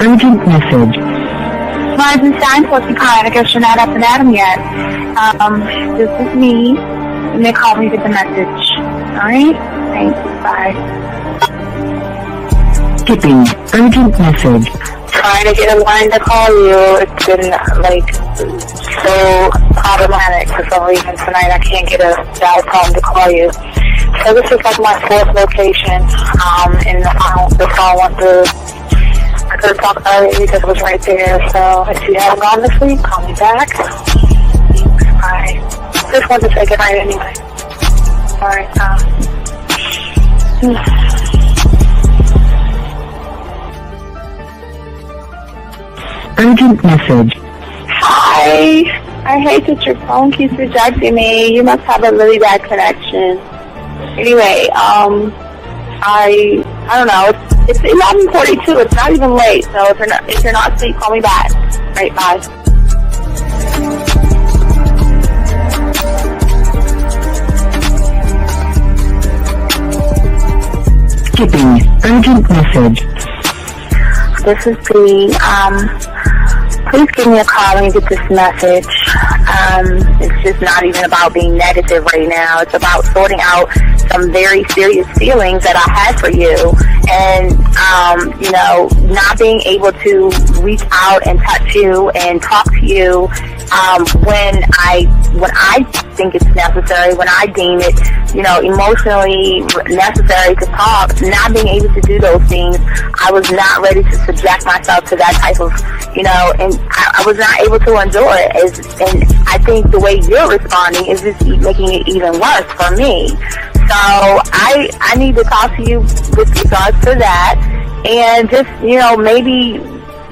Urgent message. Weisenstein, Porcupine. I guess you're not up and at 'em yet. This is me. You may call me with the message. Alright? Thanks. Bye. Skipping. Urgent message. Trying to get a line to call you. It's been, so problematic for some reason tonight. I can't get a dial tone to call you. So this is like my fourth location, and the phone went through. I could have talked earlier because it was right there. So if you haven't gone this week, call me back. I just wanted to say goodnight anyway. Alright, Urgent message. Hi. I hate that your phone keeps rejecting me. You must have a really bad connection. Anyway, I don't know. It's 11:42. It's not even late. So if you're not asleep, call me back. Right, bye. Skipping. Urgent message. This is Bree. Please give me a call when you get this message. It's just not even about being negative right now. It's about sorting out some very serious feelings that I had for you, and not being able to reach out and touch you and talk to you when I think it's necessary, when I deem it, emotionally necessary to talk. Not being able to do those things, I was not ready to subject myself to that type of, and I was not able to endure it. And I think the way you're responding is just making it even worse for me. So I need to talk to you with regards to that, and just, maybe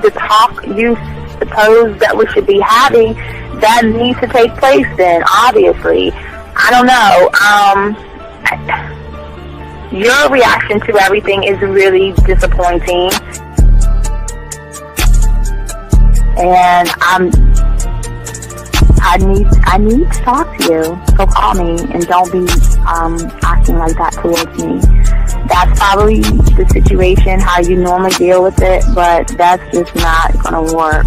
the talk you suppose that we should be having, that needs to take place then, obviously. I don't know. Your reaction to everything is really disappointing. And I need to talk to you. So call me and don't be acting like that towards me. That's probably the situation, how you normally deal with it, but that's just not going to work.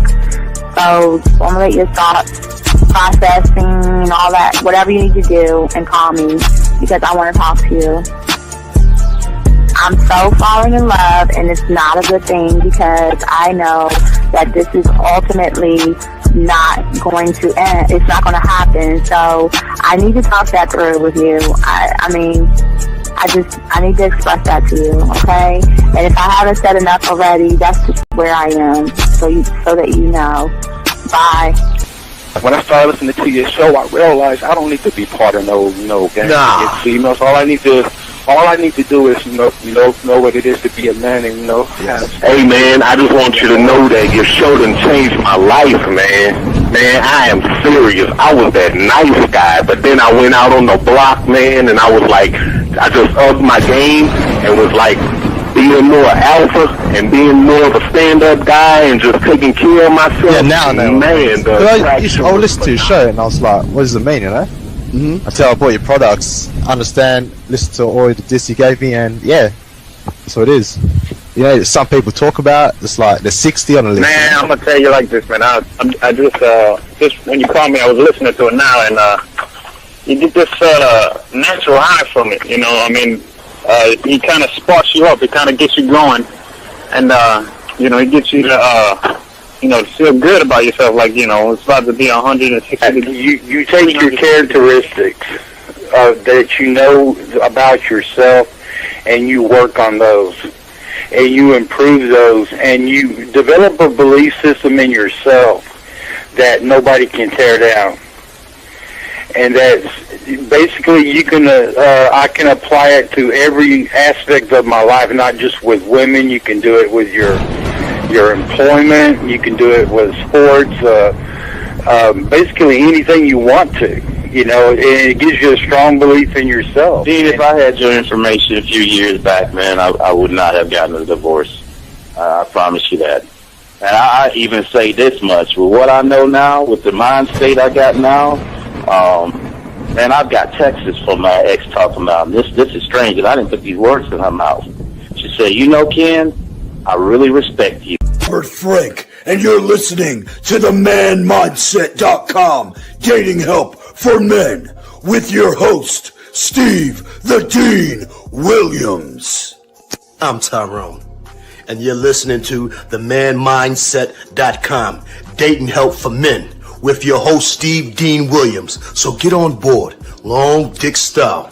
So formulate your thoughts, processing and all that, whatever you need to do, and call me because I want to talk to you. I'm so falling in love, and it's not a good thing because I know that this is ultimately not going to end. It's not going to happen. So I need to talk that through with you. I need to express that to you, okay? And if I haven't said enough already, that's just where I am, so that you know. Bye. When I started listening to your show, I realized I don't need to be part of no gang against females. All I need to do is know what it is to be a man, and Hey man, I just want you to know that your show done changed my life, man. Man, I am serious. I was that nice guy, but then I went out on the block, man, and I was like, I just upped my game and was like being more alpha and being more of a stand-up guy and just taking care of myself. Yeah, now, man. I would listen to your show and I was like, what does it mean, Until I bought your products, understand, listen to all the diss you gave me, and yeah, that's what it is. Some people talk about, it's like they're 60 on the list. Man, I'm gonna tell you like this, man. I just when you called me, I was listening to it now, and you get this natural high from it. He kind of sparks you up. It kind of gets you going, and it gets you to feel good about yourself. Like it's about to be 160 degrees. You take your characteristics that you know about yourself, and you work on those, and you improve those, and you develop a belief system in yourself that nobody can tear down. And that's basically I can apply it to every aspect of my life, not just with women. You can do it with your employment. You can do it with sports. Basically anything you want to. And it gives you a strong belief in yourself. Dean, if I had your information a few years back, man, I would not have gotten a divorce. I promise you that. And I even say this much: with what I know now, with the mind state I got now, man, I've got texts from my ex talking about this is strange, and I didn't put these words in her mouth. She said, Ken, I really respect you. Robert Frank, and you're listening to the manmindset.com Dating Help for Men with your host, Steve the Dean Williams. I'm Tyrone, and you're listening to the manmindset.com Dating Help for Men with your host, Steve Dean Williams. So get on board, long dick style.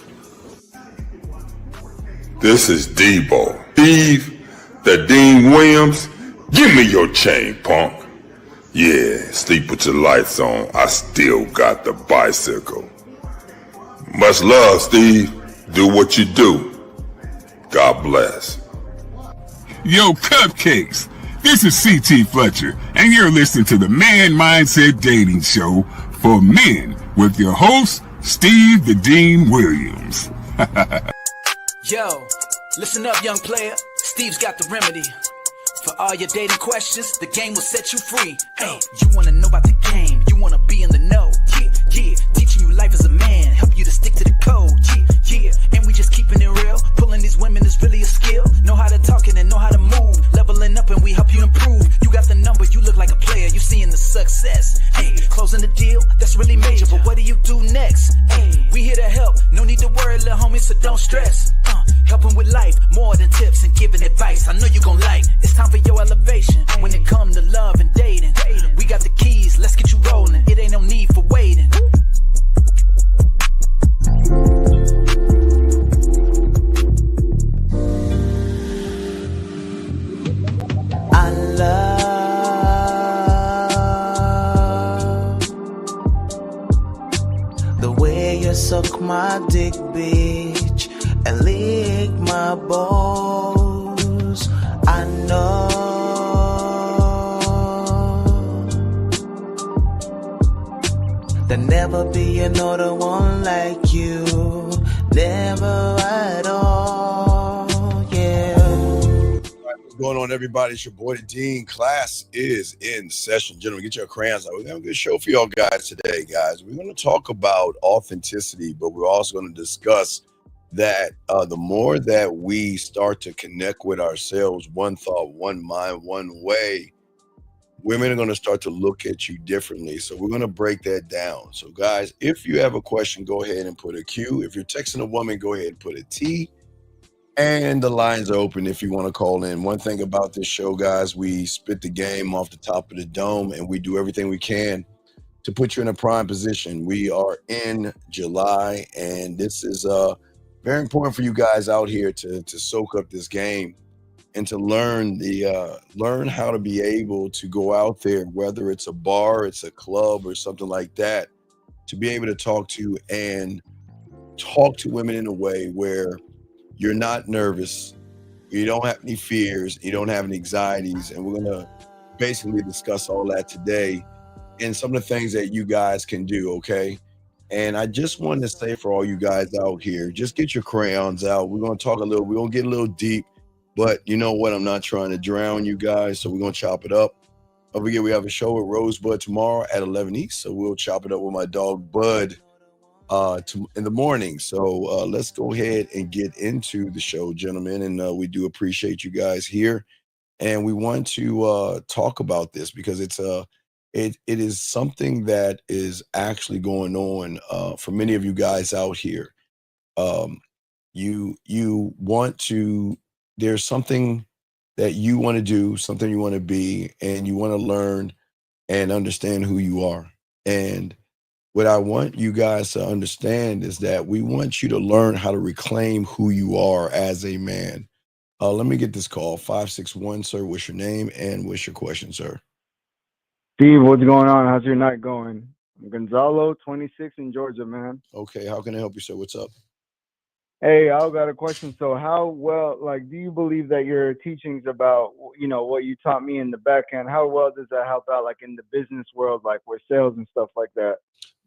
This is Debo. Steve the Dean Williams. Give me your chain, punk. Yeah, sleep with your lights on. I still got the bicycle. Much love, Steve. Do what you do. God bless. Yo, cupcakes. This is C.T. Fletcher, and you're listening to the Man Mindset Dating Show for Men with your host, Steve the Dean Williams. Yo, listen up, young player. Steve's got the remedy. For all your dating questions, the game will set you free. Hey, you wanna know about the game, you wanna be in the know. Yeah, yeah, teaching you life as a man, help you to stick to the code. Yeah, yeah, and we just keeping it real. Pulling these women is really a skill. Know how to talk and know how to move. Leveling up and we help you improve. You got the number, you look like a player, you seeing the success. Hey, closing the deal, that's really major, but what do you do next? Hey, we here to help, no need to worry, little homie, so don't stress. Helping with life, more than tips and giving advice. I know you gon' like. It's time for your elevation. When it come to love and dating, we got the keys, let's get you rolling. It ain't no need for waiting. I love the way you suck my dick, bitch, and lick my balls. I know there'll never be another one like you, never at all, yeah. What's going on, everybody? It's your boy, the Dean. Class is in session. Gentlemen, get your crayons out. We're going to have a good show for y'all guys today, guys. We're going to talk about authenticity, but we're also going to discuss that the more that we start to connect with ourselves, one thought, one mind, one way, women are going to start to look at you differently. So we're going to break that down. So guys, if you have a question, go ahead and put a Q. If you're texting a woman, go ahead and put a T. And the lines are open if you want to call in. One thing about this show, guys, we spit the game off the top of the dome, and we do everything we can to put you in a prime position. We are in July, and this is very important for you guys out here to soak up this game and to learn how to be able to go out there, whether it's a bar, it's a club, or something like that, to be able to talk to women in a way where you're not nervous, you don't have any fears, you don't have any anxieties, and we're gonna basically discuss all that today and some of the things that you guys can do, okay? And I just wanted to say for all you guys out here, just get your crayons out. We're going to talk we're going to get a little deep, but you know what? I'm not trying to drown you guys, so we're going to chop it up. Don't forget, we have a show with Rosebud tomorrow at 11 East, so we'll chop it up with my dog, Bud, in the morning. So let's go ahead and get into the show, gentlemen, and we do appreciate you guys here. And we want to talk about this because it is something that is actually going on for many of you guys out here. You want to, there's something that you want to do, something you want to be, and you want to learn and understand who you are. And what I want you guys to understand is that we want you to learn how to reclaim who you are as a man. Let me get this call. 561, sir. What's your name and what's your question, sir? Steve, what's going on? How's your night going? I'm Gonzalo, 26 in Georgia, man. Okay, how can I help you, sir? What's up? Hey, I got a question. So how well, do you believe that your teachings about, what you taught me in the back end, how well does that help out, in the business world, with sales and stuff like that?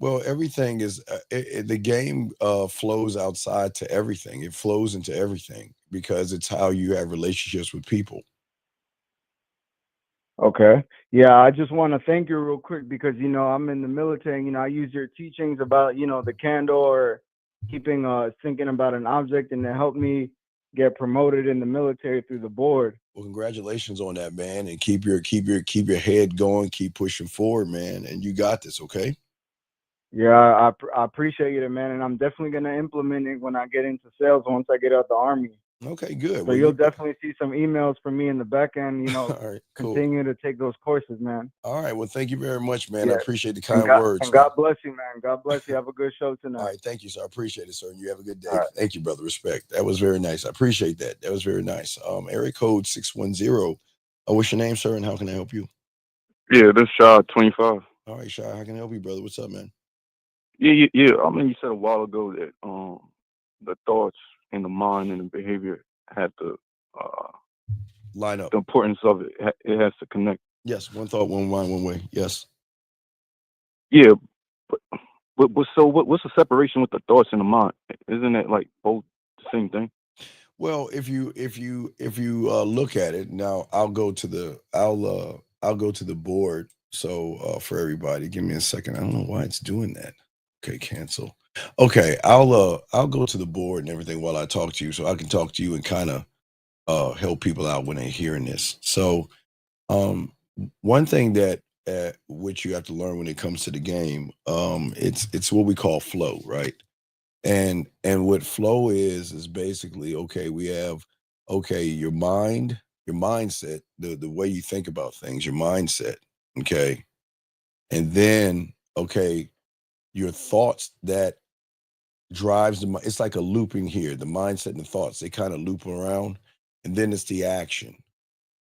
Well, everything is, the game flows outside to everything. It flows into everything because it's how you have relationships with people. Okay. Yeah, I just want to thank you real quick because, I'm in the military, I use your teachings about, the candle or keeping thinking about an object, and it helped me get promoted in the military through the board. Well, congratulations on that, man, and keep your head going, keep pushing forward, man, and you got this, okay? Yeah, I appreciate it, man, and I'm definitely gonna implement it when I get into sales once I get out the army. Okay, good. So Well, you'll definitely see some emails from me in the back end. You know, all right, cool. continue to take those courses, man. All right, well, thank you very much, man. Yeah. I appreciate the And kind God, words. and God bless you, man. God bless you. Have a good show tonight. All right, thank you, sir. I appreciate it, sir. And you have a good day. All right. Thank you, brother. Respect. That was very nice. I appreciate that. That was very nice. Area code 610. What's your name, sir, and how can I help you? Yeah, this Shaw 25. All right, Shy, how can I help you, brother? What's up, man? Yeah. I mean, you said a while ago that the thoughts and the mind and the behavior had to line up. The importance of it, it has to connect. Yes, one thought, one mind, one way. Yes. Yeah, but so what's the separation with the thoughts and the mind? Isn't it like both the same thing? Well, if you look at it now, I'll go to the board. So for everybody, give me a second. I don't know why it's doing that. Okay, cancel. Okay, I'll go to the board and everything while I talk to you, so I can talk to you and kind of help people out when they're hearing this. So one thing that which you have to learn when it comes to the game, it's what we call flow, right? And what flow is basically, okay, we have, okay, your mindset, the way you think about things, your mindset, okay, and then, okay, your thoughts that drives it's like a looping here, the mindset and the thoughts, they kind of loop around, and then it's the action.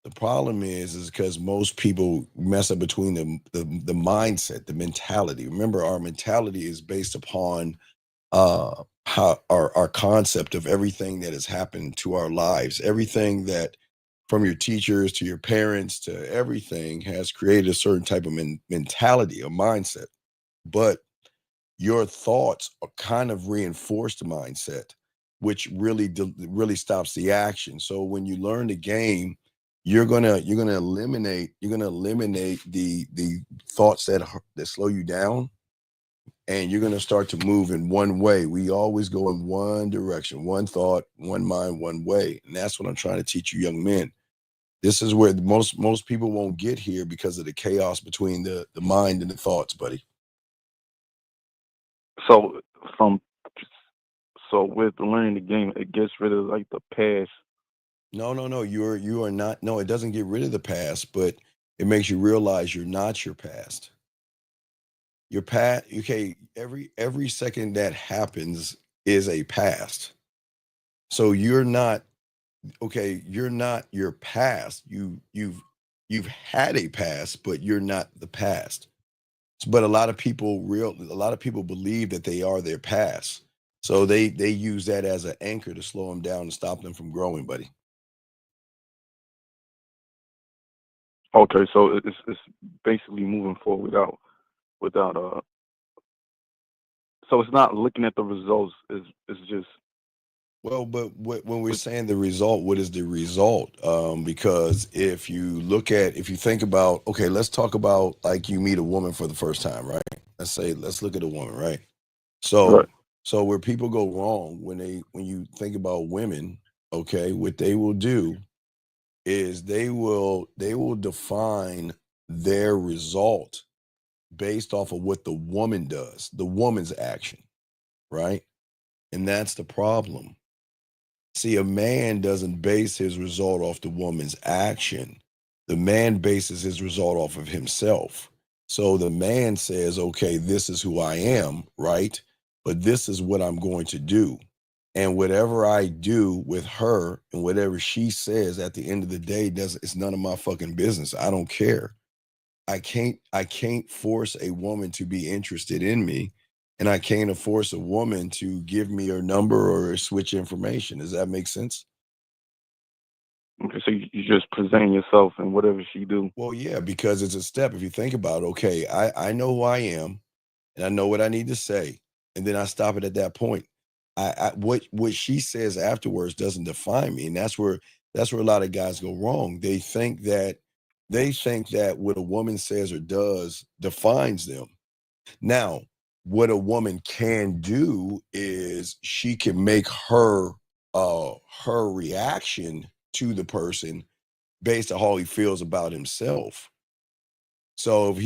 The problem is because most people mess up between the mindset, the mentality. Remember, our mentality is based upon how our concept of everything that has happened to our lives, everything that from your teachers to your parents to everything has created a certain type of mentality, a mindset. But your thoughts are kind of reinforce the mindset, which really stops the action. So when you learn the game, you're gonna eliminate the thoughts that slow you down, and you're going to start to move in one way. We always go in one direction, one thought, one mind, one way. And that's what I'm trying to teach you young men. This is where most people won't get here because of the chaos between the mind and the thoughts, buddy. So with learning the game, it gets rid of like the past. No. You are not. No, it doesn't get rid of the past, but it makes you realize you're not your past. Your past, okay, every second that happens is a past. So you're not, okay, you're not your past. You've had a past, but you're not the past. But a lot of people believe that they are their past. So they use that as an anchor to slow them down and stop them from growing, buddy. Okay, so it's basically moving forward without so it's not looking at the results, it's just. Well, but when we're saying the result, what is the result? Because if you think about, okay, let's talk about like you meet a woman for the first time, right? Let's look at a woman, right? So, Right. so where people go wrong when you think about women, okay, what they will do is they will define their result based off of what the woman does, the woman's action, right? And that's the problem. See, a man doesn't base his result off the woman's action. The man bases his result off of himself. So the man says, okay, this is who I am, right? But this is what I'm going to do. And whatever I do with her and whatever she says at the end of the day it's none of my fucking business. I don't care. I can't force a woman to be interested in me, and I can't force a woman to give me her number or switch information. Does that make sense? Okay, so you're just presenting yourself and whatever she do. Well, yeah, because it's a step. If you think about it, okay, I know who I am and I know what I need to say, and then I stop it at that point. What she says afterwards doesn't define me, and that's where a lot of guys go wrong. They think that what a woman says or does defines them. Now, what a woman can do is she can make her her reaction to the person based on how he feels about himself. So if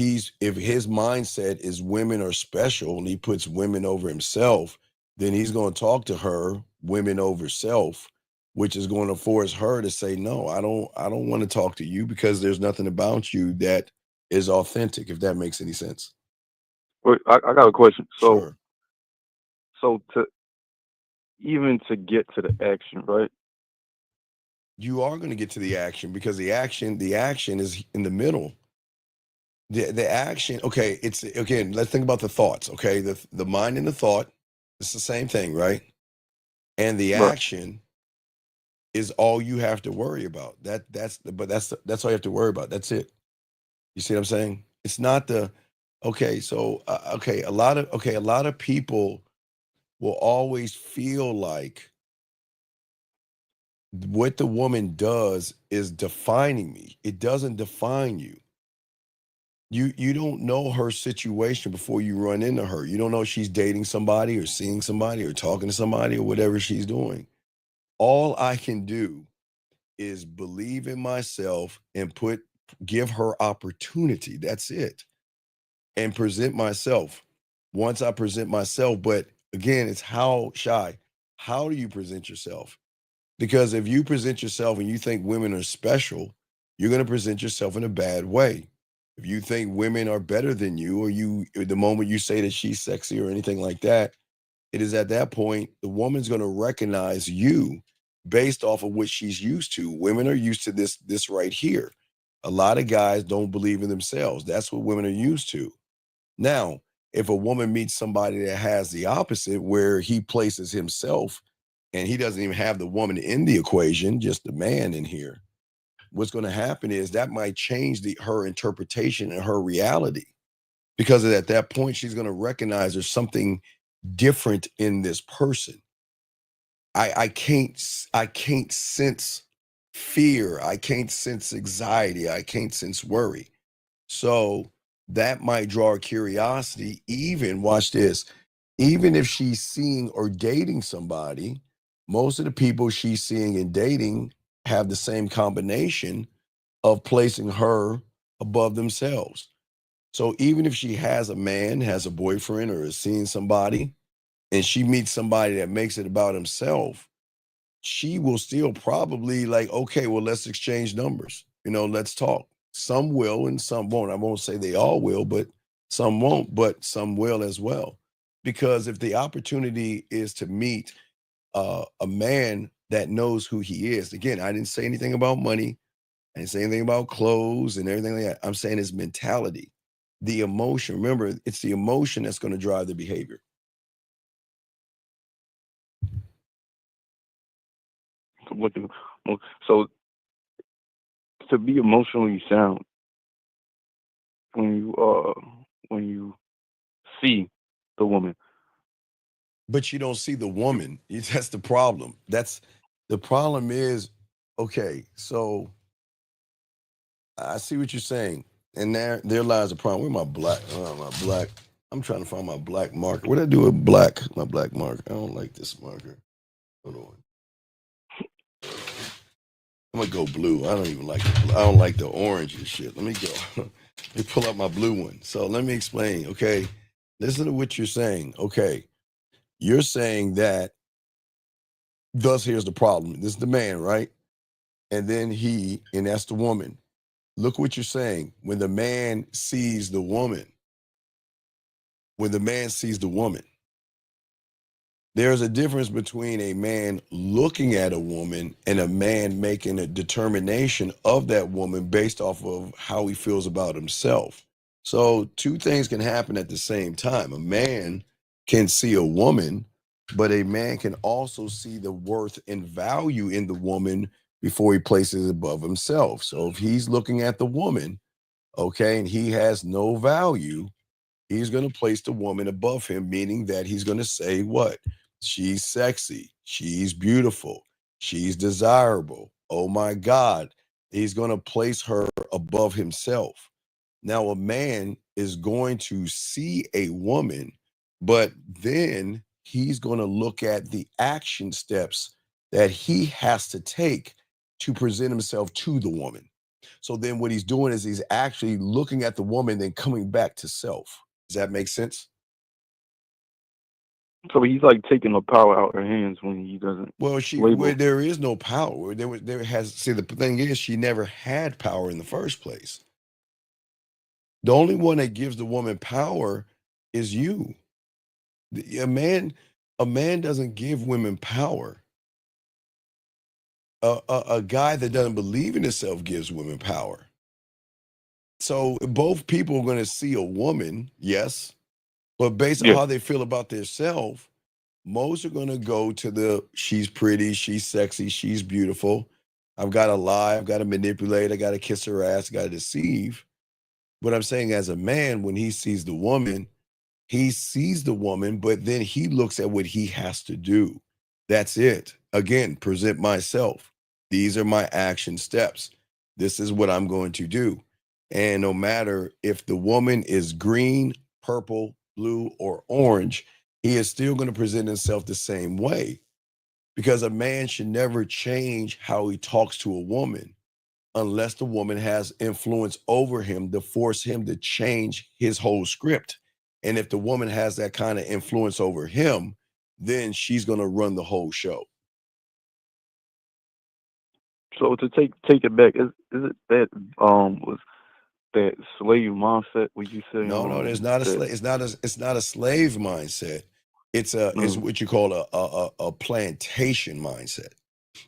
his mindset is women are special and he puts women over himself, then he's going to talk to her women over self, which is going to force her to say, no, I don't want to talk to you because there's nothing about you that is authentic, if that makes any sense. Wait, I got a question. Sure. So to get to the action, right? You are going to get to the action because the action is in the middle. The action, okay, it's again, let's think about the thoughts, okay? The mind and the thought, it's the same thing, right? And the Right. action is all you have to worry about. That's all you have to worry about. That's it. You see what I'm saying? It's not the okay, so okay, a lot of people will always feel like what the woman does is defining me. It doesn't define you. You don't know her situation before you run into her. You don't know if she's dating somebody or seeing somebody or talking to somebody or whatever she's doing. All I can do is believe in myself and give her opportunity. That's it. And present myself. Once I present myself, but again, it's how do you present yourself? Because if you present yourself and you think women are special, you're going to present yourself in a bad way. If you think women are better than you, the moment you say that she's sexy or anything like that, it is at that point the woman's going to recognize you based off of what she's used to. Women are used to this right here. A lot of guys don't believe in themselves. That's what women are used to. Now, if a woman meets somebody that has the opposite, where he places himself and he doesn't even have the woman in the equation, just the man in here, what's going to happen is that might change her interpretation and her reality. Because at that point, she's going to recognize there's something different in this person. I can't sense fear. I can't sense anxiety. I can't sense worry. So that might draw her curiosity. Even watch this. Even if she's seeing or dating somebody, most of the people she's seeing and dating have the same combination of placing her above themselves. So even if she has a man, has a boyfriend, or is seeing somebody, and she meets somebody that makes it about himself, she will still probably like, okay, well, let's exchange numbers. Let's talk. Some will and some won't. I won't say they all will, but some won't, but some will as well. Because if the opportunity is to meet a man that knows who he is, again, I didn't say anything about money. I didn't say anything about clothes and everything like that. I'm saying his mentality, the emotion. Remember, it's the emotion that's going to drive the behavior. So to be emotionally sound when you see the woman. But you don't see the woman. That's the problem. The problem is, okay, so I see what you're saying. And there lies a problem. Where my black, I'm trying to find my black marker. What did I do with my black marker? I don't like this marker. Hold on. I'm gonna go blue. I don't like the orange and shit. Let me go. Let me pull up my blue one. So let me explain. Okay. Listen to what you're saying. Okay. You're saying that, thus here's the problem. This is the man, right? And then and that's the woman. Look what you're saying. When the man sees the woman, there's a difference between a man looking at a woman and a man making a determination of that woman based off of how he feels about himself. So two things can happen at the same time. A man can see a woman, but a man can also see the worth and value in the woman before he places it above himself. So if he's looking at the woman, okay, and he has no value, he's going to place the woman above him, meaning that he's going to say what? She's sexy. She's beautiful. She's desirable. Oh my God. He's going to place her above himself. Now, a man is going to see a woman, but then he's going to look at the action steps that he has to take to present himself to the woman. So then what he's doing is he's actually looking at the woman, then coming back to self. Does that make sense? So he's like taking the power out of her hands when he doesn't Well, label. there is no power. The thing is, she never had power in the first place. The only one that gives the woman power is you. A man doesn't give women power. A guy that doesn't believe in himself gives women power. So both people are going to see a woman, yes, but based on Yeah. how they feel about themselves, most are going to go to the she's pretty, she's sexy, she's beautiful. I've got to lie, I've got to manipulate, I got to kiss her ass, got to deceive. What I'm saying, as a man, when he sees the woman, he sees the woman, but then he looks at what he has to do. That's it. Again, present myself. These are my action steps. This is what I'm going to do. And no matter if the woman is green, purple, blue, or orange, he is still going to present himself the same way, because a man should never change how he talks to a woman unless the woman has influence over him to force him to change his whole script. And if the woman has that kind of influence over him, then she's going to run the whole show. So to take it back, is it that was that slave mindset? Would you say No, there's not a that? slave. It's not a slave mindset. It's No. what you call a plantation mindset.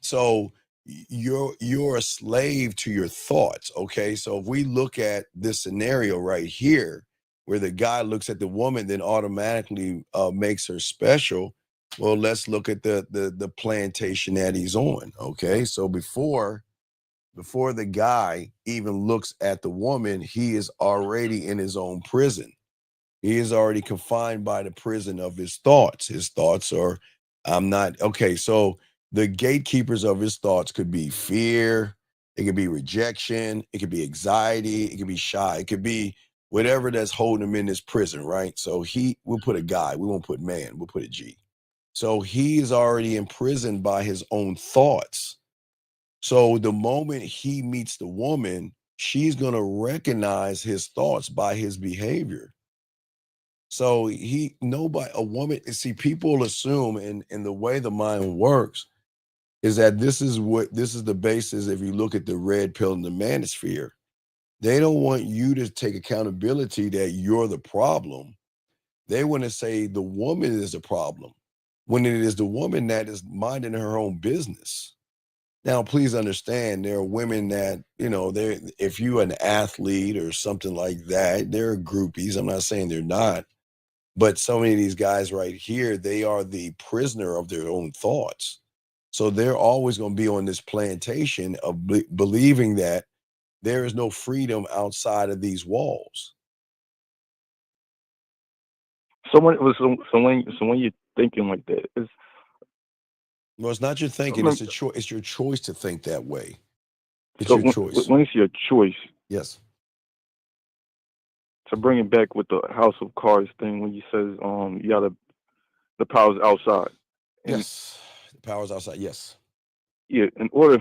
So you're a slave to your thoughts. Okay, so if we look at this scenario right here, where the guy looks at the woman, then automatically makes her special. Well, let's look at the plantation that he's on. Okay, so before the guy even looks at the woman, he is already in his own prison. He is already confined by the prison of his thoughts. His thoughts are, I'm not, okay, so the gatekeepers of his thoughts could be fear, it could be rejection, it could be anxiety, it could be shy, it could be whatever that's holding him in this prison, right? So we'll put a guy, we won't put man, we'll put a G. So he is already imprisoned by his own thoughts. So the moment he meets the woman, she's going to recognize his thoughts by his behavior. So a woman, see, people assume, and the way the mind works is that this is the basis. If you look at the red pill and the manosphere, they don't want you to take accountability that you're the problem. They want to say the woman is the problem, when it is the woman that is minding her own business. Now, please understand, there are women that, if you're an athlete or something like that, there are groupies. I'm not saying they're not. But so many of these guys right here, they are the prisoner of their own thoughts. So they're always going to be on this plantation of believing that there is no freedom outside of these walls. So when you're thinking like that, Well, it's not your thinking; it's a choice. It's your choice to think that way. It's so your choice. when it's your choice. Yes. To bring it back with the House of Cards thing, when you says you got the powers outside. And yes, the powers outside. Yes. Yeah, in order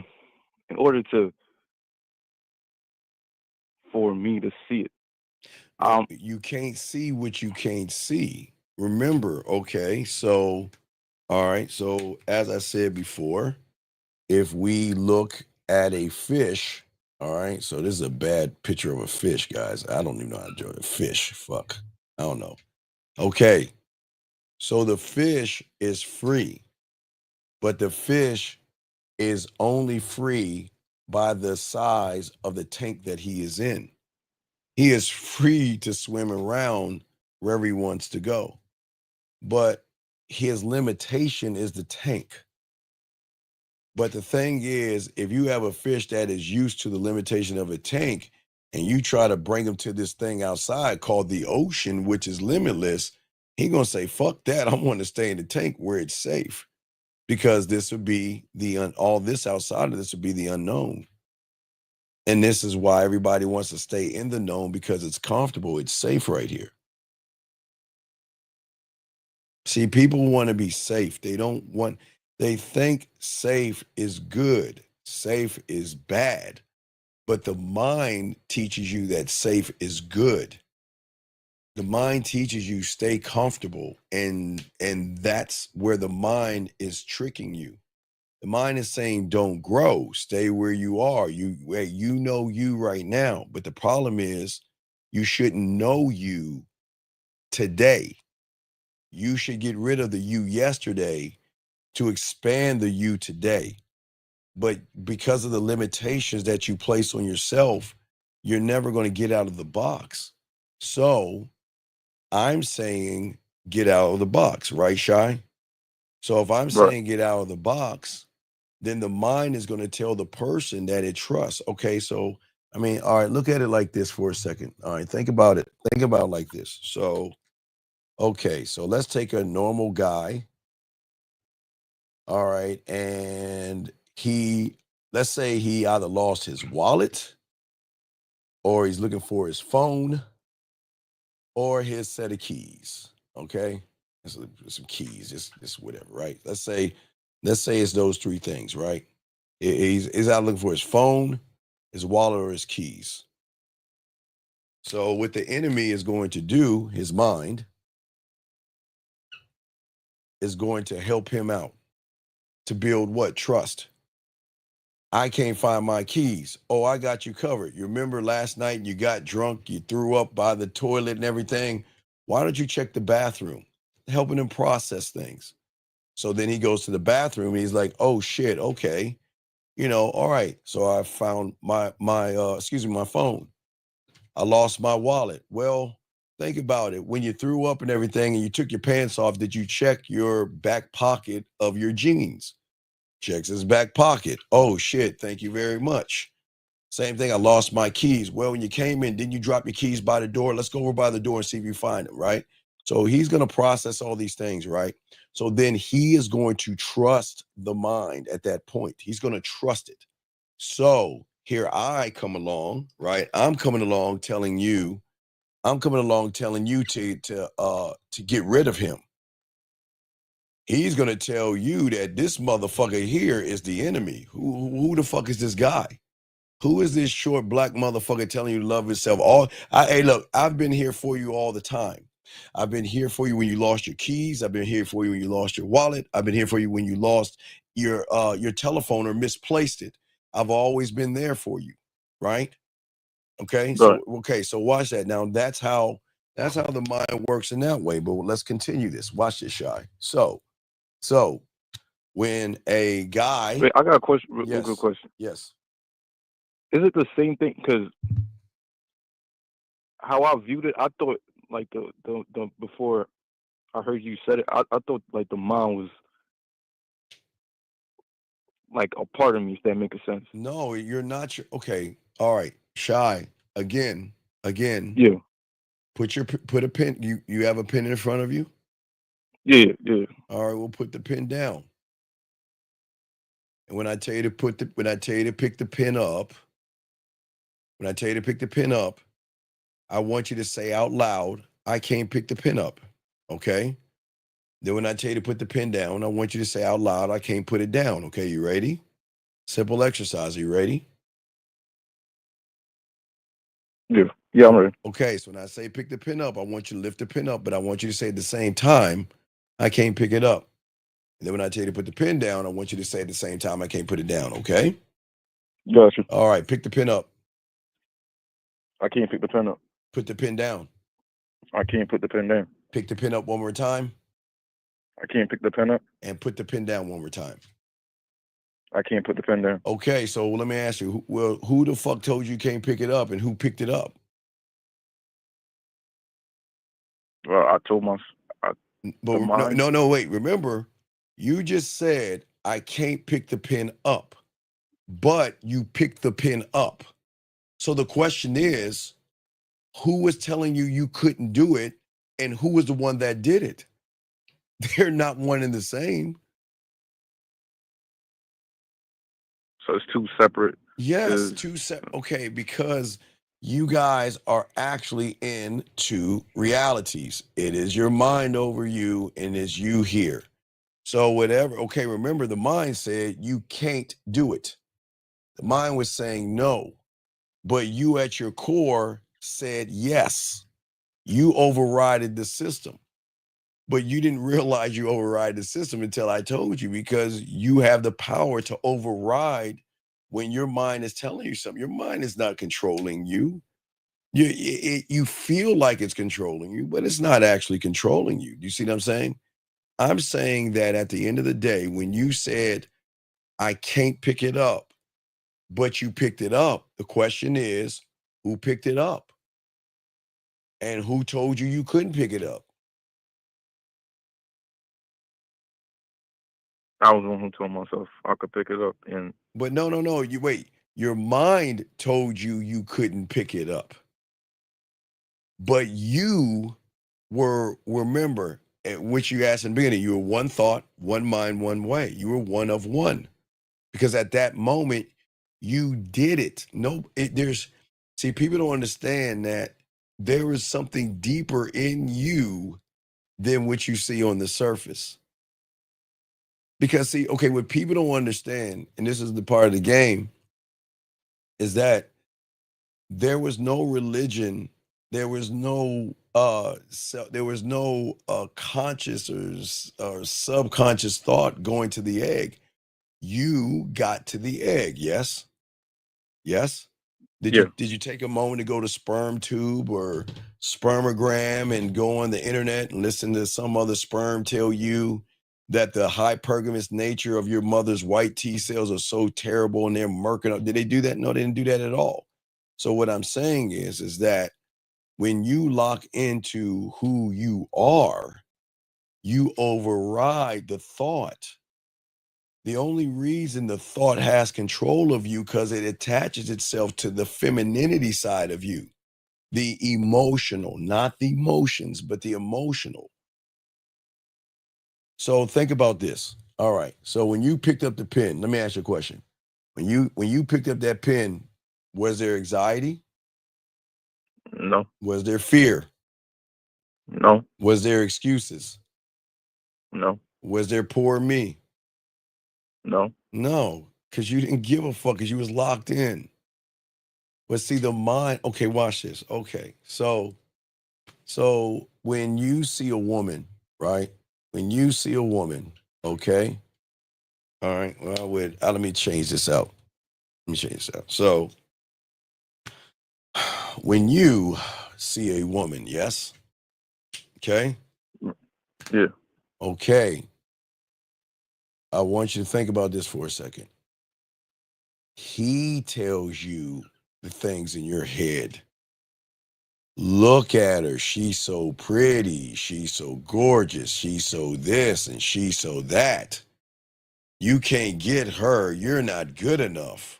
for me to see it. You can't see what you can't see. Remember, okay, so all right, so as I said before, if we look at a fish, all right, so this is a bad picture of a fish, guys. I don't even know how to draw a fish. Fuck. I don't know. Okay. So the fish is free, but the fish is only free by the size of the tank that he is in. He is free to swim around wherever he wants to go, but his limitation is the tank. But the thing is, if you have a fish that is used to the limitation of a tank and you try to bring him to this thing outside called the ocean, which is limitless, he gonna say, fuck that. I want to stay in the tank where it's safe, because this would be all this outside of this would be the unknown. And this is why everybody wants to stay in the known, because it's comfortable. It's safe right here. See, people want to be safe. They don't want, They think safe is good, safe is bad, but the mind teaches you that safe is good. The mind teaches you stay comfortable, and that's where the mind is tricking you. The mind is saying don't grow, stay where you are. You know you right now, but the problem is you shouldn't know you today. You should get rid of the you yesterday to expand the you today. But because of the limitations that you place on yourself, you're never going to get out of the box. So I'm saying get out of the box, right, Shy? So if I'm Right. saying get out of the box, then the mind is going to tell the person that it trusts. Okay, so I mean, all right, look at it like this for a second. All right, think about it. Think about it like this. So, okay, so let's take a normal guy. All right, and let's say he either lost his wallet or he's looking for his phone or his set of keys. Okay, some keys, just whatever, right? Let's say it's those three things, right? He's out looking for his phone, his wallet, or his keys. So what the enemy is going to do, his mind, is going to help him out to build what? Trust. I can't find my keys. Oh, I got you covered. You remember last night you got drunk, you threw up by the toilet and everything. Why don't you check the bathroom? Helping him process things. So then he goes to the bathroom and he's like, oh shit, okay. All right. So I found my phone. I lost my wallet. Well, think about it. When you threw up and everything and you took your pants off, did you check your back pocket of your jeans? Checks his back pocket. Oh shit, thank you very much. Same thing, I lost my keys. Well, when you came in, didn't you drop your keys by the door? Let's go over by the door and see if you find them, right? So he's going to process all these things, right? So then he is going to trust the mind at that point. He's going to trust it. So here I come along, right? I'm coming along telling you to get rid of him. He's gonna tell you that this motherfucker here is the enemy. Who the fuck is this guy? Who is this short black motherfucker telling you to love yourself? Hey, look, I've been here for you all the time. I've been here for you when you lost your keys. I've been here for you when you lost your wallet. I've been here for you when you lost your telephone or misplaced it. I've always been there for you, right? Okay, Right. so watch that. Now that's how the mind works in that way. But let's continue this. Watch this, Shy. So when a guy, Wait, I got a question. Real good yes, question. yes, Is it the same thing? Because how I viewed it, I thought like the before I heard you said it, I thought like the mind was like a part of me. If that makes sense. no, you're not. Okay, all right, Shy. Again, Yeah. put a pen. You have a pen in front of you. Yeah. Yeah. All right, we'll put the pen down. And when I tell you to pick the pen up, I want you to say out loud, I can't pick the pen up. Okay? Then when I tell you to put the pen down, I want you to say out loud, I can't put it down. Okay, you ready? Simple exercise. Are you ready? Yeah. Yeah. I'm ready. Okay, so when I say pick the pen up, I want you to lift the pen up, but I want you to say at the same time, I can't pick it up. And then when I tell you to put the pen down, I want you to say at the same time, I can't put it down. Okay? Gotcha. All right, pick the pen up. I can't pick the pen up. Put the pen down. I can't put the pen down. Pick the pen up one more time. I can't pick the pen up. And put the pen down one more time. I can't put the pen down. Okay, so let me ask you, who the fuck told you can't pick it up and who picked it up? Well, I told my But no, wait. Remember, you just said I can't pick the pen up, but you picked the pen up. So the question is, who was telling you you couldn't do it and who was the one that did it? They're not one and the same. So it's two separate. Yes, two separate. Okay, because you guys are actually in two realities. It is your mind over you and it's you here. So whatever, okay, remember the mind said you can't do it. The mind was saying no, but you at your core said yes. You overrided the system, but you didn't realize you override the system until I told you, because you have the power to override when your mind is telling you something. Your mind is not controlling you. You feel like it's controlling you, but it's not actually controlling you. Do you see what I'm saying? I'm saying that at the end of the day, when you said, I can't pick it up, but you picked it up, the question is, who picked it up? And who told you you couldn't pick it up? I was the one who told myself I could pick it up, and But no, you wait. Your mind told you you couldn't pick it up. But you remember, which you asked in the beginning, you were one thought, one mind, one way. You were one of one. Because at that moment, you did it. See, people don't understand that there is something deeper in you than what you see on the surface. Because see, okay, what people don't understand, and this is the part of the game, is that there was no religion, there was no conscious or subconscious thought going to the egg. You got to the egg, yes? Yes? yeah, Did you take a moment to go to sperm tube or spermogram and go on the internet and listen to some other sperm tell you that the hypergamous nature of your mother's white T cells are so terrible and they're murking up? Did they do that? No, they didn't do that at all. So what I'm saying is that when you lock into who you are, you override the thought. The only reason the thought has control of you because it attaches itself to the femininity side of you, the emotional, not the emotions, but the emotional. So think about this. All right. So when you picked up the pen, let me ask you a question. When you picked up that pen, was there anxiety? no, Was there fear? no, Was there excuses? no, Was there poor me? no, No, because you didn't give a fuck because you was locked in. But see, the mind, okay, watch this. Okay. So when you see a woman, right? When you see a woman, okay. All right. Well, let me change this out. Let me change this out. So when you see a woman, yes. Okay. yeah, Okay. I want you to think about this for a second. He tells you the things in your head. Look at her. She's so pretty. She's so gorgeous. She's so this and she's so that. You can't get her. You're not good enough.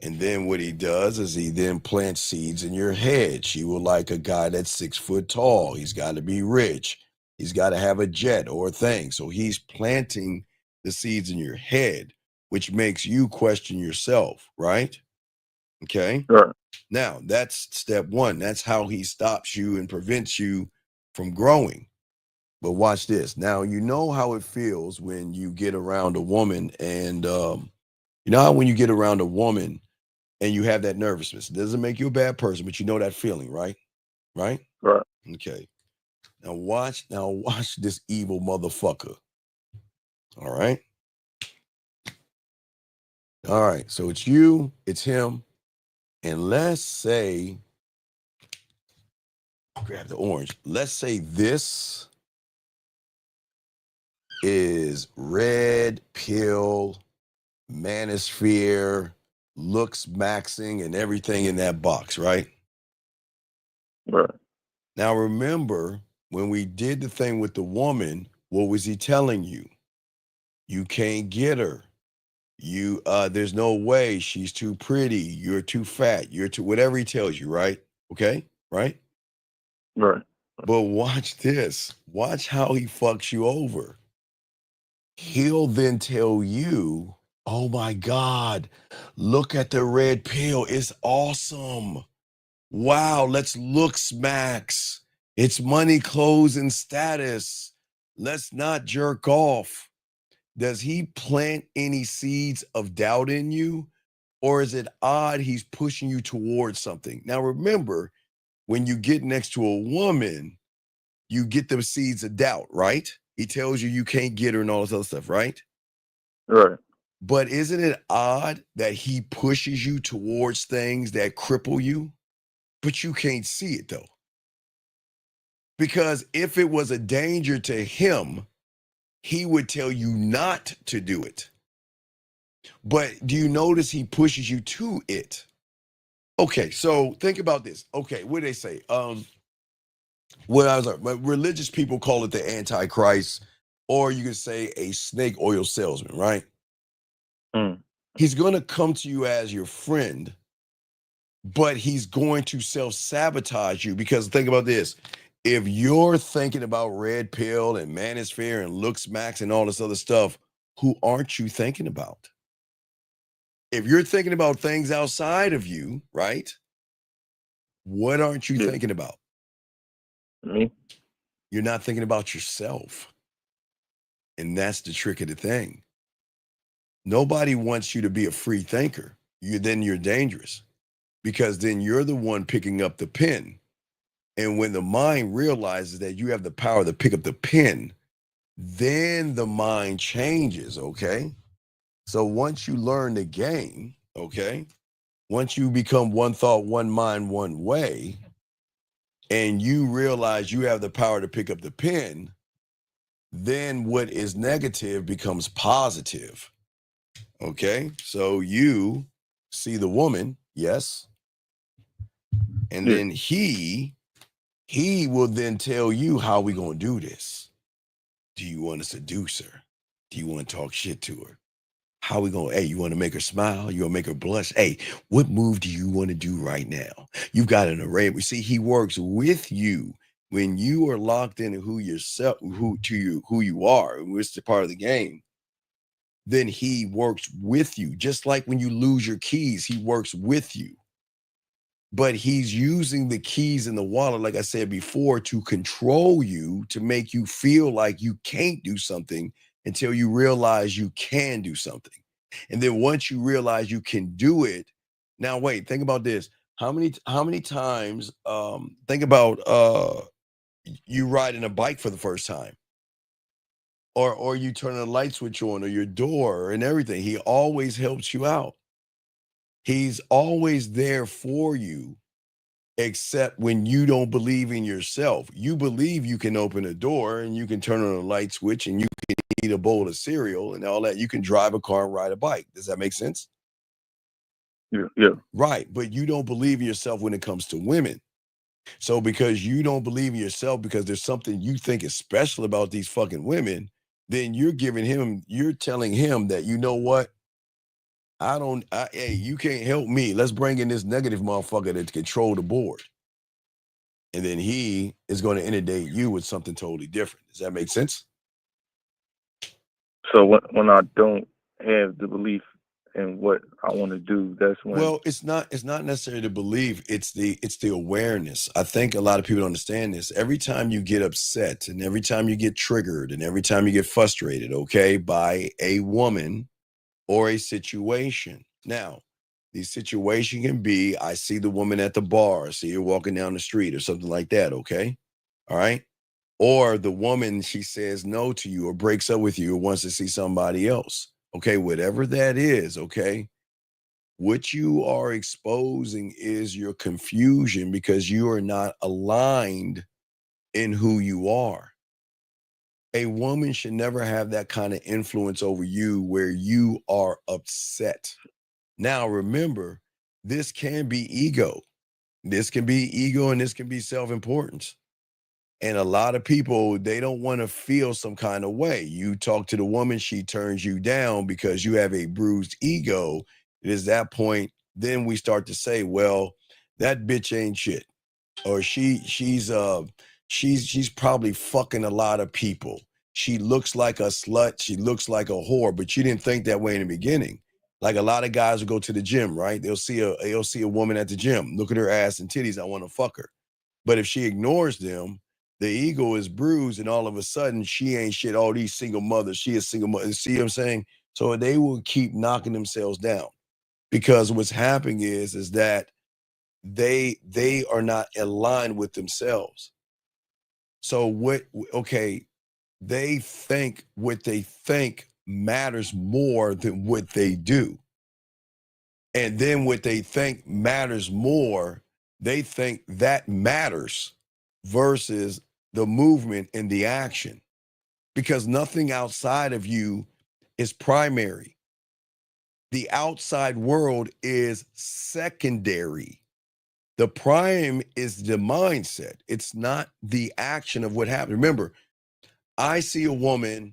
And then what he does is he then plants seeds in your head. She will like a guy that's 6 foot tall. He's got to be rich. He's got to have a jet or a thing. So he's planting the seeds in your head, which makes you question yourself, right? Okay. right, Now, that's step one. That's how he stops you and prevents you from growing. But watch this. Now, you know how it feels when you get around a woman and you know how when you get around a woman and you have that nervousness. It doesn't make you a bad person, but you know that feeling, right? Right? right, Okay. Now watch this evil motherfucker. All right. All right. So it's you, it's him, and let's say, grab the orange. Let's say this is red pill, manosphere, looks maxing, and everything in that box, right? right, Now remember, when we did the thing with the woman, what was he telling you? You can't get her. There's no way. She's too pretty. You're too fat. You're too whatever he tells you, right? Okay, right? right, But watch this. Watch how he fucks you over. He'll then tell you, oh my God, look at the red pill. It's awesome. Wow, let's look smacks. It's money, clothes, and status. Let's not jerk off. Does he plant any seeds of doubt in you? Or is it odd he's pushing you towards something? Now, remember, when you get next to a woman, you get the seeds of doubt, right? He tells you you can't get her and all this other stuff, right? Right. But isn't it odd that he pushes you towards things that cripple you, but you can't see it though? Because if it was a danger to him, he would tell you not to do it. But do you notice he pushes you to it? Okay, so think about this. Okay, what do they say? What I was like, religious people call it the Antichrist, or you could say a snake oil salesman, right? He's going to come to you as your friend, but he's going to self-sabotage you because think about this. If you're thinking about red pill and manosphere and looks max and all this other stuff, who aren't you thinking about? If you're thinking about things outside of you, right? What aren't you thinking about? Me. You're not thinking about yourself. And that's the trick of the thing. Nobody wants you to be a free thinker. Then you're dangerous because then you're the one picking up the pen. And when the mind realizes that you have the power to pick up the pen, then the mind changes, okay? So once you learn the game, okay, once you become one thought, one mind, one way, and you realize you have the power to pick up the pen, then what is negative becomes positive. Okay, so you see the woman, yes, and then he will then tell you how we gonna do this. Do you want to seduce her? Do you want to talk shit to her? How we gonna, hey, you want to make her smile? You want to make her blush? Hey, what move do you want to do right now? You've got an array. We see he works with you when you are locked into who you are, and it's the part of the game. Then he works with you. Just like when you lose your keys, he works with you. But he's using the keys in the wallet, like I said before, to control you, to make you feel like you can't do something until you realize you can do something. And then once you realize you can do it, now wait, think about this. How many times think about you riding a bike for the first time? Or you turn a light switch on or your door and everything. He always helps you out. He's always there for you, except when you don't believe in yourself. You believe you can open a door and you can turn on a light switch and you can eat a bowl of cereal and all that. You can drive a car and ride a bike. Does that make sense? Yeah. Right. But you don't believe in yourself when it comes to women. So because you don't believe in yourself because there's something you think is special about these fucking women, then you're telling him that, you know what? Hey, you can't help me. Let's bring in this negative motherfucker to control the board. And then he is going to inundate you with something totally different. Does that make sense? So when I don't have the belief in what I want to do, that's when. Well, it's not necessarily the belief. It's the awareness. I think a lot of people don't understand this. Every time you get upset and every time you get triggered and every time you get frustrated, okay, by a woman or a situation. Now, the situation can be, I see the woman at the bar, I see her walking down the street or something like that, okay? All right? Or the woman, she says no to you or breaks up with you or wants to see somebody else. Okay, whatever that is, okay? What you are exposing is your confusion because you are not aligned in who you are. A woman should never have that kind of influence over you where you are upset. Now, remember, this can be ego. This can be ego and this can be self-importance. And a lot of people, they don't want to feel some kind of way. You talk to the woman, she turns you down because you have a bruised ego. It is that point, then we start to say, well, that bitch ain't shit. Or she's probably fucking a lot of people. She looks like a slut, she looks like a whore, but you didn't think that way in the beginning. Like a lot of guys will go to the gym, right? They'll see a woman at the gym, look at her ass and titties, I want to fuck her. But if she ignores them, The ego is bruised, and all of a sudden she ain't shit. All these single mothers, she is single mother. See what I'm saying? So they will keep knocking themselves down because what's happening is that they are not aligned with themselves. So okay, they think what they think matters more than what they do. And then what they think matters more, they think that matters versus the movement and the action. Because nothing outside of you is primary. The outside world is secondary. The prime is the mindset. It's not the action of what happened. Remember, I see a woman,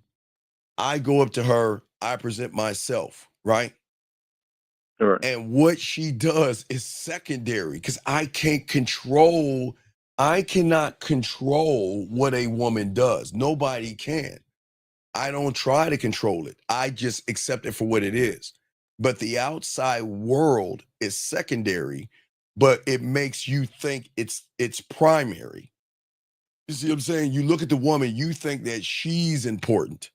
I go up to her, I present myself, right? Sure. And what she does is secondary because I cannot control what a woman does. Nobody can. I don't try to control it. I just accept it for what it is. But the outside world is secondary, but it makes you think it's primary. You see what I'm saying? You look at the woman, you think that she's important.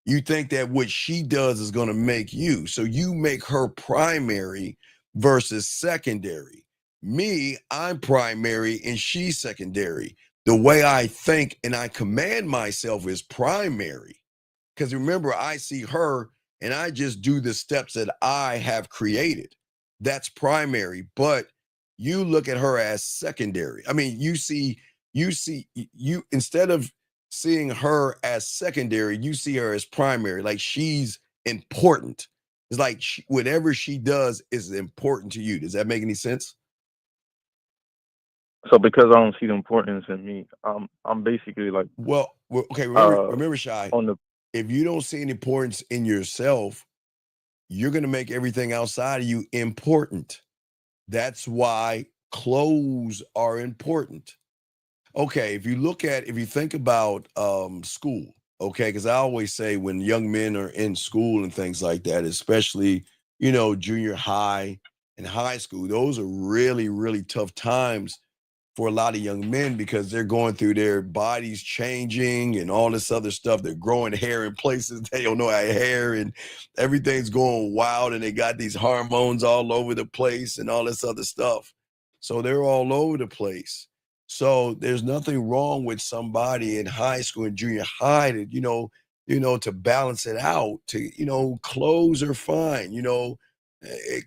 You think that what she does is going to make you. So you make her primary versus secondary. Me, I'm primary and she's secondary. The way I think and I command myself is primary. Because remember, I see her and I just do the steps that I have created. That's primary. But you look at her as secondary. I mean, you instead of seeing her as secondary, you see her as primary, like she's important. It's like whatever she does is important to you. Does that make any sense? So because I don't see the importance in me, I'm basically like Well, okay, uh remember, Shy, on the if you don't see any importance in yourself, you're going to make everything outside of you important. That's why clothes are important. Okay, if you think about school, okay, because I always say when young men are in school and things like that, especially, junior high and high school, those are really, really tough times for a lot of young men because they're going through their bodies changing and all this other stuff. They're growing hair in places they don't know how hair, and everything's going wild, and they got these hormones all over the place and all this other stuff. So they're all over the place. So there's nothing wrong with somebody in high school and junior high to, to balance it out. Clothes are fine,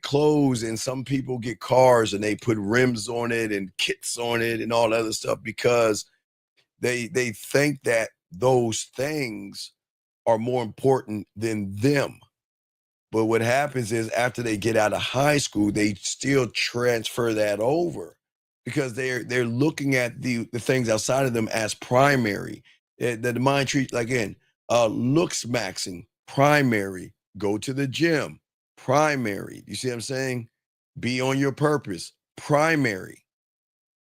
clothes, and some people get cars and they put rims on it and kits on it and all other stuff because they think that those things are more important than them. But what happens is after they get out of high school, they still transfer that over because they're looking at the things outside of them as primary. The mind treats, again, looks maxing, primary. Go to the gym, primary. You see what I'm saying? Be on your purpose, primary.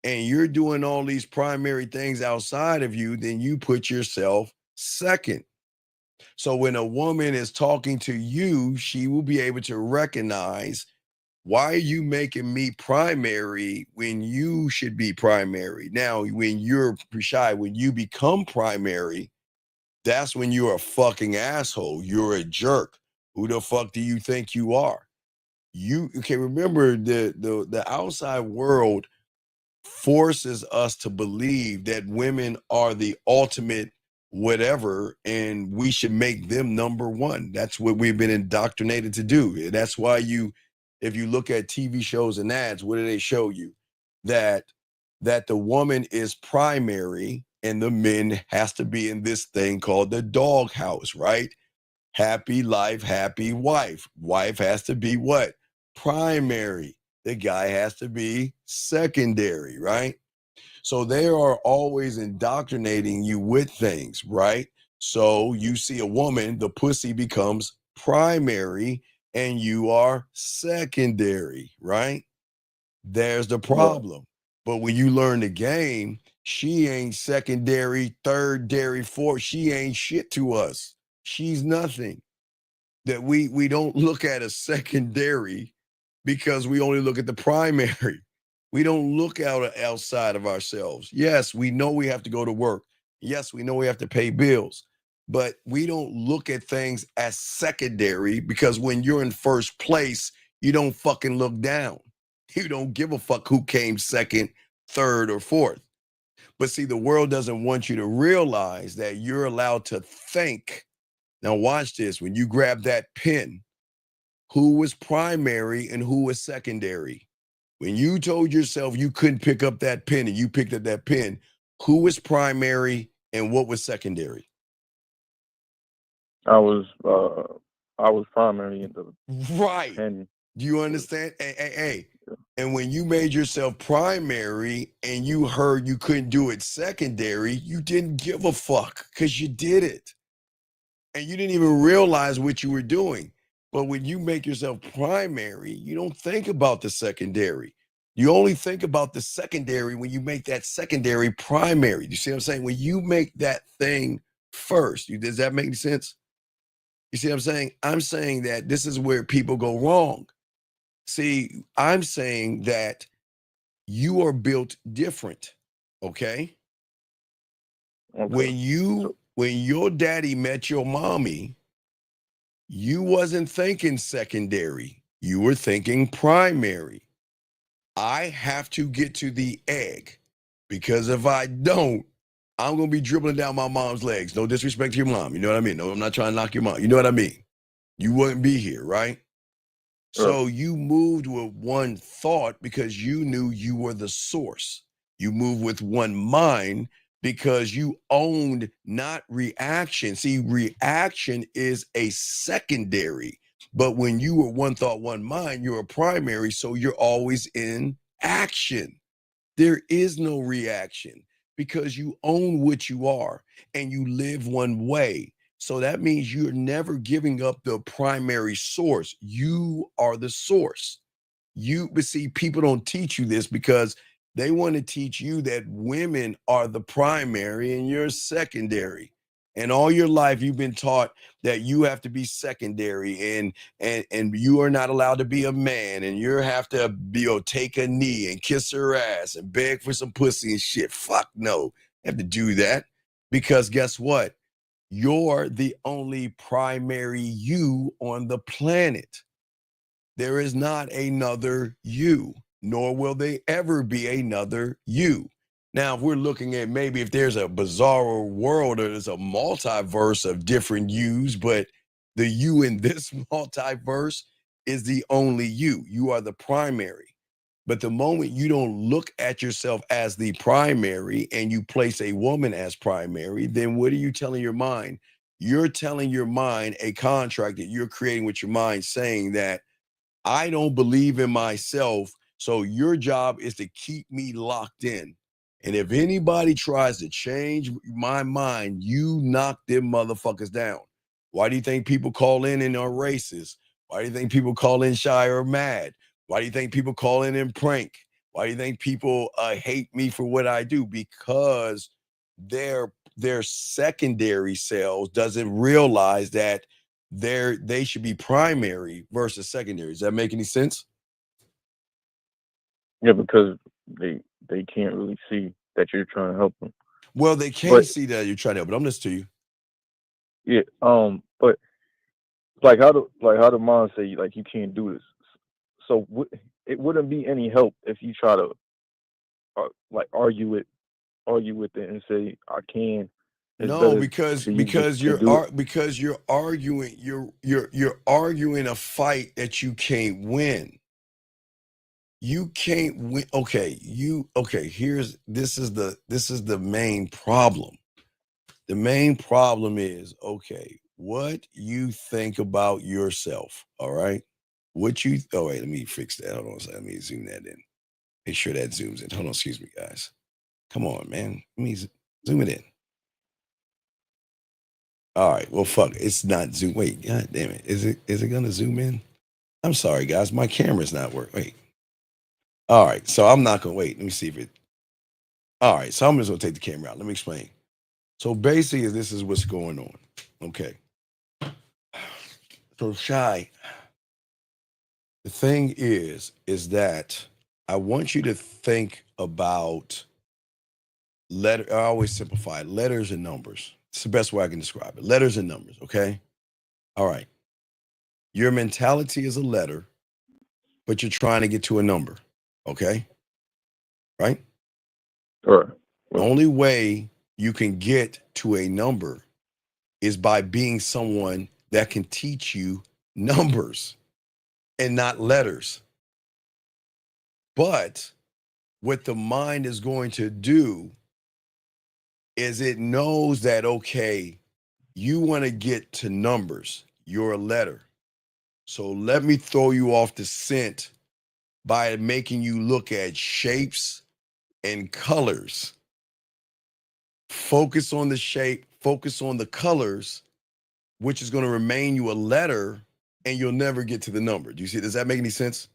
And you're doing all these primary things outside of you, then you put yourself second. So when a woman is talking to you, she will be able to recognize, why are you making me primary when you should be primary? Now, when you're shy, when you become primary, that's when you're a fucking asshole. You're a jerk. Who the fuck do you think you are? You okay, remember the outside world forces us to believe that women are the ultimate whatever and we should make them number one. That's what we've been indoctrinated to do. That's why if you look at TV shows and ads, what do they show you? That the woman is primary and the men has to be in this thing called the doghouse, right? Happy life, happy wife. Wife has to be what? Primary. The guy has to be secondary, right? So they are always indoctrinating you with things, right? So you see a woman, the pussy becomes primary and you are secondary, right? There's the yeah. problem. But when you learn the game, she ain't secondary, third dairy, fourth. She ain't shit to us. She's nothing. That we don't look at a secondary because we only look at the primary. We don't look outside of ourselves. Yes, we know we have to go to work. Yes, we know we have to pay bills, but we don't look at things as secondary because when you're in first place, you don't fucking look down. You don't give a fuck who came second, third, or fourth. But see, the world doesn't want you to realize that you're allowed to think. Now, watch this. When you grab that pen, who was primary and who was secondary? When you told yourself you couldn't pick up that pen and you picked up that pen, who was primary and what was secondary? I was primary in the Right. pen. Do you understand? Hey. And when you made yourself primary and you heard you couldn't do it secondary, you didn't give a fuck because you did it. And you didn't even realize what you were doing. But when you make yourself primary, you don't think about the secondary. You only think about the secondary when you make that secondary primary. You see what I'm saying? When you make that thing first, does that make sense? You see what I'm saying? I'm saying that this is where people go wrong. See, I'm saying that you are built different, okay? When your daddy met your mommy, you wasn't thinking secondary. You were thinking primary. I have to get to the egg because if I don't, I'm going to be dribbling down my mom's legs. No disrespect to your mom. You know what I mean? No, I'm not trying to knock your mom. You know what I mean? You wouldn't be here, right? So you moved with one thought because you knew you were the source. You moved with one mind because you owned not reaction. See, reaction is a secondary, but when you were one thought, one mind, you're a primary, so you're always in action. There is no reaction because you own what you are and you live one way. So that means you're never giving up the primary source. You are the source. But see, people don't teach you this because they want to teach you that women are the primary and you're secondary. And all your life you've been taught that you have to be secondary and you are not allowed to be a man and you have to take a knee and kiss her ass and beg for some pussy and shit. Fuck no. You have to do that because guess what? You're the only primary you on the planet. There is not another you, nor will there ever be another you. Now, if we're looking at maybe if there's a bizarre world or there's a multiverse of different yous, but the you in this multiverse is the only you. You are the primary. But the moment you don't look at yourself as the primary and you place a woman as primary, then what are you telling your mind? You're telling your mind a contract that you're creating with your mind saying that I don't believe in myself. So your job is to keep me locked in. And if anybody tries to change my mind, you knock them motherfuckers down. Why do you think people call in and are racist? Why do you think people call in shy or mad? Why do you think people call in and prank? Why do you think people hate me for what I do? Because their secondary selves doesn't realize that they should be primary versus secondary. Does that make any sense? Yeah, because they can't really see that you're trying to help them. Well, they can't see that you're trying to help, but I'm listening to you. Yeah, but like how the mom say like you can't do this. So it wouldn't be any help if you try to like argue with it and say I can. No, because you're arguing you're arguing a fight that you can't win. You can't win. Okay, this is the main problem. The main problem is, okay, what you think about yourself, all right? Wait, let me fix that. Hold on a second. Let me zoom that in. Make sure that zooms in. Hold on, excuse me, guys. Come on, man. Let me zoom it in. All right, well, fuck, it's not zoom. Wait, god damn it. Is it gonna zoom in? I'm sorry, guys. My camera's not working. Wait. All right, so I'm not gonna wait. Let me see if it. All right, so I'm just gonna take the camera out. Let me explain. So basically, this is what's going on. Okay. So Shy, the thing is that I want you to think about I always simplify it, letters and numbers. It's the best way I can describe it. Letters and numbers, okay? All right. Your mentality is a letter, but you're trying to get to a number, okay? Right? Right. The only way you can get to a number is by being someone that can teach you numbers and not letters. But what the mind is going to do is it knows that, okay, you want to get to numbers, you're a letter. So let me throw you off the scent by making you look at shapes and colors. Focus on the shape, focus on the colors, which is going to remain you a letter, and you'll never get to the number. Do you see? Does that make any sense?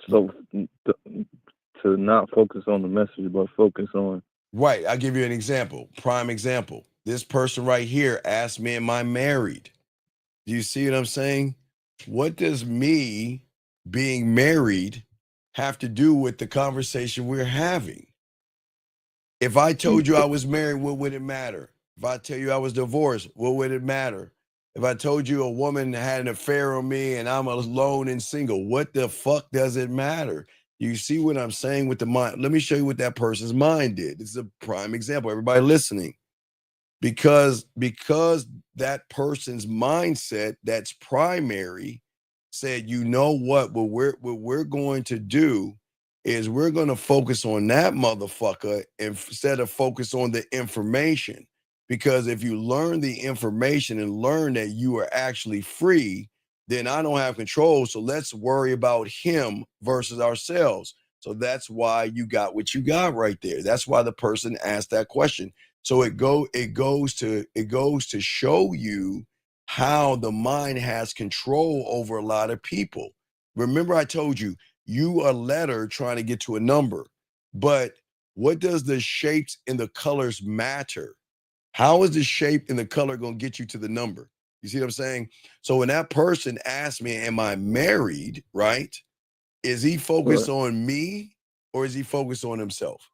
So to not focus on the message, but focus on. Right. I'll give you an example. Prime example. This person right here asked me, am I married? Do you see what I'm saying? What does me being married have to do with the conversation we're having? If I told you I was married, what would it matter? If I tell you I was divorced, what would it matter? If I told you a woman had an affair on me and I'm alone and single, what the fuck does it matter? You see what I'm saying with the mind? Let me show you what that person's mind did. This is a prime example. Everybody listening. Because that person's mindset that's primary said, you know what we're going to do is we're going to focus on that motherfucker instead of focus on the information. Because if you learn the information and learn that you are actually free, then I don't have control. So let's worry about him versus ourselves. So that's why you got what you got right there. That's why the person asked that question. So it goes to show you how the mind has control over a lot of people. Remember, I told you, you a letter trying to get to a number, but what does the shapes and the colors matter? How is the shape and the color going to get you to the number? You see what I'm saying? So when that person asked me, am I married, right? Is he focused on me or is he focused on himself?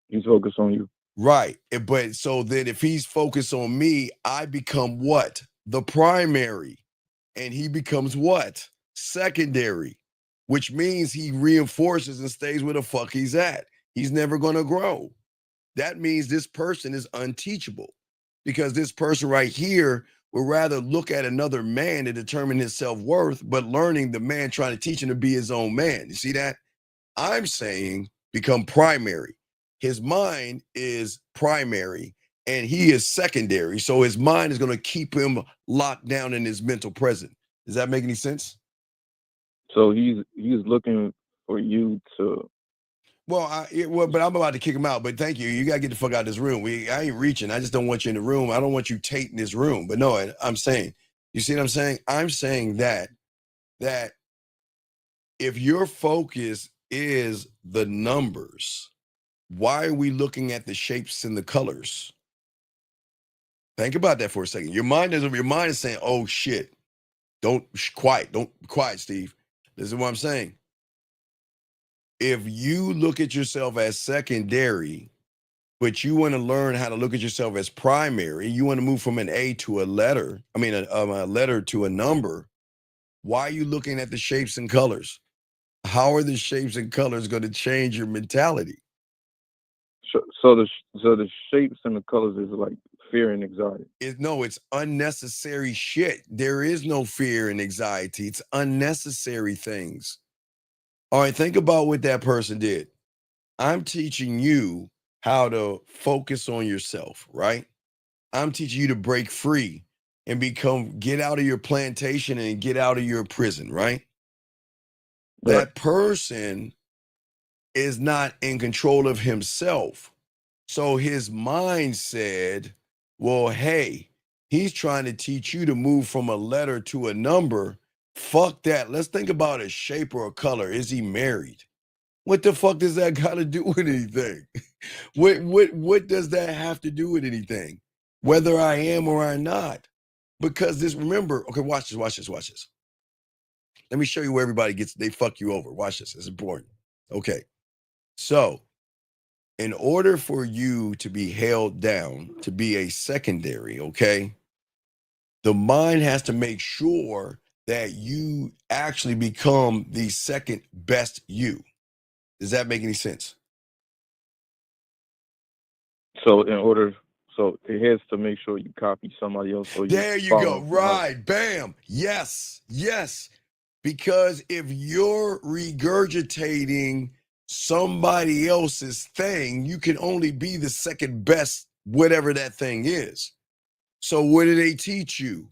He's focused on you. Right. But so then if he's focused on me, I become what? The primary. And he becomes what? Secondary, which means he reinforces and stays where the fuck he's at. He's never going to grow. That means this person is unteachable because this person right here would rather look at another man to determine his self-worth, but learning the man trying to teach him to be his own man. You see that? I'm saying become primary. His mind is primary and he is secondary. So his mind is going to keep him locked down in his mental present. Does that make any sense? So he's looking for you to. Well, but I'm about to kick him out. But thank you. You got to get the fuck out of this room. I ain't reaching. I just don't want you in the room. I don't want you tainting this room. But no, I'm saying, you see what I'm saying? I'm saying that if your focus is the numbers, why are we looking at the shapes and the colors? Think about that for a second. Your mind is saying, oh shit, don't quiet, Steve. This is what I'm saying. If you look at yourself as secondary, but you want to learn how to look at yourself as primary, you want to move from an A to a letter, a letter to a number, why are you looking at the shapes and colors? How are the shapes and colors going to change your mentality? So the shapes and the colors is like fear and anxiety. It's unnecessary shit. There is no fear and anxiety. It's unnecessary things. All right, think about what that person did. I'm teaching you how to focus on yourself, right? I'm teaching you to break free and get out of your plantation and get out of your prison, right? That person is not in control of himself. So his mind said, well, hey, he's trying to teach you to move from a letter to a number. Fuck that. Let's think about a shape or a color. Is he married? What the fuck does that got to do with anything? What does that have to do with anything? Whether I am or I'm not. Because remember, okay, watch this. Let me show you where everybody they fuck you over. Watch this. It's important. Okay. So, in order for you to be held down, to be a secondary, okay, the mind has to make sure that you actually become the second best you. Does that make any sense? So it has to make sure you copy somebody else, or you There you go. follow Right. Bam. Yes. Yes. Because if you're regurgitating somebody else's thing, you can only be the second best, whatever that thing is. So what do they teach you?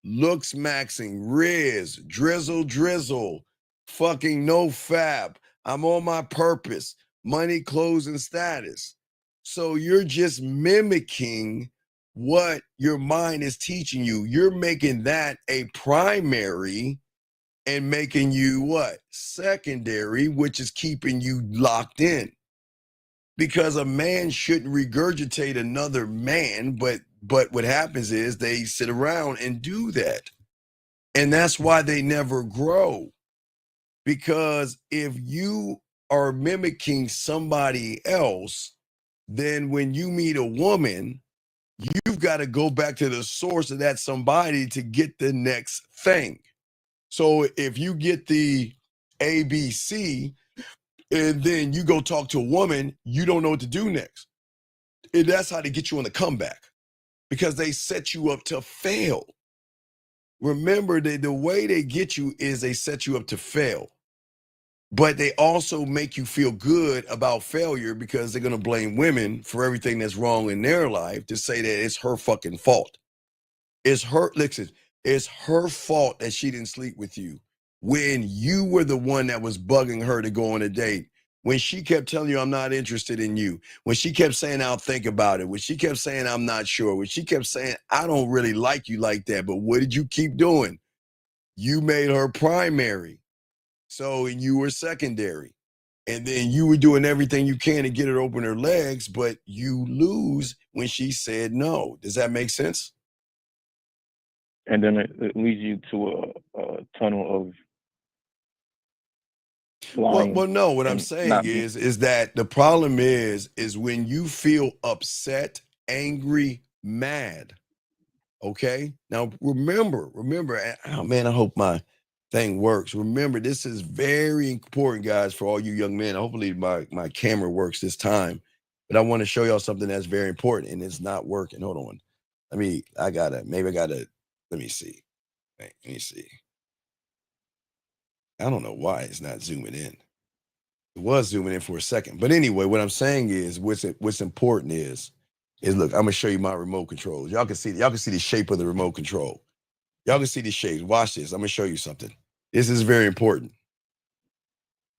Looks maxing, Riz, drizzle, fucking no fab. I'm on my purpose, money, clothes, and status. So you're just mimicking what your mind is teaching you. You're making that a primary and making you what? Secondary, which is keeping you locked in. Because a man shouldn't regurgitate another man, but what happens is they sit around and do that. And that's why they never grow. Because if you are mimicking somebody else, then when you meet a woman, you've got to go back to the source of that somebody to get the next thing. So if you get the ABC and then you go talk to a woman, you don't know what to do next. And that's how they get you on the comeback, because they set you up to fail. Remember, the way they get you is they set you up to fail. But they also make you feel good about failure because they're going to blame women for everything that's wrong in their life, to say that it's her fucking fault. It's her fault that she didn't sleep with you when you were the one that was bugging her to go on a date. When she kept telling you, I'm not interested in you. When she kept saying, I'll think about it. When she kept saying, I'm not sure. When she kept saying, I don't really like you like that. But what did you keep doing? You made her primary. So you were secondary. And then you were doing everything you can to get her to open her legs, but you lose when she said no. Does that make sense? And then it leads you to a tunnel of lying. Well, no, what I'm saying is that the problem is when you feel upset, angry, mad. Okay. Now remember, oh man, I hope my thing works. Remember, this is very important, guys, for all you young men. Hopefully my camera works this time, but I want to show y'all something that's very important, and it's not working. Hold on. Let me see. Let me see. I don't know why it's not zooming in. It was zooming in for a second. But anyway, what I'm saying is what's important is look, I'm gonna show you my remote controls. Y'all can see the shape of the remote control. Y'all can see the shapes. Watch this. I'm gonna show you something. This is very important.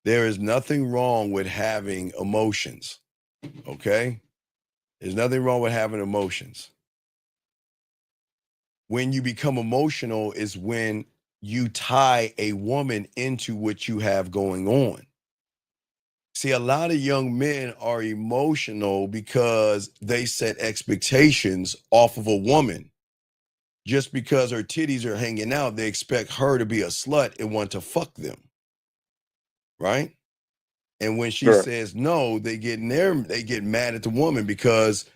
There is nothing wrong with having emotions. Okay? There's nothing wrong with having emotions. When you become emotional is when you tie a woman into what you have going on. See, a lot of young men are emotional because they set expectations off of a woman. Just because her titties are hanging out, they expect her to be a slut and want to fuck them. Right? And when she says no, they get mad at the woman because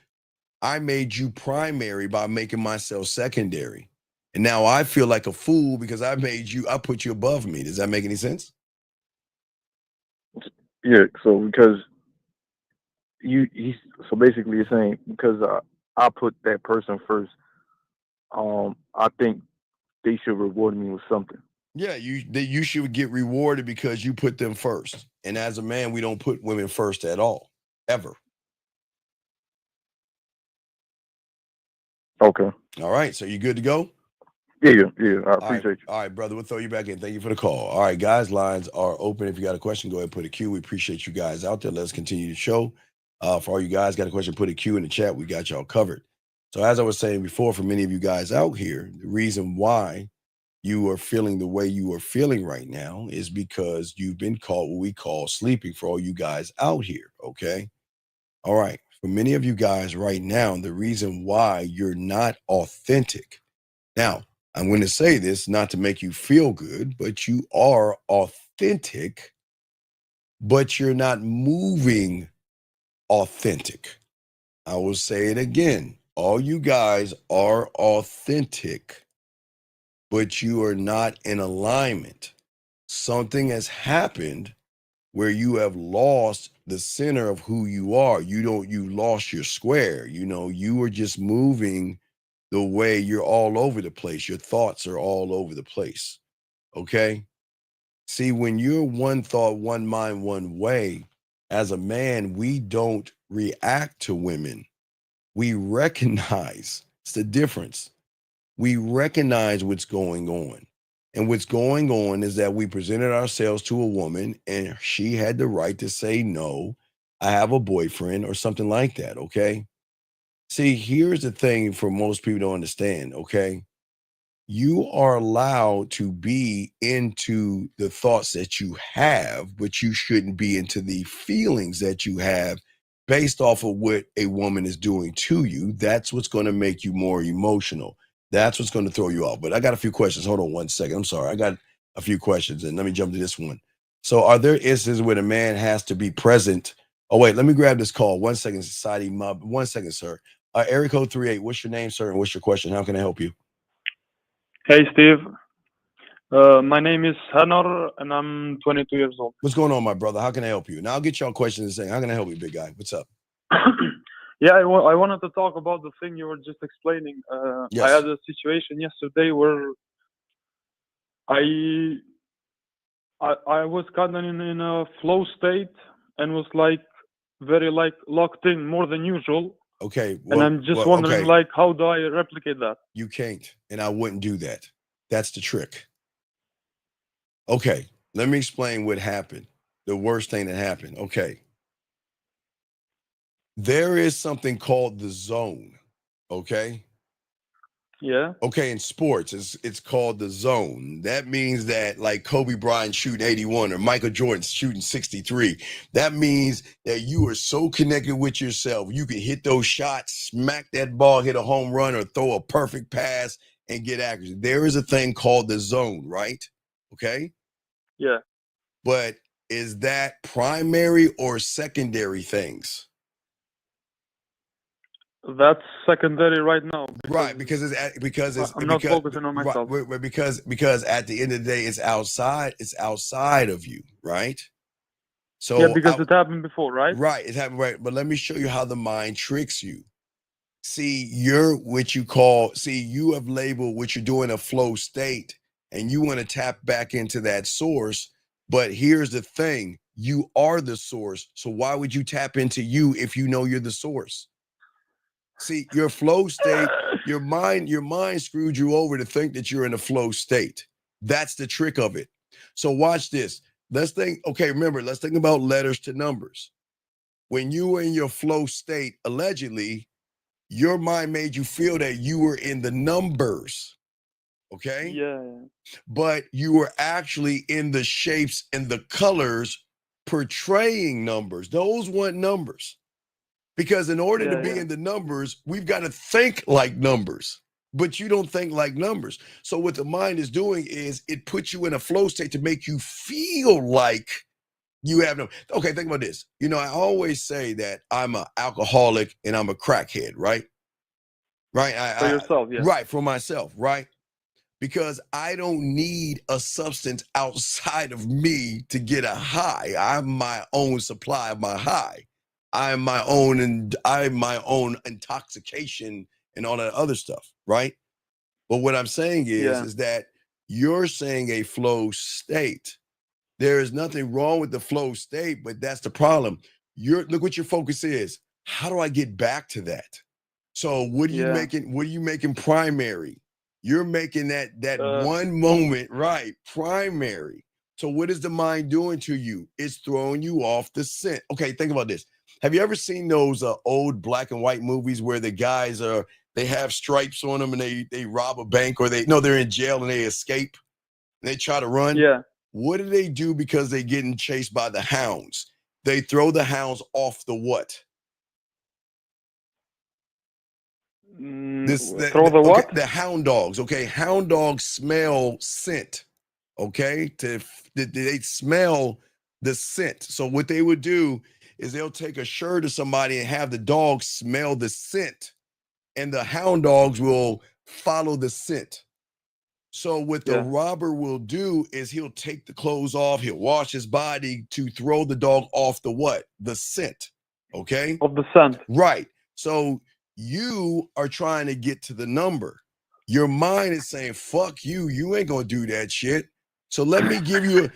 I made you primary by making myself secondary. And now I feel like a fool because I put you above me. Does that make any sense? Yeah, so because so basically you're saying because I put that person first, I think they should reward me with something. Yeah, you should get rewarded because you put them first. And as a man, we don't put women first at all, ever. Okay. All right, so you good to go? Yeah. I appreciate you. All right, brother. We'll throw you back in. Thank you for the call. All right, guys, lines are open. If you got a question, go ahead and put a Q. We appreciate you guys out there. Let's continue the show. For all you guys got a question, put a Q in the chat. We got y'all covered. So as I was saying before, for many of you guys out here, the reason why you are feeling the way you are feeling right now is because you've been caught what we call sleeping, for all you guys out here, okay? All right. For many of you guys right now, the reason why you're not authentic. Now, I'm going to say this not to make you feel good, but you are authentic, but you're not moving authentic. I will say it again. All you guys are authentic, but you are not in alignment. Something has happened where you have lost the center of who you are. You lost your square. You are just moving the way you're all over the place. Your thoughts are all over the place. Okay? See, when you're one thought, one mind, one way, as a man, we don't react to women. We recognize it's the difference. We recognize what's going on. And what's going on is that we presented ourselves to a woman and she had the right to say, no, I have a boyfriend or something like that. Okay. See, here's the thing for most people to understand. Okay. You are allowed to be into the thoughts that you have, but you shouldn't be into the feelings that you have based off of what a woman is doing to you. That's what's going to make you more emotional. That's what's going to throw you off. But I got a few questions. Hold on one second. I'm sorry. I got a few questions and let me jump to this one. So are there instances where the man has to be present? Oh, wait, let me grab this call. 1 second, society mob. 1 second, sir. Area code 38. What's your name, sir? And what's your question? How can I help you? Hey, Steve. My name is Hanor, and I'm 22 years old. What's going on, my brother? How can I help you? Now I'll get y'all questions and say, how can I help you, big guy? What's up? Yeah, I wanted to talk about the thing you were just explaining. Yes. I had a situation yesterday where I was kind of in a flow state and was like very like locked in more than usual. Okay. And I'm just wondering, okay. like, how do I replicate that? You can't, and I wouldn't do that. That's the trick. Okay, let me explain what happened. The worst thing that happened. Okay. There is something called the zone. Okay. Yeah. Okay, in sports, it's called the zone. That means that like Kobe Bryant shooting 81 or Michael Jordan shooting 63. That means that you are so connected with yourself. You can hit those shots, smack that ball, hit a home run, or throw a perfect pass and get accuracy. There is a thing called the zone, right? Okay. Yeah. But is that primary or secondary things? That's secondary right now. Right, because I'm not focusing on myself. Right, because at the end of the day, it's outside of you, right? So yeah, because it happened before, right? Right, it happened right. But let me show you how the mind tricks you. See, you have labeled what you're doing a flow state, and you want to tap back into that source. But here's the thing: you are the source. So why would you tap into you if you know you're the source? See, your flow state, your mind screwed you over to think that you're in a flow state. That's the trick of it. So watch this. Let's think about letters to numbers. When you were in your flow state, allegedly, your mind made you feel that you were in the numbers. Okay? Yeah. But you were actually in the shapes and the colors portraying numbers. Those weren't numbers. Because in order to be in the numbers, we've got to think like numbers, but you don't think like numbers. So what the mind is doing is it puts you in a flow state to make you feel like you have no. Okay, think about this. I always say that I'm an alcoholic and I'm a crackhead, right? Right. For yourself, yeah. Right, for myself, right? Because I don't need a substance outside of me to get a high. I'm my own supply of my high. I'm my own intoxication and all that other stuff, right? But what I'm saying is that you're saying a flow state. There is nothing wrong with the flow state, but that's the problem. Look what your focus is. How do I get back to that? So what are you making? What are you making primary? You're making that one moment, right? Primary. So what is the mind doing to you? It's throwing you off the scent. Okay, think about this. Have you ever seen those old black and white movies where the guys they have stripes on them and they rob a bank or they're in jail and they escape and they try to run? Yeah. What do they do because they're getting chased by the hounds? They throw the hounds off the what? Throw the what? Okay, the hound dogs. Okay, hound dogs smell scent. Okay, they smell the scent. So what they would do is they'll take a shirt of somebody and have the dog smell the scent, and the hound dogs will follow the scent. So what the robber will do is he'll take the clothes off, he'll wash his body to throw the dog off the what? The scent. Okay? Of the scent. Right. So you are trying to get to the number. Your mind is saying, fuck you, you ain't gonna do that shit. So let me give you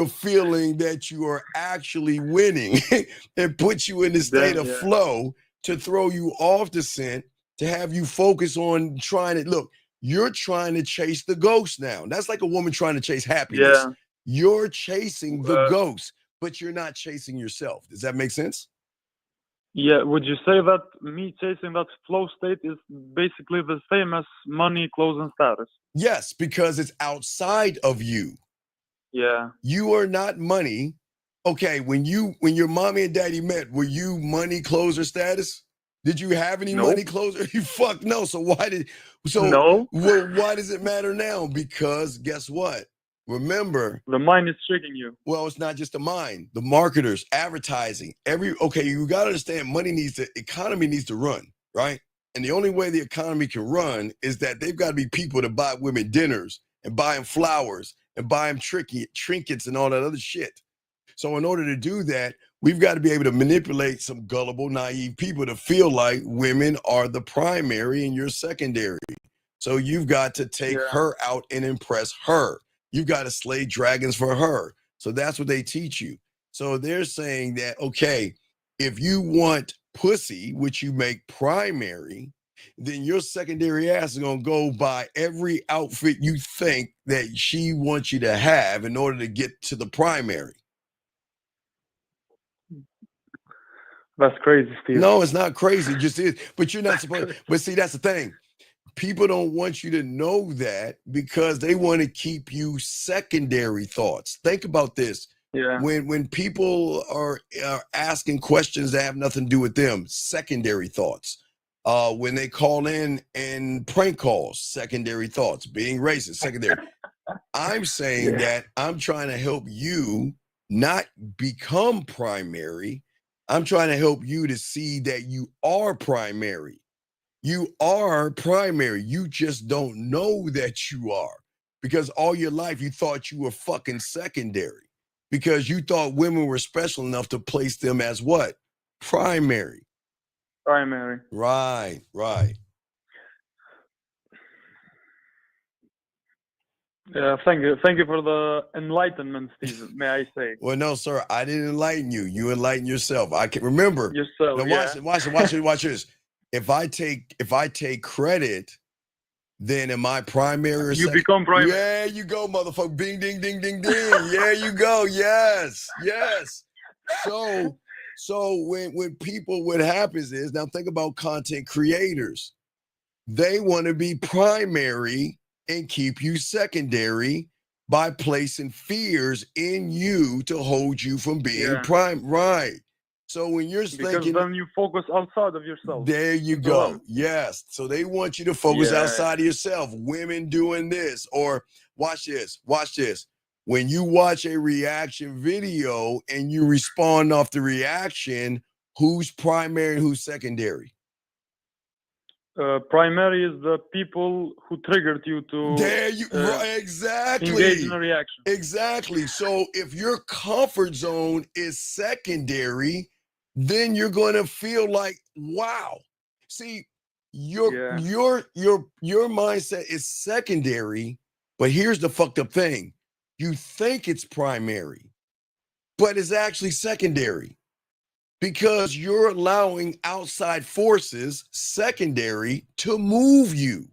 a feeling that you are actually winning and put you in the state of flow to throw you off the scent, to have you focus on trying to look. You're trying to chase the ghost now. That's like a woman trying to chase happiness. Yeah. You're chasing the ghost, but you're not chasing yourself. Does that make sense? Yeah. Would you say that me chasing that flow state is basically the same as money, clothes, and status? Yes, because it's outside of you. Yeah. You are not money. Okay, when your mommy and daddy met, were you money, clothes, or status? Did you have any money, clothes? You fuck no. So why does it matter now? Because guess what? Remember, the mind is tricking you. Well, it's not just the mind. The marketers, advertising, you got to understand economy needs to run, right? And the only way the economy can run is that they've got to be people to buy women dinners and buy them flowers and buy them trinkets and all that other shit. So in order to do that, we've got to be able to manipulate some gullible, naive people to feel like women are the primary and you're secondary. So you've got to take her out and impress her. You've got to slay dragons for her. So that's what they teach you. So they're saying that, okay, if you want pussy, which you make primary, then your secondary ass is going to go buy every outfit you think that she wants you to have in order to get to the primary. That's crazy, Steve. No, it's not crazy. It just is. But you're not supposed. But see, that's the thing. People don't want you to know that because they want to keep you secondary thoughts. Think about this. Yeah. When people are asking questions that have nothing to do with them, secondary thoughts. When they call in and prank calls, secondary thoughts. Being racist, secondary. I'm saying that I'm trying to help you not become primary. I'm trying to help you to see that you are primary. You are primary. You just don't know that you are, because all your life you thought you were fucking secondary, because you thought women were special enough to place them as what? Primary. Primary. Right. Yeah, thank you for the enlightenment, Steve. May I say? Well, no, sir, I didn't enlighten you. You enlighten yourself. I can remember. Yourself. Now watch this. If I take credit, then am I primary or you become primary? Yeah, you go, motherfucker. Bing, ding, ding, ding, ding. Yeah, you go. Yes. So what happens is, now think about content creators. They want to be primary and keep you secondary by placing fears in you to hold you from being prime. Right. So when you're thinking, then you focus outside of yourself. There you go. Yes. So they want you to focus outside of yourself. Women doing this, or watch this. When you watch a reaction video and you respond off the reaction, who's primary and who's secondary? Primary is the people who triggered you to exactly engage in a reaction. Exactly. So if your comfort zone is secondary, then you're going to feel like, wow. See, your mindset is secondary, but here's the fucked up thing. You think it's primary, but it's actually secondary, because you're allowing outside forces, secondary, to move you.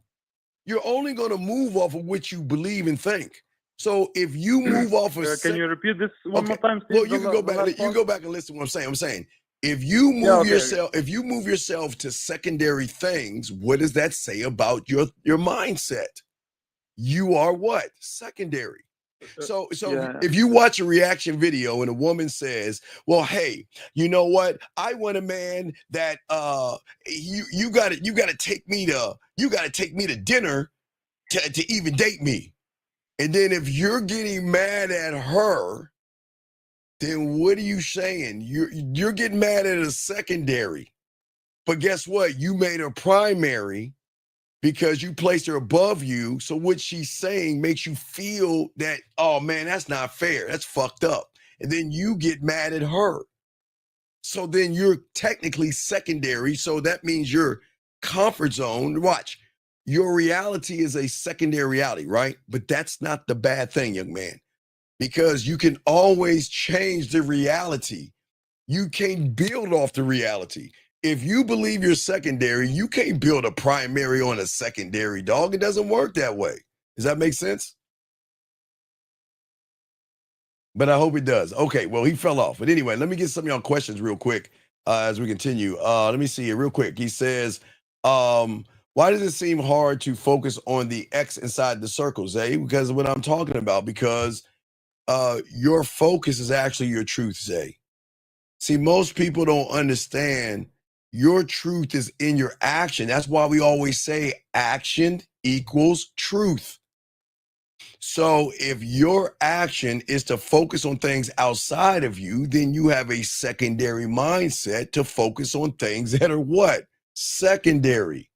You're only going to move off of what you believe and think. So if you move off of, can you repeat this one more time, Steve? Well, you can go back. You can go back and listen to what I'm saying. I'm saying, if you move if you move yourself to secondary things, what does that say about your mindset? You are what? Secondary. So Yeah. if you watch a reaction video and a woman says, "Well, hey, you know what? I want a man that you got to take me to dinner to even date me." And then if you're getting mad at her, then what are you saying? You're getting mad at a secondary. But guess what? You made her primary because you placed her above you. So what she's saying makes you feel that, oh man, that's not fair. That's fucked up. And then you get mad at her. So then you're technically secondary. So that means your comfort zone. Watch, your reality is a secondary reality, right? But that's not the bad thing, young man, because you can always change the reality. You can't build off the reality. If you believe you're secondary, you can't build a primary on a secondary, dog. It doesn't work that way. Does that make sense? But I hope it does. Okay, well, he fell off. But anyway, let me get some of y'all questions real quick as we continue. Let me see here real quick. He says, why does it seem hard to focus on the X inside the circle, Zay? Because of what I'm talking about, because your focus is actually your truth, Zay. See, most people don't understand your truth is in your action. That's why we always say action equals truth. So if your action is to focus on things outside of you, then you have a secondary mindset to focus on things that are what? Secondary.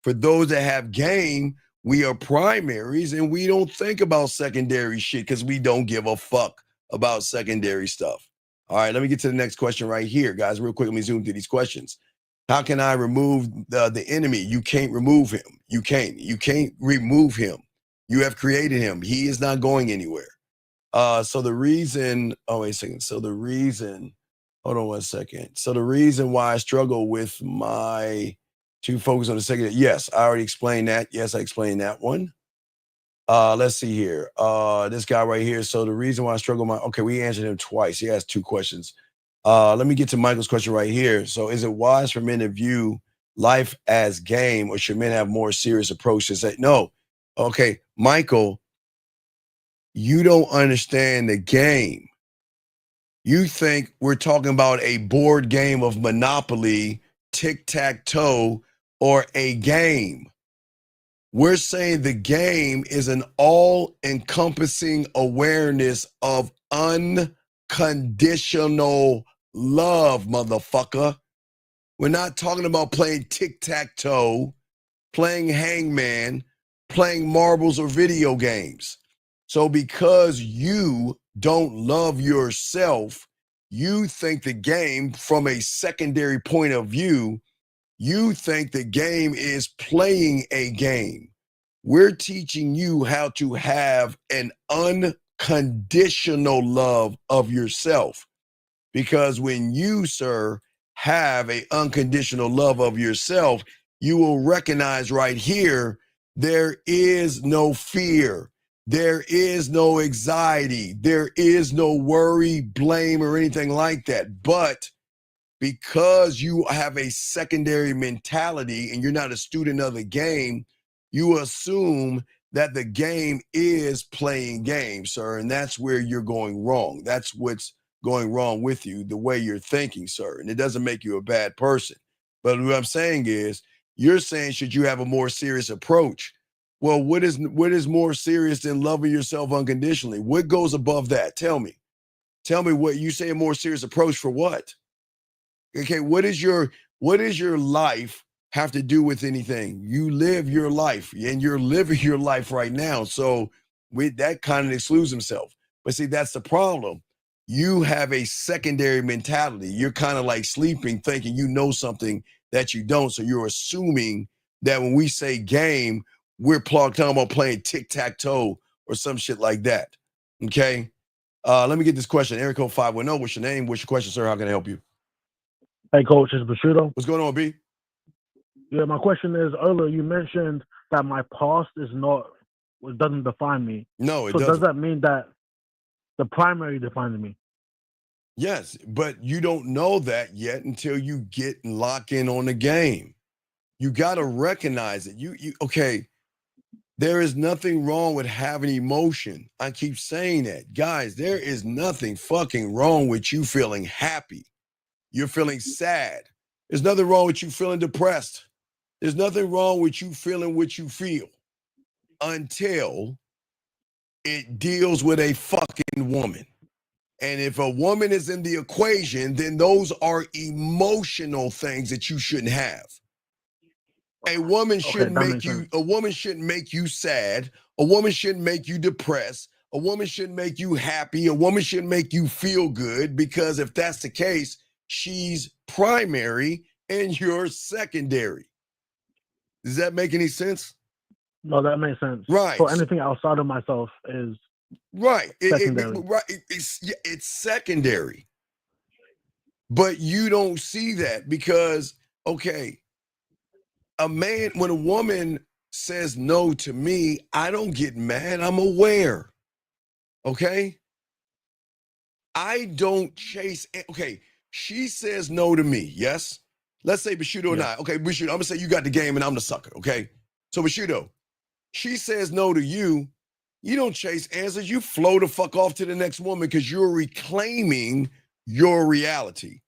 For those that have game, we are primaries and we don't think about secondary shit because we don't give a fuck about secondary stuff. All right, let me get to the next question right here, guys. Real quick, let me zoom through these questions. How can I remove the enemy? You can't remove him. You can't remove him. You have created him. He is not going anywhere. So the reason, oh, wait a second. So the reason, hold on one second. So the reason why I struggle with to focus on the second, yes, I already explained that. Yes, I explained that one. Let's see here. This guy right here. So the reason why I struggle, okay, we answered him twice. He asked 2 questions. Let me get to Michael's question right here. So is it wise for men to view life as game, or should men have more serious approach to say, no, okay, Michael, you don't understand the game. You think we're talking about a board game of Monopoly, tic-tac-toe, or a game. We're saying the game is an all-encompassing awareness of unconditional love, motherfucker. We're not talking about playing tic-tac-toe, playing hangman, playing marbles, or video games. So because you don't love yourself, you think the game from a secondary point of view, you think the game is playing a game. We're teaching you how to have an unconditional love of yourself. Because when you, sir, have an unconditional love of yourself, you will recognize right here, there is no fear. There is no anxiety. There is no worry, blame, or anything like that. But because you have a secondary mentality and you're not a student of the game, you assume that the game is playing games, sir. And that's where you're going wrong. That's what's going wrong with you, the way you're thinking, sir. And it doesn't make you a bad person. But what I'm saying is, you're saying, should you have a more serious approach? Well, what is more serious than loving yourself unconditionally? What goes above that? Tell me. Tell me what you say, a more serious approach for what? Okay, what is your life have to do with anything? You live your life, and you're living your life right now. So that kind of excludes himself. But see, that's the problem. You have a secondary mentality. You're kind of like sleeping, thinking you know something that you don't. So you're assuming that when we say game, we're talking about playing tic-tac-toe or some shit like that. Okay? Let me get this question. Eric 0510, what's your name? What's your question, sir? How can I help you? Hey, Coach, it's Bushido. What's going on, B? Yeah, my question is, earlier you mentioned that my past it doesn't define me. No, it so doesn't. Does that mean that the primary defines me? Yes, but you don't know that yet until you get locked in on the game. You got to recognize it. Okay, There is nothing wrong with having emotion. I keep saying that. Guys, there is nothing fucking wrong with you feeling happy. You're feeling sad. There's nothing wrong with you feeling depressed. There's nothing wrong with you feeling what you feel until it deals with a fucking woman. And if a woman is in the equation, then those are emotional things that you shouldn't have. A woman shouldn't make you sad. A woman shouldn't make you depressed. A woman shouldn't make you happy. A woman shouldn't make you feel good, because if that's the case, she's primary and you're secondary. Does that make any sense? No, that makes sense. Right. So anything outside of myself is right. secondary. It's secondary. But you don't see that because, okay, when a woman says no to me, I don't get mad. I'm aware. Okay? I don't chase. Okay, she says no to me. Yes? Let's say Bushido and I. Okay, Bushido, I'm going to say you got the game and I'm the sucker. Okay? So Bushido, she says no to you. You don't chase answers. You flow the fuck off to the next woman because you're reclaiming your reality.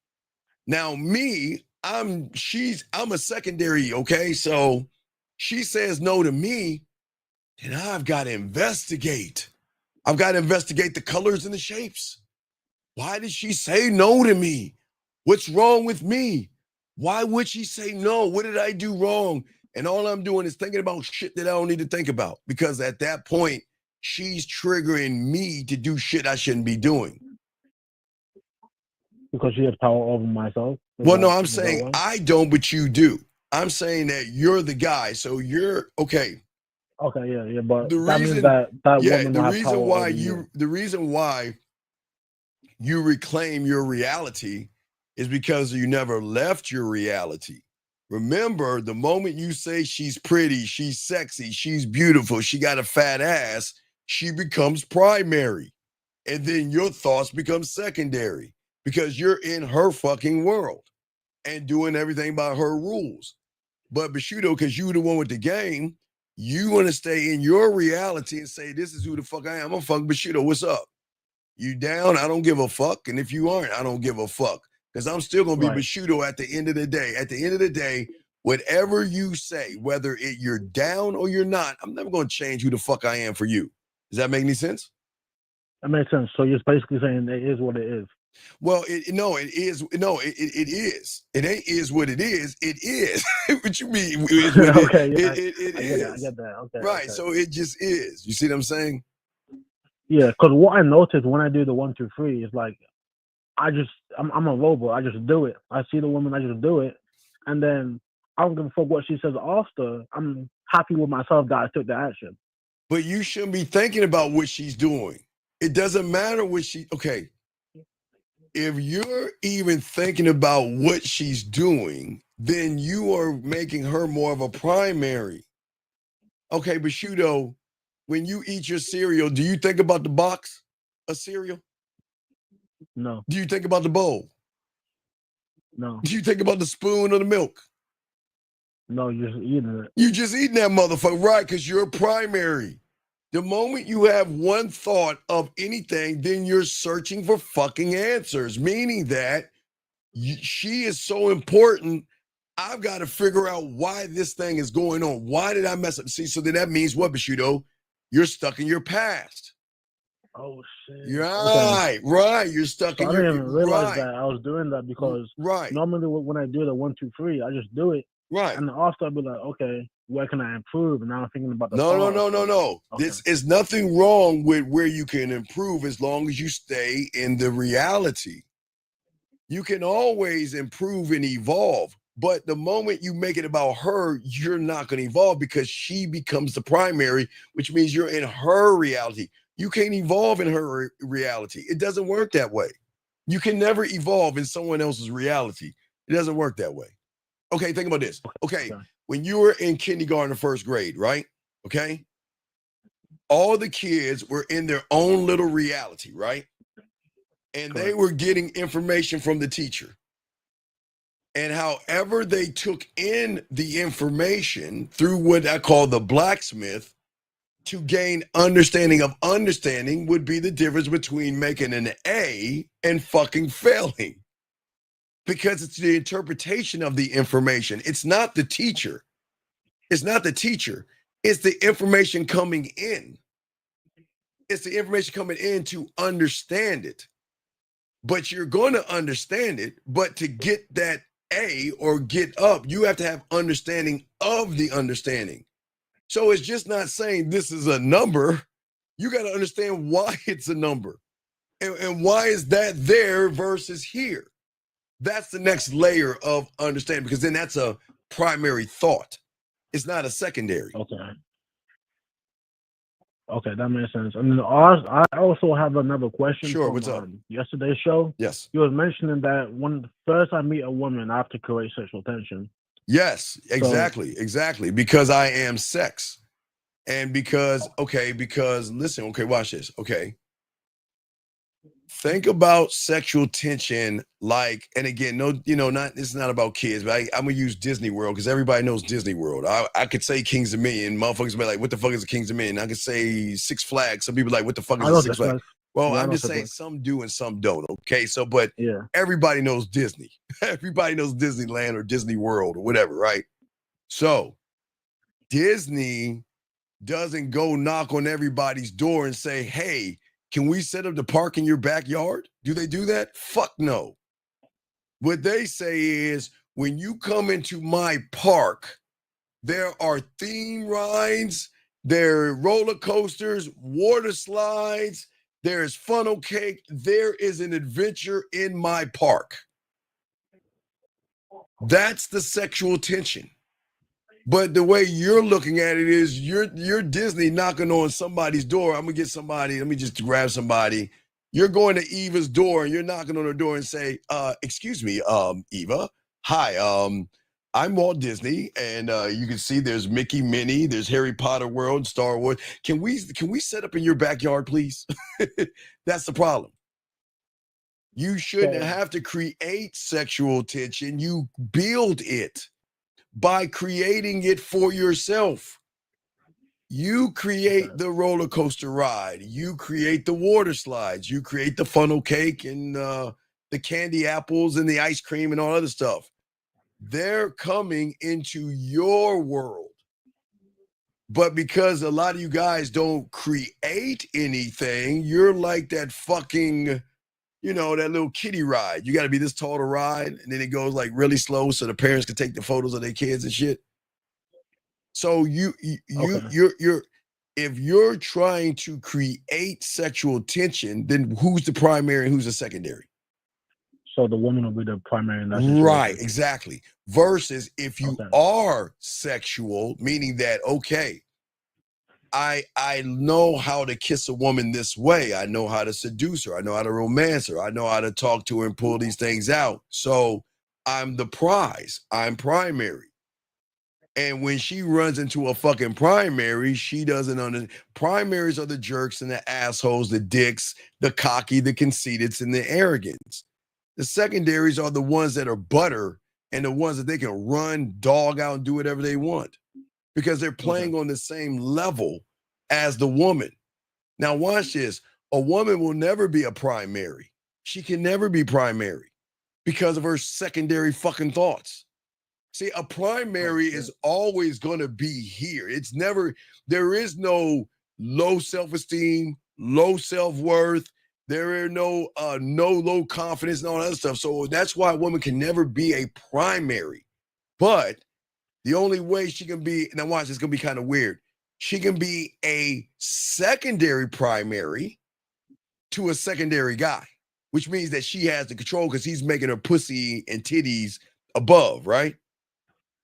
Now, me, I'm a secondary, okay? So she says no to me, then I've got to investigate. I've got to investigate the colors and the shapes. Why did she say no to me? What's wrong with me? Why would she say no? What did I do wrong? And all I'm doing is thinking about shit that I don't need to think about, because at that point, she's triggering me to do shit I shouldn't be doing. Because she has power over myself? No, I'm saying I don't, but you do. I'm saying that you're the guy, so you're okay. Okay, yeah, but that means that woman will have power over you. The reason why you reclaim your reality is because you never left your reality. Remember, the moment you say she's pretty, she's sexy, she's beautiful, she got a fat ass, she becomes primary. And then your thoughts become secondary because you're in her fucking world and doing everything by her rules. But Bushido, because you the one with the game, you want to stay in your reality and say, this is who the fuck I am. I'm a fuck Bushido. What's up? You down? I don't give a fuck. And if you aren't, I don't give a fuck. Because I'm still going to be Bushido at the end of the day. At the end of the day, whatever you say, whether you're down or you're not, I'm never going to change who the fuck I am for you. Does that make any sense? That makes sense. So you're basically saying it is what it is. Well, it is. No, it is. It ain't is what it is. It is. What you mean? Okay, it is. I get that. Okay. Right. Okay. So it just is. You see what I'm saying? Yeah, because what I noticed when I do the 1, 2, 3 is like, I'm a robot. I just do it. I see the woman, I just do it, and then I don't give a fuck what she says after. I'm happy with myself that I took the action. But you shouldn't be thinking about what she's doing. It doesn't matter what okay. If you're even thinking about what she's doing, then you are making her more of a primary. Okay, Bushido, when you eat your cereal, do you think about the box of cereal? No. Do you think about the bowl? No. Do you think about the spoon or the milk? No, you're just eating it. You just eating that motherfucker, right? Because you're primary. The moment you have one thought of anything, then you're searching for fucking answers, meaning that she is so important. I've got to figure out why this thing is going on. Why did I mess up? See, so then that means what, Bushido? You're stuck in your past. Oh, shit. Right. You're stuck so in I your... didn't even realize that I was doing that because normally when I do the 1, 2, 3, I just do it. Right. And then after I'll be like, okay, where can I improve? And now I'm thinking about the No. Okay. This is nothing wrong with where you can improve as long as you stay in the reality. You can always improve and evolve. But the moment you make it about her, you're not going to evolve because she becomes the primary, which means you're in her reality. You can't evolve in her reality. It doesn't work that way. You can never evolve in someone else's reality. It doesn't work that way. Okay, think about this. Okay, when you were in kindergarten or first grade, right? Okay, all the kids were in their own little reality, right? And they were getting information from the teacher. And however they took in the information through what I call the blacksmith, to gain understanding of understanding would be the difference between making an A and fucking failing. Because it's the interpretation of the information. It's not the teacher. It's not the teacher. It's the information coming in. It's the information coming in to understand it. But you're going to understand it. But to get that A or get up, you have to have understanding of the understanding. So it's just not saying this is a number. You got to understand why it's a number. And why is that there versus here? That's the next layer of understanding, because then that's a primary thought. It's not a secondary. Okay, that makes sense. And then I also have another question. Sure, from, what's up? Yesterday's show. Yes. You was mentioning that when first I meet a woman, I have to create sexual tension. Yes, exactly. Because I am sex. And because listen, watch this. Okay. Think about sexual tension like, and again, it's not about kids, but I'm gonna use Disney World because everybody knows Disney World. I could say Kings Dominion, motherfuckers be like, what the fuck is a Kings Dominion? I could say Six Flags. Some people like, what the fuck is a Six Flags? Well, I'm just saying some do and some don't. Okay, so but everybody knows Disney. Everybody knows Disneyland or Disney World or whatever, right? So Disney doesn't go knock on everybody's door and say, hey, can we set up the park in your backyard? Do they do that? Fuck no. What they say is, when you come into my park, there are theme rides, there are roller coasters, water slides, there's funnel cake, there is an adventure in my park. That's the sexual tension. But the way you're looking at it is you're Disney knocking on somebody's door. I'm gonna get somebody, let me just grab somebody. You're going to Eva's door and you're knocking on her door and say, excuse me, Eva. Hi, I'm Walt Disney, and you can see there's Mickey, Minnie, there's Harry Potter World, Star Wars. Can we set up in your backyard, please? That's the problem. You shouldn't have to create sexual tension. You build it by creating it for yourself. You create the roller coaster ride. You create the water slides. You create the funnel cake and the candy apples and the ice cream and all other stuff. They're coming into your world. But because a lot of you guys don't create anything, you're like that fucking, that little kiddie ride. You got to be this tall to ride, and then it goes like really slow so the parents can take the photos of their kids and shit. So you're if you're trying to create sexual tension, then who's the primary and who's the secondary? So the woman will be the primary in that situation. Right, exactly. Versus if you are sexual, meaning that, okay, I know how to kiss a woman this way. I know how to seduce her. I know how to romance her. I know how to talk to her and pull these things out. So I'm the prize. I'm primary. And when she runs into a fucking primary, she doesn't understand. Primaries are the jerks and the assholes, the dicks, the cocky, the conceited, and the arrogance. The secondaries are the ones that are butter and the ones that they can run, dog out, and do whatever they want because they're playing on the same level as the woman. Now, watch this. A woman will never be a primary. She can never be primary because of her secondary fucking thoughts. See, a primary is always going to be here. It's never, there is no low self-esteem, low self-worth. There are no low confidence and all that stuff. So that's why a woman can never be a primary. But the only way she can be, now watch, it's going to be kind of weird. She can be a secondary primary to a secondary guy, which means that she has the control because he's making her pussy and titties above, right?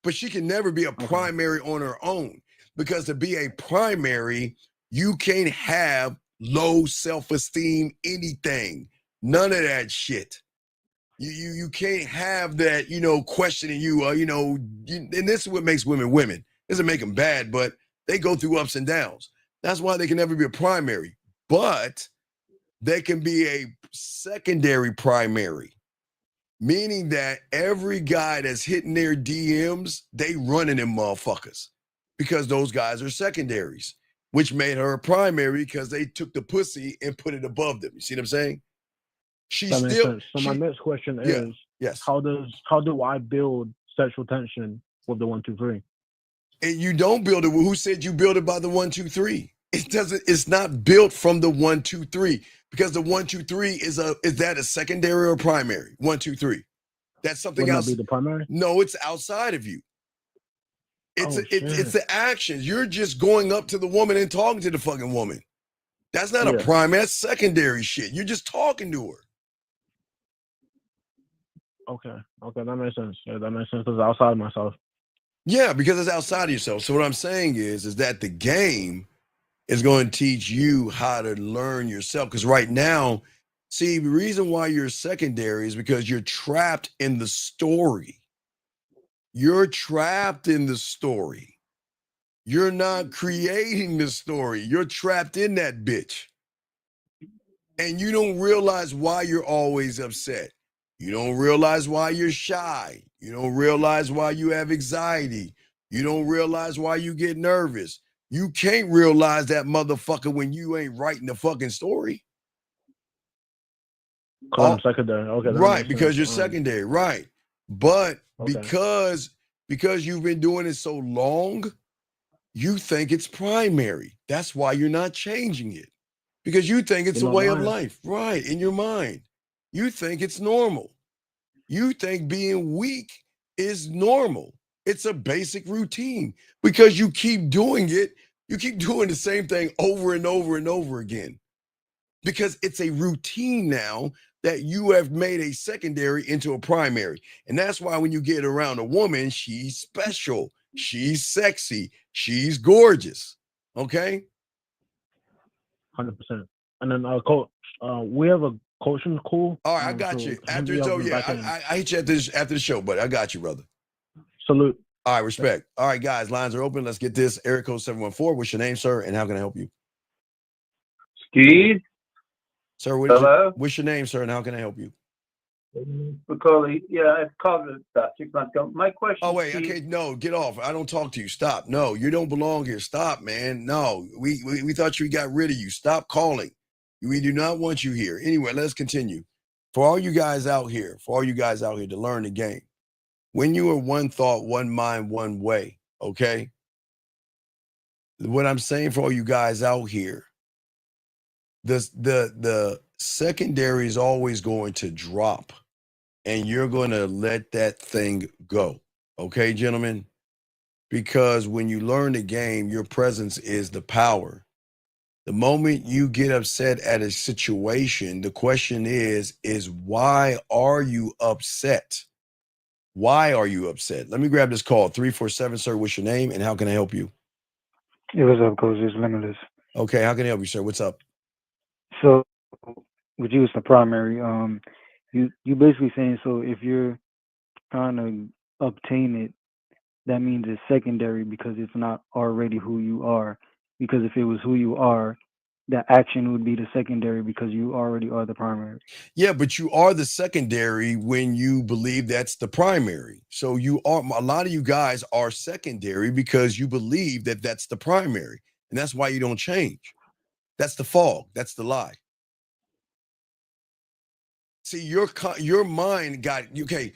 But she can never be a primary on her own because to be a primary, you can't have low self-esteem, anything, none of that shit. You can't have that, questioning you, and this is what makes women women. It doesn't make them bad, but they go through ups and downs. That's why they can never be a primary, but they can be a secondary primary. Meaning that every guy that's hitting their DMs, they running them motherfuckers because those guys are secondaries. which made her a primary because they took the pussy and put it above them. You see what I'm saying? That makes sense. So my next question is, yes. How do I build sexual tension with the 1, 2, 3? And you don't build it. Well, who said you build it by the 1, 2, 3? It doesn't. It's not built from the 1, 2, 3 because the 1, 2, 3 is that a secondary or primary? 1, 2, 3. That's something else. Wouldn't that be the primary? No, it's outside of you. It's the actions. You're just going up to the woman and talking to the fucking woman. That's not a primary. That's secondary shit. You're just talking to her. Okay, that makes sense. Yeah, that makes sense. It's outside of myself. Yeah, because it's outside of yourself. So what I'm saying is that the game is going to teach you how to learn yourself. Because right now, see, the reason why you're secondary is because you're trapped in the story. You're trapped in the story. You're not creating the story. You're trapped in that bitch. And you don't realize why you're always upset. You don't realize why you're shy. You don't realize why you have anxiety. You don't realize why you get nervous. You can't realize that motherfucker when you ain't writing the fucking story. Because I'm secondary. Okay. Right, because you're secondary, right. But because you've been doing it so long, you think it's primary. That's why you're not changing it. Because you think it's a way of life. Right, in your mind. You think it's normal. You think being weak is normal. It's a basic routine because you keep doing it. You keep doing the same thing over and over and over again because it's a routine now that you have made a secondary into a primary. And that's why when you get around a woman, she's special. She's sexy. She's gorgeous. Okay? 100%. And then, coach, we have a coaching call. All right, I got you. After the show, I hit you after the show, buddy. I got you, brother. Salute. All right, respect. All right, guys, lines are open. Let's get this. Area code 714. What's your name, sir? And how can I help you? Steve. Sir, what's your name, sir? And how can I help you? Macaulay. Yeah, I've called it about 6 months ago. My question. Oh, wait. Okay, no, get off. I don't talk to you. Stop. No, you don't belong here. Stop, man. No, we thought we got rid of you. Stop calling. We do not want you here. Anyway, let's continue. For all you guys out here to learn the game, when you are one thought, one mind, one way, okay? What I'm saying for all you guys out here, the secondary is always going to drop, and you're going to let that thing go, okay, gentlemen? Because when you learn the game, your presence is the power. The moment you get upset at a situation, the question is why are you upset? Why are you upset? Let me grab this call. 347, sir. What's your name and how can I help you? Hey, what's up, Coach? It's Limitless. Okay, how can I help you, sir? What's up? So, with you, it's the primary. You basically saying, so if you're trying to obtain it, that means it's secondary because it's not already who you are. Because if it was who you are, the action would be the secondary because you already are the primary. Yeah, but you are the secondary when you believe that's the primary. So you are, a lot of you guys are secondary because you believe that that's the primary. And that's why you don't change. That's the fog. That's the lie. See, your mind got, okay,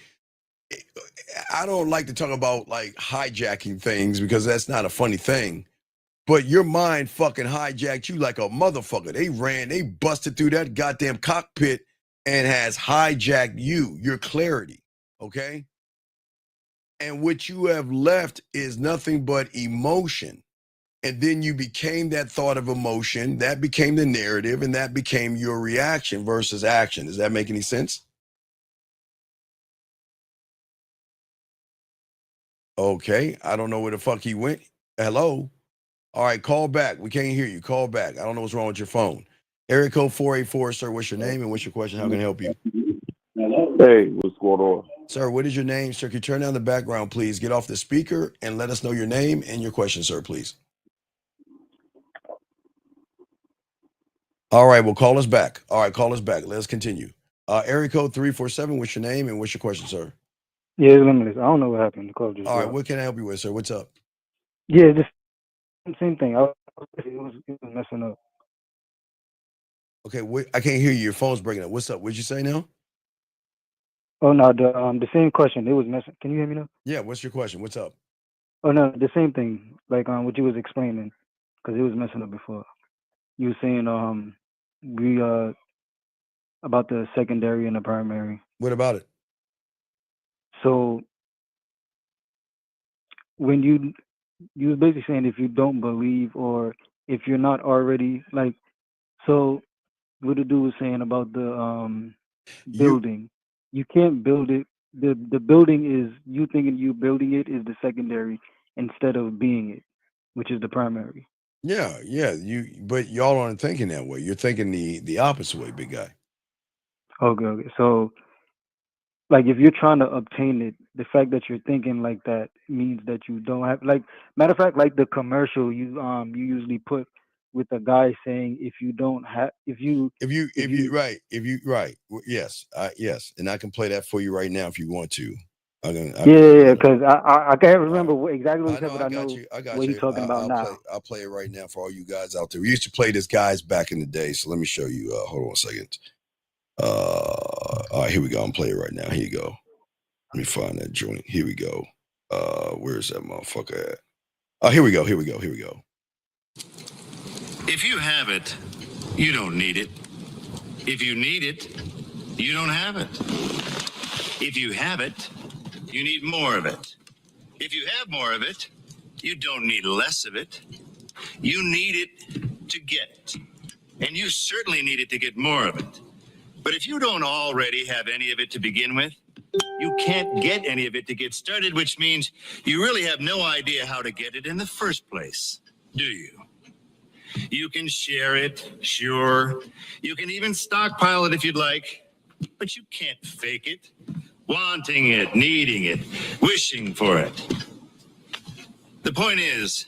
I don't like to talk about like hijacking things because that's not a funny thing. But your mind fucking hijacked you like a motherfucker. They busted through that goddamn cockpit and has hijacked you, your clarity, okay? And what you have left is nothing but emotion. And then you became that thought of emotion, that became the narrative, and that became your reaction versus action. Does that make any sense? Okay, I don't know where the fuck he went. Hello? All right, call back. We can't hear you. Call back. I don't know what's wrong with your phone. Area code 484, sir. What's your name and what's your question? How can I help you? Hey, what's going on? Sir, what is your name? Sir, can you turn down the background, please? Get off the speaker and let us know your name and your question, sir, please. All right, well, call us back. All right, call us back. Let's continue. Area code 347, what's your name and what's your question, sir? Yeah, it's Limitless. I don't know what happened. The call just All right, dropped. what can I help you with, sir? What's up? Yeah, just same thing. I was messing up. Okay, I can't hear you. Your phone's breaking up. What's up? What'd you say now? Oh no, the same question. It was messing. Can you hear me now? Yeah, what's your question? What's up? Oh no, the same thing. Like what you was explaining, because it was messing up before. You were saying we about the secondary and the primary. What about it? So when you was basically saying if you don't believe or if you're not already like, so what the dude was saying about the building, you can't build it. The building is you thinking you building it is the secondary instead of being it, which is the primary. Yeah, but y'all aren't thinking that way. You're thinking the opposite way, big guy. Okay. So like if you're trying to obtain it, the fact that you're thinking like that means that you don't have like matter of fact, like the commercial you usually put with a guy saying if you don't have if you Yes, yes, and I can play that for you right now if you want to. yeah, because I can't remember exactly what he said, but I know I got what you. he's talking about now. I'll play it right now for all you guys out there. We used to play this guys back in the day, so let me show you. Hold on a second. All right, here we go. I'm playing it right now. Here you go. Let me find that joint. Here we go. Where's that motherfucker at? Oh, here we go. If you have it, you don't need it. If you need it, you don't have it. If you have it, you need more of it. If you have more of it, you don't need less of it. You need it to get it. And you certainly need it to get more of it. But if you don't already have any of it to begin with, you can't get any of it to get started, which means you really have no idea how to get it in the first place, do you? You can share it, sure. You can even stockpile it if you'd like, but you can't fake it. Wanting it, needing it, wishing for it. The point is,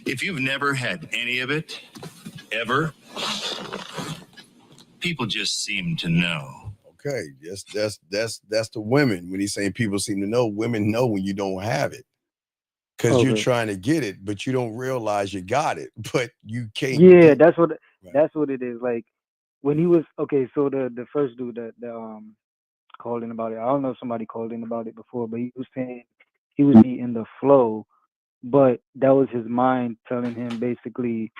if you've never had any of it, ever, people just seem to know. Okay, that's the women. When he's saying people seem to know, women know when you don't have it. Because you're trying to get it, but you don't realize you got it, but you can't. Yeah, that's what it is. Like when he was so the first dude that called in about it. I don't know if somebody called in about it before, but he was saying he was in the flow, but that was his mind telling him basically.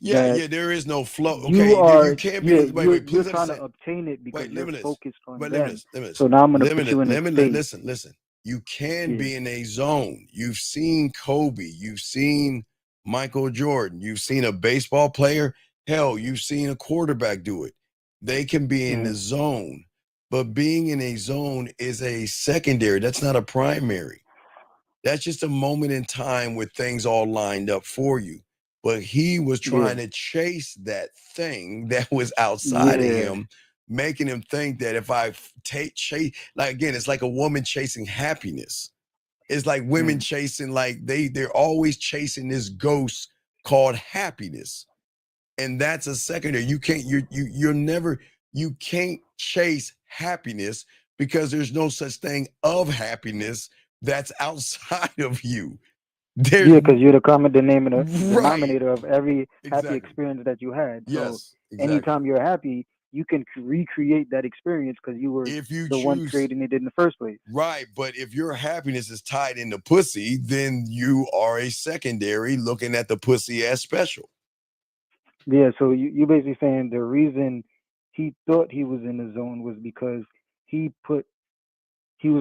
Yeah, there is no flow. Okay, you can't be. Wait, you're please trying understand. to obtain it because you're focused on them. Limitless. So now I'm gonna put you in a state. Listen. You can be in a zone. You've seen Kobe. You've seen Michael Jordan. You've seen a baseball player. Hell, you've seen a quarterback do it. They can be in the zone, but being in a zone is a secondary. That's not a primary. That's just a moment in time where things all lined up for you. But he was trying to chase that thing that was outside of him, making him think that if I chase, like again, it's like a woman chasing happiness. It's like women chasing, like they're always chasing this ghost called happiness. And that's a secondary. You can't, you can't chase happiness because there's no such thing of happiness that's outside of you. Because you're the common denominator of every happy experience that you had. So anytime you're happy, you can recreate that experience because you were the one creating it in the first place. Right, but if your happiness is tied into pussy, then you are a secondary looking at the pussy as special. Yeah, so you basically saying the reason he thought he was in the zone was because he was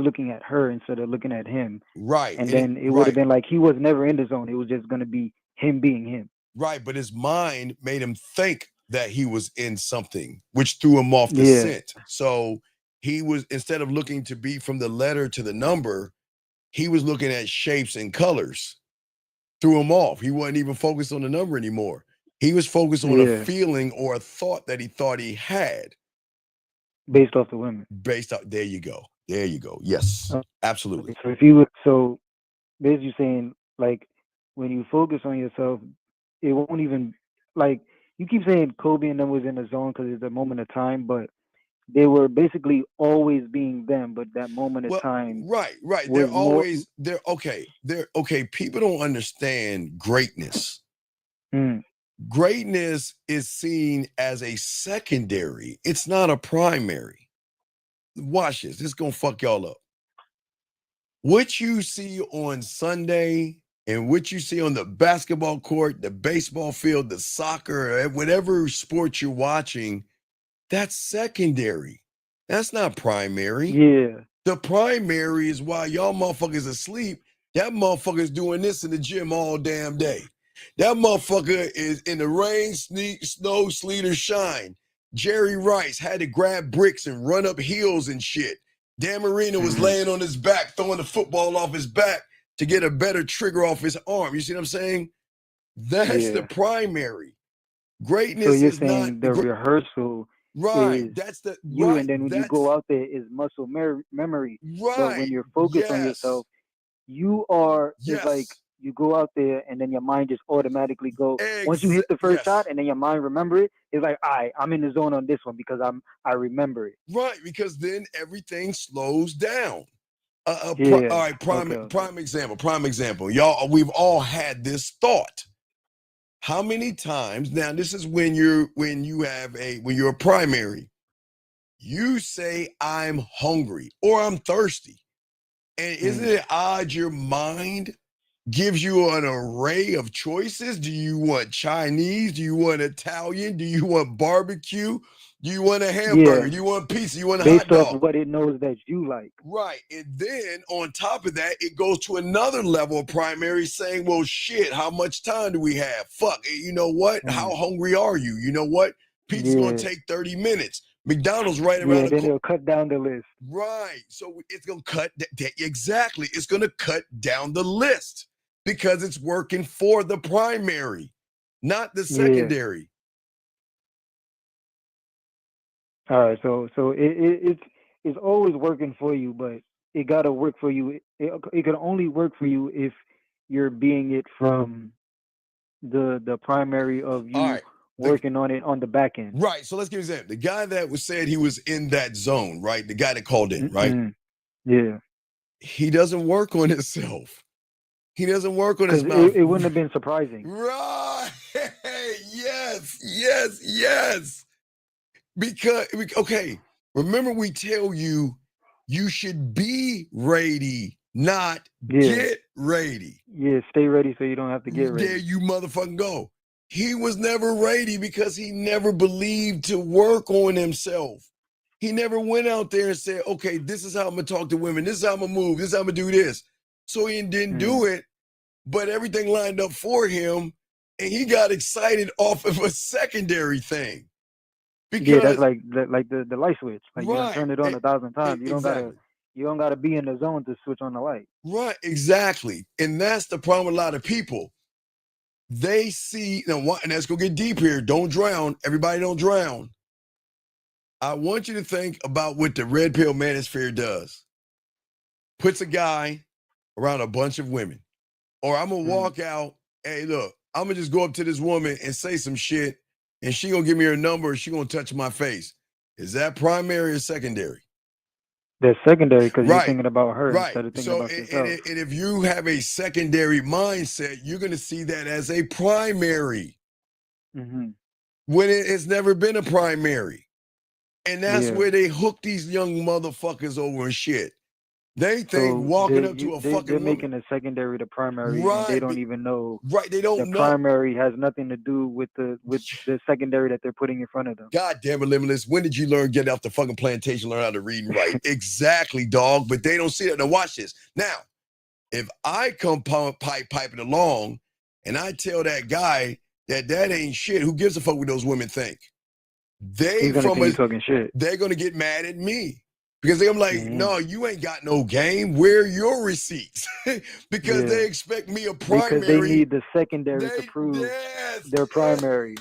looking at her instead of looking at him. Right. And then it would have been like he was never in the zone. It was just going to be him being him. Right. But his mind made him think that he was in something, which threw him off the scent. So he was, instead of looking to be from the letter to the number, he was looking at shapes and colors. Threw him off. He wasn't even focused on the number anymore. He was focused on a feeling or a thought that he thought he had. Based off the women. There you go. Yes, absolutely. So if you so basically saying like when you focus on yourself, it won't even like you keep saying Kobe and them was in the zone because it's a moment of time, but they were basically always being them. But that moment of time, right. They're okay. People don't understand greatness. Greatness is seen as a secondary. It's not a primary. Watch this. This is going to fuck y'all up. What you see on Sunday and what you see on the basketball court, the baseball field, the soccer, whatever sport you're watching, that's secondary. That's not primary. Yeah. The primary is while y'all motherfuckers asleep, that motherfucker's doing this in the gym all damn day. That motherfucker is in the rain, snow, sleet, or shine. Jerry Rice had to grab bricks and run up hills and shit. Dan Marino was laying on his back, throwing the football off his back to get a better trigger off his arm. You see what I'm saying? That's the primary. Greatness So you're is saying not the rehearsal right. is That's the you, right. and then when you go out there is muscle memory. Right. But when you're focused on yourself, you are it's like you go out there and then your mind just automatically go. Once you hit the first shot and then your mind remember it, it's like, all right, I'm in the zone on this one because I remember it. Right, because then everything slows down. All right, prime example. Y'all, we've all had this thought. How many times now? This is when you're a primary. You say I'm hungry or I'm thirsty, and isn't it odd? Your mind gives you an array of choices. Do you want Chinese? Do you want Italian? Do you want barbecue? Do you want a hamburger? Do you want pizza? You want a hot dog? Based off what it knows that you like. Right. And then on top of that, it goes to another level of primary saying, well, shit, how much time do we have? Fuck, you know what? How hungry are you? You know what? Pizza's going to take 30 minutes. McDonald's right around the corner. Then it'll cut down the list. Right. So it's going to cut, exactly. It's going to cut down the list because it's working for the primary, not the secondary. All right, so it's always working for you, but it gotta work for you. It can only work for you if you're being it from the primary of you working on it on the back end. Right. So let's give an example. The guy that was said he was in that zone, right? The guy that called in, right? Yeah. He doesn't work on himself. He doesn't work on his mouth. It wouldn't have been surprising. Right. Yes. Because, okay, remember we tell you, you should be ready, not get ready. Yeah, stay ready so you don't have to get ready. There you motherfucking go. He was never ready because he never believed to work on himself. He never went out there and said, okay, this is how I'm going to talk to women. This is how I'm going to move. This is how I'm going to do this. So he didn't do it, but everything lined up for him, and he got excited off of a secondary thing. Because that's like the light switch. Like you turn it on 1,000 times. You don't gotta be in the zone to switch on the light. Right, exactly. And that's the problem with a lot of people. They see, and let's go get deep here. Don't drown. Everybody don't drown. I want you to think about what the red pill manosphere does. Puts a guy around a bunch of women. Or I'm gonna walk out, hey, look, I'm gonna just go up to this woman and say some shit, and she gonna give me her number, and she gonna touch my face. Is that primary or secondary? That's secondary because you're thinking about her instead of thinking about yourself. And if you have a secondary mindset, you're gonna see that as a primary. When it has never been a primary. And that's where they hook these young motherfuckers over and shit. They think walking up to a fucking they're woman, making a secondary the primary, and they don't even know. Right, they don't know. The primary has nothing to do with the secondary that they're putting in front of them. God damn it, Limitless. When did you get off the fucking plantation, learn how to read and write? Exactly, dog. But they don't see that. Now watch this. Now, if I come piping along and I tell that guy that ain't shit, who gives a fuck what those women think? They're talking shit. They're gonna get mad at me. Because I'm like, no, you ain't got no game. Where are your receipts? Because they expect me a primary. Because they need the secondary to prove their primary.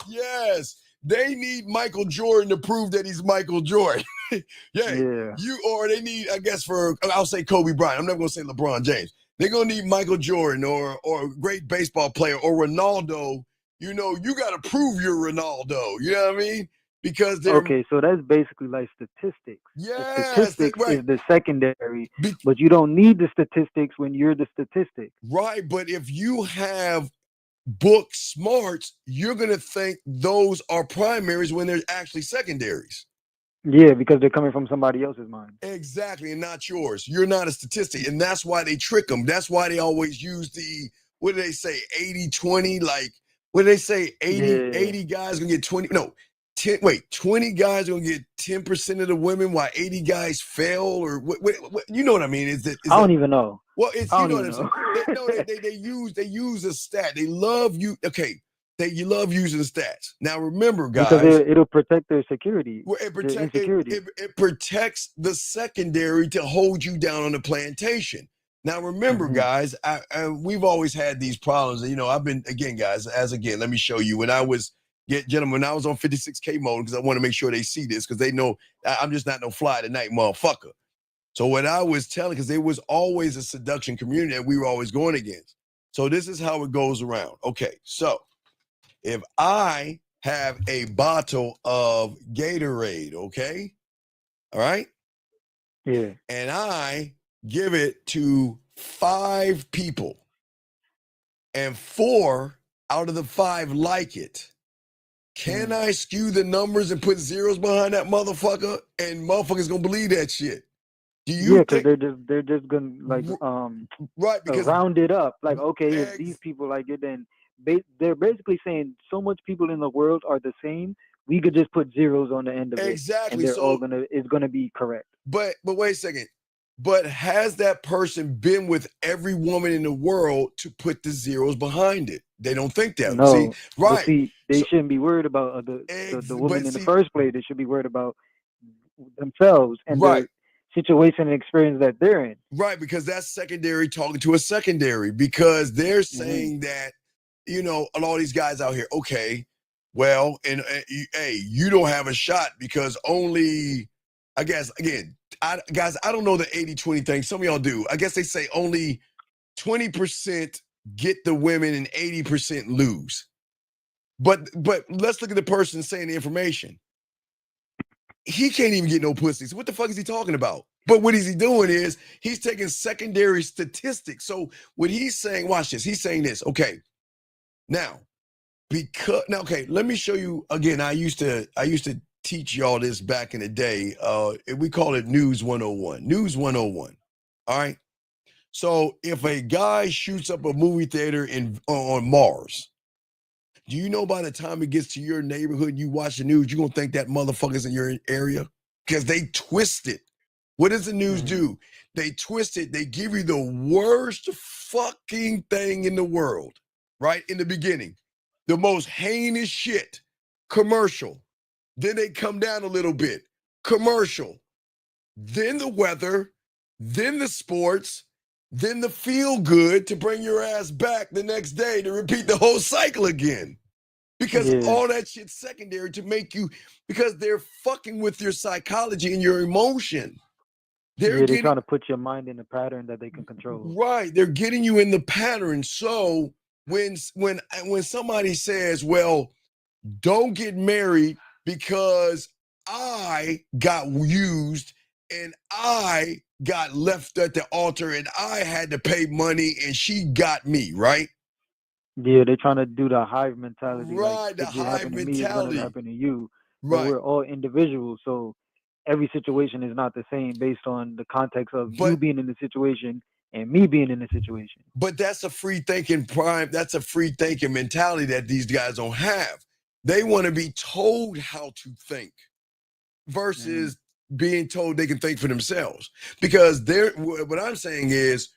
Yes. They need Michael Jordan to prove that he's Michael Jordan. Or they need, I guess I'll say Kobe Bryant. I'm never going to say LeBron James. They're going to need Michael Jordan or a great baseball player or Ronaldo. You know, you got to prove you're Ronaldo. You know what I mean? Because okay, so that's basically like statistics. Yes, the statistics is the secondary, but you don't need the statistics when you're the statistic. Right, but if you have book smarts, you're going to think those are primaries when they're actually secondaries. Yeah, because they're coming from somebody else's mind. Exactly, and not yours. You're not a statistic, and that's why they trick them. That's why they always use the, what do they say, 80-20? Like, what do they say, 80 guys going to get 20? No, 20 guys going to get 10% of the women while 80 guys fail? Or what, you know what I mean? I don't even know. Well, it's, I you know don't what I'm even saying? They use a stat. They love you. Okay, you love using the stats. Now remember, because guys, it'll protect their security, well, their insecurity. it protects the secondary to hold you down on the plantation. Now remember, guys, we've always had these problems. You know, I've been, again, guys, let me show you. When I was on 56K mode, because I want to make sure they see this, because they know I'm just not no fly tonight motherfucker. So what I was telling, because there was always a seduction community that we were always going against. So this is how it goes around. Okay, so if I have a bottle of Gatorade, okay? All right? Yeah. And I give it to 5 people, and 4 out of the 5 like it. Can I skew the numbers and put zeros behind that motherfucker? And motherfuckers gonna believe that shit. Do you because they're just gonna like right, because round it up. Like, okay, if these people like it, then they're basically saying so much people in the world are the same. We could just put zeros on the end of it, and they're all it's gonna be correct. But wait a second. But has that person been with every woman in the world to put the zeros behind it? They don't think that. No, See, right? But see, they shouldn't be worried about the woman in the first place. They should be worried about themselves and their situation and experience that they're in. Right, because that's secondary talking to a secondary, because they're saying that, you know, a lot of these guys out here, okay, well, and hey, you don't have a shot because only, I guess, again, guys, I don't know the 80-20 thing. Some of y'all do. I guess they say only 20% get the women and 80% lose. But let's look at the person saying the information. He can't even get no pussy. So what the fuck is he talking about? But what is he doing is he's taking secondary statistics. So what he's saying, watch this. He's saying this. Okay. Now, okay, let me show you again. I used to teach y'all this back in the day. We call it News 101. News 101. All right. So if a guy shoots up a movie theater on Mars, do you know by the time it gets to your neighborhood, you watch the news, you're going to think that motherfucker's in your area? Because they twist it. What does the news do? They twist it. They give you the worst fucking thing in the world, right? In the beginning, the most heinous shit, commercial. Then they come down a little bit, commercial. Then the weather, then the sports, then the feel good to bring your ass back the next day to repeat the whole cycle again. Because all that shit's secondary to make you, because they're fucking with your psychology and your emotion. They're trying to put your mind in a pattern that they can control. Right. They're getting you in the pattern. So when somebody says, well, don't get married because I got used and I got left at the altar and I had to pay money and she got me, right? Yeah, they're trying to do the hive mentality. Right, like, the hive mentality. Me, it's gonna happen to you. Right. But we're all individuals, so every situation is not the same based on the context of you being in the situation and me being in the situation. But that's a free thinking that's a free thinking mentality that these guys don't have. They want to be told how to think versus being told they can think for themselves. Because what I'm saying is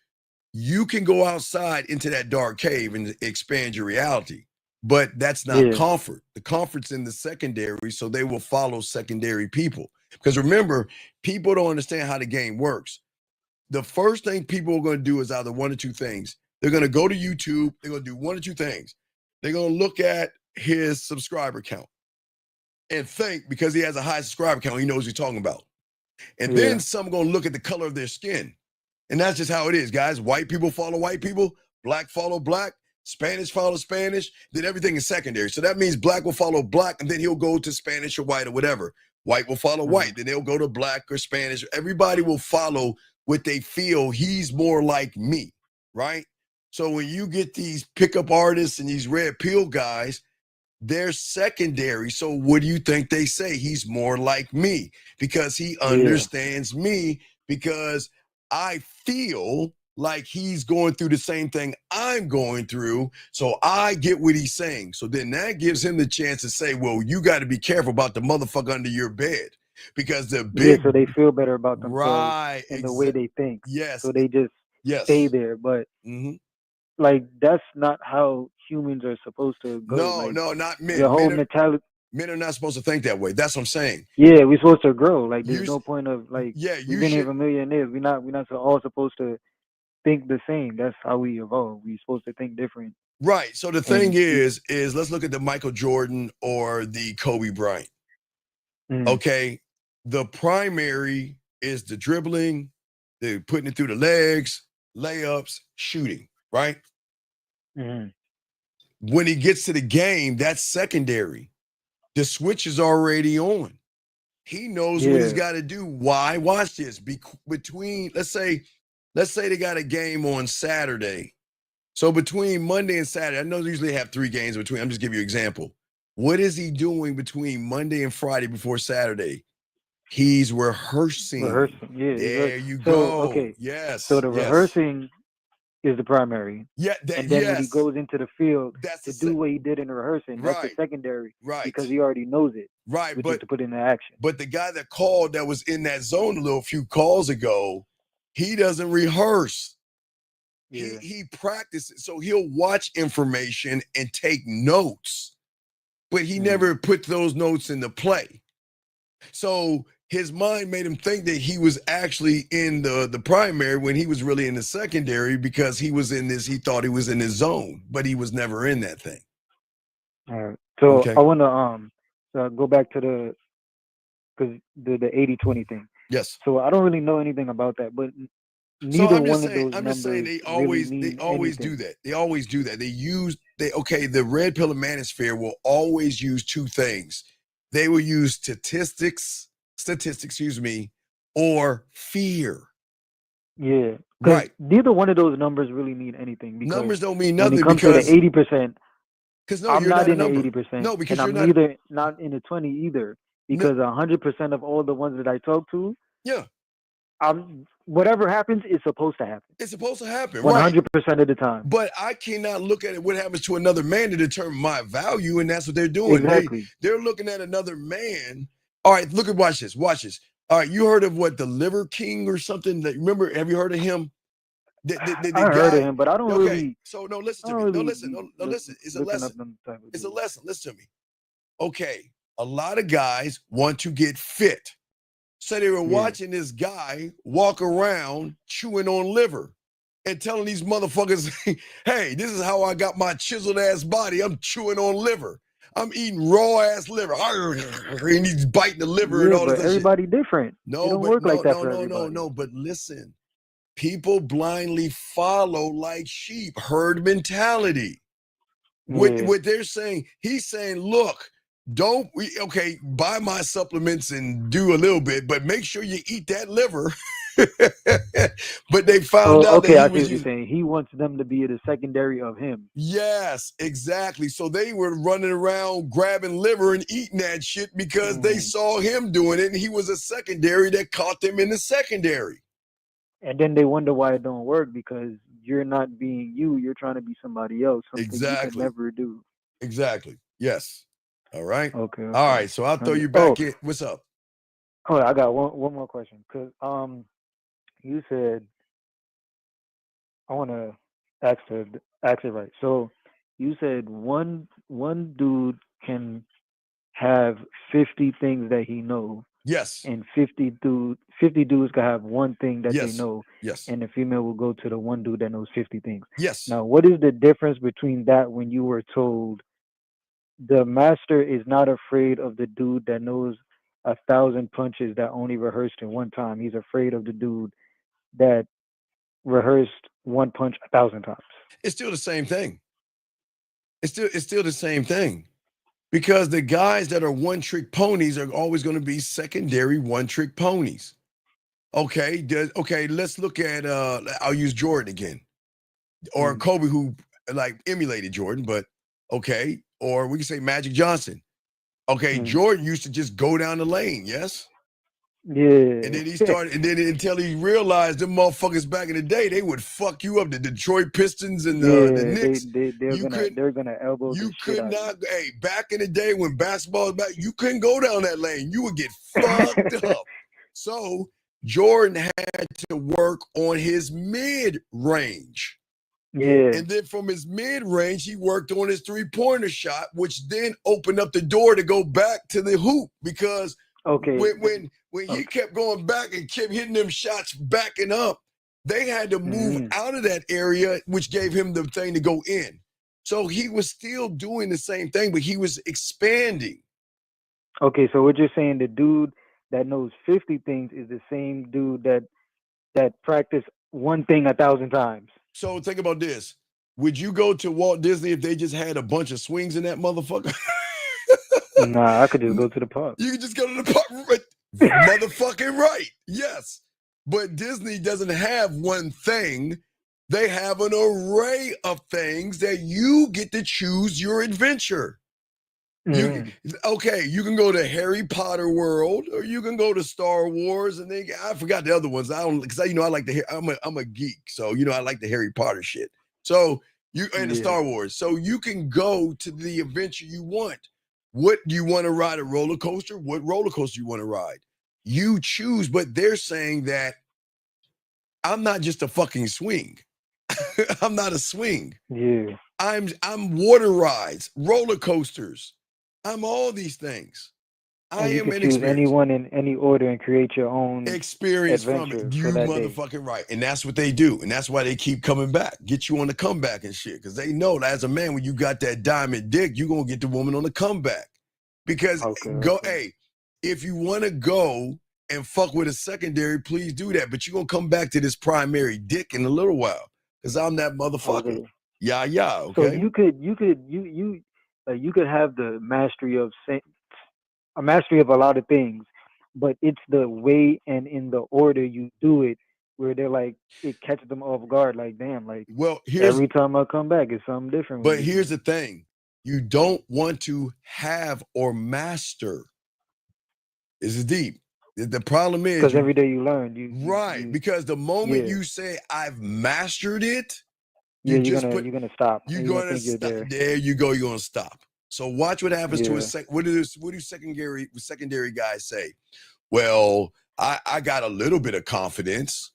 you can go outside into that dark cave and expand your reality, but that's not comfort. The comfort's in the secondary, so they will follow secondary people. Because remember, people don't understand how the game works. The first thing people are going to do is either one or two things. They're going to go to YouTube. They're going to do one or two things. They're going to look at his subscriber count and think, because he has a high subscriber count, he knows what he's talking about. And then some are going to look at the color of their skin. And that's just how it is, guys. White people follow white people. Black follow black. Spanish follow Spanish. Then everything is secondary. So that means black will follow black, and then he'll go to Spanish or white or whatever. White will follow white. Then they'll go to black or Spanish. Everybody will follow what they feel he's more like me, right? So when you get these pickup artists and these red pill guys, they're secondary. So what do you think they say? He's more like me because he understands me, because I feel like he's going through the same thing I'm going through. So I get what he's saying. So then that gives him the chance to say, well, you got to be careful about the motherfucker under your bed, because the big, so they feel better about themselves right, and the way they think. yes, So they just yes, stay there. But like that's not how humans are supposed to go. no, Like, no, not men. the whole mentality. Men are not supposed to think that way. That's what I'm saying. Yeah, we're supposed to grow. Like, there's no point of like. Yeah, we've been here for a million years. We're not all supposed to think the same. That's how we evolve. We're supposed to think different. Right. So the thing is let's look at the Michael Jordan or the Kobe Bryant. Okay. The primary is the dribbling, the putting it through the legs, layups, shooting, right? When he gets to the game, that's secondary. The switch is already on. He knows what he's got to do. Why? Watch this. Between, let's say they got a game on Saturday. So between Monday and Saturday, I know they usually have 3 games between. I'm just giving you an example. What is he doing between Monday and Friday before Saturday? He's rehearsing. Yeah. There you go. Okay. Yes. So the rehearsing is the primary. Yeah. And then when he goes into the field to do what he did in the rehearsing, that's the secondary. Right. Because he already knows it. Right. Which is to put into action. But the guy that called that was in that zone a few calls ago, he doesn't rehearse. Yeah. He practices. So he'll watch information and take notes, but he never put those notes into play. So his mind made him think that he was actually in the primary when he was really in the secondary, because he was in this, he thought he was in his zone, but he was never in that thing. All right. So I want to go back to the 80-20 thing. Yes. So I don't really know anything about that, but neither one of those numbers. I'm just saying they always do that. They always do that. The red pill and manosphere will always use 2 things. They will use statistics, or fear. Yeah. Right. Neither one of those numbers really mean anything. Because numbers don't mean nothing, when it comes because to the 80%, I'm you're not in the a 80%. No, because and I'm not in the 20 either. Because 100% of all the ones that I talk to, whatever happens is supposed to happen. It's supposed to happen, 100% of the time. But I cannot look at what happens to another man to determine my value, and that's what they're doing. Exactly. They're looking at another man. All right, watch this. All right, you heard of the Liver King or something? Remember, have you heard of him? I heard of him, but I don't really. So no, listen to me. No, listen. It's a lesson. It's a lesson. Listen to me. Okay, a lot of guys want to get fit. So they were watching this guy walk around chewing on liver and telling these motherfuckers, hey, this is how I got my chiseled ass body. I'm chewing on liver. I'm eating raw ass liver. And he's biting the liver and all this. But everybody different. No, it don't work like that for everybody. No. But listen, people blindly follow like sheep, herd mentality. What they're saying, he's saying, look, buy my supplements and do a little bit, but make sure you eat that liver. But they found out that I see what you're saying. He wants them to be the secondary of him. Yes, exactly. So they were running around grabbing liver and eating that shit because they saw him doing it, and he was a secondary that caught them in the secondary. And then they wonder why it don't work, because you're not being you. You're trying to be somebody else. Something you can never do. Exactly. Yes. All right. Okay. All right. So I'll throw you back in. What's up? Oh, I got one more question. Cause you said, I want to ask it right. So you said one dude can have 50 things that he knows. Yes. And 50 dudes can have one thing that they know. Yes. And the female will go to the one dude that knows 50 things. Yes. Now, what is the difference between that when you were told the master is not afraid of the dude that knows 1,000 punches that only rehearsed in one time? He's afraid of the dude that rehearsed one punch 1,000 times. It's still the same thing. It's still the same thing. Because the guys that are one-trick ponies are always going to be secondary one-trick ponies. Okay, let's look at, I'll use Jordan again. or Kobe, who like emulated Jordan, but okay. Or we can say Magic Johnson. Okay, Jordan used to just go down the lane, yes? Yeah. And then he started, and then until he realized them motherfuckers back in the day, they would fuck you up. The Detroit Pistons and the Knicks. They're gonna elbow the shit out of you. Hey, back in the day when basketball was back, you couldn't go down that lane. You would get fucked up. So Jordan had to work on his mid-range. Yeah. And then from his mid-range, he worked on his three-pointer shot, which then opened up the door to go back to the hoop because when he kept going back and kept hitting them shots backing up, they had to move out of that area, which gave him the thing to go in. So he was still doing the same thing, but he was expanding. Okay, so what you're saying, the dude that knows 50 things is the same dude that practiced one thing 1,000 times. So think about this. Would you go to Walt Disney if they just had a bunch of swings in that motherfucker? Nah, I could just go to the park. You could just go to the park. Motherfucking right. Yes. But Disney doesn't have one thing. They have an array of things that you get to choose your adventure. You can go to Harry Potter World, or you can go to Star Wars, and then I forgot the other ones. I don't, because I like the. I'm a geek, so I like the Harry Potter shit. So the Star Wars, so you can go to the adventure you want. What do you want to ride, a roller coaster? What roller coaster you want to ride? You choose, but they're saying that I'm not just a fucking swing. I'm not a swing. Yeah. I'm water rides, roller coasters. I'm all these things. I you am can an choose experience. anyone in any order and create your own Experience from adventure it. You for that motherfucking day. right. And that's what they do. And that's why they keep coming back. Get you on the comeback and shit. Because they know that as a man, when you got that diamond dick, you're going to get the woman on the comeback. Because hey, if you want to go and fuck with a secondary, please do that. But you're going to come back to this primary dick in a little while. Because I'm that motherfucker. Okay. Yeah, okay? So you could have the mastery of a lot of things, but it's the way and in the order you do it where they're like, it catches them off guard. Like, damn, like, every time I come back, it's something different. But here's the thing. You don't want to have or master. This is deep. The problem is because every day you learn. Because the moment you say I've mastered it, you're gonna stop. You're gonna stop. There you go. You're gonna stop. So watch what happens to a what do secondary guys say? Well, I got a little bit of confidence.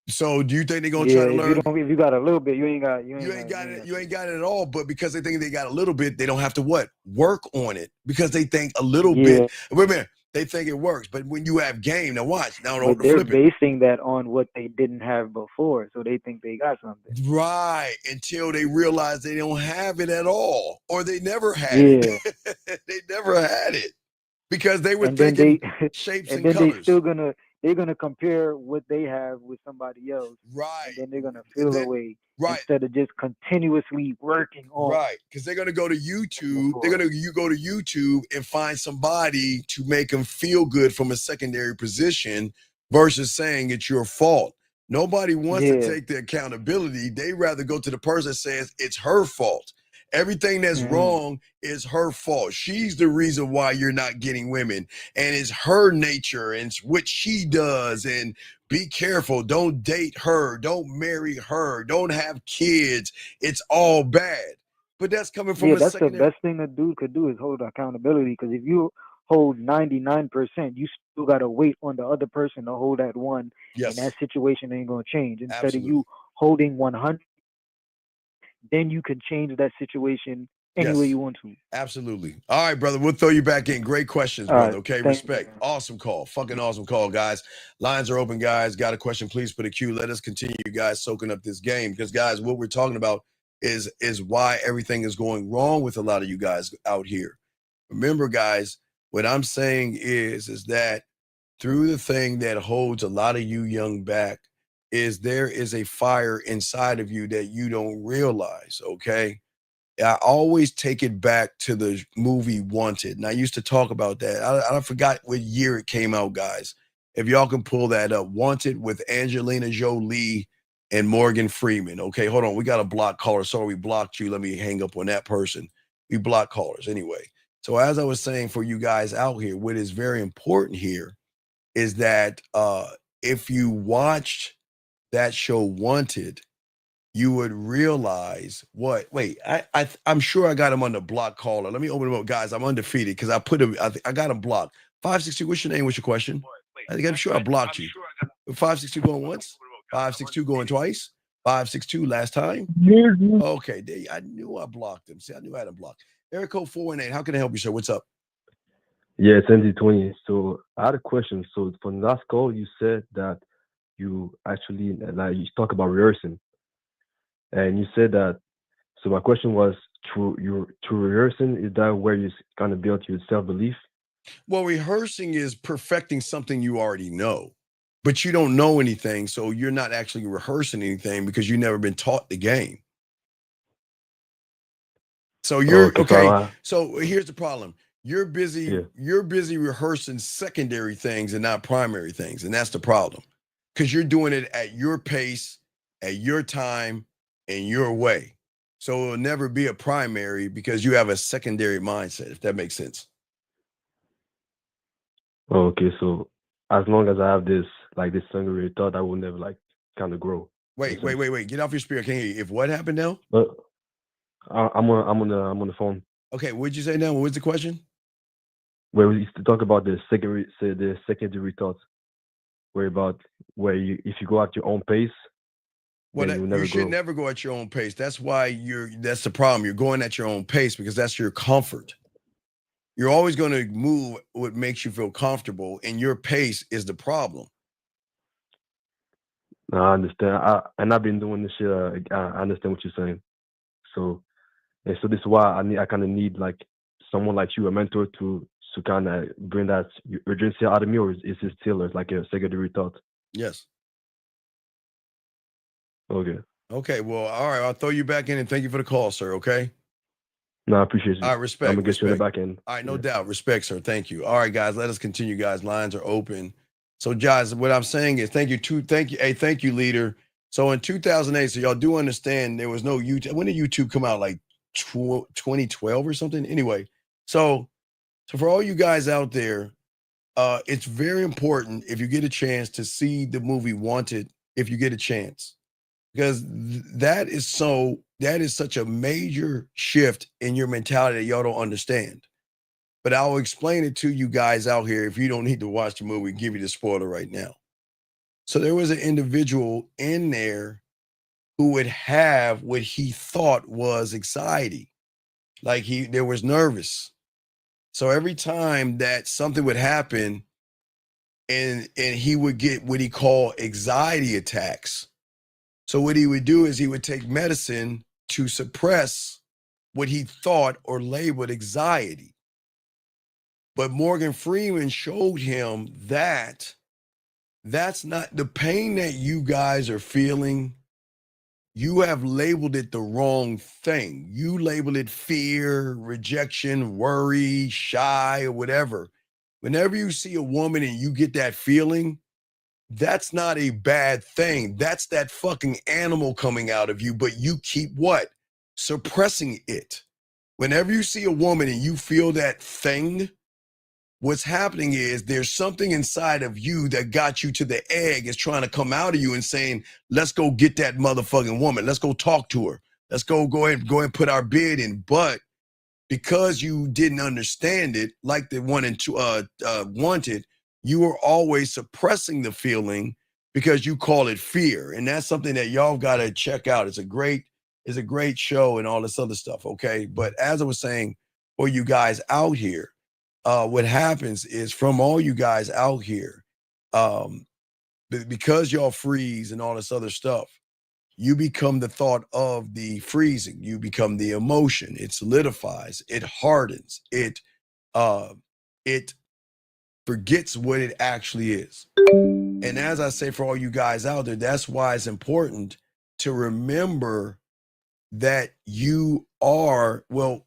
So do you think they're gonna try to learn? If you got a little bit, you ain't got it at all. But because they think they got a little bit, they don't have to work on it because they think a little bit. Wait a minute. They think it works, but when you have game, now watch. Now but they're basing that on what they didn't have before, so they think they got something. Right, until they realize they don't have it at all, or they never had it. They never had it because they were thinking shapes and colors. They're gonna compare what they have with somebody else, right? And then they're gonna feel away, right? Instead of just continuously working on, right? Because they're gonna go to YouTube. You go to YouTube and find somebody to make them feel good from a secondary position versus saying it's your fault. Nobody wants to take the accountability. They rather go to the person that says it's her fault. Everything that's wrong is her fault. She's the reason why you're not getting women, and it's her nature and it's what she does. And be careful. Don't date her. Don't marry her. Don't have kids. It's all bad. But that's coming from that's the best thing a dude could do is hold accountability. Because if you hold 99%, you still got to wait on the other person to hold that one. Yes. And that situation ain't going to change. Instead of you holding 100, then you can change that situation any way you want to. Absolutely. All right, brother. We'll throw you back in. Great questions, brother. Okay, respect. Awesome call. Fucking awesome call, guys. Lines are open, guys. Got a question, please put a Q. Let us continue, guys, soaking up this game. Because, guys, what we're talking about is why everything is going wrong with a lot of you guys out here. Remember, guys, what I'm saying is that through the thing that holds a lot of you young back is there is a fire inside of you that you don't realize, okay? I always take it back to the movie Wanted. And I used to talk about that. I forgot what year it came out, guys. If y'all can pull that up. Wanted with Angelina Jolie and Morgan Freeman. Okay, hold on. We got a block caller. Sorry, we blocked you. Let me hang up on that person. We block callers anyway. So as I was saying for you guys out here, what is very important here is that if you watched that show Wanted, you would realize what. Wait, I'm sure I got him on the block caller. Let me open him up, guys. I'm undefeated because I put him. I got him blocked. 562. What's your name? What's your question? I'm sure I blocked you. 562 going once. 562 going twice. 562 last time. Okay, I knew I blocked him. See, I knew I had him blocked. Eric code 418. How can I help you, sir? What's up? Yeah, it's ND20. So I had a question. So for the last call, you said that you actually you talk about rehearsing, and you said that. So my question was, through rehearsing, is that where you kind of build your self-belief? Well, rehearsing is perfecting something you already know, but you don't know anything, so you're not actually rehearsing anything because you've never been taught the game. So you're okay. So here's the problem. You're busy rehearsing secondary things and not primary things, and that's the problem. Because you're doing it at your pace, at your time, and your way. So it'll never be a primary because you have a secondary mindset, if that makes sense. Okay, so as long as I have this secondary thought, I will never kind of grow. Wait. Get off your speaker. I can't hear you. If what happened now? But I'm on the phone. Okay, what'd you say now? What was the question? Where we used to talk about the secondary thoughts, where if you go at your own pace, well, then you should never go at your own pace. That's why that's the problem. You're going at your own pace because that's your comfort. You're always going to move what makes you feel comfortable, and your pace is the problem. No, I understand. I've been doing this shit. I understand what you're saying. So this is why I kind of need like someone like you, a mentor, to kind of bring that urgency out of me, or is it still like a secondary thought? Yes. Okay. Okay. Well, all right. I'll throw you back in and thank you for the call, sir. Okay. No, I appreciate you. All right, respect. I'm gonna get you in the back end. All right, no doubt. Respect, sir. Thank you. All right, guys, let us continue, guys. Lines are open. So, guys, what I'm saying is thank you. Hey, thank you, leader. So in 2008, so y'all do understand there was no YouTube. When did YouTube come out? Like 2012 or something? Anyway, so for all you guys out there, it's very important if you get a chance to see the movie Wanted, if you get a chance. Because that is such a major shift in your mentality that y'all don't understand. But I'll explain it to you guys out here. If you don't need to watch the movie, give you the spoiler right now. So there was an individual in there who would have what he thought was anxiety. Like there was nervous. So every time that something would happen and he would get what he called anxiety attacks. So what he would do is he would take medicine to suppress what he thought or labeled anxiety. But Morgan Freeman showed him that that's not the pain that you guys are feeling. You have labeled it the wrong thing. You labeled it fear, rejection, worry, shy, or whatever. Whenever you see a woman and you get that feeling, that's not a bad thing. That's that fucking animal coming out of you, but you keep what? Suppressing it. Whenever you see a woman and you feel that thing, what's happening is there's something inside of you that got you to the egg is trying to come out of you and saying, let's go get that motherfucking woman. Let's go talk to her. Let's go ahead and put our bid in. But because you didn't understand it, like the one in Wanted, you were always suppressing the feeling because you call it fear. And that's something that y'all got to check out. It's a great show and all this other stuff. Okay. But as I was saying, for you guys out here, what happens is from all you guys out here, because y'all freeze and all this other stuff, you become the thought of the freezing. You become the emotion. It solidifies. It hardens. It forgets what it actually is. And as I say, for all you guys out there, that's why it's important to remember that you are, well,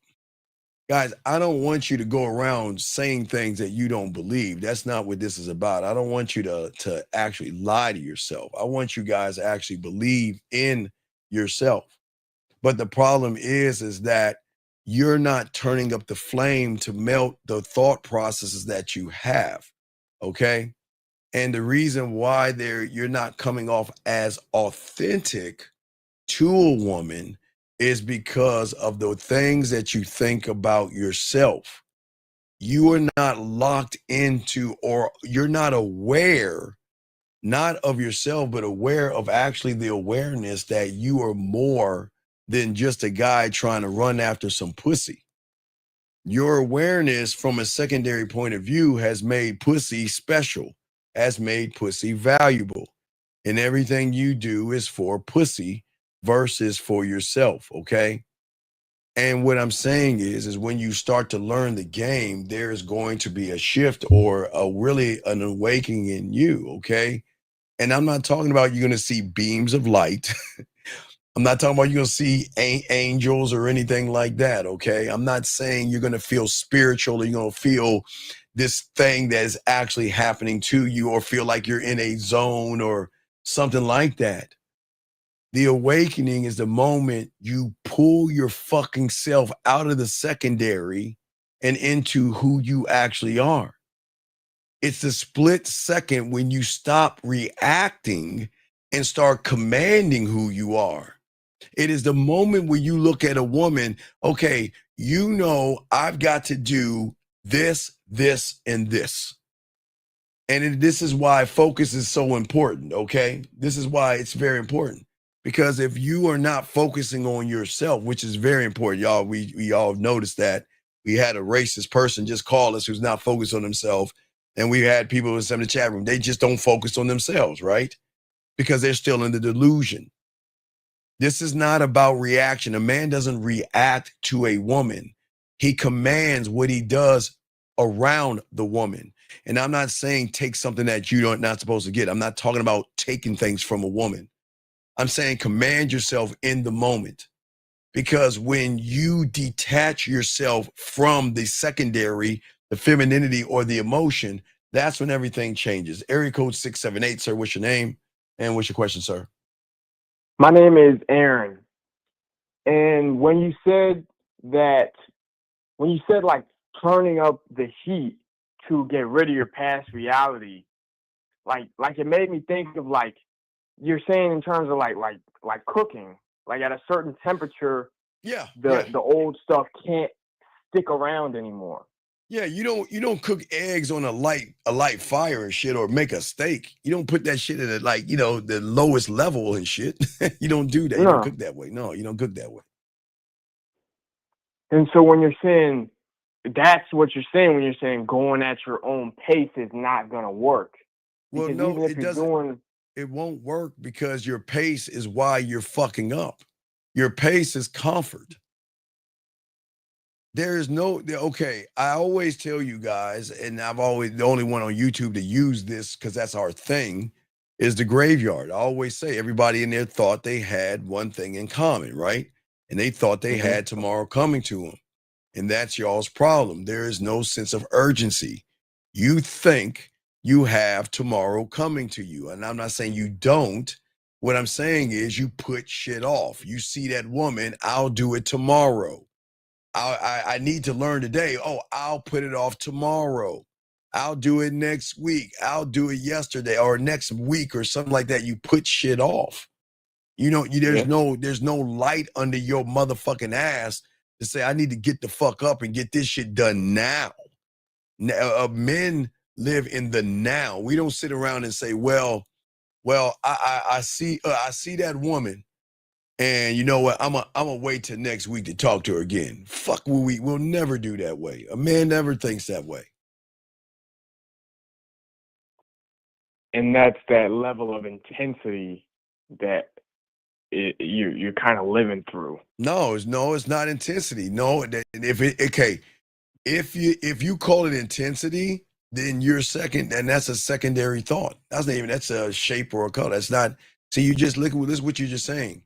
Guys, I don't want you to go around saying things that you don't believe. That's not what this is about. I don't want you to actually lie to yourself. I want you guys to actually believe in yourself. But the problem is that you're not turning up the flame to melt the thought processes that you have. Okay? And the reason why you're not coming off as authentic to a woman is because of the things that you think about yourself. You are not locked into, or you're not aware, not of yourself, but aware of actually the awareness that you are more than just a guy trying to run after some pussy. Your awareness from a secondary point of view has made pussy special, has made pussy valuable. And everything you do is for pussy versus for yourself, okay? And what I'm saying is when you start to learn the game, there's going to be a shift or really an awakening in you, okay? And I'm not talking about you're going to see beams of light. I'm not talking about you're going to see angels or anything like that, okay? I'm not saying you're going to feel spiritual or you're going to feel this thing that is actually happening to you or feel like you're in a zone or something like that. The awakening is the moment you pull your fucking self out of the secondary and into who you actually are. It's the split second when you stop reacting and start commanding who you are. It is the moment where you look at a woman, okay, you know, I've got to do this, this, and this. And this is why focus is so important, okay? This is why it's very important. Because if you are not focusing on yourself, which is very important, y'all, we all noticed that. We had a racist person just call us who's not focused on himself. And we had people in some of the chat room, they just don't focus on themselves, right? Because they're still in the delusion. This is not about reaction. A man doesn't react to a woman. He commands what he does around the woman. And I'm not saying take something that you're not supposed to get. I'm not talking about taking things from a woman. I'm saying command yourself in the moment. Because when you detach yourself from the secondary, the femininity or the emotion, that's when everything changes. Area code 678, sir. What's your name? And what's your question, sir? My name is Aaron. And when you said like turning up the heat to get rid of your past reality, like it made me think of like you're saying in terms of like cooking, like at a certain temperature, the old stuff can't stick around anymore. Yeah, you don't cook eggs on a light fire and shit, or make a steak. You don't put that shit at the lowest level and shit. You don't do that. You don't cook that way. No, you don't cook that way. And so when you're saying, that's what you're saying when you're saying going at your own pace is not gonna work. Well, Because no, even if it you're doesn't. It won't work because your pace is why you're fucking up. Your pace is comfort. There is no, okay, I always tell you guys, and I'm always the only one on YouTube to use this because that's our thing, is the graveyard. I always say everybody in there thought they had one thing in common, right? And they thought they had tomorrow coming to them. And that's y'all's problem. There is no sense of urgency. You think you have tomorrow coming to you. And I'm not saying you don't. What I'm saying is you put shit off. You see that woman, I'll do it tomorrow. I need to learn today. Oh, I'll put it off tomorrow. I'll do it next week. I'll do it yesterday or next week or something like that. You put shit off. You know, there's no light under your motherfucking ass to say, I need to get the fuck up and get this shit done now. Men live in the now. We don't sit around and say, well, I see that woman, and you know what? I'm gonna wait till next week to talk to her again. Fuck, we'll never do that way. A man never thinks that way. And that's that level of intensity that you're kind of living through. No, it's not intensity. No, if you call it intensity, then you're second, and that's a secondary thought. That's a shape or a color. That's not. See, you just look at this. What you're just saying.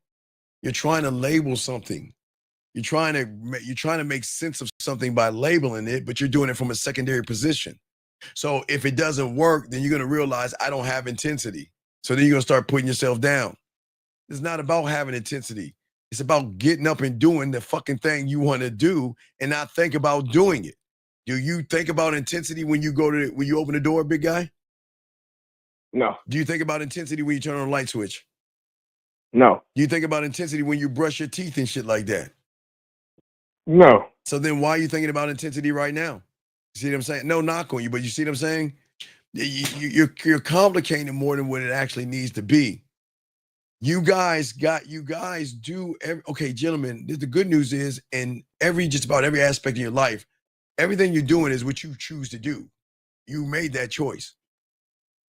You're trying to label something. You're trying to make sense of something by labeling it, but you're doing it from a secondary position. So if it doesn't work, then you're going to realize I don't have intensity. So then you're going to start putting yourself down. It's not about having intensity. It's about getting up and doing the fucking thing you want to do and not think about doing it. Do you think about intensity when you open the door, big guy? No. Do you think about intensity when you turn on a light switch? No. Do you think about intensity when you brush your teeth and shit like that? No. So then why are you thinking about intensity right now? You see what I'm saying? No knock on you, but you see what I'm saying? You're complicating it more than what it actually needs to be. You guys do okay, gentlemen. The good news is in just about every aspect of your life, everything you're doing is what you choose to do. You made that choice.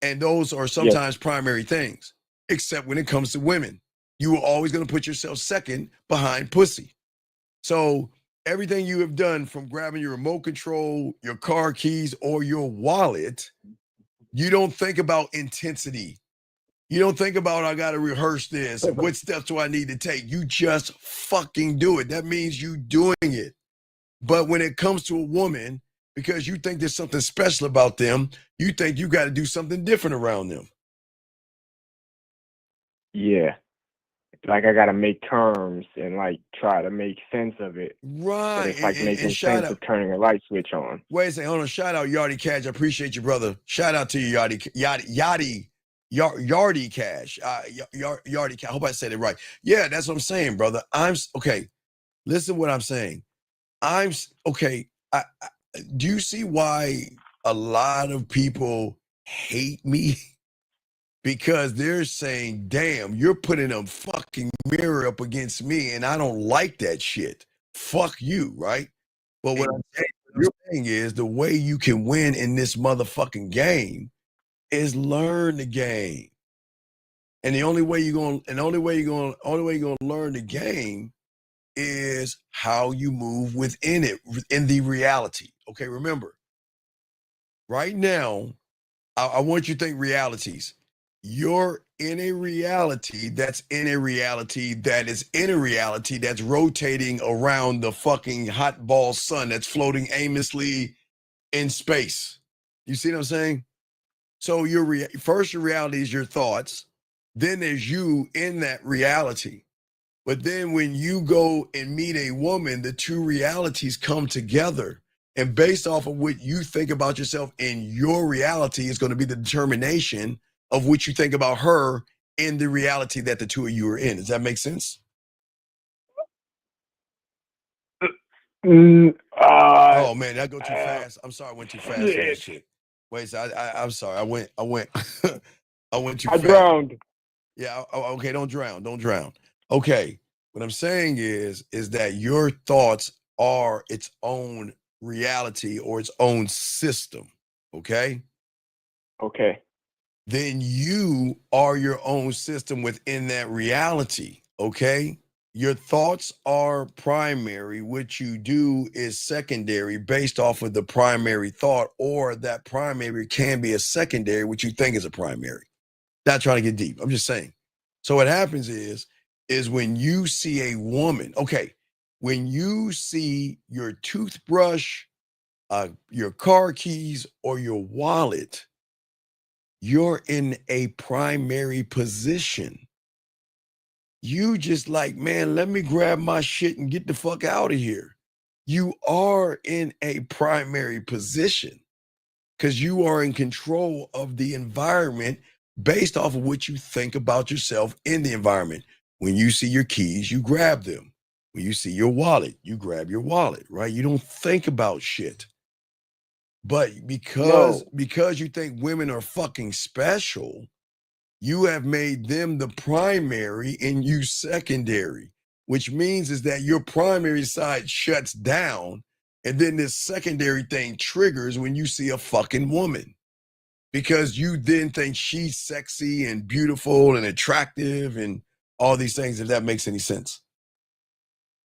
And those are sometimes primary things, except when it comes to women. You are always going to put yourself second behind pussy. So everything you have done, from grabbing your remote control, your car keys, or your wallet, you don't think about intensity. You don't think about, I got to rehearse this. What steps do I need to take? You just fucking do it. That means you doing it. But when it comes to a woman, because you think there's something special about them, you think you got to do something different around them. Yeah. Like I got to make terms and like try to make sense of it. Right. But it's like making sense of turning a light switch on. Wait a second. Hold on. Shout out Yardy Cash. I appreciate you, brother. Shout out to you, Yardy Cash. Yardy Cash. I hope I said it right. Yeah, that's what I'm saying, brother. Okay. Listen to what I'm saying. Okay. Do you see why a lot of people hate me? Because they're saying, damn, you're putting a fucking mirror up against me and I don't like that shit. Fuck you, right? But what I'm saying is the way you can win in this motherfucking game is learn the game. And the only way you're going to learn the game is how you move within it, in the reality. Okay, remember, right now, I want you to think realities. You're in a reality that's in a reality that is in a reality that's rotating around the fucking hot ball sun that's floating aimlessly in space. You see what I'm saying? So your reality is your thoughts. Then there's you in that reality. But then when you go and meet a woman, the two realities come together. And based off of what you think about yourself in your reality is going to be the determination of what you think about her in the reality that the two of you are in. Does that make sense? Oh man, that go too fast. I'm sorry, I went too fast for that shit. Wait, so I'm sorry. I went I went too fast. I drowned. Yeah, okay, don't drown. Okay, what I'm saying is that your thoughts are its own reality or its own system, okay? Okay. Then you are your own system within that reality, okay? Your thoughts are primary. What you do is secondary based off of the primary thought, or that primary can be a secondary, which you think is a primary. Not trying to get deep. I'm just saying. So what happens is when you see a woman, okay, when you see your toothbrush, your car keys, or your wallet, you're in a primary position. You just like, man, let me grab my shit and get the fuck out of here. You are in a primary position because you are in control of the environment based off of what you think about yourself in the environment. When you see your keys, you grab them. When you see your wallet, you grab your wallet, right? You don't think about shit. But because you think women are fucking special, you have made them the primary and you secondary, which means is that your primary side shuts down and then this secondary thing triggers when you see a fucking woman. Because you then think she's sexy and beautiful and attractive and all these things, if that makes any sense.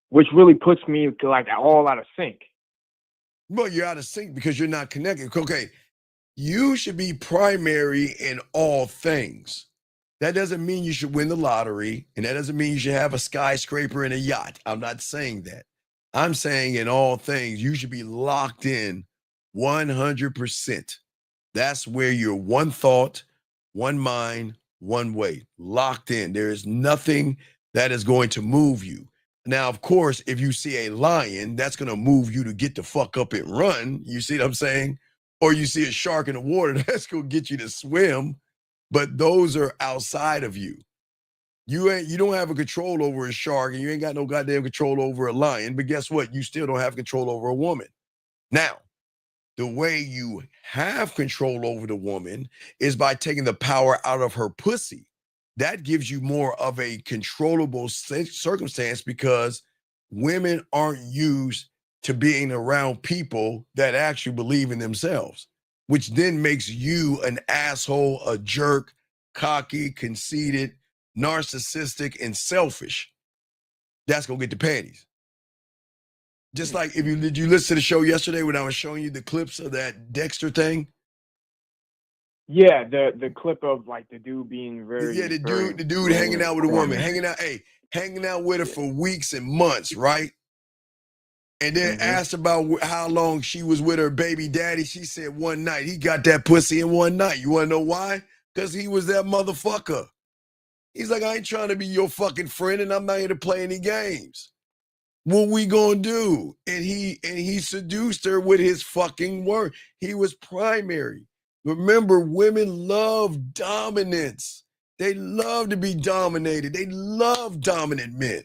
Which really puts me to like all out of sync. Well, you're out of sync because you're not connected. Okay, you should be primary in all things. That doesn't mean you should win the lottery, and that doesn't mean you should have a skyscraper and a yacht. I'm not saying that. I'm saying in all things, you should be locked in 100%. That's where you're one thought, one mind, one way, locked in. There is nothing that is going to move you. Now, of course, if you see a lion, that's going to move you to get the fuck up and run. You see what I'm saying? Or you see a shark in the water, that's going to get you to swim. But those are outside of you. You don't have a control over a shark, and you ain't got no goddamn control over a lion. But guess what? You still don't have control over a woman. Now, the way you have control over the woman is by taking the power out of her pussy. That gives you more of a controllable circumstance because women aren't used to being around people that actually believe in themselves, which then makes you an asshole, a jerk, cocky, conceited, narcissistic, and selfish. That's gonna get the panties. Just like did you listen to the show yesterday when I was showing you the clips of that Dexter thing? Yeah, the clip of like the dude being very The dude hanging out with a woman, hanging out with her for weeks and months, right? And then asked about how long she was with her baby daddy. She said one night. He got that pussy in one night. You want to know why? Because he was that motherfucker. He's like, I ain't trying to be your fucking friend, and I'm not here to play any games. What we gonna do? And he seduced her with his fucking word. He was primary. Remember, women love dominance. They love to be dominated. They love dominant men.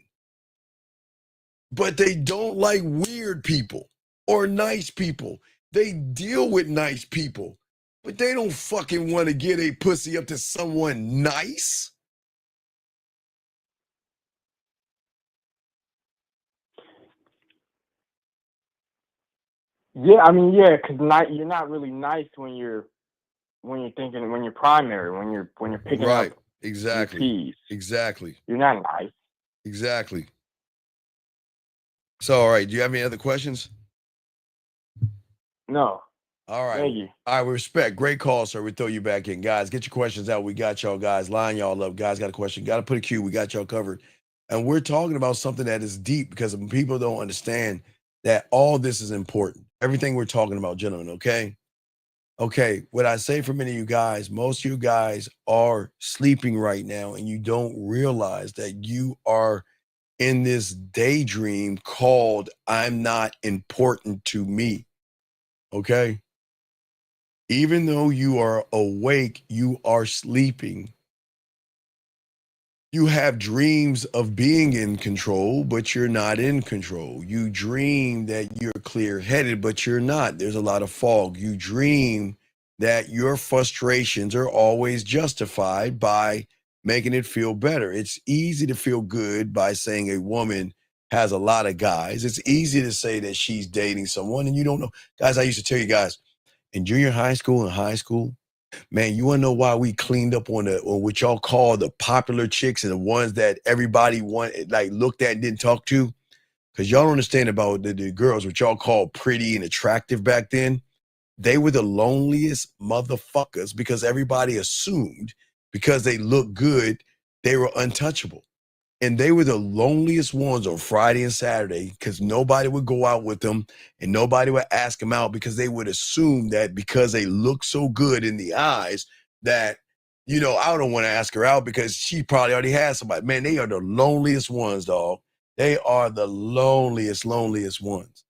But they don't like weird people or nice people. They deal with nice people, but they don't fucking want to get a pussy up to someone nice. Yeah, I mean, yeah, because you're not really nice when you're primary, when you're picking up exactly your keys. Exactly. You're not nice. Exactly. So, all right, do you have any other questions? No. All right. Thank you. All right, respect. Great call, sir. We throw you back in. Guys, get your questions out. We got y'all, guys. Line y'all up. Guys, got a question. Got to put a cue. We got y'all covered. And we're talking about something that is deep because people don't understand that all this is important. Everything we're talking about, gentlemen, okay? Okay, what I say for many of you guys, most of you guys are sleeping right now and you don't realize that you are in this daydream called I'm not important to me. Okay? Even though you are awake, you are sleeping. You have dreams of being in control, but you're not in control. You dream that you're clear-headed, but you're not. There's a lot of fog. You dream that your frustrations are always justified by making it feel better. It's easy to feel good by saying a woman has a lot of guys. It's easy to say that she's dating someone and you don't know. Guys, I used to tell you guys, in junior high school and high school, man, you want to know why we cleaned up on what y'all call the popular chicks and the ones that everybody looked at and didn't talk to? Because y'all don't understand about the girls, what y'all call pretty and attractive back then. They were the loneliest motherfuckers because everybody assumed because they looked good, they were untouchable. And they were the loneliest ones on Friday and Saturday because nobody would go out with them and nobody would ask them out because they would assume that because they look so good in the eyes that, I don't want to ask her out because she probably already has somebody. Man, they are the loneliest ones, dog. They are the loneliest ones.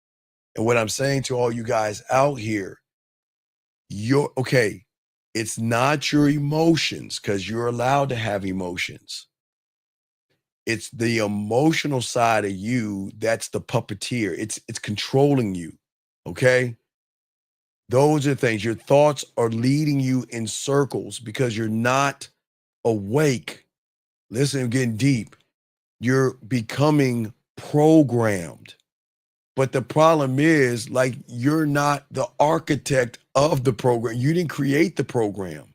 And what I'm saying to all you guys out here, it's not your emotions because you're allowed to have emotions. It's the emotional side of you that's the puppeteer. It's controlling you, okay? Those are things. Your thoughts are leading you in circles because you're not awake. Listen, I'm getting deep. You're becoming programmed. But the problem is, you're not the architect of the program. You didn't create the program.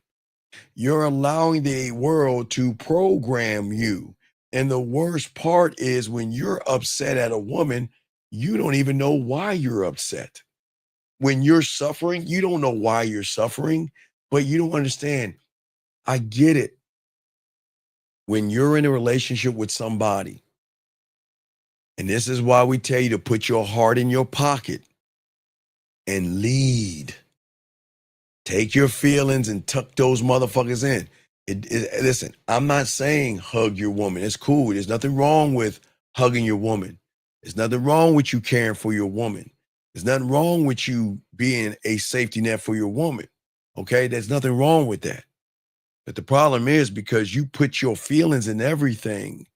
You're allowing the world to program you. And the worst part is when you're upset at a woman, you don't even know why you're upset. When you're suffering, you don't know why you're suffering, but you don't understand. I get it. When you're in a relationship with somebody And this is why we tell you to put your heart in your pocket and lead. Take your feelings and tuck those motherfuckers in. Listen, I'm not saying hug your woman. It's cool. There's nothing wrong with hugging your woman. There's nothing wrong with you caring for your woman. There's nothing wrong with you being a safety net for your woman. Okay? There's nothing wrong with that. But the problem is because you put your feelings in everything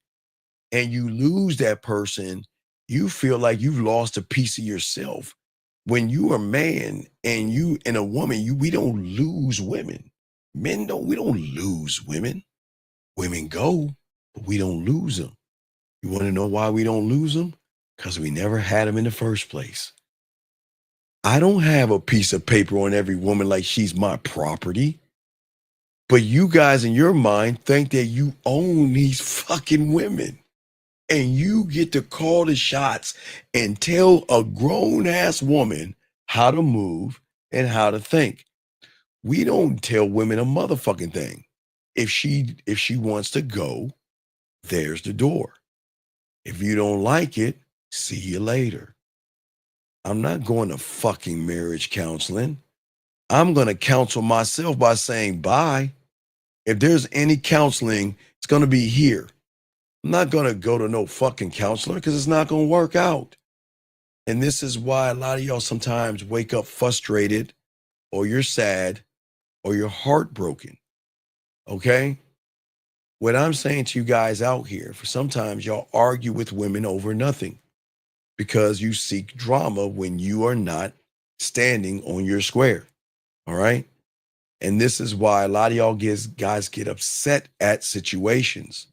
and you lose that person, you feel like you've lost a piece of yourself. When you are a man and you and a woman, we don't lose women. We don't lose women. Women go, but we don't lose them. You want to know why we don't lose them? Because we never had them in the first place. I don't have a piece of paper on every woman like she's my property. But you guys in your mind think that you own these fucking women. And you get to call the shots and tell a grown-ass woman how to move and how to think. We don't tell women a motherfucking thing. If she wants to go, there's the door. If you don't like it, see you later. I'm not going to fucking marriage counseling. I'm going to counsel myself by saying bye. If there's any counseling, it's going to be here. I'm not going to go to no fucking counselor because it's not going to work out. And this is why a lot of y'all sometimes wake up frustrated or you're sad or you're heartbroken. Okay? What I'm saying to you guys out here, for sometimes y'all argue with women over nothing because you seek drama when you are not standing on your square. All right? And this is why a lot of y'all guys get upset at situations.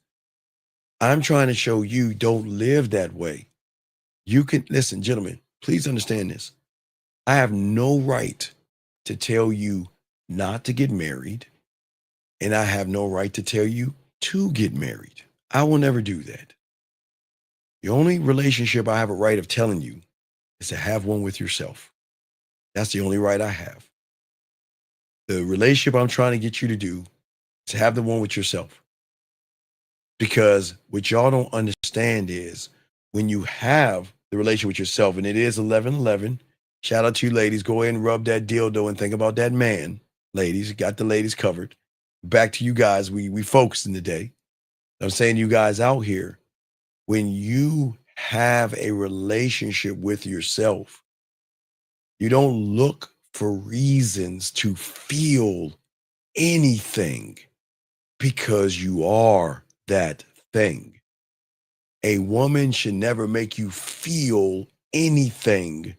I'm trying to show you don't live that way. You can, listen, gentlemen, please understand this. I have no right to tell you not to get married, and I have no right to tell you to get married. I will never do that. The only relationship I have a right of telling you is to have one with yourself. That's the only right I have. The relationship I'm trying to get you to do is to have the one with yourself. Because what y'all don't understand is when you have the relationship with yourself, and it is 11:11. Shout out to you ladies. Go ahead and rub that dildo and think about that man. Ladies, you got the ladies covered. Back to you guys. We focusing today. I'm saying to you guys out here, when you have a relationship with yourself, you don't look for reasons to feel anything because you are that thing. A woman should never make you feel anything.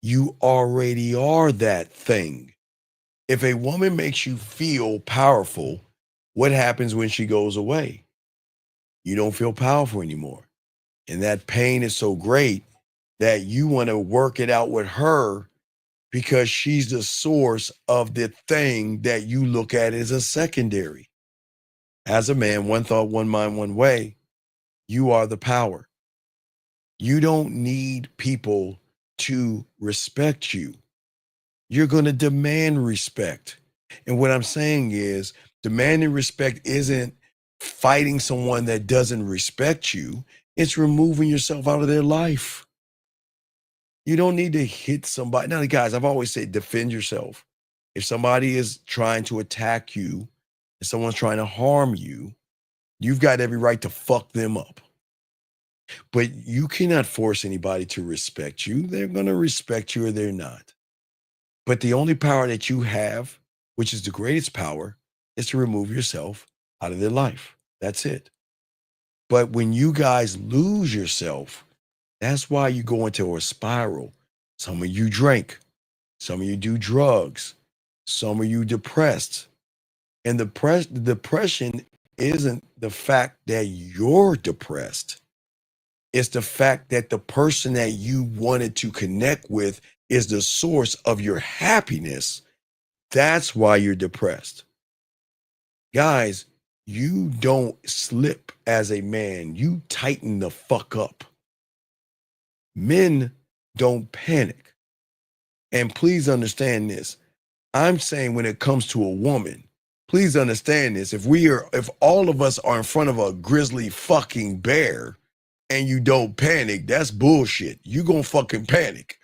You already are that thing. If a woman makes you feel powerful, what happens when she goes away? You don't feel powerful anymore. And that pain is so great that you want to work it out with her because she's the source of the thing that you look at as a secondary. As a man, one thought, one mind, one way. You are the power. You don't need people to respect you. You're going to demand respect. And what I'm saying is demanding respect isn't fighting someone that doesn't respect you. It's removing yourself out of their life. You don't need to hit somebody. Now, guys, I've always said defend yourself. If somebody is trying to attack you, if someone's trying to harm you, you've got every right to fuck them up. But you cannot force anybody to respect you. They're going to respect you or they're not. But the only power that you have, which is the greatest power, is to remove yourself out of their life. That's it. But when you guys lose yourself, that's why you go into a spiral. Some of you drink. Some of you do drugs. Some of you depressed. And the depression isn't the fact that you're depressed. It's the fact that the person that you wanted to connect with is the source of your happiness. That's why you're depressed. Guys, you don't slip as a man. You tighten the fuck up. Men don't panic. And please understand this. I'm saying when it comes to a woman, please understand this. If all of us are in front of a grizzly fucking bear, and you don't panic, that's bullshit. You gonna fucking panic.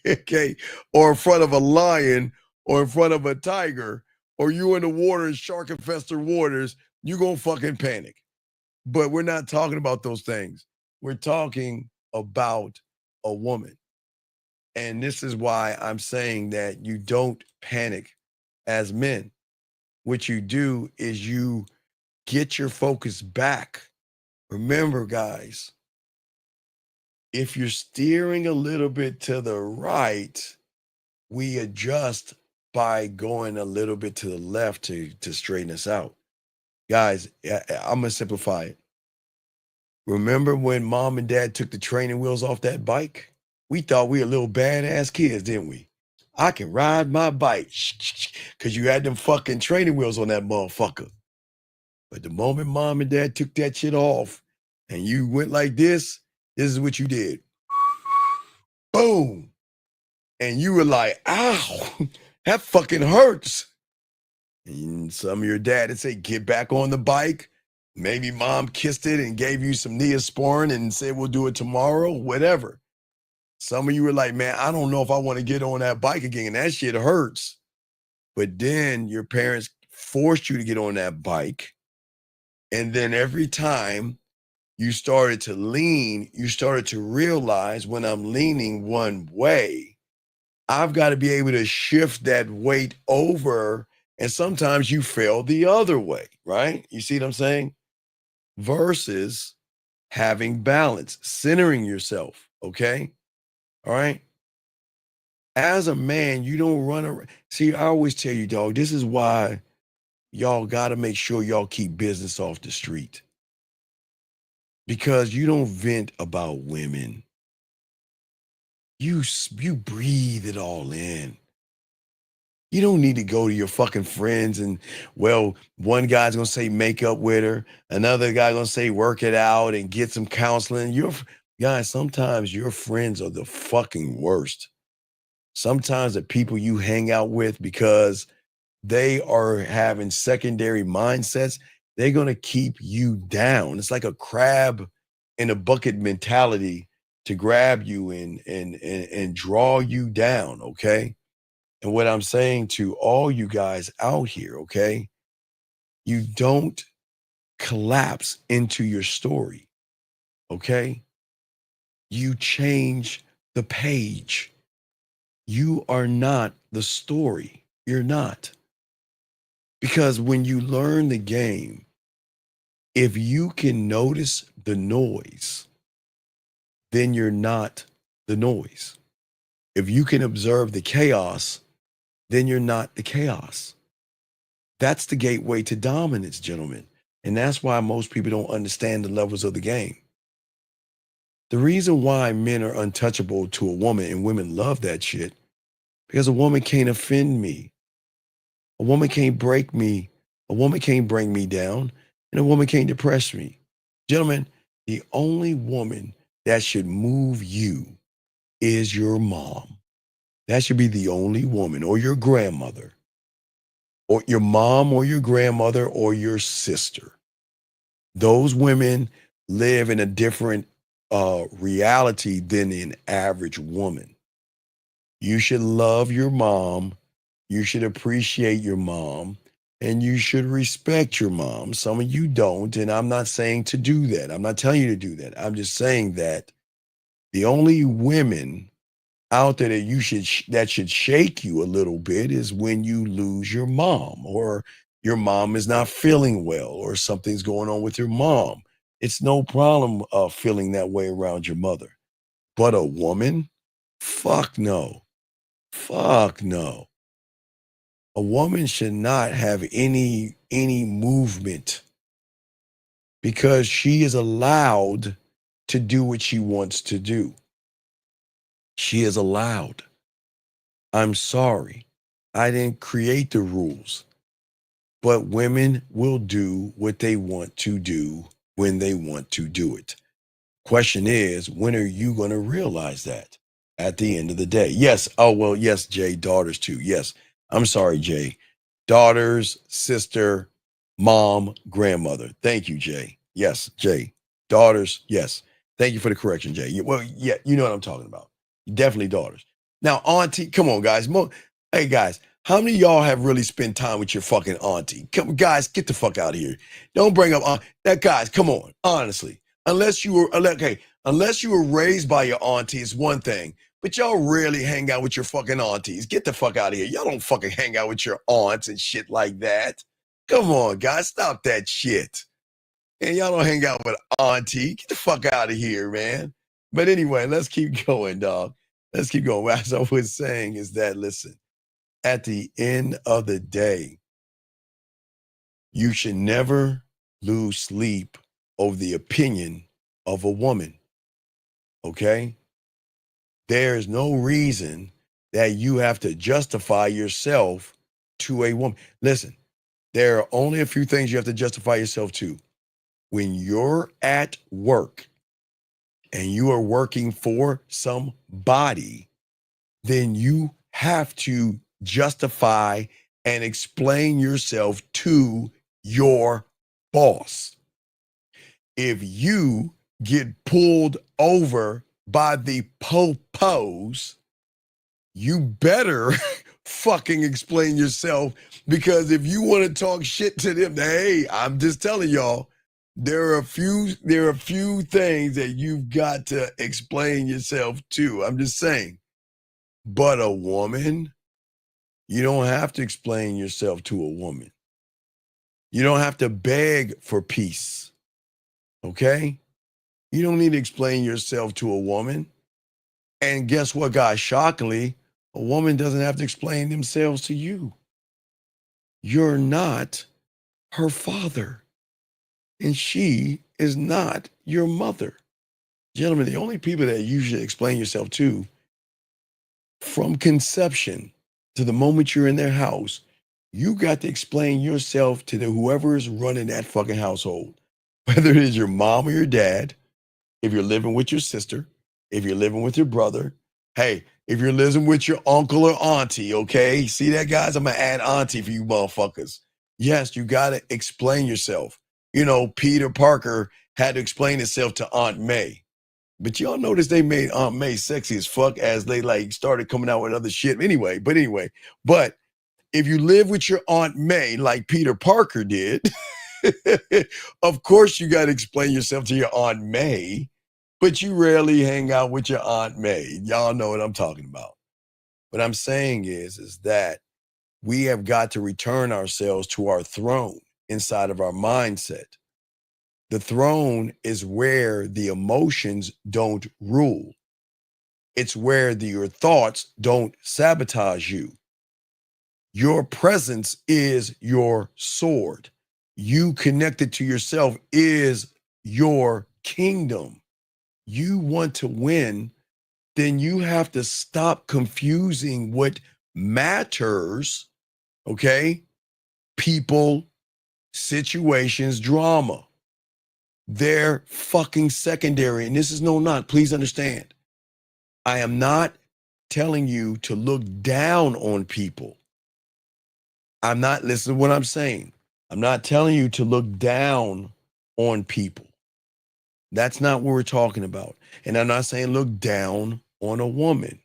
Okay? Or in front of a lion or in front of a tiger, or you in the water, shark infested waters, you gonna fucking panic. But we're not talking about those things. We're talking about a woman. And this is why I'm saying that you don't panic as men. What you do is you get your focus back. Remember, guys, if you're steering a little bit to the right, we adjust by going a little bit to the left to straighten us out. Guys, I'm going to simplify it. Remember when mom and dad took the training wheels off that bike? We thought we were little badass kids, didn't we? I can ride my bike because you had them fucking training wheels on that motherfucker. But the moment mom and dad took that shit off and you went like this is what you did. Boom. And you were like, ow, that fucking hurts. And some of your dad would say, get back on the bike. Maybe mom kissed it and gave you some Neosporin and said, we'll do it tomorrow, whatever. Some of you were like, man, I don't know if I want to get on that bike again. That shit hurts. But then your parents forced you to get on that bike. And then every time you started to lean, you started to realize when I'm leaning one way, I've got to be able to shift that weight over. And sometimes you fell the other way, right? You see what I'm saying? Versus having balance, centering yourself, okay? All right? As a man, you don't run around. See, I always tell you, dog, this is why y'all got to make sure y'all keep business off the street. Because you don't vent about women. You breathe it all in. You don't need to go to your fucking friends and, well, one guy's going to say make up with her. Another guy going to say work it out and get some counseling. Guys, sometimes your friends are the fucking worst. Sometimes the people you hang out with, because they are having secondary mindsets, they're going to keep you down. It's like a crab in a bucket mentality to grab you and draw you down, okay? And what I'm saying to all you guys out here, okay, you don't collapse into your story, okay? You change the page. You are not the story. You're not. Because when you learn the game, if you can notice the noise, then you're not the noise. If you can observe the chaos, then you're not the chaos. That's the gateway to dominance, gentlemen. And that's why most people don't understand the levels of the game. The reason why men are untouchable to a woman and women love that shit, because a woman can't offend me. A woman can't break me. A woman can't bring me down. And a woman can't depress me. Gentlemen, the only woman that should move you is your mom. That should be the only woman, or your grandmother, or your mom, or your grandmother, or your sister. Those women live in a different reality than an average woman. You should love your mom. You should appreciate your mom. And you should respect your mom. Some of you don't, and I'm not saying to do that. I'm not telling you to do that. I'm just saying that the only women out there that that should shake you a little bit is when you lose your mom, or your mom is not feeling well, or something's going on with your mom. It's no problem feeling that way around your mother. But a woman, fuck no. Fuck no. A woman should not have any movement, because she is allowed to do what she wants to do. She is allowed. I'm sorry. I didn't create the rules. But women will do what they want to do when they want to do it. Question is, when are you going to realize that at the end of the day? Yes. Oh, well, yes, Jay, daughters too. Yes. I'm sorry, Jay. Daughters, sister, mom, grandmother. Thank you, Jay. Yes, Jay. Daughters, yes. Thank you for the correction, Jay. Well, yeah, you know what I'm talking about. Definitely daughters. Now, auntie, come on, guys. Hey, guys, how many of y'all have really spent time with your fucking auntie? Come, guys, get the fuck out of here. Don't bring up that, guys. Come on, honestly. Unless you were raised by your auntie, it's one thing. But y'all rarely hang out with your fucking aunties. Get the fuck out of here. Y'all don't fucking hang out with your aunts and shit like that. Come on, guys, stop that shit. And y'all don't hang out with auntie. Get the fuck out of here, man. But anyway, let's keep going, dog. Let's keep going. As I was saying is that, listen, at the end of the day, you should never lose sleep over the opinion of a woman, okay? There is no reason that you have to justify yourself to a woman. Listen, there are only a few things you have to justify yourself to. When you're at work and you are working for somebody, then you have to justify and explain yourself to your boss. If you get pulled over by the popos, you better fucking explain yourself, because if you want to talk shit to them, hey, I'm just telling y'all, there are a few things that you've got to explain yourself to. I'm just saying. But a woman, you don't have to explain yourself to a woman. You don't have to beg for peace. Okay? You don't need to explain yourself to a woman. And guess what, guys? Shockingly, a woman doesn't have to explain themselves to you. You're not her father, and she is not your mother. Gentlemen, the only people that you should explain yourself to from conception to the moment you're in their house, you got to explain yourself to whoever is running that fucking household, whether it is your mom or your dad, if you're living with your sister, if you're living with your brother, hey, if you're living with your uncle or auntie, okay? See that, guys? I'm going to add auntie for you motherfuckers. Yes, you got to explain yourself. You know, Peter Parker had to explain himself to Aunt May. But y'all notice they made Aunt May sexy as fuck as they like started coming out with other shit. Anyway, but if you live with your Aunt May like Peter Parker did, of course you got to explain yourself to your Aunt May, but you rarely hang out with your Aunt May. Y'all know what I'm talking about. What I'm saying is that we have got to return ourselves to our throne inside of our mindset. The throne is where the emotions don't rule. It's where your thoughts don't sabotage you. Your presence is your sword. You connected to yourself is your kingdom. You want to win, then you have to stop confusing what matters, okay? People, situations, drama. They're fucking secondary. And this is no knock. Please understand. I am not telling you to look down on people. I'm not, listen to what I'm saying. I'm not telling you to look down on people. That's not what we're talking about. And I'm not saying look down on a woman.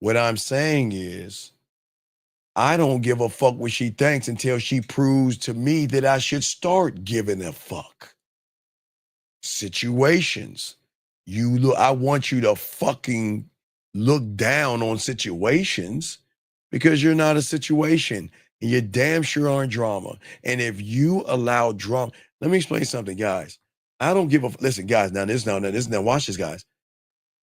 What I'm saying is, I don't give a fuck what she thinks until she proves to me that I should start giving a fuck. Situations. I want you to fucking look down on situations because you're not a situation and you damn sure aren't drama. And if you allow drama, let me explain something, guys. I don't give a, listen, guys, now, watch this, guys.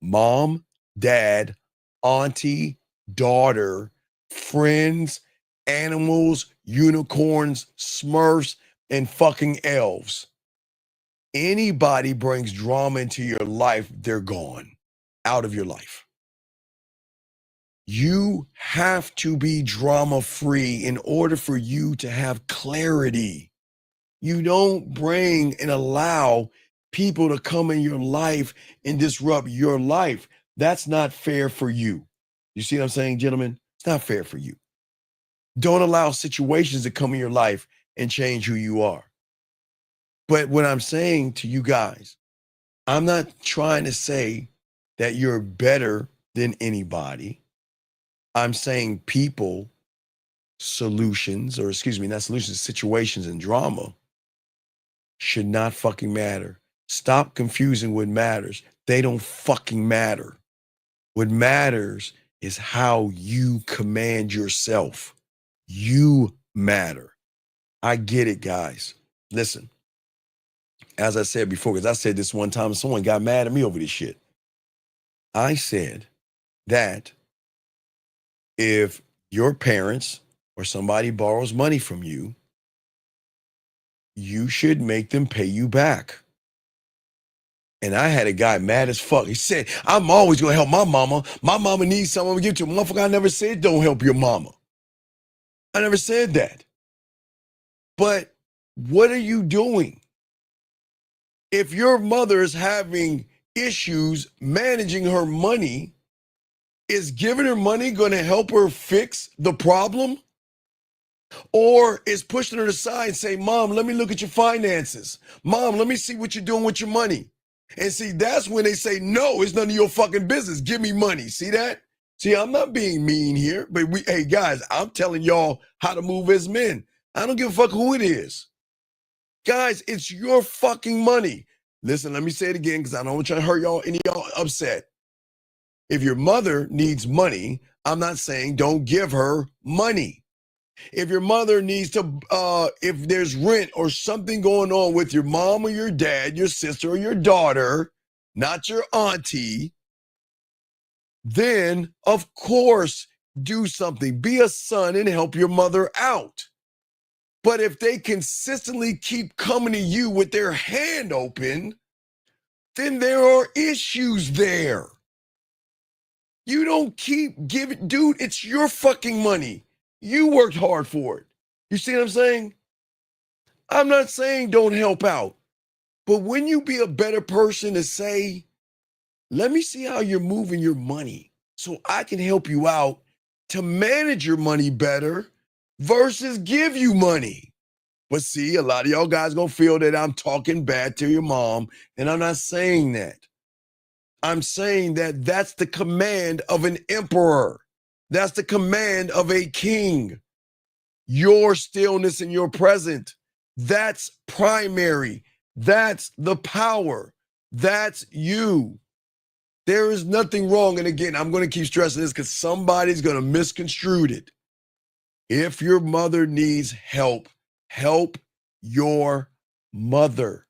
Mom, dad, auntie, daughter, friends, animals, unicorns, smurfs, and fucking elves. Anybody brings drama into your life, they're gone, out of your life. You have to be drama-free in order for you to have clarity. You don't bring and allow people to come in your life and disrupt your life. That's not fair for you. You see what I'm saying, gentlemen? It's not fair for you. Don't allow situations to come in your life and change who you are. But what I'm saying to you guys, I'm not trying to say that you're better than anybody. I'm saying people, solutions, or excuse me, not solutions, situations and drama should not fucking matter. Stop confusing what matters. They don't fucking matter. What matters is how you command yourself. You matter. I get it, guys. Listen, as I said before, because I said this one time, someone got mad at me over this shit. I said that if your parents or somebody borrows money from you, you should make them pay you back. And I had a guy mad as fuck. He said, I'm always going to help my mama. My mama needs someone to give to. Motherfucker, I never said don't help your mama. I never said that. But what are you doing? If your mother is having issues managing her money, is giving her money going to help her fix the problem? Or is pushing her aside and say, Mom, let me look at your finances. Mom, let me see what you're doing with your money. And see, that's when they say, no, it's none of your fucking business. Give me money. See that? See, I'm not being mean here, but hey guys, I'm telling y'all how to move as men. I don't give a fuck who it is. Guys, it's your fucking money. Listen, let me say it again because I don't want to hurt y'all, any of y'all upset. If your mother needs money, I'm not saying don't give her money. If your mother needs to, if there's rent or something going on with your mom or your dad, your sister or your daughter, not your auntie, then of course do something. Be a son and help your mother out. But if they consistently keep coming to you with their hand open, then there are issues there. You don't keep giving, dude, it's your fucking money. You worked hard for it. You see what I'm saying? I'm not saying don't help out, but when you be a better person to say, let me see how you're moving your money so I can help you out to manage your money better versus give you money. But see, a lot of y'all guys gonna feel that I'm talking bad to your mom, and I'm not saying that. I'm saying that that's the command of an emperor. That's the command of a king. Your stillness and your present. That's primary. That's the power. That's you. There is nothing wrong. And again, I'm going to keep stressing this because somebody's going to misconstrue it. If your mother needs help, help your mother.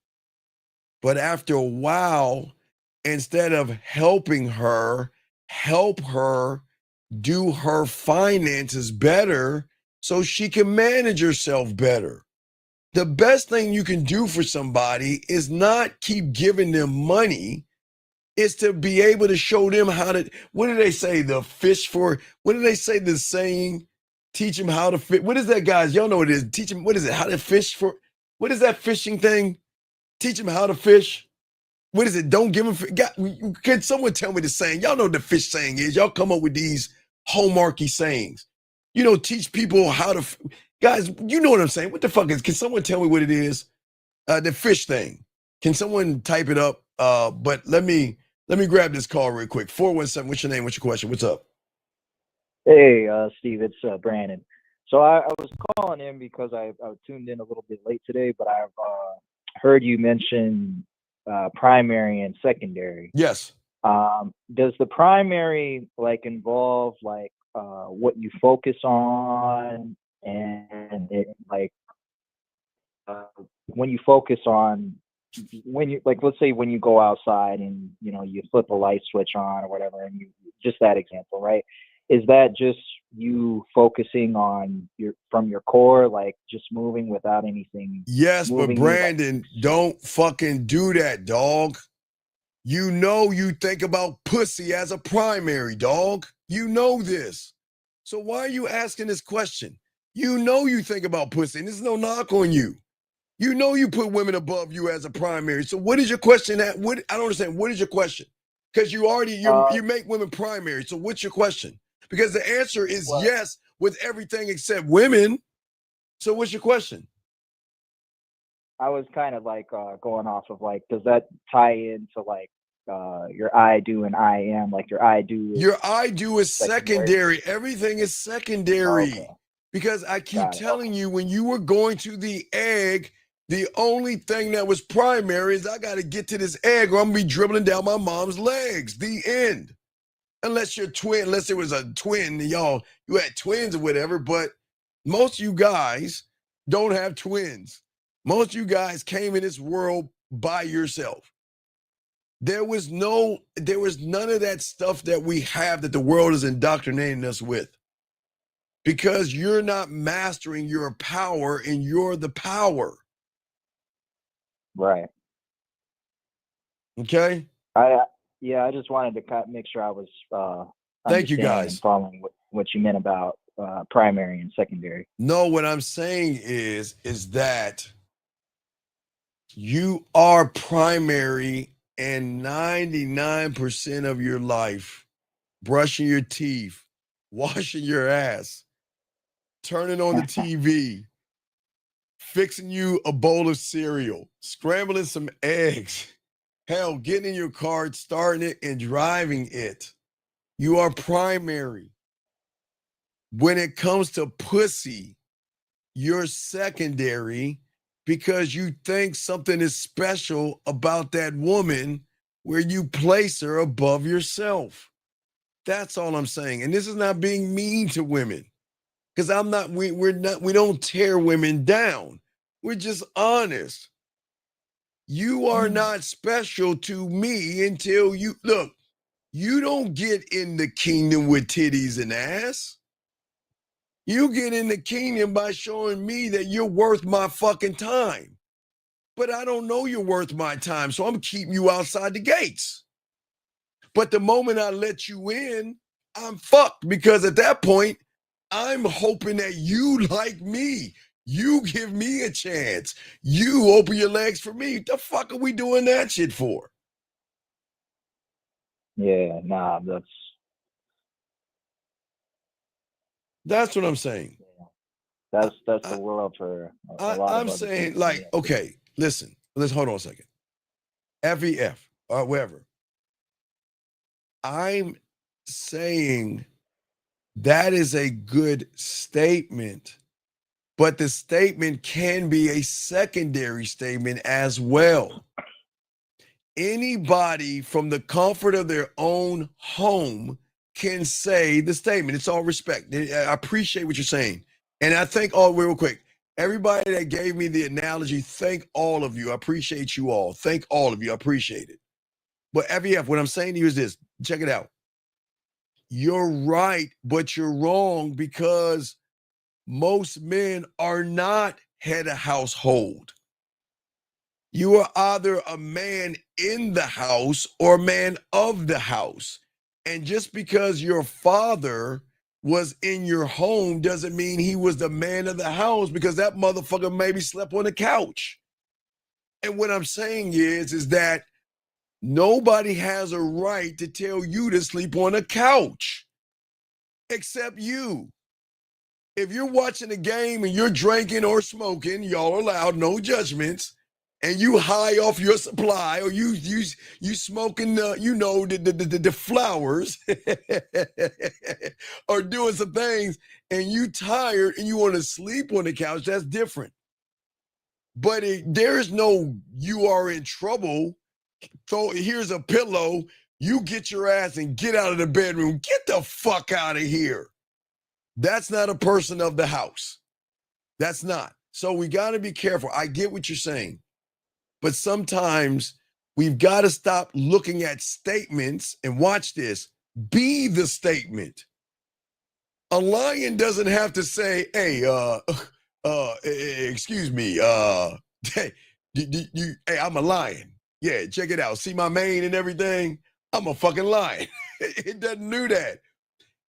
But after a while, instead of helping her, help her do her finances better so she can manage herself better. The best thing you can do for somebody is not keep giving them money. It's to be able to show them how to, what do they say? The fish for, what do they say? The saying, teach them how to fish. What is that, guys? Y'all know what it is. Teach them, what is it? How to fish for, what is that fishing thing? Teach them how to fish. What is it? Don't give them, can someone tell me the saying? Y'all know what the fish saying is. Y'all come up with these hallmarky sayings. You know, teach people how to, guys, you know what I'm saying. What the fuck is, can someone tell me what it is? The fish thing. Can someone type it up? But let me grab this call real quick. 417, what's your name? What's your question? What's up? Hey, Steve, it's Brandon. So I was calling in because I tuned in a little bit late today, but I've heard you mention primary and secondary. Yes. Does the primary like involve like what you focus on and it, like when you focus on when you like let's say when you go outside and you know you flip a light switch on or whatever and you just that example, right? Is that just you focusing on your from your core, like just moving without anything? Yes, but Brandon, don't fucking do that, dog. You know you think about pussy as a primary, dog. You know this. So why are you asking this question? You know you think about pussy, and there's no knock on you. You know you put women above you as a primary. So what is your question? I don't understand. What is your question? Because you make women primary. So what's your question? Because the answer is yes with everything except women. So what's your question? I was kind of like going off of like, does that tie into like your I do and I am? Like your I do is Your I do is secondary. secondary. Everything is secondary. Okay, Because I keep got it. telling you, when you were going to the egg, the only thing that was primary is I got to get to this egg or I'm going to be dribbling down my mom's legs. The end. Unless you're twin, unless it was a twin, you had twins or whatever, but most of you guys don't have twins. Most of you guys came in this world by yourself. There was none of that stuff that we have that the world is indoctrinating us with. Because you're not mastering your power and you're the power. Right. Okay? I just wanted to make sure I was Thank you, understanding guys. and following what you meant about primary and secondary. No, what I'm saying is that you are primary and 99% of your life, brushing your teeth, washing your ass, turning on the TV, fixing you a bowl of cereal, scrambling some eggs, hell, getting in your car, starting it, and driving it. You are primary. When it comes to pussy, you're secondary because you think something is special about that woman where you place her above yourself. That's all I'm saying. And this is not being mean to women. Because we don't tear women down. We're just honest. You are not special to me until you look, you don't get in the kingdom with titties and ass. You get in the kingdom by showing me that you're worth my fucking time. But I don't know you're worth my time, so I'm keeping you outside the gates. But the moment I let you in, I'm fucked because at that point, I'm hoping that you like me. You give me a chance. You open your legs for me. The fuck are we doing that shit for? Yeah, nah, That's what I'm saying. that's the world for a lot of I'm other saying, people. like, Yeah. okay, listen, let's hold on a second. FEF, or whatever. I'm saying that is a good statement, but the statement can be a secondary statement as well. Anybody from the comfort of their own home can say the statement. It's all respect. I appreciate what you're saying. And I thank real quick, everybody that gave me the analogy, thank all of you. I appreciate you all. Thank all of you. I appreciate it. But FEF, what I'm saying to you is this. Check it out. You're right, but you're wrong because most men are not head of household. You are either a man in the house or a man of the house. And just because your father was in your home doesn't mean he was the man of the house because that motherfucker maybe slept on the couch. And what I'm saying is that nobody has a right to tell you to sleep on a couch except you. If you're watching a game and you're drinking or smoking, y'all are allowed, no judgments, and you high off your supply or you smoking the flowers or doing some things and you tired and you want to sleep on the couch, that's different. But there's no you are in trouble. So here's a pillow. You get your ass and get out of the bedroom. Get the fuck out of here. That's not a person of the house. That's not. So we got to be careful. I get what you're saying. But sometimes we've got to stop looking at statements and watch this. Be the statement. A lion doesn't have to say, hey, excuse me, hey, I'm a lion. Yeah, check it out. See my mane and everything? I'm a fucking lion. It doesn't do that.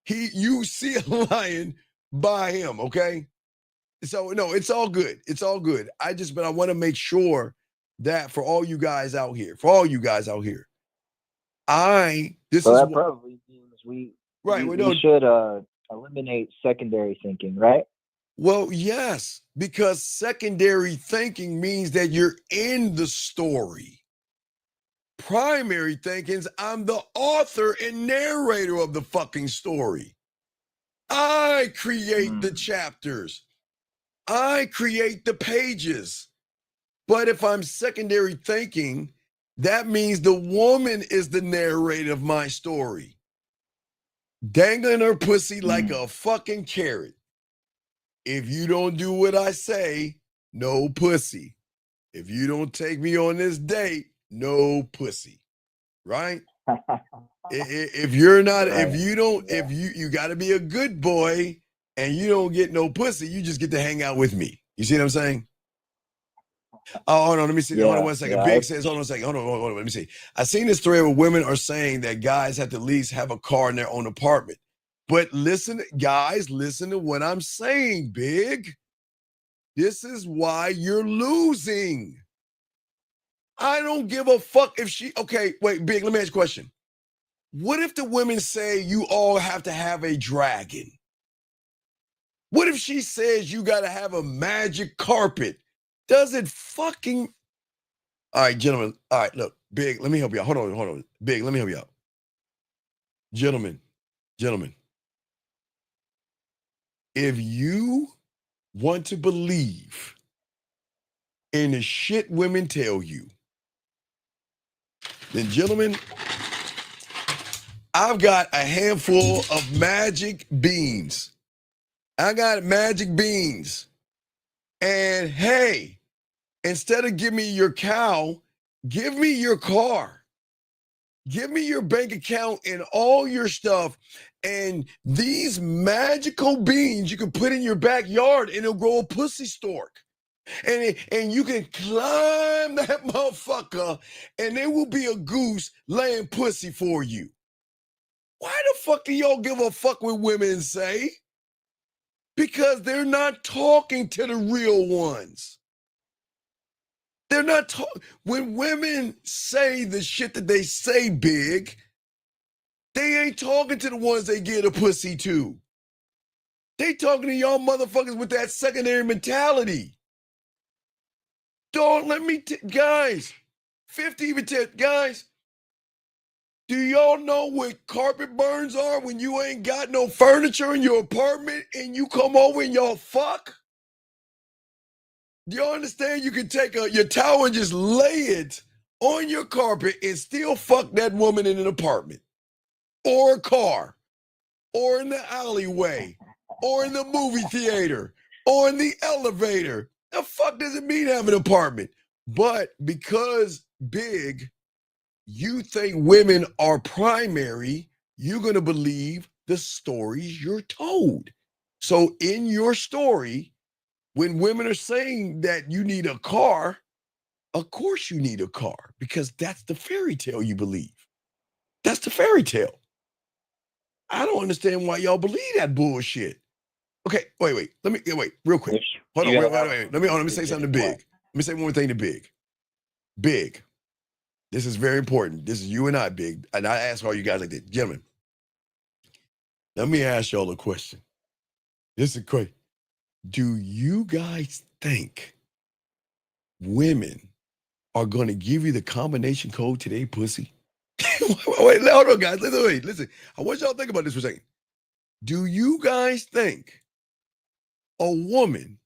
You see a lion by him, okay? So no, it's all good. It's all good. But I want to make sure that for all you guys out here, So that probably means we should eliminate secondary thinking, right? Well, yes, because secondary thinking means that you're in the story. Primary thinking's I'm the author and narrator of the fucking story. I create the chapters. I create the pages. But if I'm secondary thinking, that means the woman is the narrator of my story. Dangling her pussy like a fucking carrot. If you don't do what I say, no pussy. If you don't take me on this date, no pussy. Right? If you're not, if you don't, if you got to be a good boy and you don't get no pussy, you just get to hang out with me. You see what I'm saying? Oh, hold on. Let me see. Hold on 1 second. Big says, hold on a second. Hold on. Let me see. I seen this thread where women are saying that guys have to at least have a car in their own apartment. But listen, guys, listen to what I'm saying, Big. This is why you're losing. I don't give a fuck if she, okay, wait, Big, let me ask you a question. What if the women say you all have to have a dragon? What if she says you got to have a magic carpet? Does it fucking... All right, gentlemen. All right, look, Big, let me help you out. Hold on. Big, let me help you out. Gentlemen, if you want to believe in the shit women tell you, then gentlemen, I've got a handful of magic beans. I got magic beans. And hey, instead of give me your cow, give me your car. Give me your bank account and all your stuff. And these magical beans you can put in your backyard and it'll grow a pussy stork. And you can climb that motherfucker and there will be a goose laying pussy for you. Why the fuck do y'all give a fuck what women say? Because they're not talking to the real ones. They're not talking. When women say the shit that they say, Big, they ain't talking to the ones they get a pussy to. They talking to y'all motherfuckers with that secondary mentality. Don't let me, guys, 50 even 10, guys, do y'all know what carpet burns are when you ain't got no furniture in your apartment and you come over and y'all fuck? Do you understand you can take your towel and just lay it on your carpet and still fuck that woman in an apartment or a car or in the alleyway or in the movie theater or in the elevator? The fuck does it mean have an apartment? But because, Big, you think women are primary, you're going to believe the stories you're told. So in your story, when women are saying that you need a car, of course you need a car because that's the fairy tale you believe. That's the fairy tale. I don't understand why y'all believe that bullshit. Okay, wait. Wait, real quick. Hold on, wait. Let me say something to Big. Let me say one more thing to Big. Big, this is very important. This is you and I, Big. And I ask all you guys like this. Gentlemen, let me ask y'all a question. This is great. Do you guys think women are going to give you the combination code to their pussy? Wait, hold on, guys. Listen. I want y'all to think about this for a second. Do you guys think a woman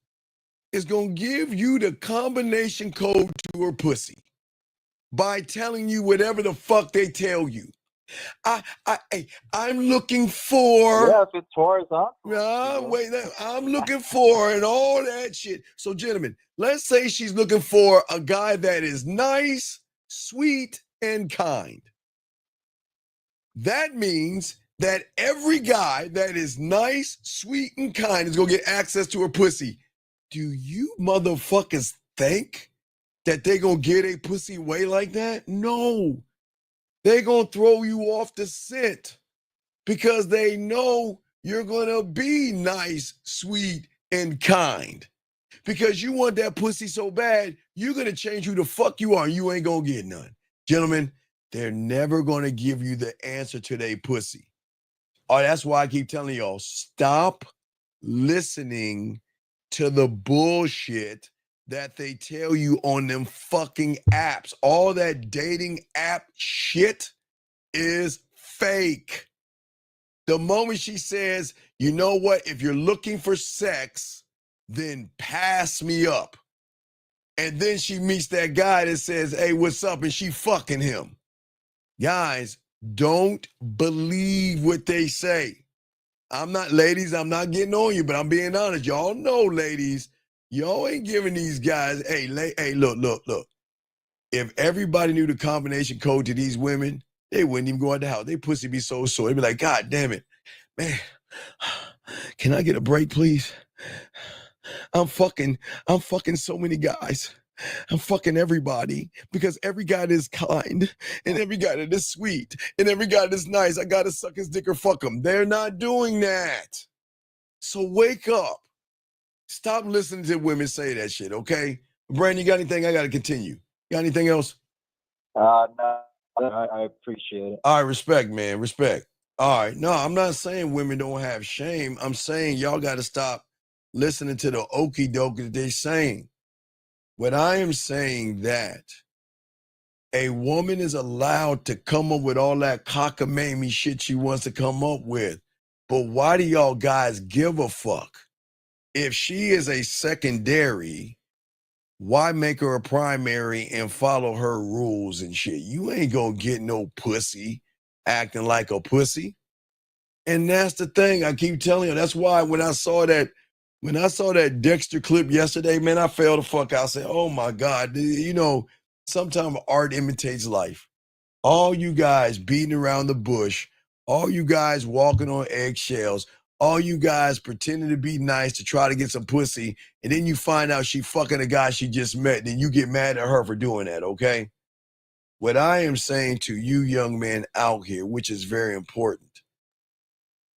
is going to give you the combination code to her pussy by telling you whatever the fuck they tell you? I'm looking for... Yeah, if it's horizontal. I'm looking for and all that shit. So, gentlemen, let's say she's looking for a guy that is nice, sweet, and kind. That means that every guy that is nice, sweet, and kind is going to get access to her pussy. Do you motherfuckers think that they're going to get a pussy away like that? No. They're going to throw you off the scent because they know you're going to be nice, sweet, and kind. Because you want that pussy so bad, you're going to change who the fuck you are. You ain't going to get none. Gentlemen, they're never going to give you the answer to their pussy. Oh, that's why I keep telling y'all, stop listening to the bullshit that they tell you on them fucking apps. All that dating app shit is fake. The moment she says, you know what, if you're looking for sex, then pass me up. And then she meets that guy that says, hey, what's up? And she fucking him. Guys, don't believe what they say. Ladies, I'm not getting on you, but I'm being honest. Y'all know, ladies, y'all ain't giving these guys, hey, look. If everybody knew the combination code to these women, they wouldn't even go out the house. They pussy be so sore. They'd be like, God damn it, man, can I get a break, please? I'm fucking so many guys. I'm fucking everybody because every guy that is kind and every guy that is sweet and every guy that's nice, I gotta suck his dick or fuck him. They're not doing that. So wake up. Stop listening to women say that shit, okay? Brandon, you got anything? I gotta continue. Got anything else? No, I appreciate it. All right, respect, man, respect. All right, no, I'm not saying women don't have shame. I'm saying y'all gotta stop listening to the okie doke that they're saying. What I am saying that a woman is allowed to come up with all that cockamamie shit she wants to come up with. But why do y'all guys give a fuck? If she is a secondary, why make her a primary and follow her rules and shit? You ain't gonna get no pussy acting like a pussy. And that's the thing I keep telling you. That's why when I saw that Dexter clip yesterday, man, I fell the fuck out. I said, oh my God, you know, sometimes art imitates life. All you guys beating around the bush, all you guys walking on eggshells, all you guys pretending to be nice to try to get some pussy, and then you find out she fucking a guy she just met, then you get mad at her for doing that, okay? What I am saying to you young men out here, which is very important,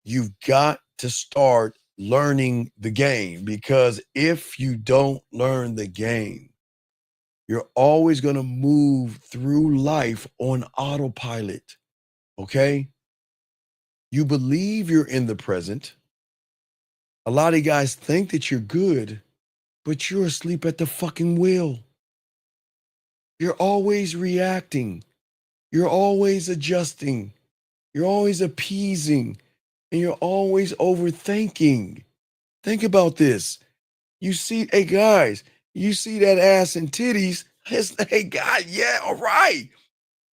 you've got to start learning the game, because if you don't learn the game, you're always going to move through life on autopilot, okay? You believe you're in the present. A lot of guys think that you're good, but you're asleep at the fucking wheel. You're always reacting. You're always adjusting. You're always appeasing. And you're always overthinking. Think about this. You see, hey guys, you see that ass and titties. Hey God, yeah, all right.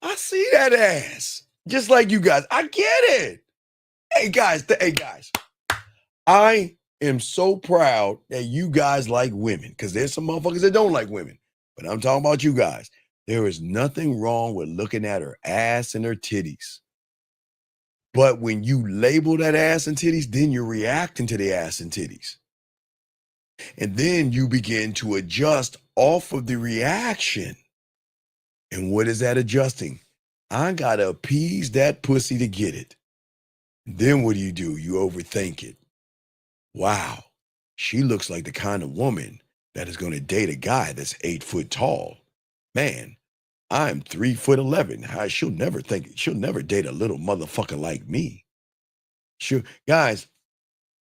I see that ass. Just like you guys. I get it. Hey guys, I am so proud that you guys like women, because there's some motherfuckers that don't like women. But I'm talking about you guys. There is nothing wrong with looking at her ass and her titties. But when you label that ass and titties, then you're reacting to the ass and titties. And then you begin to adjust off of the reaction. And what is that adjusting? I gotta appease that pussy to get it. Then what do? You overthink it. Wow, she looks like the kind of woman that is gonna date a guy that's 8 foot tall. Man, I'm 3'11". She'll never date a little motherfucker like me. Sure, guys.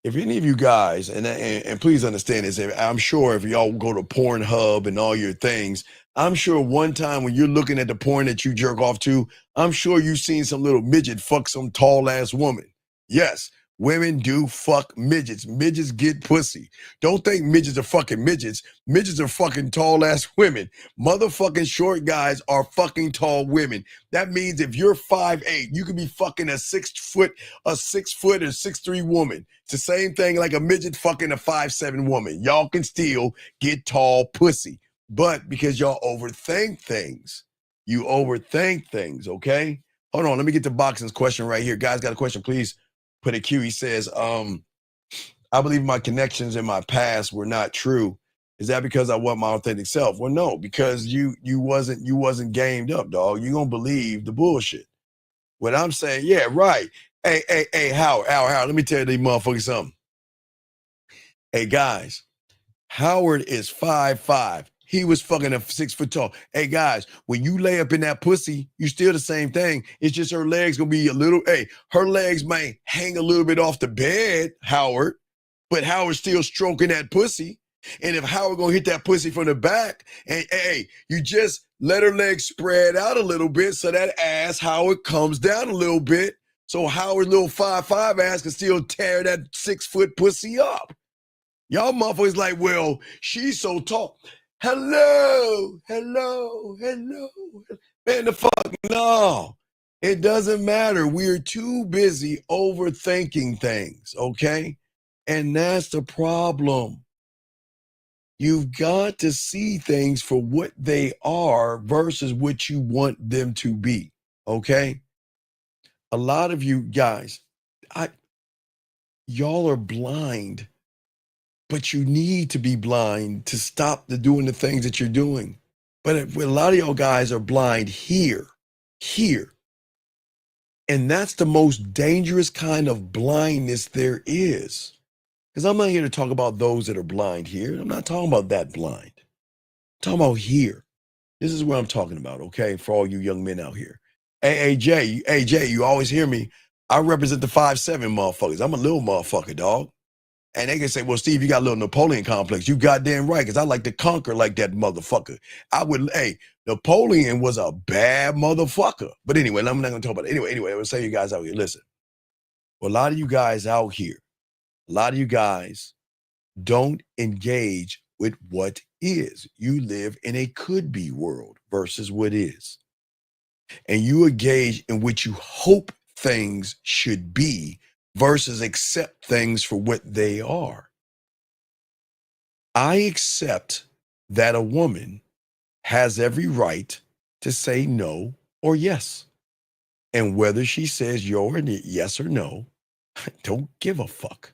If any of you guys, and please understand this, I'm sure if y'all go to Pornhub and all your things, I'm sure one time when you're looking at the porn that you jerk off to, I'm sure you've seen some little midget fuck some tall ass woman. Yes, women do fuck midgets. Midgets get pussy. Don't think midgets are fucking midgets. Midgets are fucking tall ass women. Motherfucking short guys are fucking tall women. That means if you're 5'8", you could be fucking a 6 foot or 6'3" woman. It's the same thing like a midget fucking a 5'7" woman. Y'all can still get tall pussy. But because y'all overthink things, okay? Hold on, let me get to Boxing's question right here. Guys, got a question, please put a Q. He says, I believe my connections in my past were not true. Is that because I want my authentic self? Well, no, because you wasn't gamed up, dog. You gonna believe the bullshit. What I'm saying, yeah, right. Hey, Howard, let me tell you these motherfuckers something. Hey, guys, Howard is 5'5". He was fucking a 6 foot tall. Hey, guys, when you lay up in that pussy, you still the same thing. It's just her legs gonna be a little, her legs might hang a little bit off the bed, Howard, but Howard's still stroking that pussy. And if Howard gonna hit that pussy from the back, and hey, you just let her legs spread out a little bit so that ass Howard comes down a little bit, so Howard's little 5'5" ass can still tear that 6-foot pussy up. Y'all motherfuckers like, well, she's so tall. Hello. Man, the fuck, no. It doesn't matter. We're too busy overthinking things, okay? And that's the problem. You've got to see things for what they are versus what you want them to be, okay? A lot of you guys, y'all are blind, but you need to be blind to stop doing the things that you're doing. But a lot of y'all guys are blind here. And that's the most dangerous kind of blindness there is. Because I'm not here to talk about those that are blind here. I'm not talking about that blind. I'm talking about here. This is what I'm talking about, okay, for all you young men out here. Hey, Jay, you always hear me. I represent the 5'7" motherfuckers. I'm a little motherfucker, dog. And they can say, well, Steve, you got a little Napoleon complex. You goddamn right, because I like to conquer like that motherfucker. Napoleon was a bad motherfucker. But anyway, I'm not going to talk about it. Anyway, I will say you guys out here, listen. Well, a lot of you guys out here, a lot of you guys don't engage with what is. You live in a could-be world versus what is. And you engage in what you hope things should be versus accept things for what they are. I accept that a woman has every right to say no or yes. And whether she says yes or no, I don't give a fuck.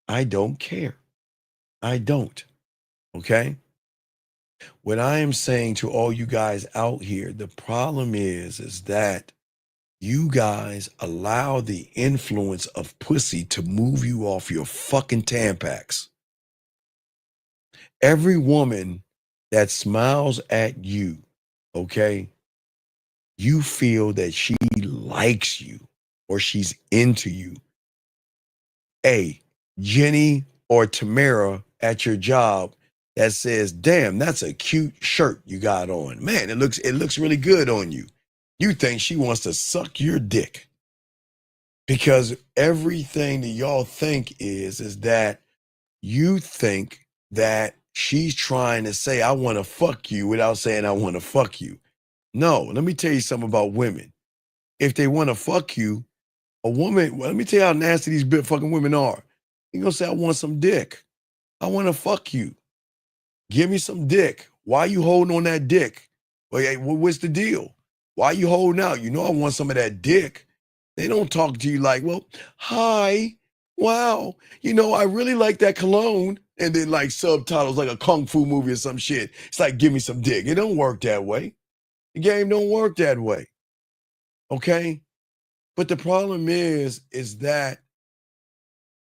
I don't care. I don't. Okay? What I am saying to all you guys out here, the problem is that you guys allow the influence of pussy to move you off your fucking Tampax. Every woman that smiles at you, okay, you feel that she likes you or she's into you. Hey, Jenny or Tamara at your job that says, damn, that's a cute shirt you got on. Man, it looks really good on you. You think she wants to suck your dick. Because everything that y'all think is that you think that she's trying to say, I want to fuck you without saying I want to fuck you. No, let me tell you something about women. If they want to fuck you, a woman, well, let me tell you how nasty these big fucking women are. You're going to say, I want some dick. I want to fuck you. Give me some dick. Why are you holding on that dick? Well, hey, what's the deal? Why are you holding out? You know I want some of that dick. They don't talk to you like, well, hi, wow, I really like that cologne. And then like subtitles like a kung fu movie or some shit. It's like, give me some dick. It don't work that way. The game don't work that way. Okay? But the problem is that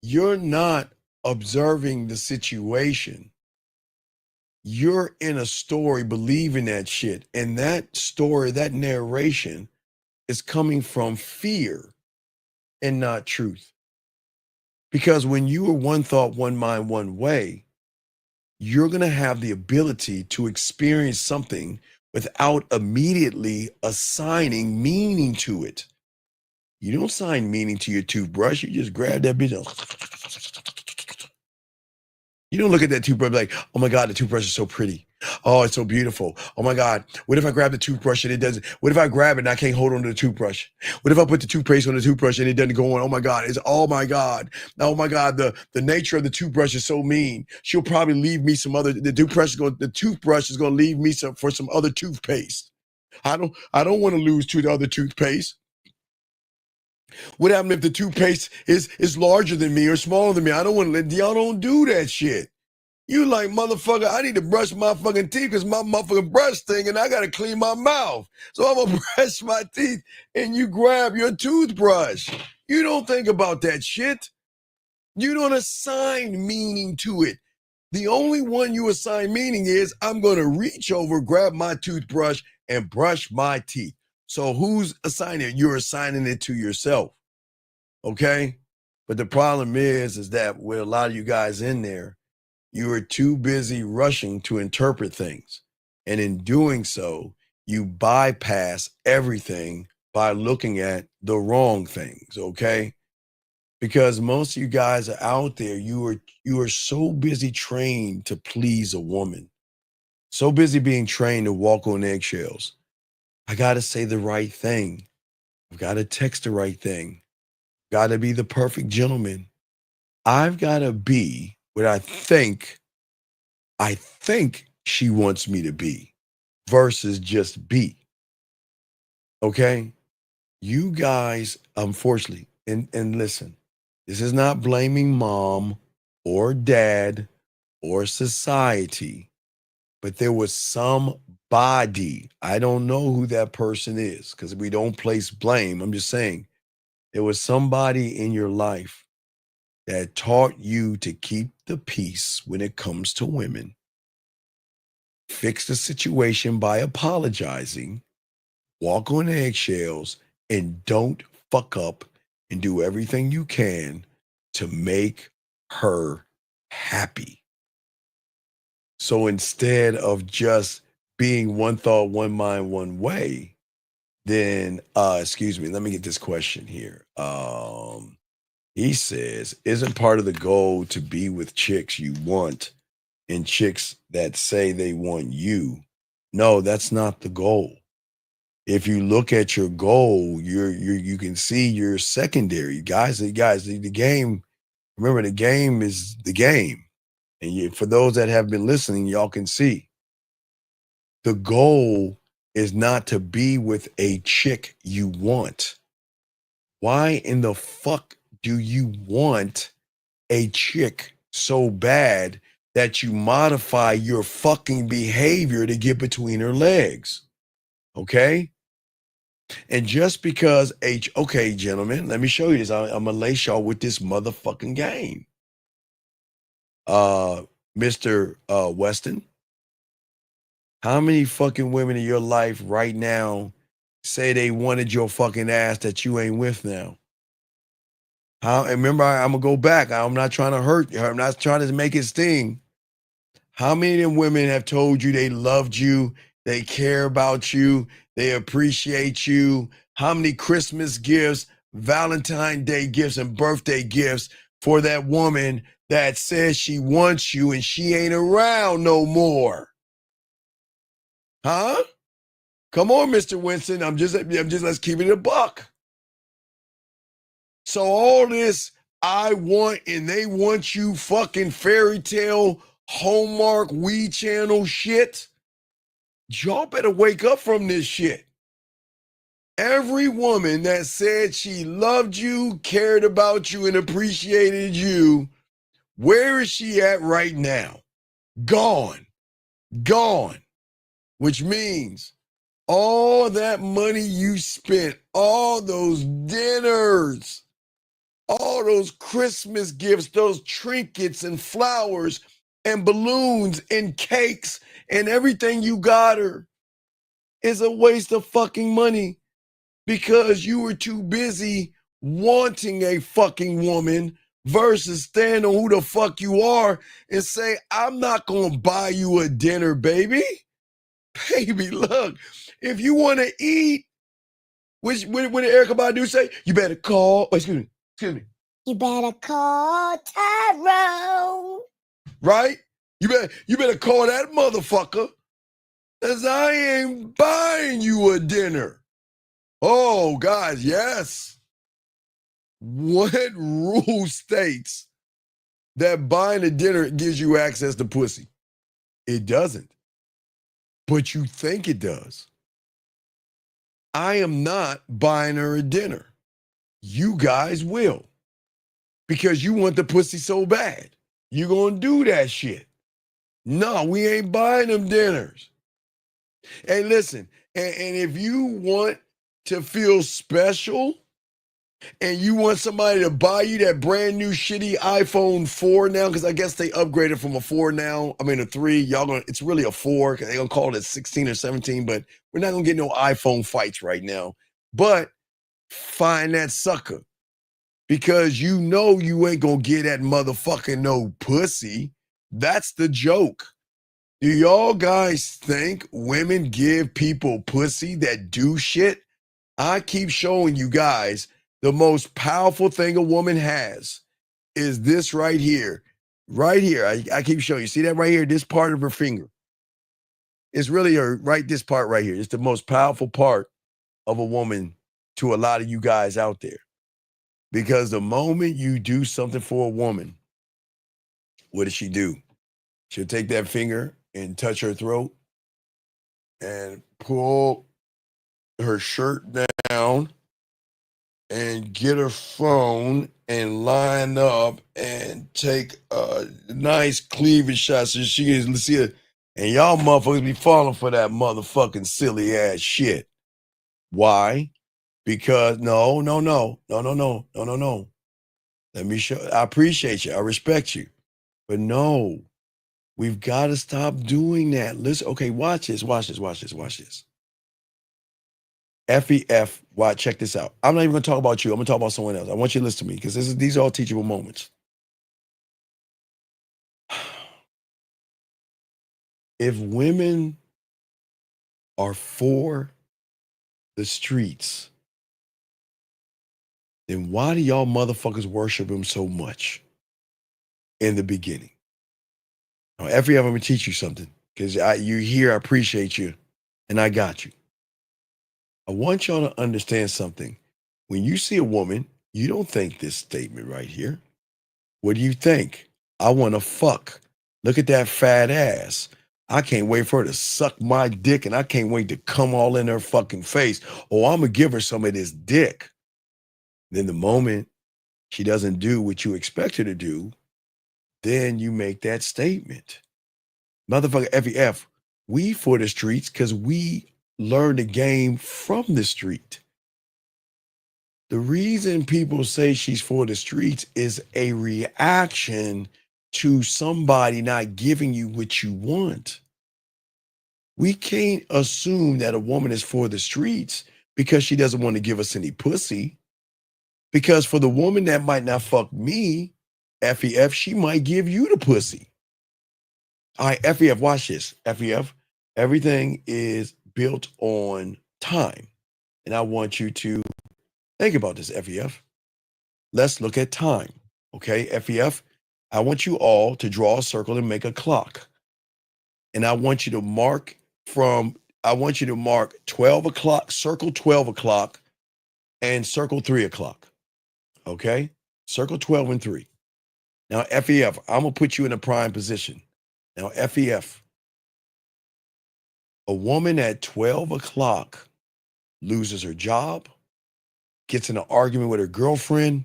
you're not observing the situation. You're in a story believing that shit. And that story, that narration is coming from fear and not truth. Because when you are one thought, one mind, one way, you're going to have the ability to experience something without immediately assigning meaning to it. You don't assign meaning to your toothbrush. You just grab that bitch. You don't look at that toothbrush like, oh my God, the toothbrush is so pretty. Oh, it's so beautiful. Oh my God. What if I grab the toothbrush and it doesn't? What if I grab it and I can't hold on to the toothbrush? What if I put the toothpaste on the toothbrush and it doesn't go on? Oh my God. Oh my God. Oh my God. The nature of the toothbrush is so mean. She'll probably leave me the toothbrush is going to leave me for some other toothpaste. I don't want to lose to the other toothpaste. What happened if the toothpaste is larger than me or smaller than me? I don't want to y'all don't do that shit. You like, motherfucker, I need to brush my fucking teeth because my motherfucking brush thing and I got to clean my mouth. So I'm going to brush my teeth and you grab your toothbrush. You don't think about that shit. You don't assign meaning to it. The only one you assign meaning is I'm going to reach over, grab my toothbrush and brush my teeth. So who's assigning it? You're assigning it to yourself. Okay? But the problem is that with a lot of you guys in there, You are too busy rushing to interpret things. And in doing so, you bypass everything by looking at the wrong things, okay? Because most of you guys are out there, you are so busy trained to please a woman. So busy being trained to walk on eggshells. I got to say the right thing. I've got to text the right thing. Got to be the perfect gentleman. I've got to be what I think she wants me to be versus just be. Okay? You guys, unfortunately, and listen, this is not blaming mom or dad or society, but there was somebody, I don't know who that person is because we don't place blame. I'm just saying there was somebody in your life that taught you to keep the peace when it comes to women, fix the situation by apologizing, walk on eggshells, and don't fuck up and do everything you can to make her happy. So instead of just being one thought, one mind, one way, then excuse me, let me get this question here. He says, isn't part of the goal to be with chicks you want and chicks that say they want you? No, that's not the goal. If you look at your goal, you can see your secondary. Guys, the game, remember the game is the game. And for those that have been listening, y'all can see. The goal is not to be with a chick you want. Why in the fuck do you want a chick so bad that you modify your fucking behavior to get between her legs? Okay? And just because okay, gentlemen, let me show you this. I'm gonna lace y'all with this motherfucking game. Mr. Weston, how many fucking women in your life right now say they wanted your fucking ass that you ain't with now? And remember, I'm gonna go back. I'm not trying to hurt you. I'm not trying to make it sting. How many of them women have told you they loved you, they care about you, they appreciate you? How many Christmas gifts, Valentine's Day gifts, and birthday gifts for that woman that says she wants you and she ain't around no more? Huh? Come on, Mr. Winston. I'm just let's keep it a buck. So all this I want and they want you fucking fairy tale Hallmark Weed Channel shit. Y'all better wake up from this shit. Every woman that said she loved you, cared about you, and appreciated you, where is she at right now? Gone. Gone. Which means all that money you spent, all those dinners, all those Christmas gifts, those trinkets and flowers and balloons and cakes and everything you got her is a waste of fucking money because you were too busy wanting a fucking woman versus stand on who the fuck you are and say, I'm not going to buy you a dinner, baby. Baby, look, if you want to eat, which when did Erykah Badu say, you better call, excuse me. You better call Tyrone. Right? You better call that motherfucker, as I ain't buying you a dinner. Oh, guys, yes. What rule states that buying a dinner gives you access to pussy? It doesn't. But you think it does. I am not buying her a dinner. You guys will. Because you want the pussy so bad. You're going to do that shit. No, we ain't buying them dinners. Hey, listen, and if you want to feel special and you want somebody to buy you that brand new shitty iPhone 4 now, because I guess they upgraded from a 4 now, I mean a 3, it's really a 4, because they're going to call it a 16 or 17, but we're not going to get no iPhone fights right now. But find that sucker, because you know you ain't going to get that motherfucking no pussy. That's the joke. Do y'all guys think women give people pussy that do shit? I keep showing you guys the most powerful thing a woman has is this right here. Right here. I keep showing you. See that right here? This part of her finger. It's really this part right here. It's the most powerful part of a woman to a lot of you guys out there. Because the moment you do something for a woman, what does she do? She'll take that finger and touch her throat and pull her shirt down and get her phone and line up and take a nice cleavage shot so she can see it. And y'all motherfuckers be falling for that motherfucking silly ass shit. Why? Because no. Let me show. I appreciate you. I respect you. But no, we've got to stop doing that. Listen, okay, watch this. FEF, why? Check this out. I'm not even going to talk about you. I'm going to talk about someone else. I want you to listen to me because these are all teachable moments. If women are for the streets, then why do y'all motherfuckers worship them so much in the beginning? Now, FEF, I'm going to teach you something because you here, I appreciate you, and I got you. I want y'all to understand something. When you see a woman, you don't think this statement right here. What do you think? I want to fuck. Look at that fat ass. I can't wait for her to suck my dick and I can't wait to come all in her fucking face. Oh, I'm going to give her some of this dick. Then the moment she doesn't do what you expect her to do, then you make that statement. Motherfucker, FEF, we for the streets because we learned the game from the street. The reason people say she's for the streets is a reaction to somebody not giving you what you want. We can't assume that a woman is for the streets because she doesn't want to give us any pussy. Because for the woman that might not fuck me, FEF, she might give you the pussy. All right, FEF, watch this. FEF, everything is built on time. And I want you to think about this, FEF. Let's look at time. Okay, FEF, I want you all to draw a circle and make a clock. And I want you to mark 12 o'clock, circle 12 o'clock, and circle 3 o'clock. Okay? Circle 12 and 3. Now, FEF, I'm going to put you in a prime position. Now, FEF, a woman at 12 o'clock loses her job, gets in an argument with her girlfriend,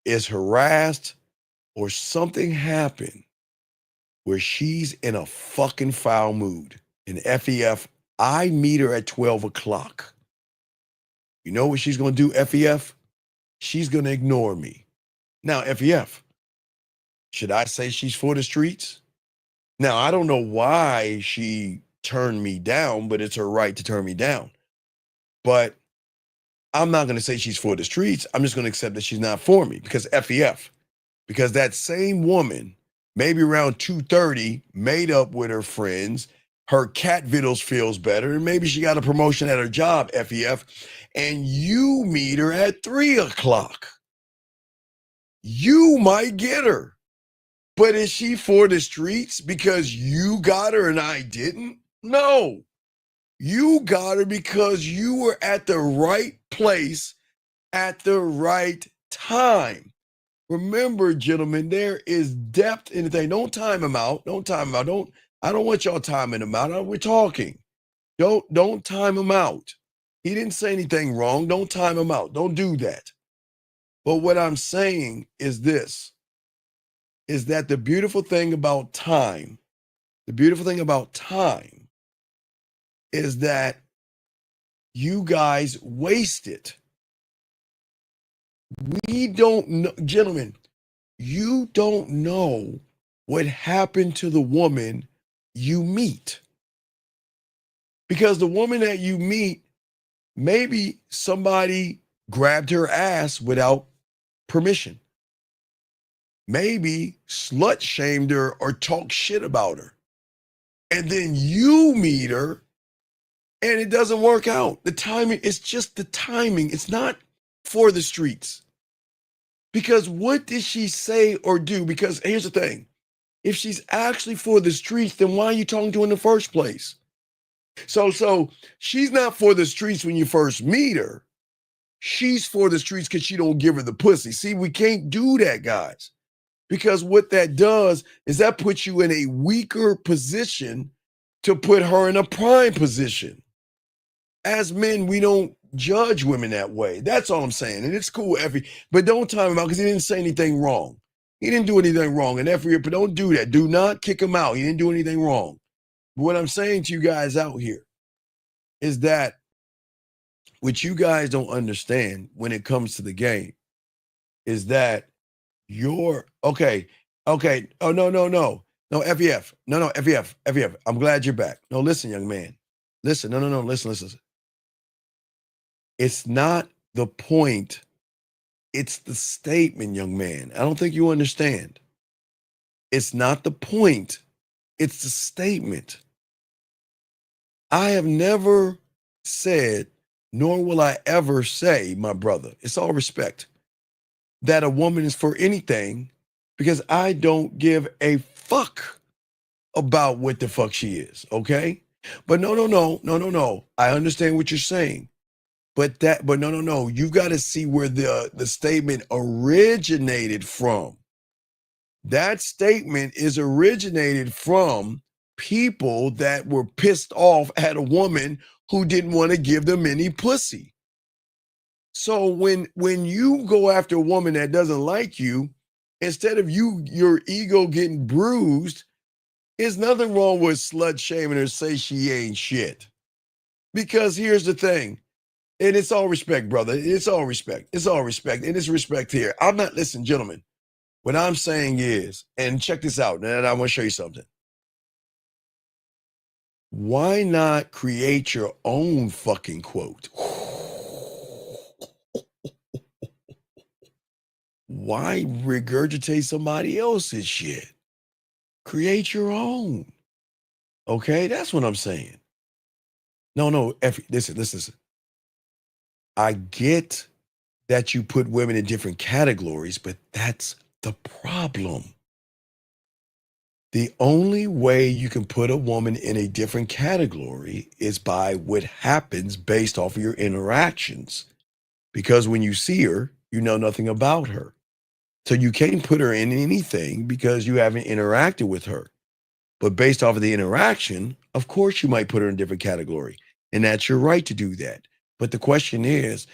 is harassed, or something happened where she's in a fucking foul mood. And FEF, I meet her at 12 o'clock. You know what she's going to do, FEF? She's going to ignore me. Now, FEF, should I say she's for the streets? Now, I don't know why she turned me down, but it's her right to turn me down. But I'm not going to say she's for the streets. I'm just going to accept that she's not for me because FEF. Because that same woman, maybe around 2:30, made up with her friends, her cat vittles feels better, and maybe she got a promotion at her job, FEF, and you meet her at 3 o'clock. You might get her. But is she for the streets because you got her and I didn't? No. You got her because you were at the right place at the right time. Remember, gentlemen, there is depth in the thing. Don't time him out. I don't want y'all timing him out. We're talking. Don't time him out. He didn't say anything wrong. Don't time him out. Don't do that. But what I'm saying is this, is that the beautiful thing about time is that you guys waste it. We don't know, gentlemen, you don't know what happened to the woman you meet. Because the woman that you meet, maybe somebody grabbed her ass without permission. maybe slut shamed her or talked shit about her. And then you meet her and it doesn't work out. The timing, it's just the timing. It's not for the streets. Because what did she say or do? Because here's the thing. If she's actually for the streets, then why are you talking to her in the first place? So she's not for the streets when you first meet her. She's for the streets because she don't give her the pussy. See, we can't do that, guys. Because what that does is that puts you in a weaker position to put her in a prime position. As men, we don't judge women that way. That's all I'm saying. And it's cool, Effie, but don't time him out because he didn't say anything wrong. He didn't do anything wrong. And Effie, but don't do that. Do not kick him out. He didn't do anything wrong. But what I'm saying to you guys out here is that what you guys don't understand when it comes to the game is that you're okay. Oh, no, FEF. No, FEF. I'm glad you're back. No, listen, young man. Listen, no, listen. It's not the point. It's the statement, young man. I don't think you understand. It's not the point. It's the statement. I have never said, nor will I ever say, my brother, it's all respect, that a woman is for anything because I don't give a fuck about what the fuck she is, okay? But no. I understand what you're saying. But no. You got to see where the statement originated from. That statement is originated from people that were pissed off at a woman who didn't want to give them any pussy. So when you go after a woman that doesn't like you, instead of your ego getting bruised, there's nothing wrong with slut shaming her, say she ain't shit. Because here's the thing, and it's all respect, brother. It's all respect. It's all respect. And it's respect here. Listen, gentlemen, what I'm saying is, and check this out, and I want to show you something. Why not create your own fucking quote? Why regurgitate somebody else's shit? Create your own. Okay, that's what I'm saying. No, listen. I get that you put women in different categories, but that's the problem. The only way you can put a woman in a different category is by what happens based off of your interactions. Because when you see her, you know nothing about her. So you can't put her in anything because you haven't interacted with her. But based off of the interaction, of course you might put her in a different category. And that's your right to do that. But the question is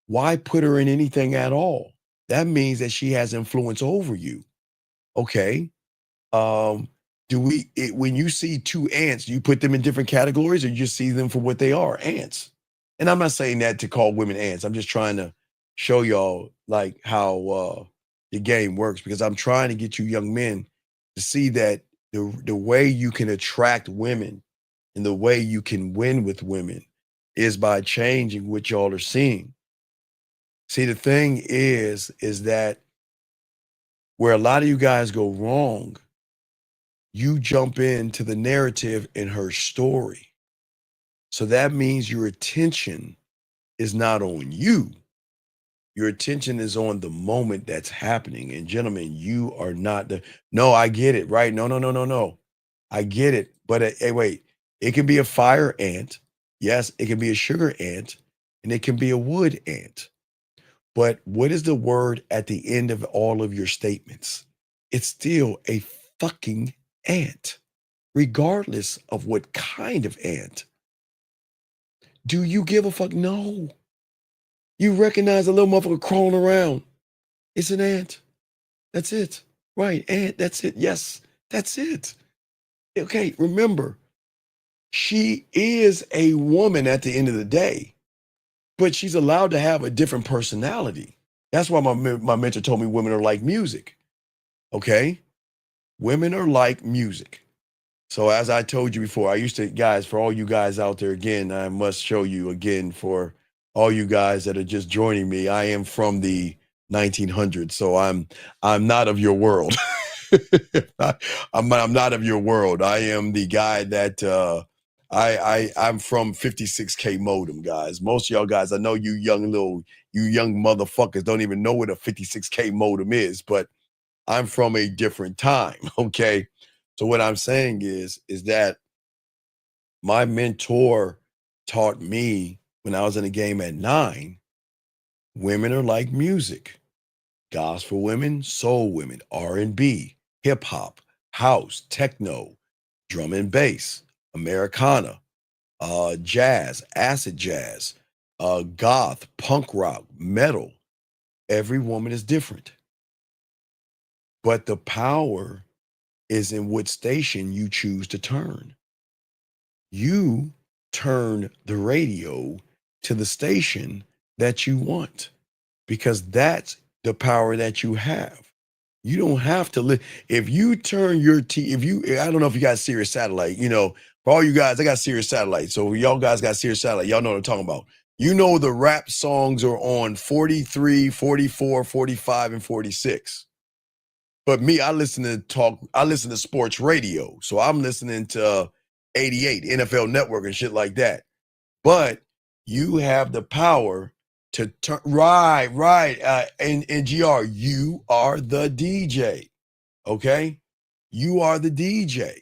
why put her in anything at all? That means that she has influence over you. Okay. When you see two ants, do you put them in different categories or you just see them for what they are, ants? And I'm not saying that to call women ants. I'm just trying to show y'all like how the game works, because I'm trying to get you young men to see that the way you can attract women and the way you can win with women is by changing what y'all are seeing. See, the thing is that where a lot of you guys go wrong, you jump into the narrative in her story. So that means your attention is not on you. Your attention is on the moment that's happening. And gentlemen, you are not no, I get it, right? No. I get it. But hey, wait, it can be a fire ant. Yes, it can be a sugar ant, and it can be a wood ant. But what is the word at the end of all of your statements? It's still a fucking ant, regardless of what kind of ant. Do you give a fuck? No. You recognize a little motherfucker crawling around. It's an ant. That's it. Right, ant, that's it. Yes, that's it. Okay, remember, she is a woman at the end of the day, but she's allowed to have a different personality. That's why my mentor told me women are like music. Okay? Women are like music. So as I told you before, I used to, guys, for all you guys out there, again, I must show you again for all you guys that are just joining me, I am from the 1900. So I'm not of your world. I'm not of your world. I am the guy that I'm from 56K modem, guys. Most of y'all guys, I know you young motherfuckers don't even know what a 56K modem is, but I'm from a different time. Okay. So what I'm saying is that my mentor taught me when I was in the game at 9, women are like music. Gospel women, soul women, R&B, hip hop, house, techno, drum and bass, Americana, jazz, acid jazz, goth, punk rock, metal. Every woman is different. But the power is in what station you choose to turn. You turn the radio to the station that you want, because that's the power that you have. You don't have to if you turn your I don't know if you got Sirius satellite, for all you guys, I got Sirius satellite. So y'all guys got Sirius satellite. Y'all know what I'm talking about. The rap songs are on 43, 44, 45, and 46. But me, I listen to sports radio. So I'm listening to 88, NFL Network and shit like that. But you have the power to turn, right. And GR, you are the DJ. Okay? You are the DJ.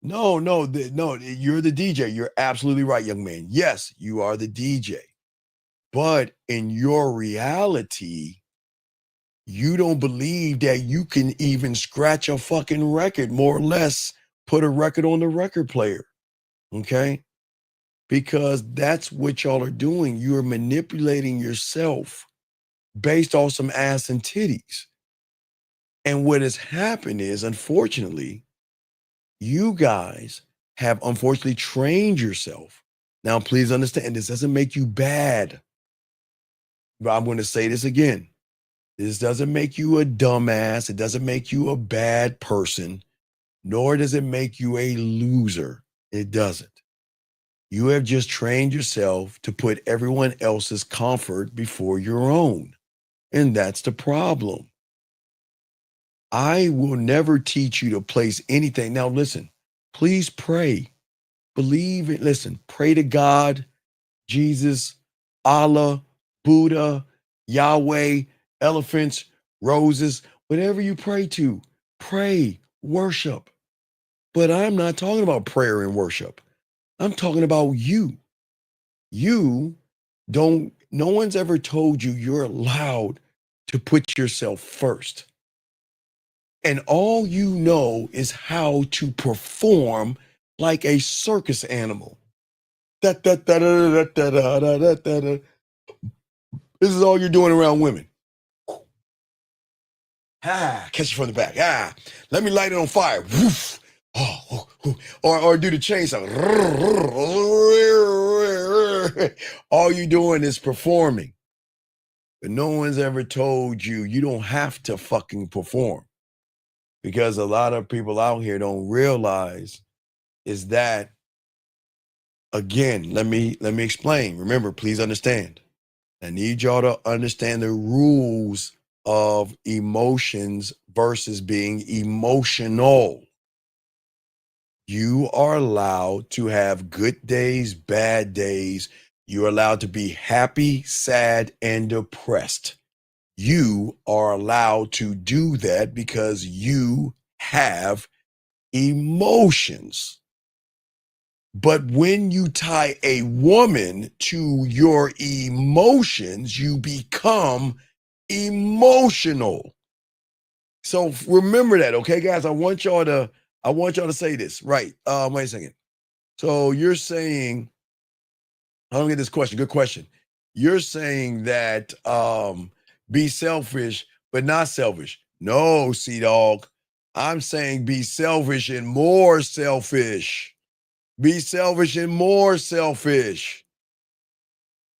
No, you're the DJ. You're absolutely right, young man. Yes, you are the DJ. But in your reality, you don't believe that you can even scratch a fucking record, more or less put a record on the record player. Okay? Because that's what y'all are doing. You're manipulating yourself based off some ass and titties. And what has happened is, unfortunately, you guys have unfortunately trained yourself. Now, please understand, this doesn't make you bad. But I'm going to say this again. This doesn't make you a dumbass. It doesn't make you a bad person, nor does it make you a loser. It doesn't. You have just trained yourself to put everyone else's comfort before your own. And that's the problem. I will never teach you to place anything. Now, listen, please pray. Believe it. Listen, pray to God, Jesus, Allah, Buddha, Yahweh, elephants, roses, whatever you pray to. Pray, worship. But I'm not talking about prayer and worship. I'm talking about you. No one's ever told you you're allowed to put yourself first. And all you know is how to perform like a circus animal. This is all you're doing around women. Catch you from the back. Let me light it on fire. Woof. Or do the chainsaw. All you doing is performing. But no one's ever told you don't have to fucking perform. Because a lot of people out here don't realize is that, again, let me explain. Remember, please understand. I need y'all to understand the rules of emotions versus being emotional. You are allowed to have good days, bad days. You're allowed to be happy, sad, and depressed. You are allowed to do that because you have emotions. But when you tie a woman to your emotions, you become emotional. So remember that, okay, guys? I want y'all to say this. Right. Wait a second. So you're saying, I don't get this question. Good question. You're saying that be selfish, but not selfish. No, C-Dog. I'm saying be selfish and more selfish. Be selfish and more selfish.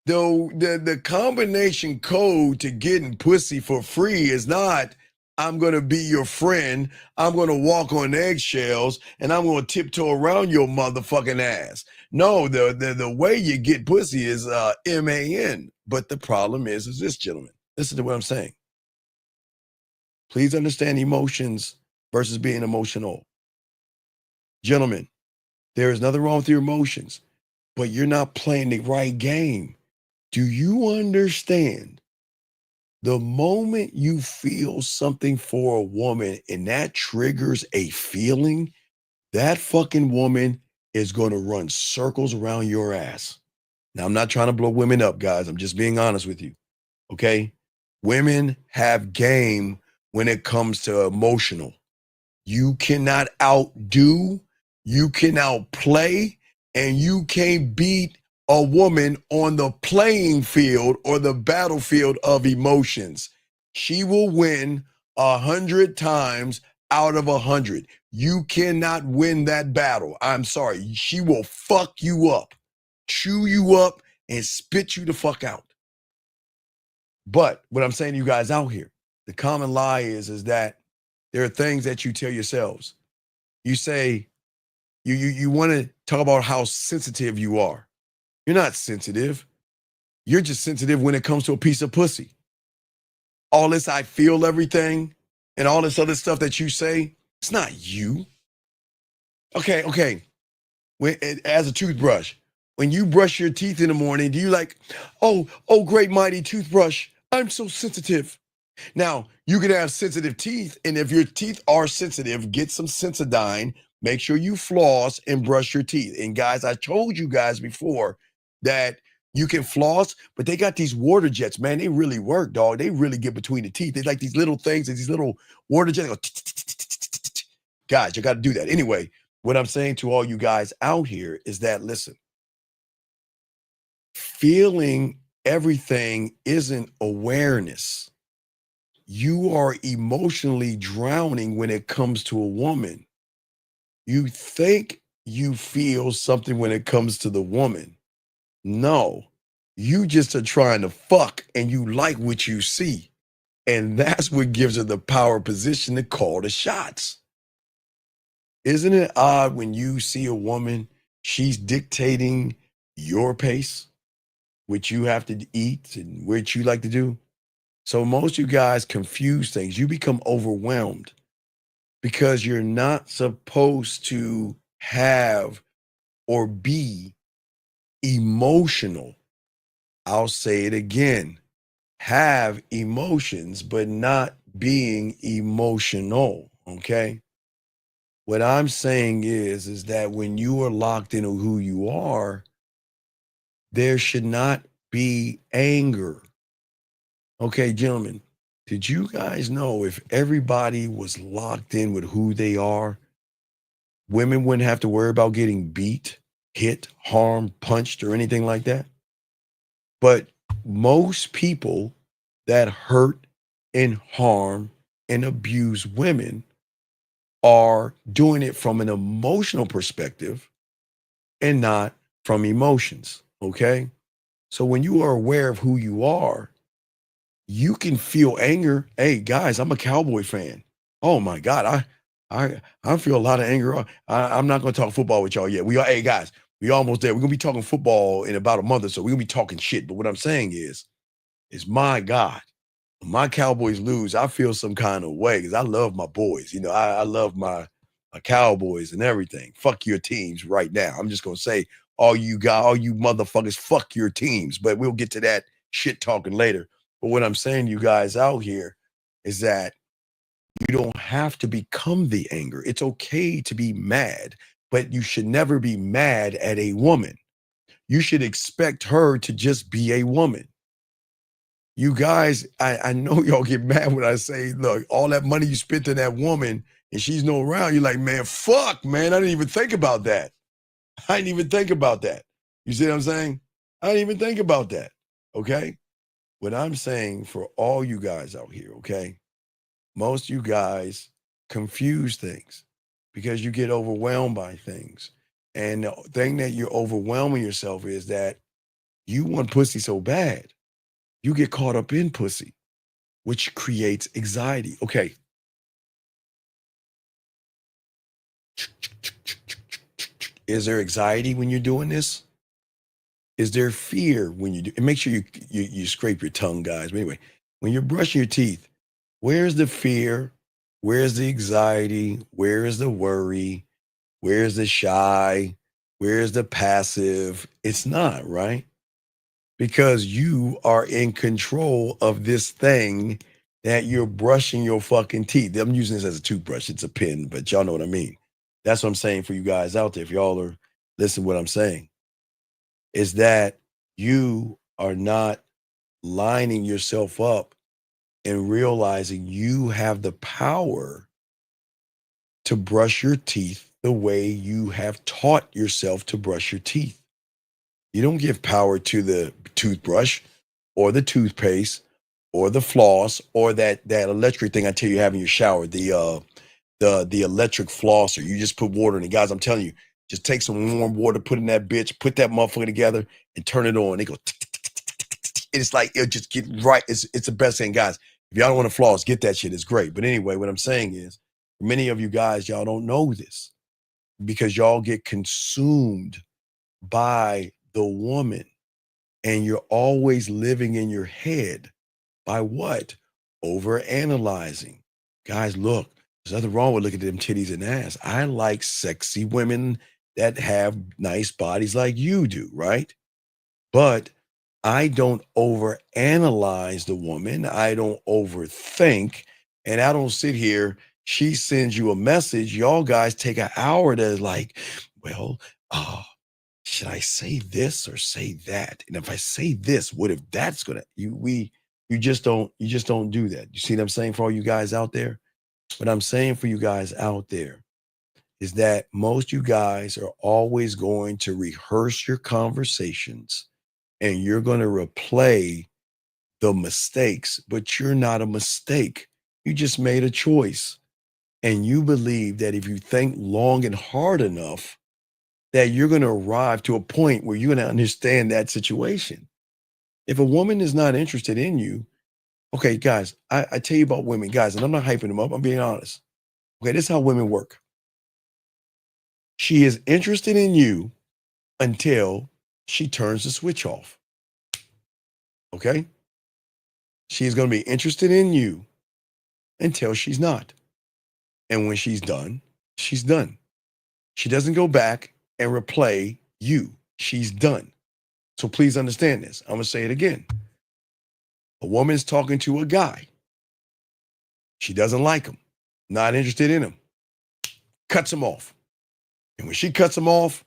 The combination code to getting pussy for free is not, I'm going to be your friend, I'm going to walk on eggshells, and I'm going to tiptoe around your motherfucking ass. No, the way you get pussy is MAN. But the problem is this, gentlemen. Listen to what I'm saying. Please understand emotions versus being emotional. Gentlemen, there is nothing wrong with your emotions, but you're not playing the right game. Do you understand? The moment you feel something for a woman and that triggers a feeling, that fucking woman is going to run circles around your ass. Now, I'm not trying to blow women up, guys. I'm just being honest with you. Okay? Women have game when it comes to emotional. You cannot outdo, you can outplay, and you can't beat a woman on the playing field or the battlefield of emotions. She will win 100 times out of 100. You cannot win that battle. I'm sorry. She will fuck you up, chew you up, and spit you the fuck out. But what I'm saying to you guys out here, the common lie is that there are things that you tell yourselves. You say, you want to talk about how sensitive you are. You're not sensitive. You're just sensitive when it comes to a piece of pussy. All this, I feel everything, and all this other stuff that you say, it's not you. Okay. As a toothbrush, when you brush your teeth in the morning, do you like, oh, great mighty toothbrush, I'm so sensitive. Now, you can have sensitive teeth, and if your teeth are sensitive, get some Sensodyne, make sure you floss and brush your teeth. And guys, I told you guys before that you can floss, but they got these water jets, man. They really work, dog. They really get between the teeth. They like these little things, these little water jets. They go, guys, you got to do that. Anyway, what I'm saying to all you guys out here is that, listen, feeling everything isn't awareness. You are emotionally drowning when it comes to a woman. You think you feel something when it comes to the woman. No, you just are trying to fuck and you like what you see. And that's what gives her the power position to call the shots. Isn't it odd when you see a woman, she's dictating your pace, which you have to eat and what you like to do? So most of you guys confuse things. You become overwhelmed because you're not supposed to have or be emotional. I'll say it again. Have emotions, but not being emotional, okay? What I'm saying is that when you are locked into who you are, there should not be anger. Okay, gentlemen, did you guys know if everybody was locked in with who they are, women wouldn't have to worry about getting beat, hit, harmed, punched, or anything like that? But most people that hurt and harm and abuse women are doing it from an emotional perspective and not from emotions, okay? So when you are aware of who you are, you can feel anger. Hey guys, I'm a Cowboy fan. Oh my God, I feel a lot of anger. I'm not gonna talk football with y'all yet. Hey guys, we almost there. We're gonna be talking football in about a month or so. We're gonna be talking shit. But what I'm saying is my God, when my Cowboys lose, I feel some kind of way because I love my boys. You know, I love my Cowboys and everything. Fuck your teams right now. I'm just gonna say, all you motherfuckers, fuck your teams. But we'll get to that shit talking later. But what I'm saying to you guys out here is that you don't have to become the anger. It's okay to be mad, but you should never be mad at a woman. You should expect her to just be a woman. You guys, I know y'all get mad when I say, look, all that money you spent on that woman and she's no around. You're like, man, fuck, man. I didn't even think about that. I didn't even think about that. You see what I'm saying? I didn't even think about that. Okay? What I'm saying for all you guys out here, okay? Most you guys confuse things because you get overwhelmed by things. And the thing that you're overwhelming yourself is that you want pussy so bad, you get caught up in pussy, which creates anxiety. Okay. Is there anxiety when you're doing this? Is there fear when you do? And make sure you scrape your tongue, guys. But anyway, When you're brushing your teeth, where's the fear? Where's the anxiety? Where is the worry? Where's the shy? Where's the passive? It's not, right? Because you are in control of this thing that you're brushing your fucking teeth. I'm using this as a toothbrush. It's a pen, but y'all know what I mean. That's what I'm saying for you guys out there. If y'all are listening to what I'm saying, is that you are not lining yourself up and realizing you have the power to brush your teeth the way you have taught yourself to brush your teeth. You don't give power to the toothbrush or the toothpaste or the floss or that electric thing I tell you have in your shower, the electric flosser. You just put water in it. Guys, I'm telling you, just take some warm water, put in that bitch, put that motherfucker together and turn it on. It goes it's like it'll just get right. It's the best thing, guys. If y'all don't want to floss, get that shit. It's great. But anyway, what I'm saying is many of you guys, y'all don't know this because y'all get consumed by the woman and you're always living in your head by what? Over analyzing. Guys, look, there's nothing wrong with looking at them titties and ass. I like sexy women that have nice bodies like you do, right? But I don't overanalyze the woman. I don't overthink. And I don't sit here. She sends you a message. Y'all guys take an hour to like, well, should I say this or say that? And if I say this, what if that's gonna you just don't do that. You see what I'm saying for all you guys out there? What I'm saying for you guys out there is that most you guys are always going to rehearse your conversations and you're going to replay the mistakes, but you're not a mistake. You just made a choice. And you believe that if you think long and hard enough, that you're going to arrive to a point where you're going to understand that situation. If a woman is not interested in you, okay, guys, I tell you about women, guys, and I'm not hyping them up. I'm being honest. Okay, this is how women work. She is interested in you until she turns the switch off. Okay? She's going to be interested in you until she's not. And when she's done, she's done. She doesn't go back and replay you. She's done. So please understand this. I'm going to say it again. A woman's talking to a guy. She doesn't like him, not interested in him, cuts him off. And when she cuts him off,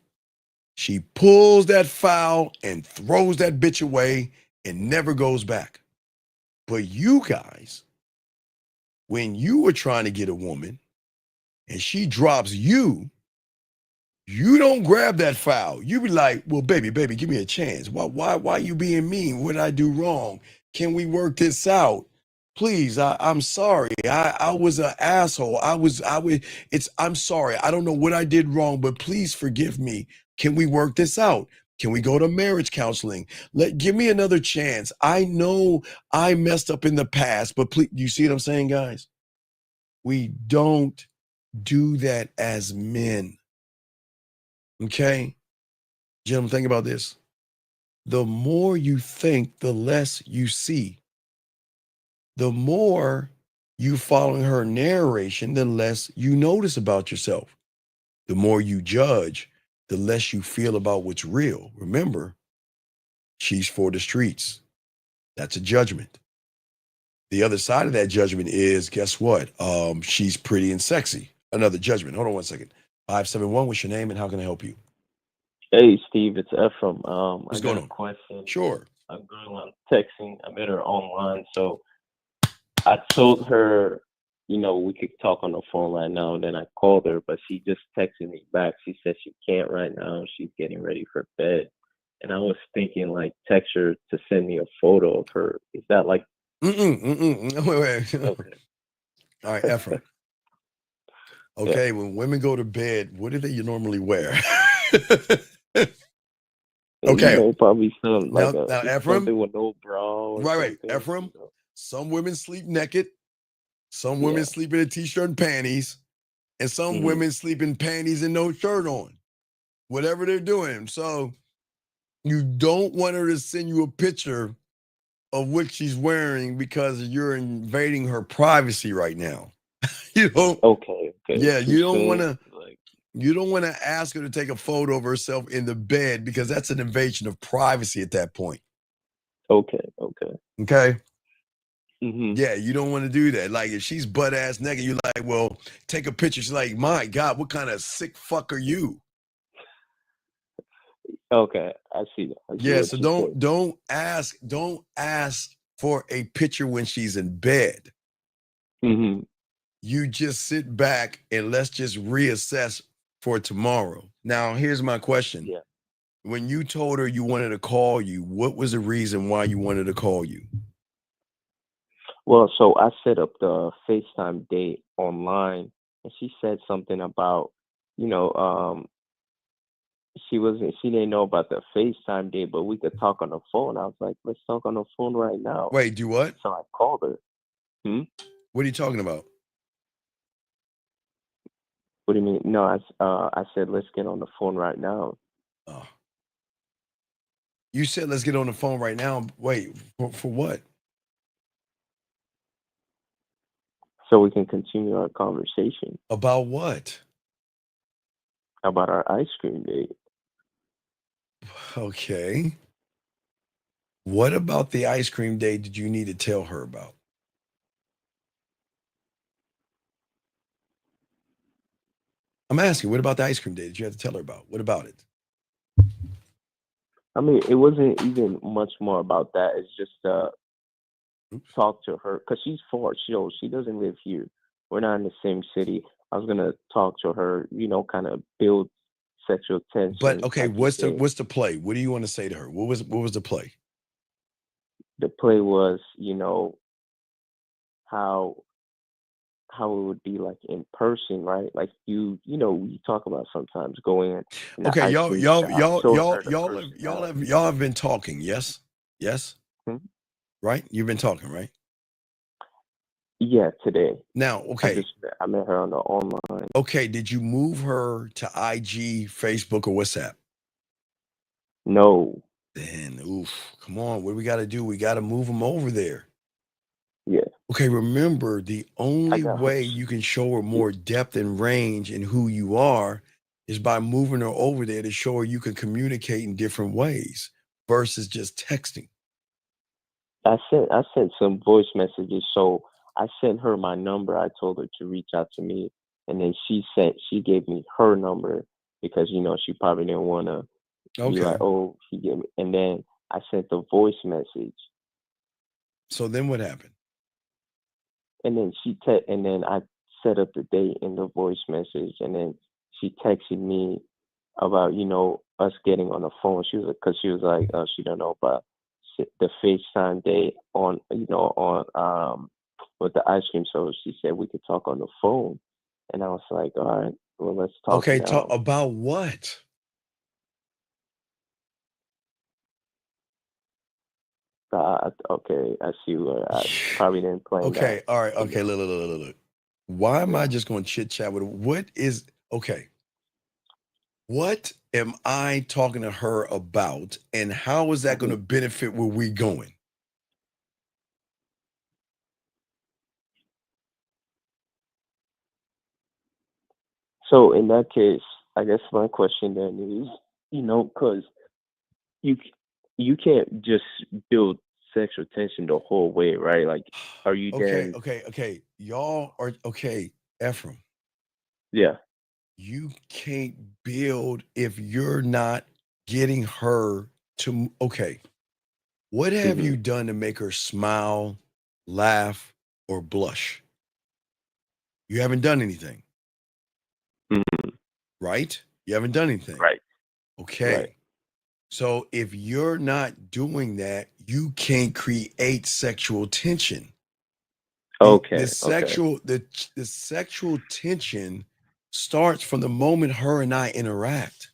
she pulls that foul and throws that bitch away and never goes back. But you guys, when you were trying to get a woman and she drops you, you don't grab that foul. You be like, well, baby, give me a chance. Why you being mean? What did I do wrong? Can we work this out? Please, I'm sorry. I was an asshole. I'm sorry. I don't know what I did wrong, but please forgive me. Can we work this out? Can we go to marriage counseling? Give me another chance. I know I messed up in the past, but please, you see what I'm saying, guys? We don't do that as men. Okay? Gentlemen, think about this. The more you think, the less you see. The more you following her narration, the less you notice about yourself. The more you judge, the less you feel about what's real. Remember, she's for the streets. That's a judgment. The other side of that judgment is, guess what? She's pretty and sexy. Another judgment. Hold on one second. 571, what's your name and how can I help you? Hey, Steve, it's Ephraim. What's I going got a on? question. Sure. A girl I'm texting. I met her online, so I told her, we could talk on the phone right now. And then I called her, but she just texted me back. She said she can't right now. She's getting ready for bed. And I was thinking, like, text her to send me a photo of her. Is that like? Wait. Okay. All right, Ephraim. Okay, when women go to bed, what do they normally wear? Okay. Probably some Now, like Ephraim. something with no bra or Right, something. Ephraim. Some women sleep naked. Some women sleep in a t-shirt and panties. And some women sleep in panties and no shirt on. Whatever they're doing. So you don't want her to send you a picture of what she's wearing because you're invading her privacy right now. You don't. Okay. Yeah, Too you don't soon. want to. You don't want to ask her to take a photo of herself in the bed because that's an invasion of privacy at that point. Okay. Okay. Mm-hmm. Yeah, you don't want to do that. Like if she's butt ass naked, you're like, well, take a picture. She's like, my God, what kind of sick fuck are you? Okay, I see that. I see Yeah, what so you're saying. don't ask for a picture when she's in bed. Mm-hmm. You just sit back and let's just reassess for tomorrow. Now, here's my question. Yeah. When you told her you wanted to call you, what was the reason why you wanted to call you? Well, so I set up the FaceTime date online, and she said something about, you know, she didn't know about the FaceTime date, but we could talk on the phone. I was like, let's talk on the phone right now. Wait, do what? So I called her. What are you talking about? What do you mean? No, I said let's get on the phone right now. Oh. You said let's get on the phone right now. Wait, for what? So we can continue our conversation About what? about our ice cream date. Okay. What about the ice cream day did you need to tell her about? I'm asking, what about the ice cream day that you had to tell her about? What about it? I mean, it wasn't even much more about that. It's just talk to her because she's far. She doesn't live here. We're not in the same city. I was gonna talk to her, kind of build sexual tension. But okay, like you what's say. the play? What do you want to say to her? What was the play? The play was, how it would be like in person, right? Like we talk about sometimes going in the Okay, ice cream shop. y'all have been talking, yes? Yes? Right? You've been talking, right? Yeah, today. Now, okay. I met her on the online. Okay, did you move her to IG, Facebook, or WhatsApp? No. Then, oof, come on. What do we got to do? We got to move them over there. Yeah. Okay, remember, the only way you can show her more depth and range in who you are is by moving her over there to show her you can communicate in different ways versus just texting. I sent some voice messages. So I sent her my number. I told her to reach out to me, and then she gave me her number because she probably didn't want to be like, oh, she gave me. And then I sent the voice message. So then what happened? And then and then I set up the date in the voice message, and then she texted me about us getting on the phone. She was like, she don't know about the FaceTime date on with the ice cream. So she said we could talk on the phone, and I was like, all right, well, let's talk. Okay, now. talk about what? Okay, I see where I probably didn't plan. Okay, that. all right, okay, look. Why am I just going to chit chat with her? What am I talking to her about, and how is that going to benefit where we going? So in that case, I guess my question then is, because you can't just build sexual tension the whole way, right? Like, are you then? Okay. Y'all are okay, Ephraim. Yeah. You can't build if you're not getting her to. Okay, what have you done to make her smile, laugh, or blush? You haven't done anything. Right? You haven't done anything. Right. Okay. Right. So if you're not doing that, you can't create sexual tension. The sexual tension starts from the moment her and I interact.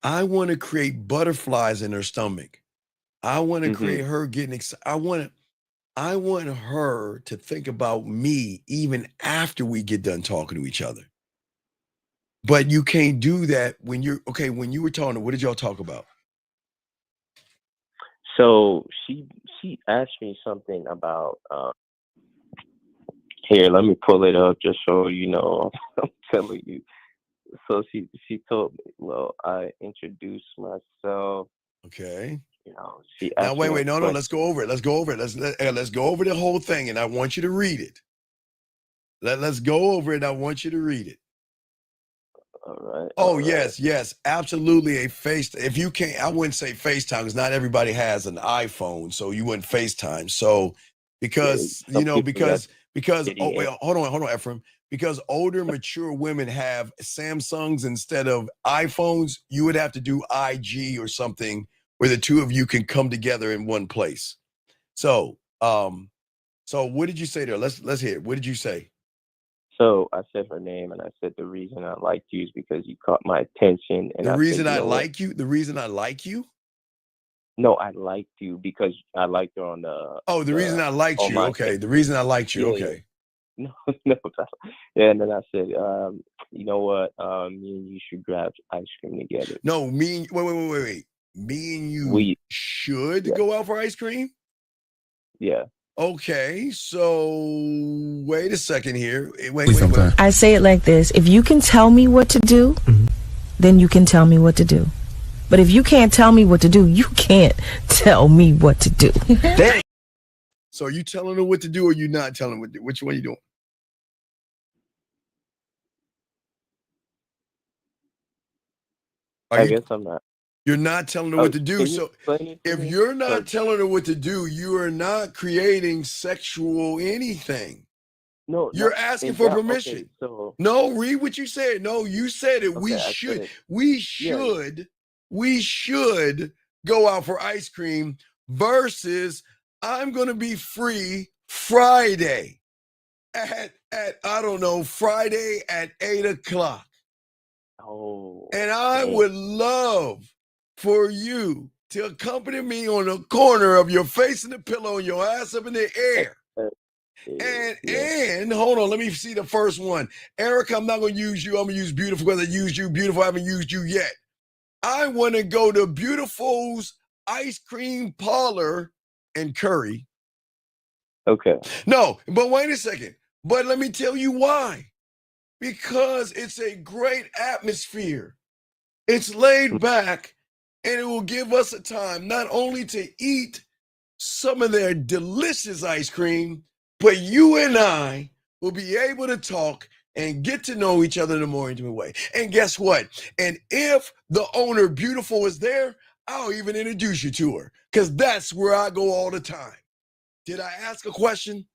I want to create butterflies in her stomach. I want to create her getting excited. I want her to think about me even after we get done talking to each other. But you can't do that when you were talking, what did y'all talk about? So she asked me something about here. Let me pull it up just so you know. I'm telling you. So she told me, well, I introduced myself. Okay. You know, she Now asked me wait, a no, question. let's go over it. Let's go over it. Let's go over the whole thing, and I want you to read it. Let's go over it. I want you to read it. All right. Oh, yes, absolutely. If you can't, I wouldn't say FaceTime because not everybody has an iPhone, so you wouldn't FaceTime. So because Some people got oh wait, idiot. hold on, Ephraim. Because older, mature women have Samsungs instead of iPhones, you would have to do IG or something where the two of you can come together in one place. So, so what did you say there? Let's hear it. What did you say? So I said her name, and I said the reason I liked you is because you caught my attention, and The I reason said, you I know what? like you, the reason I like you. No, I liked you because I liked her on the Oh, the reason I liked you. online. Okay, the reason I liked you. Yeah, Okay. no, no, yeah. And then I said, you know what? Me and you should grab ice cream together. No, wait. Me and you We should go out for ice cream? Yeah. Okay, so wait a second here. Wait. I say it like this: if you can tell me what to do, then you can tell me what to do. But if you can't tell me what to do, you can't tell me what to do. So are you telling her what to do or you not telling her what to do? Which one are you doing? I guess I'm not. You're not telling her what to do. Can you So explain it to if me? you're not 'Cause- telling her what to do, you are not creating sexual anything. No, You're not asking in for that. permission. Okay, so No, read what you said. No, you said it. okay, I said We yeah. should go out for ice cream versus I'm gonna be free Friday at I don't know, Friday at 8:00. Oh. And I dang. would love for you to accompany me on the corner of your face in the pillow and your ass up in the air. And hold on, let me see the first one. Eric, I'm not gonna use you. I'm gonna use Beautiful because I used you. Beautiful, I haven't used you yet. I want to go to Beautiful's ice cream parlor in Curry. Okay. No, but wait a second. But let me tell you why. Because it's a great atmosphere. It's laid back, and it will give us a time not only to eat some of their delicious ice cream, but you and I will be able to talk and get to know each other in a more intimate way. And guess what? And if the owner, Beautiful, is there, I'll even introduce you to her because that's where I go all the time. Did I ask a question?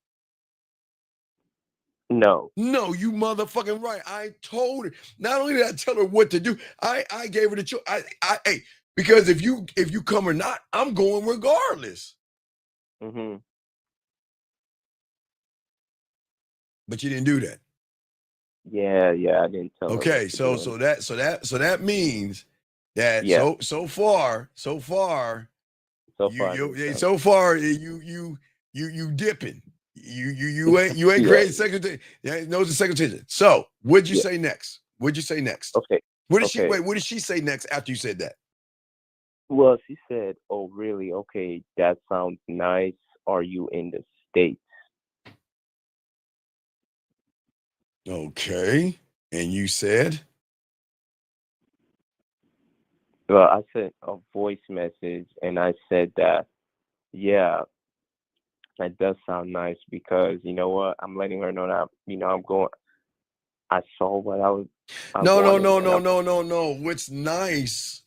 No. No, you motherfucking right. I told her. Not only did I tell her what to do, I gave her the choice. Hey, because if you come or not, I'm going regardless. Mm-hmm. But you didn't do that. Yeah, I didn't tell her. Okay, what to so do. that means that Yeah. so far you dipping. You ain't Yeah. creating second. Yeah, no, the second tension. So what'd you Yeah. say next? What'd you say next? Okay. What did she Okay. what did she say next after you said that? Well, she said, "Oh, really? Okay, that sounds nice. Are you in the States?" Okay. And you said? Well, I sent a voice message, and I said that, yeah, that does sound nice because you know what? I'm letting her know that I'm going. I saw what I was. I No. wanted, and No. What's nice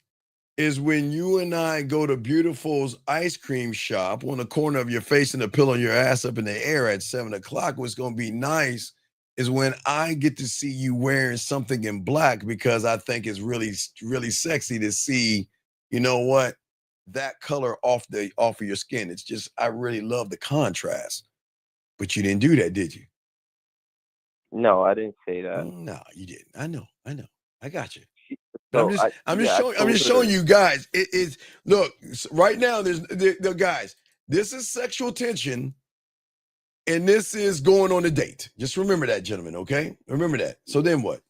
is when you and I go to Beautiful's ice cream shop on the corner of your face and the pillow and your ass up in the air at 7:00. What's going to be nice is when I get to see you wearing something in black because I think it's really, really sexy to see, you know what, that color off of your skin. It's just, I really love the contrast. But you didn't do that, did you? no, I didn't say that. No, you didn't. I know. I got you. So I'm I just told showing her. you guys. It is look right now. There's the guys. This is sexual tension, and this is going on a date. Just remember that, gentlemen. Okay, remember that. So then what?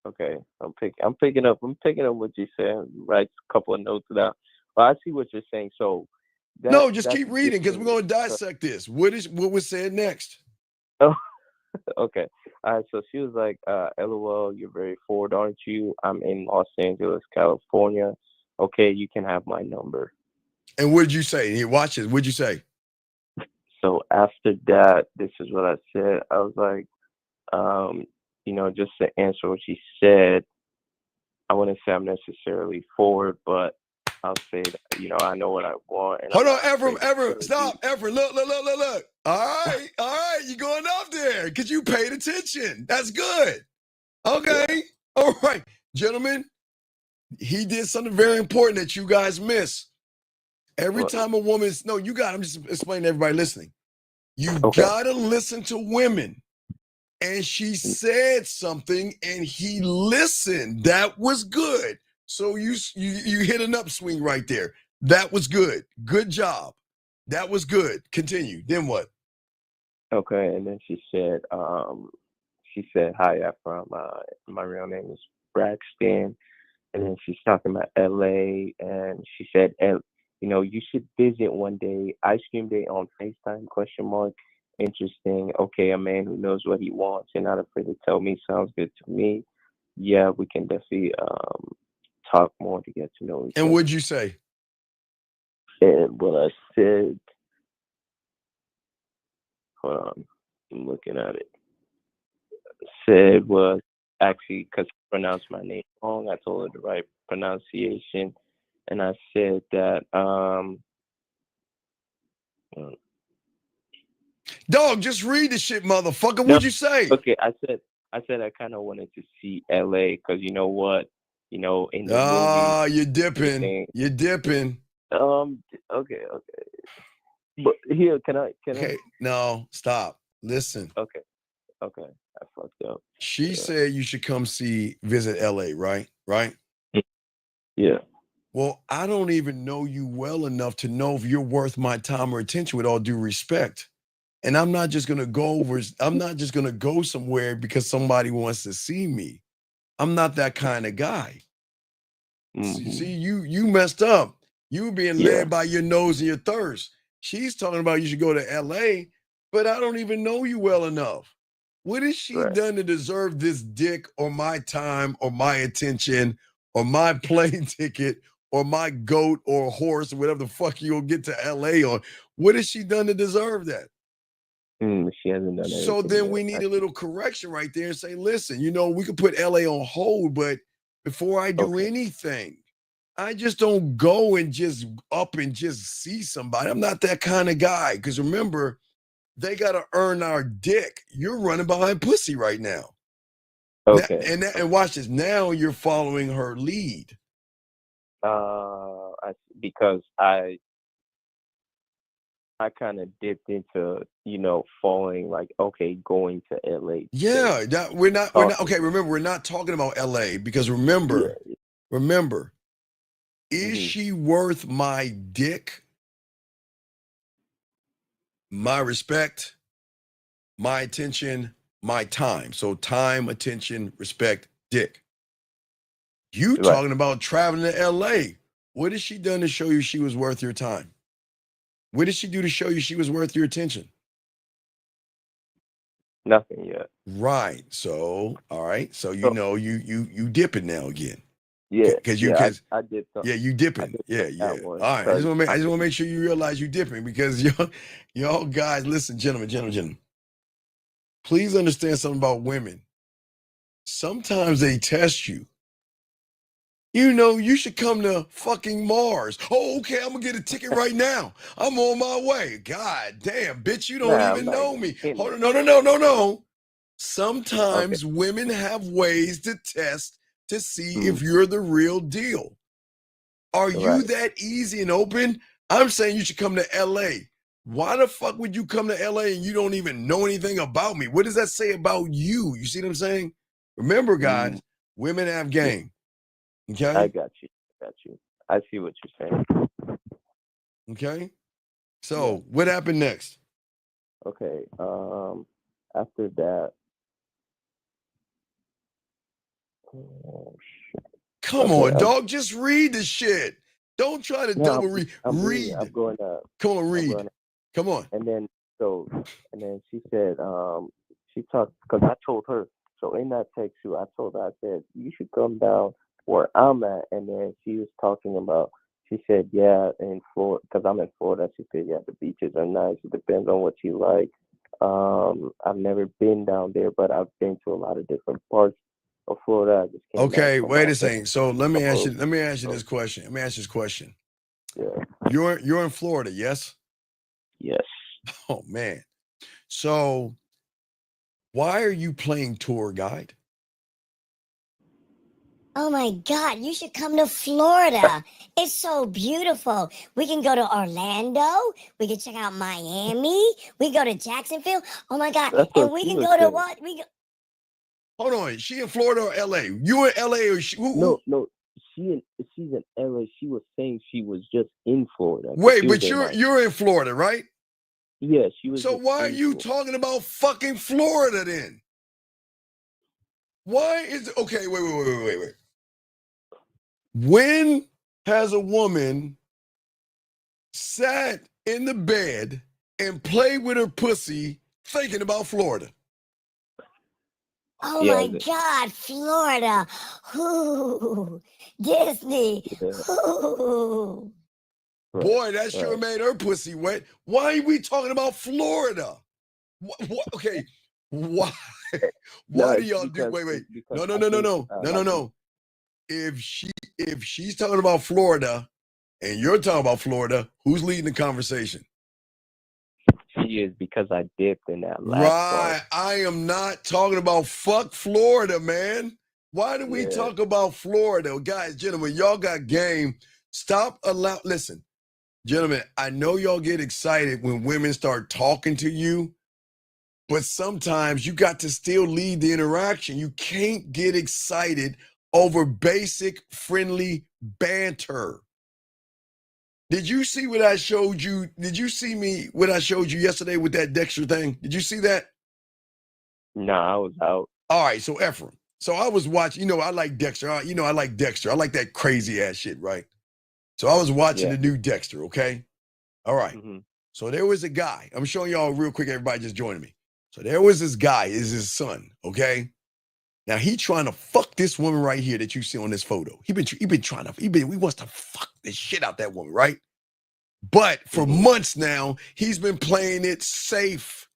Okay, I'm picking up what you said. Write a couple of notes down. Well, I see what you're saying. So No, just that's keep reading because we're different. gonna dissect this. What was said next? Oh, okay. All right. So she was like, "LOL, you're very forward, aren't you? I'm in Los Angeles, California. Okay, you can have my number." And what did you say? Here, watch this. What'd you say? So after that, this is what I said. I was like, just to answer what she said, I wouldn't say I'm necessarily forward, but I'll say that, I know what I want. And Hold I'm on, not afraid Ephraim, to stop, Ephraim. Look. All right, you going up there because you paid attention. That's good. Okay, Yeah. all right, gentlemen. He did something very important that you guys miss. Every time a woman's I'm just explaining to everybody listening. You gotta listen to women. And she said something and he listened. That was good. So you hit an upswing right there. That was good. Good job. That was good. Continue. Then what? Okay, and then she said, "Hi, Ephraim. My real name is Braxton." And then she's talking about LA, and she said, you should visit one day. Ice cream day on FaceTime, question mark. Interesting. Okay, a man who knows what he wants and not afraid to tell me sounds good to me. Yeah, we can definitely talk more to get to know each other. And what'd you say? And what I said, hold on, I'm looking at it. Said was actually, because I pronounced my name wrong, I told her the right pronunciation, and I said that Dog, just read the shit, motherfucker. no, What'd you say? okay, I said I kind of wanted to see LA because you know what, in the Ah, movies, you're dipping. everything. You're dipping. Okay, but here, can I? Okay, no, stop. Listen. Okay, I fucked up. She said you should come visit LA, right? Right? Yeah. Well, I don't even know you well enough to know if you're worth my time or attention, with all due respect. And I'm not just gonna go somewhere because somebody wants to see me. I'm not that kind of guy. See, you messed up. You were being led by your nose and your thirst. She's talking about you should go to LA, but I don't even know you well enough. What has she done to deserve this dick or my time or my attention or my plane ticket or my goat or horse or whatever the fuck you'll get to LA on? What has she done to deserve that? She hasn't done So anything then yet. we need a little correction right there and say, listen, we could put LA on hold, but before I do anything, I just don't go and just up and just see somebody. I'm not that kind of guy. Because remember, they got to earn our dick. You're running behind pussy right now. Okay. And watch this. Now you're following her lead. Because I kind of dipped into, falling like, okay, going to LA. Yeah, we're not okay. Remember, we're not talking about LA because remember, is she worth my dick, my respect, my attention, my time? So time, attention, respect, dick. You talking about traveling to LA. What has she done to show you she was worth your time? What did she do to show you she was worth your attention? Nothing yet. Right. So, all right. So you dipping now again. Yeah. I did. Yeah, you dipping. Yeah. All right. I just want to make sure you realize you dipping because y'all guys, listen, gentlemen. Please understand something about women. Sometimes they test you. You should come to fucking Mars. Oh, okay, I'm gonna get a ticket right now. I'm on my way. God damn, bitch, you don't even know me. Hold on, no. Sometimes women have ways to test to see if you're the real deal. Are you that easy and open? I'm saying you should come to LA. Why the fuck would you come to LA and you don't even know anything about me? What does that say about you? You see what I'm saying? Remember, guys, women have game. Okay? I got you. I see what you're saying. Okay? So, what happened next? Okay. After that. Come on, dog. Just read the shit. Don't try to No, double read. I'm Read. going up. Come on, I'm read. going up. Come on. And then she said, she talked, because I told her. So in that text too, I told her, I said, you should come down where I'm at. And then she was talking about, she said, yeah, in Florida, because I'm in Florida. She said, yeah, the beaches are nice. It depends on what you like. I've never been down there, but I've been to a lot of different parts of Florida. I just came back Okay, from wait my a second. So let me ask you couple- this question. Let me ask you this question. Yeah. You're in Florida, yes? Yes. Oh man. So why are you playing tour guide? Oh my God, you should come to Florida. It's so beautiful. We can go to Orlando. We can check out Miami. We go to Jacksonville. Oh my God. That's And what we she can was go to saying. what? We go. Hold on. She in Florida or LA? You in LA or she, No, she's in LA. She was saying she was just in Florida. 'cause Wait, she was but in Miami. you're in Florida, right? Yeah, she was. So just why are in you Florida. talking about fucking Florida then? Why is it okay? Wait. When has a woman sat in the bed and played with her pussy thinking about Florida? Oh Yeah, my God, Florida. Ooh, Disney. Ooh. Boy, that sure made her pussy wet. Why are we talking about Florida? Okay, why? Why No, do it's y'all do? because Wait. it's because No. I think, like, No. If she's talking about Florida, and you're talking about Florida, who's leading the conversation? she is, because I dipped in that last Right. part. I am not talking about fuck Florida, man. Why do we Yeah. talk about Florida? Guys, gentlemen, y'all got game. Listen, gentlemen, I know y'all get excited when women start talking to you, but sometimes you got to still lead the interaction. You can't get excited over basic friendly banter. Did you see what I showed you? Did you see what I showed you yesterday with that Dexter thing? Did you see that? No, I was out. All right, so Ephraim. So I was watching, I like Dexter. I like Dexter. I like that crazy ass shit, right? So I was watching the new Dexter, okay? All right. Mm-hmm. So there was a guy. I'm showing y'all real quick, everybody just joining me. So there was this guy, is his son, okay? Now he trying to fuck this woman right here that you see on this photo. He wants to fuck the shit out that woman, right? But for months now, he's been playing it safe.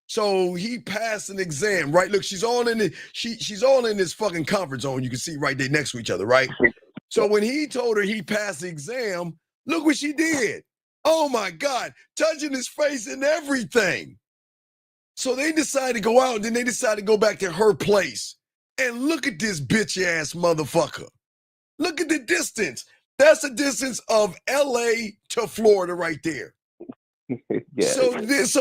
So he passed an exam, right? Look, she's all in she's all in this fucking comfort zone. You can see right there next to each other, right? So when he told her he passed the exam, look what she did. Oh my God, touching his face and everything. So they decided to go out, and then they decided to go back to her place. And look at this bitch ass motherfucker. Look at the distance. That's the distance of LA to Florida right there. Yeah. So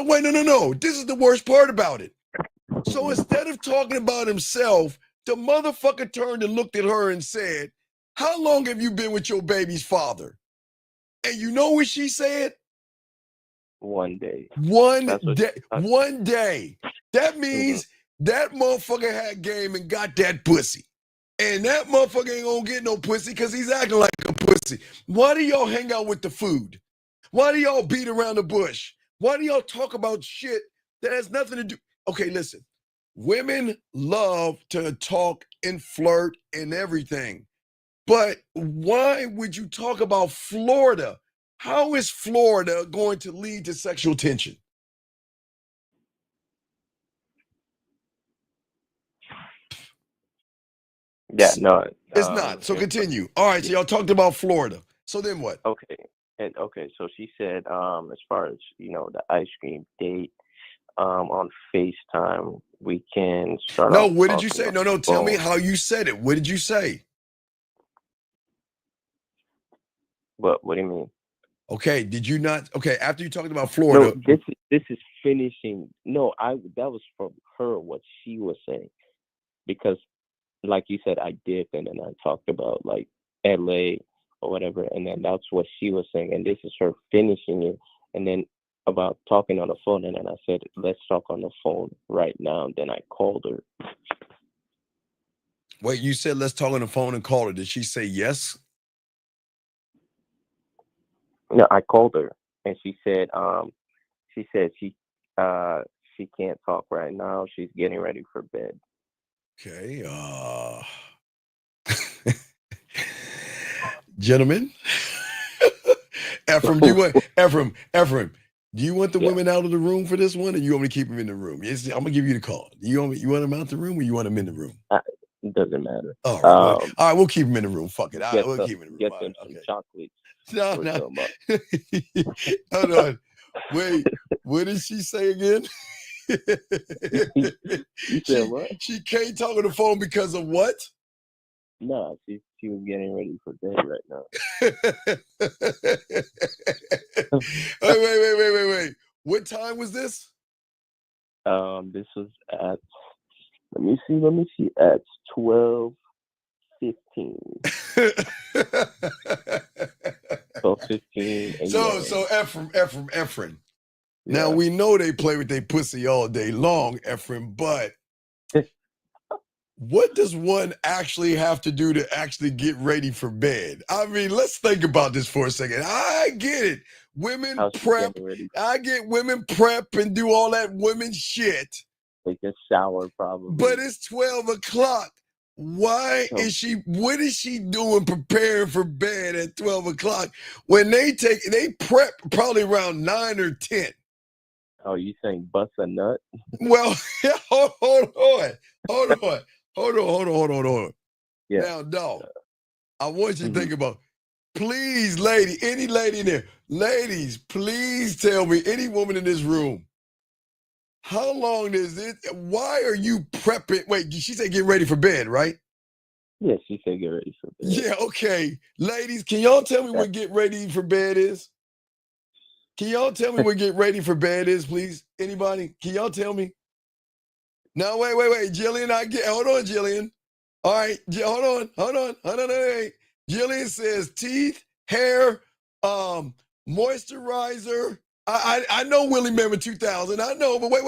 wait, no. This is the worst part about it. So instead of talking about himself, the motherfucker turned and looked at her and said, "How long have you been with your baby's father?" And you know what she said? 1 day. One That's what day. 1 day. That means that motherfucker had game and got that pussy. And that motherfucker ain't gonna get no pussy because he's acting like a pussy. Why do y'all hang out with the food? Why do y'all beat around the bush? Why do y'all talk about shit that has nothing to do? Okay, listen. Women love to talk and flirt and everything. But why would you talk about Florida? How is Florida going to lead to sexual tension? Yeah, no. It's not. So continue. All right, so y'all talked about Florida. So then what? Okay. So she said, as far as, the ice cream date, on FaceTime, we can start No, off what did you talking say? on No, the tell me phone. how you said it. What did you say? What do you mean? Okay, did you not? Okay, after you talked about No, Florida. this is finishing. No, that was from her, what she was saying, because like you said, I dipped and then I talked about like LA or whatever, and then that's what she was saying, and this is her finishing it, and then about talking on the phone, and then I said, let's talk on the phone right now. And then I called her. Wait, you said let's talk on the phone and call her. Did she say yes? No, I called her and she said she can't talk right now. She's getting ready for bed. Okay. Gentlemen. Ephraim, do you want the Yeah. women out of the room for this one, or you want me to keep them in the room? Yes, I'm gonna give you the call. You want them out the room, or you want them in the room? It doesn't matter. All right, all right, we'll keep them in the room. Fuck it, we'll keep them in the room. Get All them right, some okay. chocolates. No. Hold on. Wait, what did she say again? You said what? She can't talk on the phone because of what? No, she was getting ready for bed right now. Wait. What time was this? This was at let me see at 12:15. 12:15. So Ephraim. Now Yeah. we know they play with their pussy all day long, Ephraim, but what does one actually have to do to actually get ready for bed? I mean, let's think about this for a second. I get it. Women prep. I get women prep and do all that women shit. Take a shower probably. But it's 12 o'clock. Why is she, what is she doing preparing for bed at 12 o'clock when they prep probably around 9 or 10? Oh, you saying bust a nut? Well, hold on. Yeah. Now, dog, I want you to think about, please, any lady in there, ladies, please tell me, any woman in this room, how long is it? Why are you prepping? Wait, she said get ready for bed, right? Yeah, she said get ready for bed. Yeah, okay. Ladies, can y'all tell me what get ready for bed is? Can y'all tell me what get ready for bed is, please? Anybody? Can y'all tell me? No, wait. Jillian, hold on, Jillian. All right, hold on. Wait. Jillian says teeth, hair, moisturizer. I know Willie Member 2000. I know, but wait.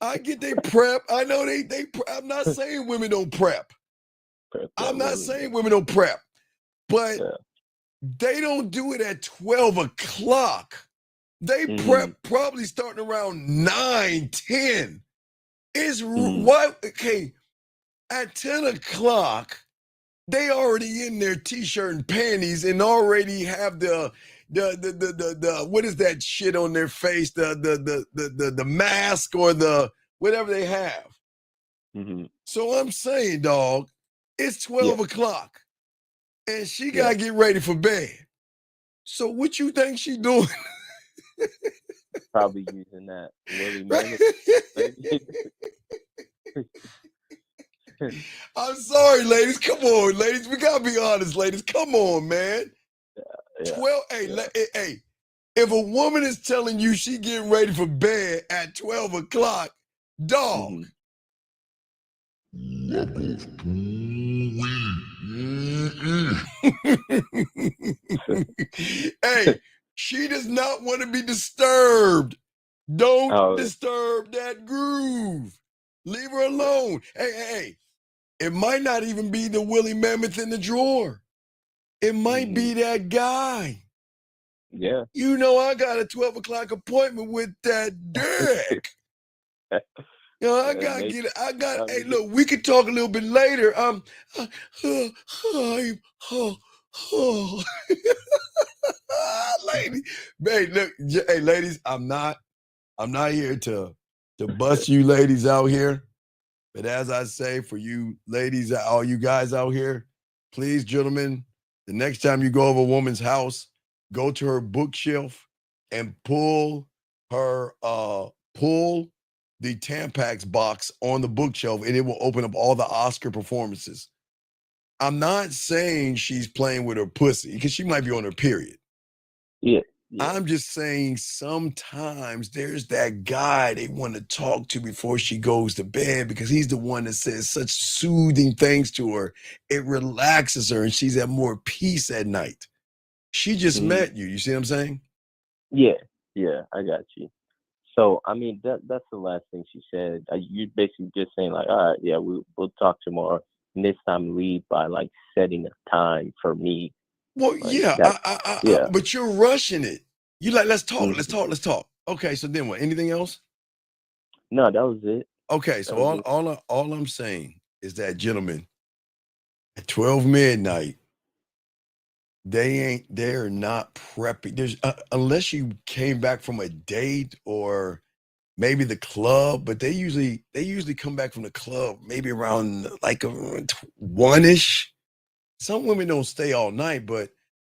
I get they prep. I know they I'm not saying women don't prep. I'm not saying women don't prep, but they don't do it at 12 o'clock. They prep probably starting around 9, 10. It's what? Okay, at 10 o'clock, they already in their t-shirt and panties and already have the what is that shit on their face? The mask or the whatever they have. So I'm saying, dog, it's 12 o'clock and she gotta get ready for bed. So what you think she doing? Probably using that Willie I'm sorry, ladies. Come on, ladies. We gotta be honest, ladies. Come on, man. 12. Hey. If a woman is telling you she getting ready for bed at 12 o'clock, dog. Hey, she does not want to be disturbed. Don't disturb that groove. Leave her alone. Hey. It might not even be the Willie Mammoth in the drawer. It might be that guy. Yeah. You know, I got a 12 o'clock appointment with that dick. You know, hey, look, we could talk a little bit later. Lady, hey, ladies, I'm not here to bust you ladies out here. But as I say, for you ladies, all you guys out here, please, gentlemen, the next time you go over a woman's house, go to her bookshelf and pull the Tampax box on the bookshelf, and it will open up all the Oscar performances. I'm not saying she's playing with her pussy because she might be on her period. Yeah. I'm just saying sometimes there's that guy they want to talk to before she goes to bed because he's the one that says such soothing things to her. It relaxes her and she's at more peace at night. She just met you. You see what I'm saying? Yeah, I got you. So, I mean, that's the last thing she said. You're basically just saying like, all right, yeah, we'll talk tomorrow. And this time leave by like setting a time for me Well, Like yeah, that. Yeah. but you're rushing it. You like, let's talk, Mhm. let's talk. Okay, so then what? Anything else? No, that was it. Okay, That so was it. all I'm saying is that, gentlemen, at 12 midnight, they're not prepping. There's unless you came back from a date or maybe the club, but they usually come back from the club maybe around like one-ish. Some women don't stay all night, but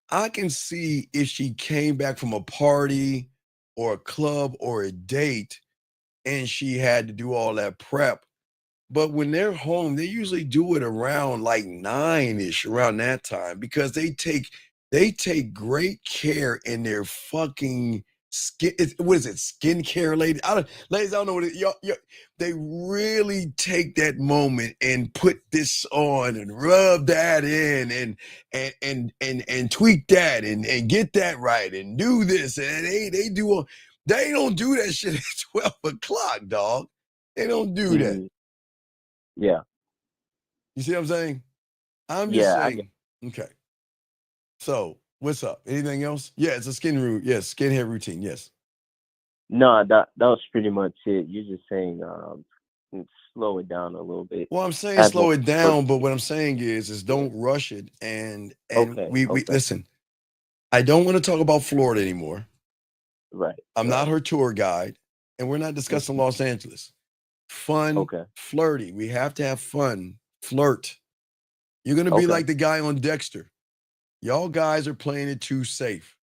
I can see if she came back from a party or a club or a date and she had to do all that prep. But when they're home, they usually do it around like nine-ish, around that time, because they take great care in their fucking skin. What is it? Skincare, lady? Ladies, I don't know what it. They really take that moment and put this on and rub that in and tweak that and get that right and do this and they don't do that shit at 12 o'clock, dog. They don't do that. Mhm. Yeah. You see what I'm saying? I'm just Yeah. I get. saying. Okay. So what's up? Anything else? Yeah, it's a yes, skinhead routine. Yes. No, that was pretty much it. You're just saying slow it down a little bit. Well, I'm saying Add slow more. it down, but what I'm saying is Yeah. don't rush it. And Okay. we Okay. listen. I don't want to talk about Florida anymore. Right. I'm not Right. her tour guide, and we're not discussing Mhm. Los Angeles. Fun, Okay. flirty. We have to have fun. Flirt. You're gonna be Okay. like the guy on Dexter. Y'all guys are playing it too safe.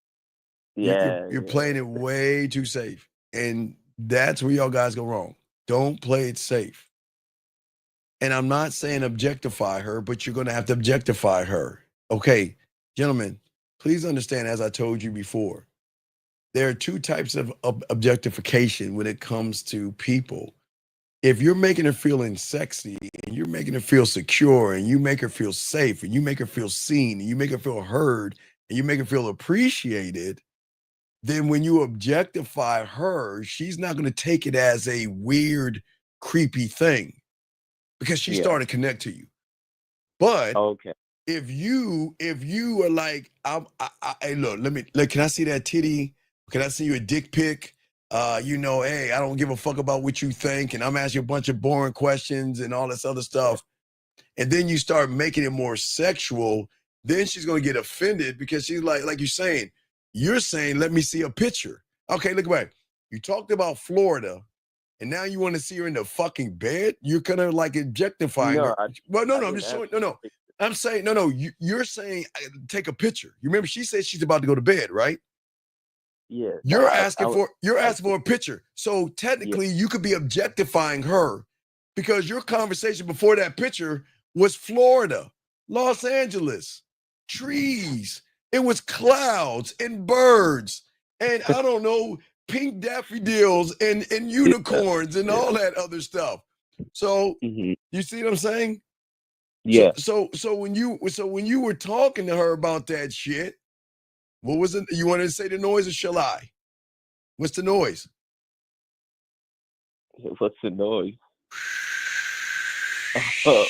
You're Yeah. you're Yeah. playing it way too safe, and that's where y'all guys go wrong. Don't play it safe. And I'm not saying objectify her, but you're going to have to objectify her. Okay, gentlemen, please understand, as I told you before, there are two types of objectification when it comes to people. If you're making her feeling sexy and you're making her feel secure and you make her feel safe and you make her feel seen and you make her feel heard and you make her feel appreciated, then when you objectify her, she's not going to take it as a weird, creepy thing because she's Yeah. starting to connect to you. But Okay. if you are like, hey, look, can I see that titty? Can I see you a dick pic? Hey, I don't give a fuck about what you think, and I'm asking you a bunch of boring questions and all this other stuff. And then you start making it more sexual, then she's gonna get offended because she's like you're saying, let me see a picture. Okay, look back. You talked about Florida, and now you want to see her in the fucking bed? You're kind of like objectifying No, her. Well, no, I no, I'm didn't just ask showing. for No, no. a picture. I'm saying, no, no. You're saying take a picture. You remember she said she's about to go to bed, right? Yeah. You're I asking was. for you're I was asking for a picture. So yeah. technically, you could be objectifying her because your conversation before that picture was Florida, Los Angeles, trees. It was clouds and birds and I don't know, pink daffodils and Yeah. unicorns and Yeah. all that other stuff. So Mhm. you see what I'm saying? So Yeah. so so when you were talking to her about that shit, what was it? You wanted to say the noise or shall I? What's the noise? What's the noise? Oh,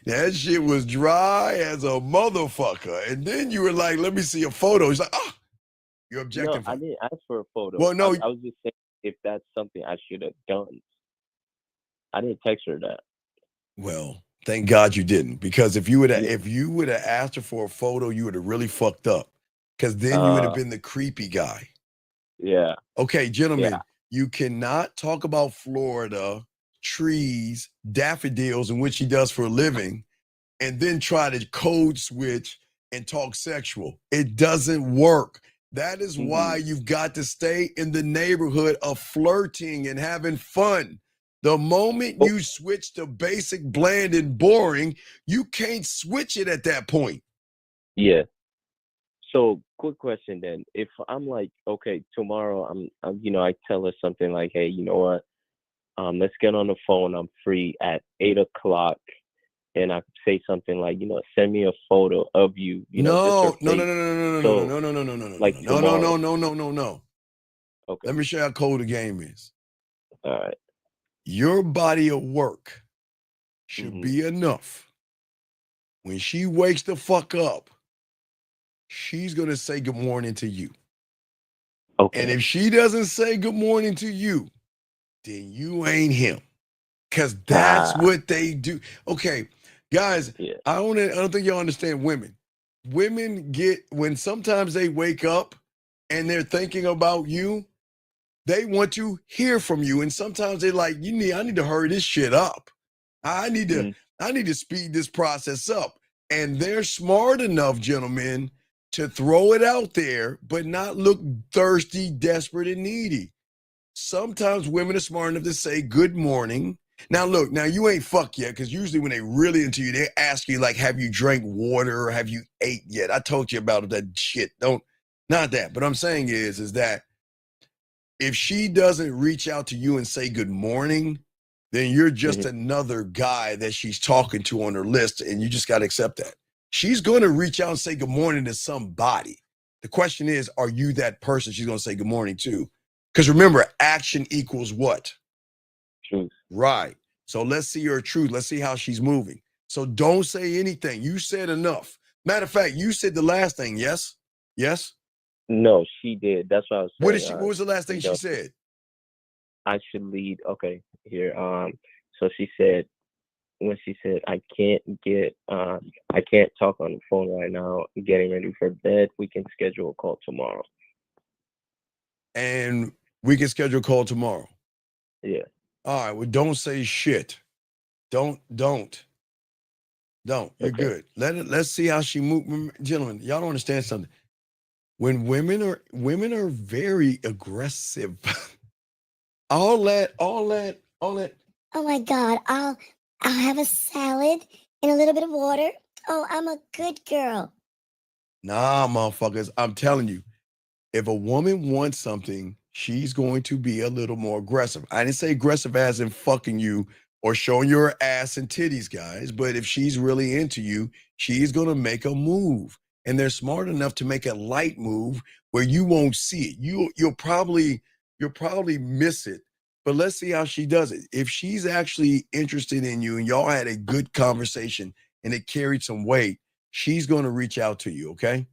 That shit was dry as a motherfucker. And then you were like, let me see a photo. He's like, you're no, I objectifying. didn't ask for a photo. Well, no, I was just saying if that's something I should have done. I didn't text her that. well, thank God you didn't. Because Yeah. if you would have asked her for a photo, you would have really fucked up. Because then you would have Uh. been the creepy guy. Yeah. Okay, Yeah. gentlemen, you cannot talk about Florida, trees, daffodils, and what she does for a living, and then try to code switch and talk sexual. It doesn't work. That is why Mhm. you've got to stay in the neighborhood of flirting and having fun. The moment Oh, you switch to basic, bland, and boring, you can't switch it at that point. yeah. So, quick question then. If I'm like, okay, tomorrow I tell her something like, hey, you know what? Let's get on the phone. I'm free at 8 o'clock, and I say something like, send me a photo of you, just your No, no, no, face. no, no, no, So, no, no, no, no, no, no, no, like no, no, no, tomorrow. no, no, no, no, no. Okay. Let me show you how cold the game is. All right. Your body of work should be enough. When she wakes the fuck up, she's going to say good morning to you. Okay. And if she doesn't say good morning to you, then you ain't him. Because that's what they do. Okay, guys, I don't think y'all understand women. Women get, when sometimes they wake up and they're thinking about you, they want to hear from you. And sometimes they're like, I need to hurry this shit up. I need to speed this process up. And they're smart enough, gentlemen, to throw it out there, but not look thirsty, desperate, and needy. Sometimes women are smart enough to say good morning. Now, look, you ain't fucked yet, because usually when they really into you, they ask you, like, have you drank water or have you ate yet? I told you about that shit. Not that. But I'm saying is that if she doesn't reach out to you and say good morning, then you're just another guy that she's talking to on her list, and you just got to accept that. She's going to reach out and say good morning to somebody. The question is, are you that person she's going to say good morning to? Because remember, action equals what? Truth. Right. So let's see her truth. Let's see how she's moving. So don't say anything. You said enough. Matter of fact, you said the last thing, yes? Yes? No, she did. That's what I was saying. What was the last thing she said? I should lead. Okay, here. So she said, when she said, I can't talk on the phone right now, getting ready for bed. We can schedule a call tomorrow. And we can schedule a call tomorrow. Yeah. All right. Well, don't say shit. Don't. You're Okay. good. Let's see how she moves. Gentlemen, y'all don't understand something. When women are very aggressive. all that. Oh my God, I'll have a salad and a little bit of water. Oh, I'm a good girl. Nah, motherfuckers. I'm telling you, if a woman wants something, she's going to be a little more aggressive. I didn't say aggressive as in fucking you or showing your ass and titties, guys. But if she's really into you, she's going to make a move. And they're smart enough to make a light move where you won't see it. You'll probably miss it. But let's see how she does it. If she's actually interested in you and y'all had a good conversation and it carried some weight, she's going to reach out to you, okay?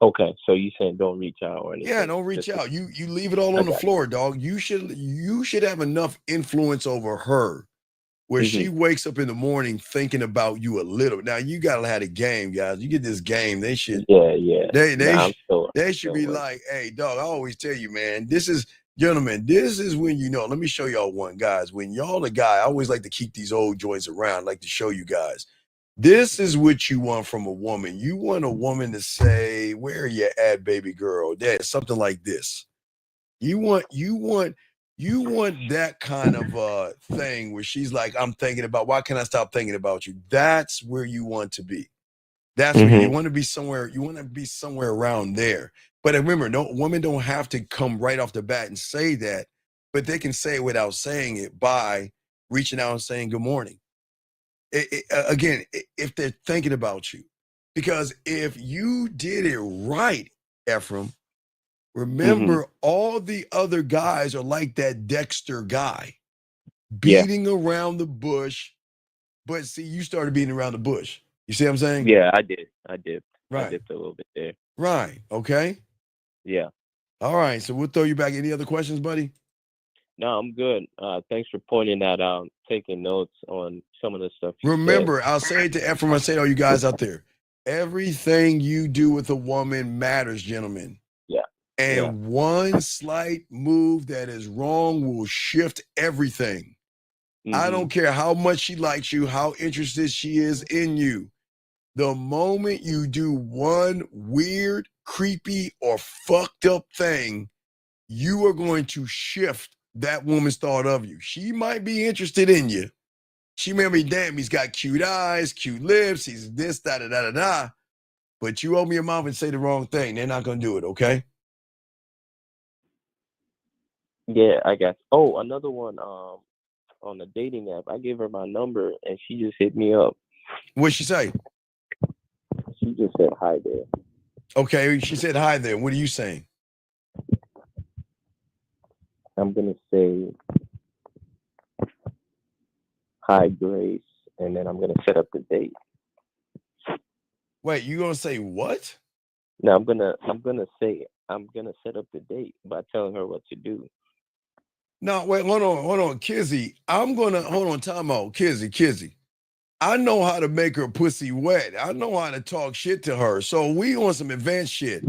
Okay, so you saying don't reach out or anything? Yeah, don't reach out. You leave it all on the floor, dog. You should have enough influence over her where she wakes up in the morning thinking about you a little. Now you gotta have a game, guys. You get this game, they should. Yeah. They should be like, hey, dog. I always tell you, man. Gentlemen, this is when you know. Let me show y'all one, guys. When y'all a guy, I always like to keep these old joints around. Like to show you guys. This is what you want from a woman. You want a woman to say, where are you at, baby girl? Dad, something like this. You want that kind of thing where she's like, I'm thinking about, why can't I stop thinking about you? That's where you want to be. That's where you want to be somewhere. You want to be somewhere around there. But remember, women don't have to come right off the bat and say that, but they can say it without saying it by reaching out and saying good morning. Again, if they're thinking about you, because if you did it right, Ephraim, remember all the other guys are like that Dexter guy, beating around the bush. But see, you started beating around the bush. You see what I'm saying? Yeah, I did. Right. I dipped a little bit there. Right. Okay. Yeah. All right. So we'll throw you back. Any other questions, buddy? No, I'm good. Thanks for pointing that out, taking notes on some of the stuff you Remember, said. I'll say it to Ephraim, I'll say it to all you guys out there. Everything you do with a woman matters, gentlemen. Yeah. And one slight move that is wrong will shift everything. I don't care how much she likes you, how interested she is in you. The moment you do one weird, creepy, or fucked up thing, you are going to shift that woman's thought of you. She might be interested in you. She may be, damn, he's got cute eyes, cute lips, he's this, da, da, da, da, da. But you open your mouth and say the wrong thing, they're not going to do it, okay? Yeah, I guess. Oh, another one on the dating app. I gave her my number and she just hit me up. What'd she say? She just said hi there. Okay, she said hi there. What are you saying? I'm gonna say hi, Grace, and then I'm gonna set up the date. Wait, you gonna say what? No, I'm gonna set up the date by telling her what to do. No, wait, hold on, Kizzy. Hold on, time out, Kizzy. I know how to make her pussy wet. I know how to talk shit to her. So we on some advanced shit.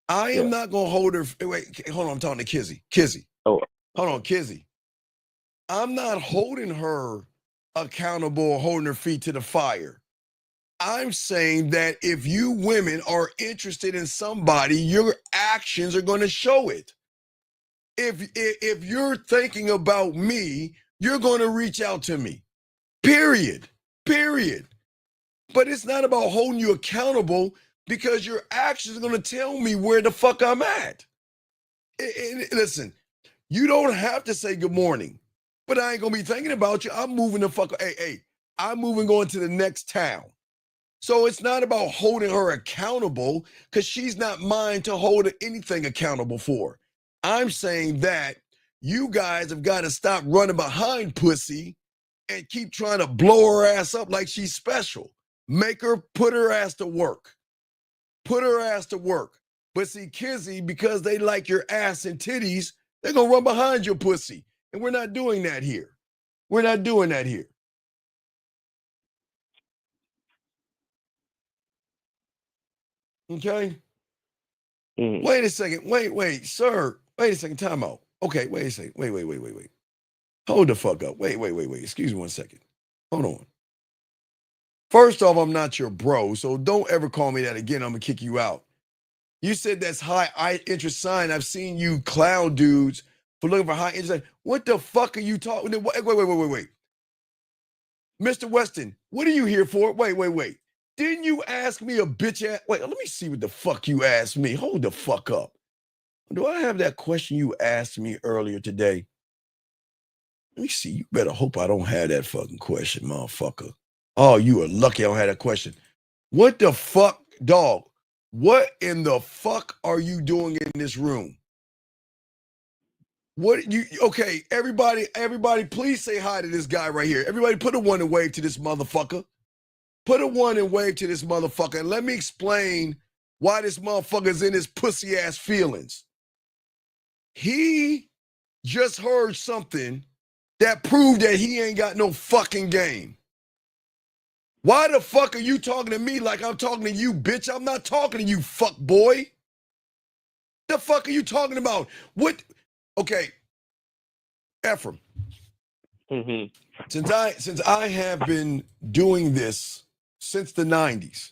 I am not gonna hold her. Wait, hold on, I'm talking to Kizzy. Oh, hold on, Kizzy. I'm not holding her accountable or holding her feet to the fire. I'm saying that if you women are interested in somebody, your actions are going to show it. If you're thinking about me, you're going to reach out to me. Period. But it's not about holding you accountable because your actions are going to tell me where the fuck I'm at. Listen, you don't have to say good morning, but I ain't going to be thinking about you. I'm moving the fuck. Hey, I'm moving going to the next town. So it's not about holding her accountable because she's not mine to hold anything accountable for. I'm saying that you guys have got to stop running behind pussy and keep trying to blow her ass up like she's special. Make her put her ass to work. Put her ass to work. But see, Kizzy, because they like your ass and titties, they're going to run behind your pussy. And we're not doing that here. We're not doing that here. Okay? Wait a second. Wait, sir. Wait a second. Time out. Okay, wait a second. Wait. Hold the fuck up. Wait. Excuse me 1 second. Hold on. First off, I'm not your bro, so don't ever call me that again. I'm gonna kick you out. You said that's high interest sign. I've seen you clown dudes for looking for high interest. What the fuck are you talking? Wait. Mr. Weston, what are you here for? Wait. Didn't you ask me a bitch ass? Wait, let me see what the fuck you asked me. Hold the fuck up. Do I have that question you asked me earlier today? Let me see. You better hope I don't have that fucking question, motherfucker. Oh, you are lucky I don't have that question. What the fuck, dog? What in the fuck are you doing in this room? Okay, everybody, please say hi to this guy right here. Everybody put a one and wave to this motherfucker. Put a one and wave to this motherfucker. And let me explain why this motherfucker's in his pussy ass feelings. He just heard something that proved that he ain't got no fucking game. Why the fuck are you talking to me like I'm talking to you, bitch? I'm not talking to you, fuck boy. The fuck are you talking about? What? Okay, Ephraim. Since I have been doing this since the 90s,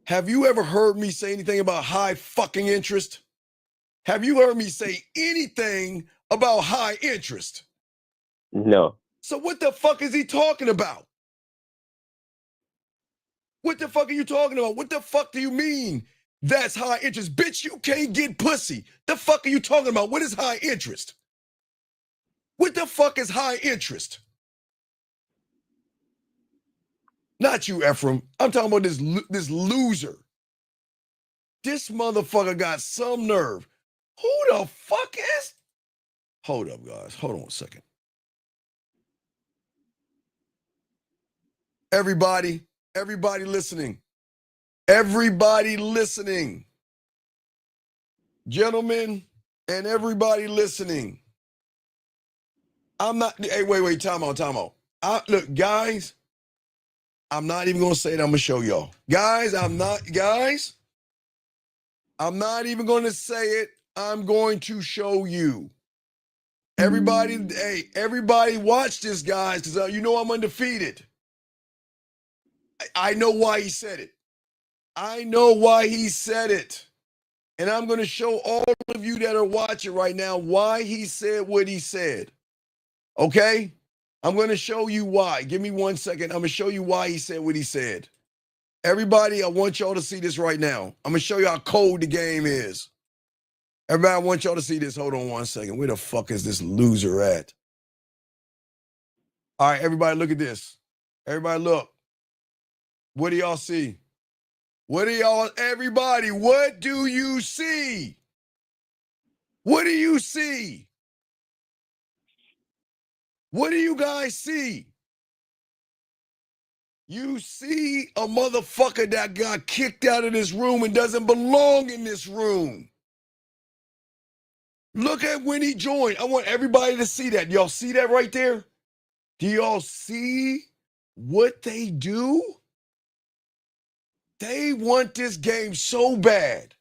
have you ever heard me say anything about high fucking interest? Have you heard me say anything about high interest? No. So what the fuck is he talking about? What the fuck are you talking about? What the fuck do you mean that's high interest? Bitch, you can't get pussy. The fuck are you talking about? What is high interest? What the fuck is high interest? Not you, Ephraim. I'm talking about this loser. This motherfucker got some nerve. Who the fuck is? Hold up, guys. Hold on a second. Everybody listening. Everybody listening. Gentlemen and everybody listening. I'm not, hey, wait, time out. Look, guys, I'm not even going to say it. I'm going to show y'all. Guys, I'm not even going to say it. I'm going to show you. Everybody watch this, guys, because you know I'm undefeated. I know why he said it. And I'm going to show all of you that are watching right now why he said what he said. Okay? I'm going to show you why. Give me 1 second. I'm going to show you why he said what he said. Everybody, I want y'all to see this right now. I'm going to show you how cold the game is. Everybody, I want y'all to see this. Hold on 1 second. Where the fuck is this loser at? All right, everybody, look at this. Everybody, look. What do y'all see? Everybody, what do you see? What do you see? What do you guys see? You see a motherfucker that got kicked out of this room and doesn't belong in this room. Look at when he joined. I want everybody to see that. Y'all see that right there? Do y'all see what they do? They want this game so bad.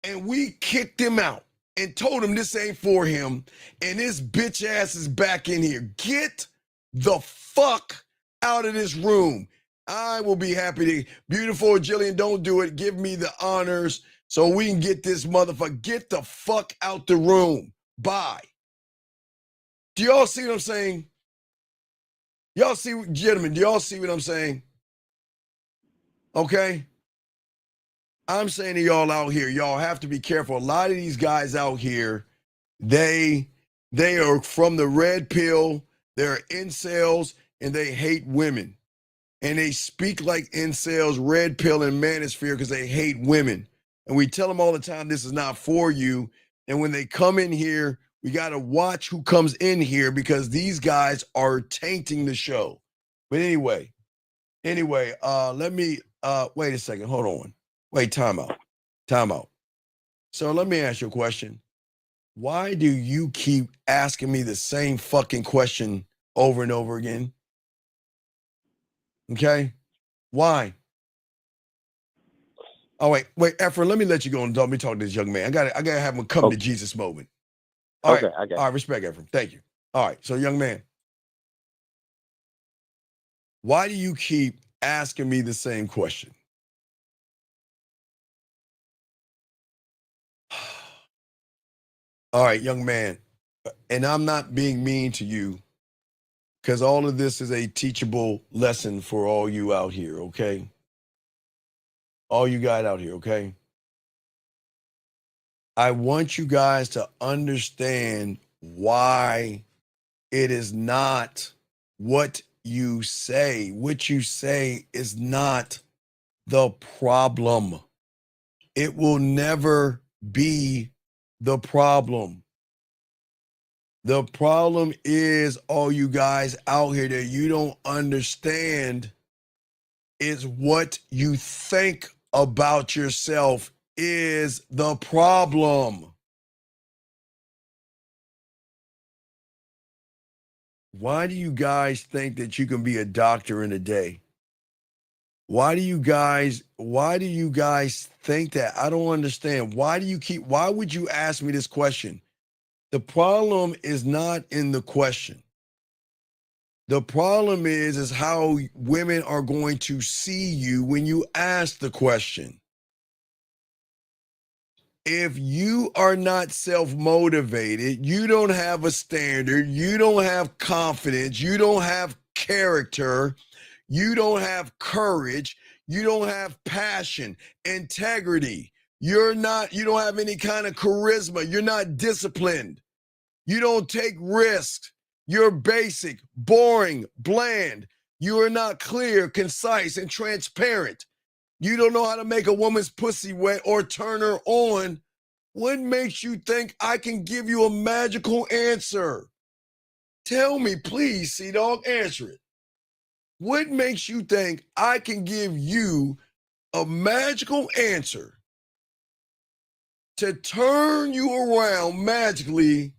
And we kicked him out and told him this ain't for him. And his bitch ass is back in here. Get the fuck out of this room. I will be happy to. Beautiful Jillian, don't do it. Give me the honors so we can get this motherfucker. Get the fuck out the room. Bye. Do y'all see what I'm saying? Y'all see, gentlemen, do y'all see what I'm saying? Okay? I'm saying to y'all out here, y'all have to be careful. A lot of these guys out here, they are from the red pill, they're incels, and they hate women. And they speak like incels, red pill, and manosphere because they hate women. And we tell them all the time, this is not for you. And when they come in here, we got to watch who comes in here because these guys are tainting the show. But anyway, let me, wait a second, hold on. Wait, time out. So let me ask you a question. Why do you keep asking me the same fucking question over and over again? Okay? Why? Oh, wait, Efren, let me let you go and let me talk to this young man. I gotta have him come to Jesus moment. All right, I got all right, respect, Efren. Thank you. All right, so young man, why do you keep asking me the same question? All right, young man, and I'm not being mean to you because all of this is a teachable lesson for all you out here, okay? All you guys out here, okay? I want you guys to understand why it is not what you say. What you say is not the problem. It will never be the problem. The problem is all you guys out here that you don't understand is what you think about yourself is the problem. Why do you guys think that you can be a doctor in a day? Why do you guys think that? I don't understand. Why would you ask me this question? The problem is not in the question. The problem is how women are going to see you when you ask the question. If you are not self-motivated, you don't have a standard, you don't have confidence, you don't have character, you don't have courage, you don't have passion, integrity, you don't have any kind of charisma, you're not disciplined, you don't take risks, you're basic, boring, bland, you are not clear, concise, and transparent. You don't know how to make a woman's pussy wet or turn her on. What makes you think I can give you a magical answer? Tell me, please, Sea-Dog, answer it. What makes you think I can give you a magical answer to turn you around magically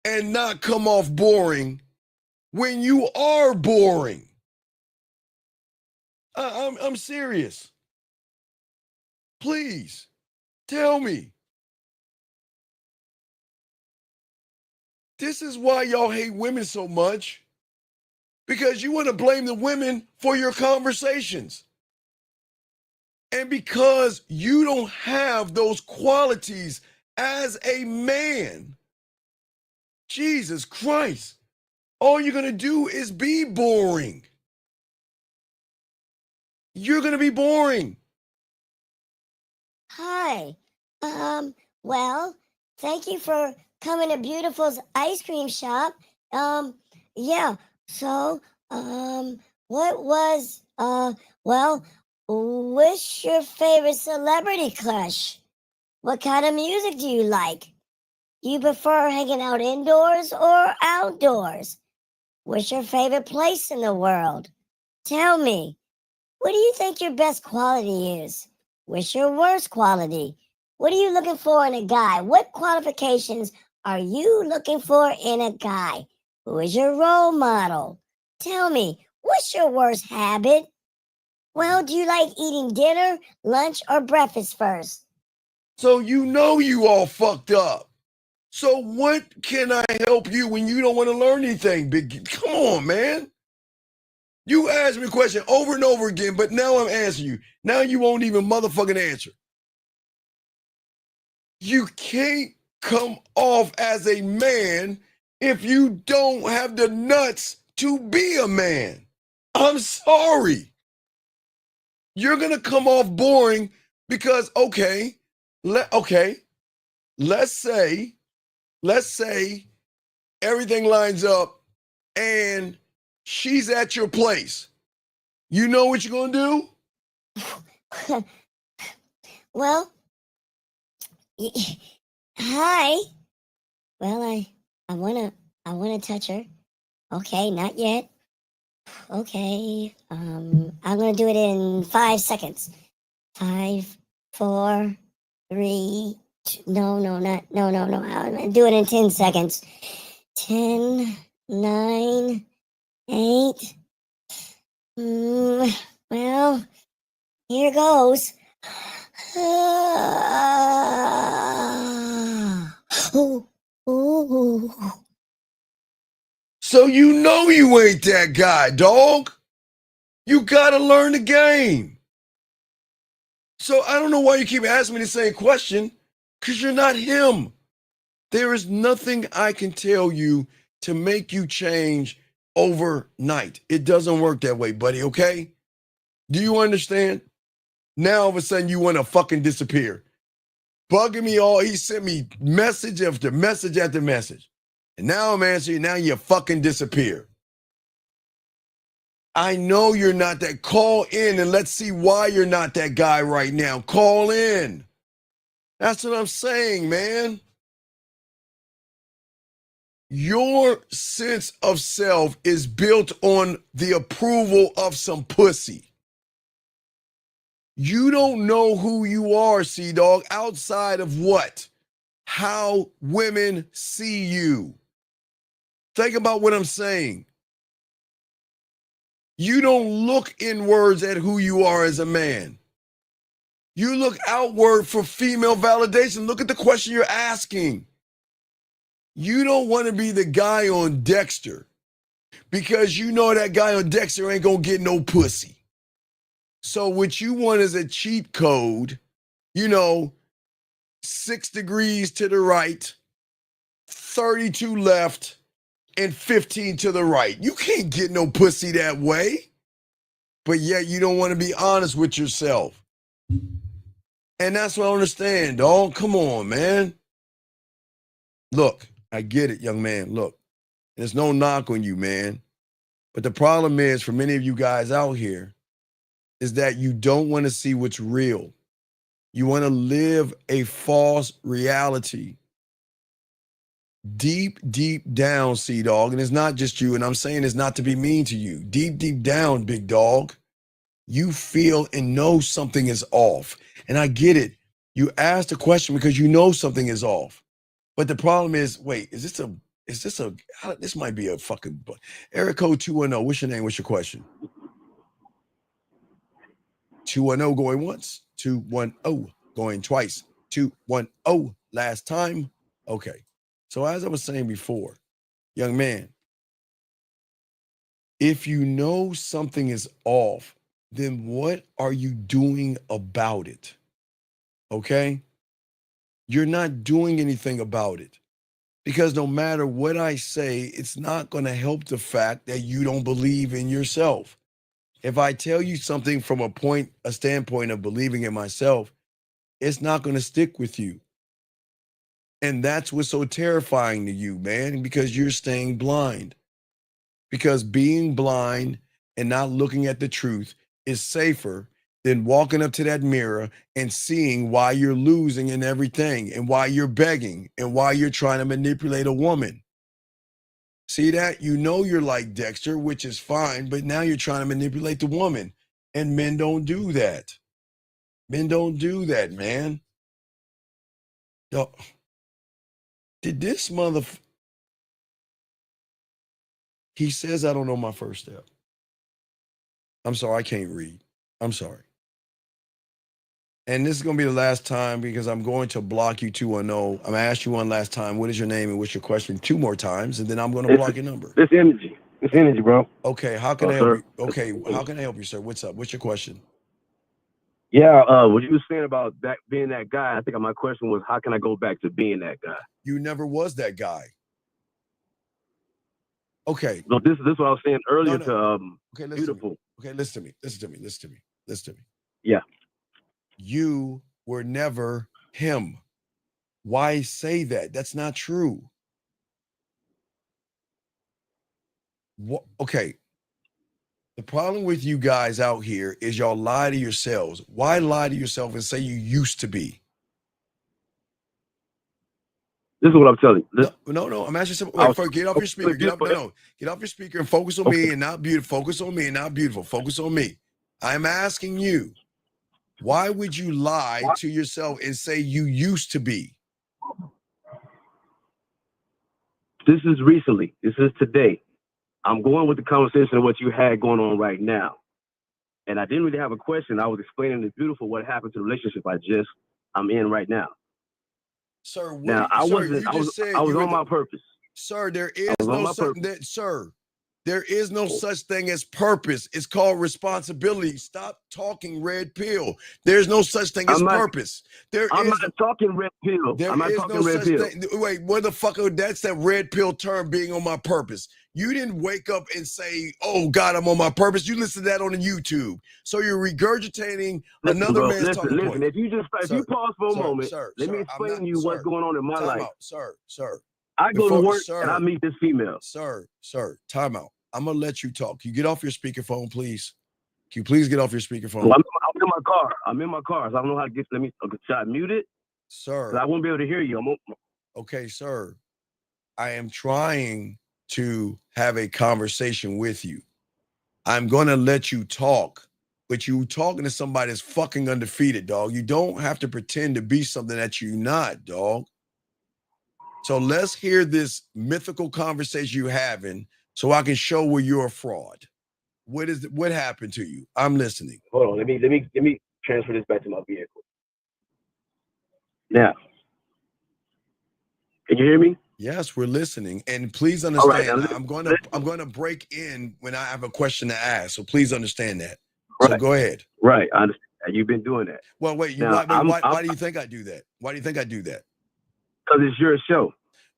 and not come off boring when you are boring? I'm serious. Please, tell me. This is why y'all hate women so much. Because you want to blame the women for your conversations. And because you don't have those qualities as a man, Jesus Christ, all you're going to do is be boring. You're going to be boring. Hi. Well, thank you for coming to Beautiful's ice cream shop. Yeah. So, what was, well, what's your favorite celebrity crush? What kind of music do you like? Do you prefer hanging out indoors or outdoors? What's your favorite place in the world? Tell me, what do you think your best quality is? What's your worst quality? What are you looking for in a guy? What qualifications are you looking for in a guy? Who is your role model? Tell me, what's your worst habit? Well, do you like eating dinner, lunch, or breakfast first? So you know you all fucked up. So what can I help you when you don't want to learn anything, Big? Come on, man. You asked me a question over and over again, but now I'm answering you. Now you won't even motherfucking answer. You can't come off as a man if you don't have the nuts to be a man. I'm sorry. You're gonna come off boring because let's say everything lines up and she's at your place. You know what you're gonna do? Well, hi. Well, I wanna touch her. Okay, not yet. Okay, I'm gonna do it in 5 seconds. 5, 4, 3. No, not no. I'm gonna do it in 10 seconds. 10, 9, 8. Well, here goes. Ooh. So you know you ain't that guy, dog. You gotta learn the game. So I don't know why you keep asking me the same question, because you're not him. There is nothing I can tell you to make you change overnight. It doesn't work that way, buddy, okay? Do you understand? Now all of a sudden you want to fucking disappear. Bugging me all. He sent me message after message after message. And now I'm answering, now you fucking disappear. I know you're not that. Call in and let's see why you're not that guy right now. Call in. That's what I'm saying, man. Your sense of self is built on the approval of some pussy. You don't know who you are, C-Dog, outside of what? How women see you. Think about what I'm saying. You don't look inwards at who you are as a man. You look outward for female validation. Look at the question you're asking. You don't want to be the guy on Dexter because you know that guy on Dexter ain't gonna get no pussy. So what you want is a cheat code, 6 degrees to the right, 32 left, and 15 to the right. You can't get no pussy that way. But yet you don't want to be honest with yourself. And that's what I understand, dog. Come on, man. Look, I get it, young man. Look, there's no knock on you, man. But the problem is, for many of you guys out here, is that you don't want to see what's real. You want to live a false reality. Deep, deep down, C-Dog, and it's not just you, and I'm saying it's not to be mean to you. Deep, deep down, big dog, you feel and know something is off. And I get it. You asked the question because you know something is off. But the problem is, wait, this might be a fucking, Eric code 210, what's your name, what's your question? 210 going once, 210 going twice, 210 last time. Okay. So as I was saying before, young man, if you know something is off, then what are you doing about it? Okay? You're not doing anything about it. Because no matter what I say, it's not going to help the fact that you don't believe in yourself. If I tell you something from a standpoint of believing in myself, it's not going to stick with you. And that's what's so terrifying to you, man, because you're staying blind. Because being blind and not looking at the truth is safer than walking up to that mirror and seeing why you're losing in everything and why you're begging and why you're trying to manipulate a woman. See that? You know you're like Dexter, which is fine, but now you're trying to manipulate the woman. And men don't do that. Men don't do that, man. Yo, did this he says I don't know my first step. I'm sorry, I can't read. I'm sorry. And this is going to be the last time because I'm going to block you 210. I'm going to ask you one last time. What is your name and what's your question? 2 more times, and then I'm going to block your number. It's energy. It's energy, bro. Okay, how can I help you? Okay, how can I help you, sir? What's up? What's your question? Yeah, what you were saying about that being that guy, I think my question was, how can I go back to being that guy? You never was that guy. Okay. So this is what I was saying earlier No. to okay, listen Beautiful. To me. Okay, listen to me. Listen to me. Yeah. You were never him. Why say that? That's not true. What? Okay. The problem with you guys out here is y'all lie to yourselves. Why lie to yourself and say you used to be? This is what I'm telling you. No. I'm asking something. Wait, get off your speaker. Get off your speaker and focus on me and not beautiful. Focus on me and not beautiful. Focus on me. I'm asking you, why would you lie to yourself and say you used to be? This is recently. This is today. I'm going with the conversation of what you had going on right now. And I didn't really have a question. I was explaining to Beautiful what happened to the relationship I'm in right now. Sir, I was on my purpose. Sir, there is no such thing as purpose. It's called responsibility. Stop talking red pill. There's no such thing as purpose. I'm not talking red pill. There is no such thing. Wait, what the fuck? That's that red pill term, being on my purpose. You didn't wake up and say, "Oh God, I'm on my purpose." You listened to that on the YouTube. So you're regurgitating another man's talking point. If you pause for a moment, let me explain to you what's going on in my life. Sir. I go to work and I meet this female. Sir, time out. I'm gonna let you talk. Can you get off your speakerphone, please? Can you please get off your speakerphone? Well, I'm in my car. So I don't know how to get. Should I mute it? Sir, I won't be able to hear you. Okay, sir. I am trying to have a conversation with you. I'm gonna let you talk, but you talking to somebody that's fucking undefeated, dog. You don't have to pretend to be something that you're not, dog. So let's hear this mythical conversation you're having so I can show where you're a fraud. What happened to you? I'm listening. Hold on, let me transfer this back to my vehicle. Now, can you hear me? Yes, we're listening. And please understand, right, I'm going to break in when I have a question to ask. So please understand that. So go ahead. Right, I understand. You've been doing that. Well, wait, why do you think I do that? Why do you think I do that? Because it's your show.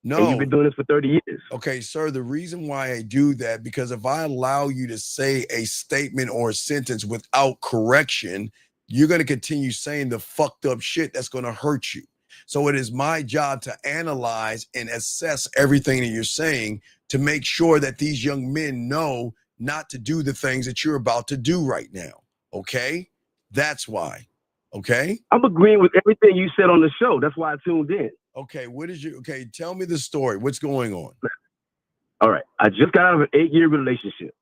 No. And you've been doing this for 30 years. Okay, sir, the reason why I do that, because if I allow you to say a statement or a sentence without correction, you're going to continue saying the fucked up shit that's going to hurt you. So it is my job to analyze and assess everything that you're saying to make sure that these young men know not to do the things that you're about to do right now. Okay? That's why. Okay? I'm agreeing with everything you said on the show. That's why I tuned in. Okay, tell me the story. What's going on? All right. I just got out of an 8-year relationship.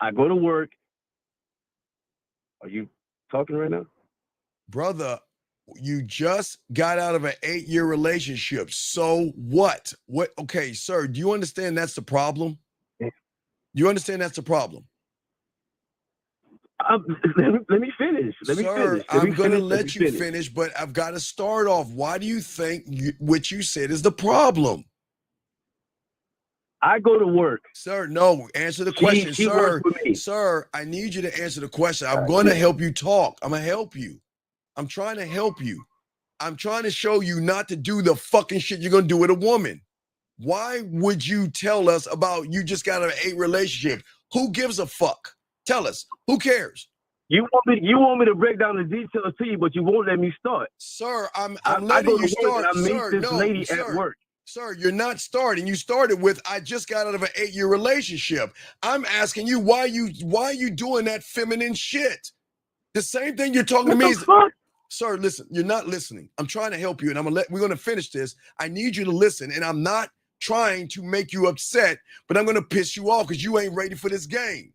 I go to work. Are you talking right now? Brother, you just got out of an 8-year relationship. So what? Okay, sir, do you understand that's the problem? Do you understand that's the problem? Let me finish. I'm going to let you finish, but I've got to start off. Why do you think what you said is the problem? I go to work. Sir, no, answer the question. She works for me. Sir, I need you to answer the question. I'm going to help you talk. I'm going to help you. I'm trying to help you. I'm trying to show you not to do the fucking shit you're going to do with a woman. Why would you tell us about you just got out of an 8 relationship? Who gives a fuck? Tell us. Who cares? You want me to break down the details to you, but you won't let me start. Sir, I'm letting you start. I meet this lady at work. Sir, you're not starting. You started with, I just got out of an 8-year relationship. I'm asking you why you doing that feminine shit? The same thing you're talking to me. Sir, listen, you're not listening. I'm trying to help you, and we're gonna finish this. I need you to listen, and I'm not trying to make you upset, but I'm gonna piss you off because you ain't ready for this game.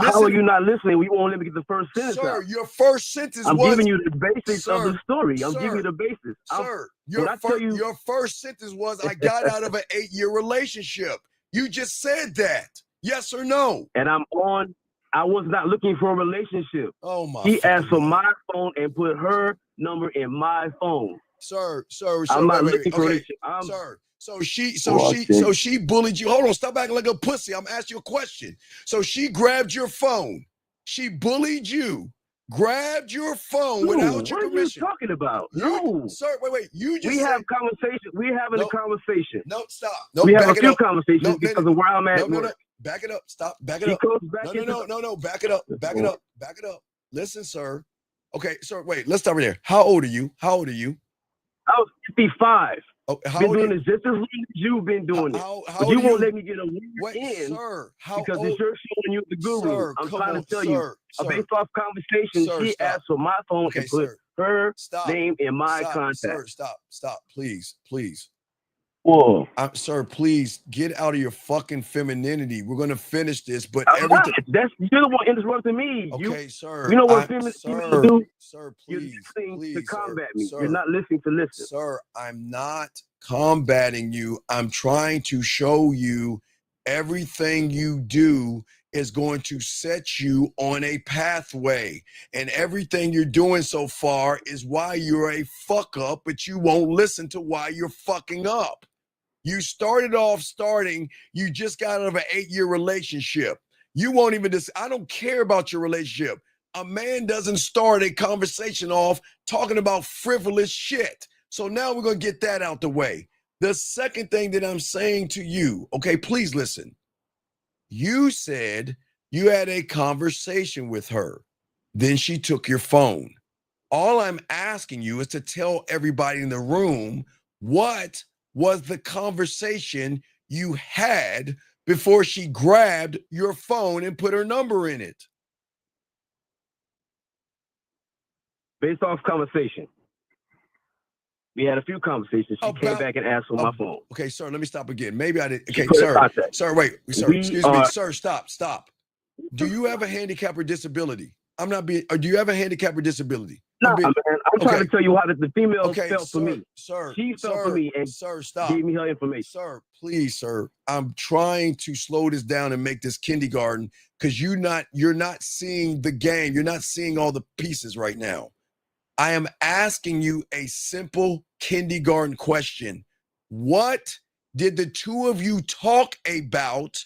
How are you not listening? We won't let me get the first sentence Sir, out. your first sentence I'm was giving you the basics of the Sir, story. I'm giving sir, you the basics. Sir, when I tell you, your first sentence was, I got out of an 8-year relationship. You just said that. Yes or no? and I was not looking for a relationship. Oh my He asked for fucking God. my phone and put her number in my phone. Sir, I'm not wait. looking for a Okay, relationship. sir. So she bullied you. Hold on, stop acting like a pussy. I'm asking you a question. So she grabbed your phone. She bullied you. Grabbed your phone without your what permission. are you talking about? No. Sir, wait. You just We said have conversation. We're having a conversation. No, stop. No, we have back a it few up. conversations because of where I'm at. No. Back it up. Stop. Back it She up. goes back into No. Back it up. Back it up. Back it up. Listen, sir. Okay, sir. Wait. Let's start right there. How old are you? I was 55. Oh, how been old doing are you? this just as long as you've been doing it. How But old you are won't you? let me get a word in, Sir. How because old? it's your show and you're the guru. Sir, I'm come trying on, to tell you, based off conversation, Sir, she stop. asked for my phone Okay, and put sir. her Stop. name in my Stop, contact. Sir, stop. Please. Whoa. Sir, please get out of your fucking femininity. We're gonna finish this, but I'm everything. not. You're the one interrupting me. Okay, sir. You know what feminists do? Sir, You're please, listening to combat me. sir. You're not listening to listen. Sir, I'm not combating you. I'm trying to show you everything you do is going to set you on a pathway. And everything you're doing so far is why you're a fuck up, but you won't listen to why you're fucking up. You started off you just got out of an 8-year relationship. You won't even I don't care about your relationship. A man doesn't start a conversation off talking about frivolous shit. So now we're going to get that out the way. The second thing that I'm saying to you, okay, please listen. You said you had a conversation with her. Then she took your phone. All I'm asking you is to tell everybody in the room what was the conversation you had before she grabbed your phone and put her number in it. Based off conversation. We had a few conversations. She came back and asked for my phone. Okay, sir, let me stop again. Maybe I did. She Okay, put in sir. contact. Sir, wait. Sir, We excuse me. Sir, stop. Do you have a handicap or disability? Do you have a handicap or disability? No, man. I'm trying to tell you how the female felt for me. Sir, she felt for me and stop. Gave me her information. Sir, please, sir. I'm trying to slow this down and make this kindergarten because you're not seeing the game. You're not seeing all the pieces right now. I am asking you a simple kindergarten question. What did the two of you talk about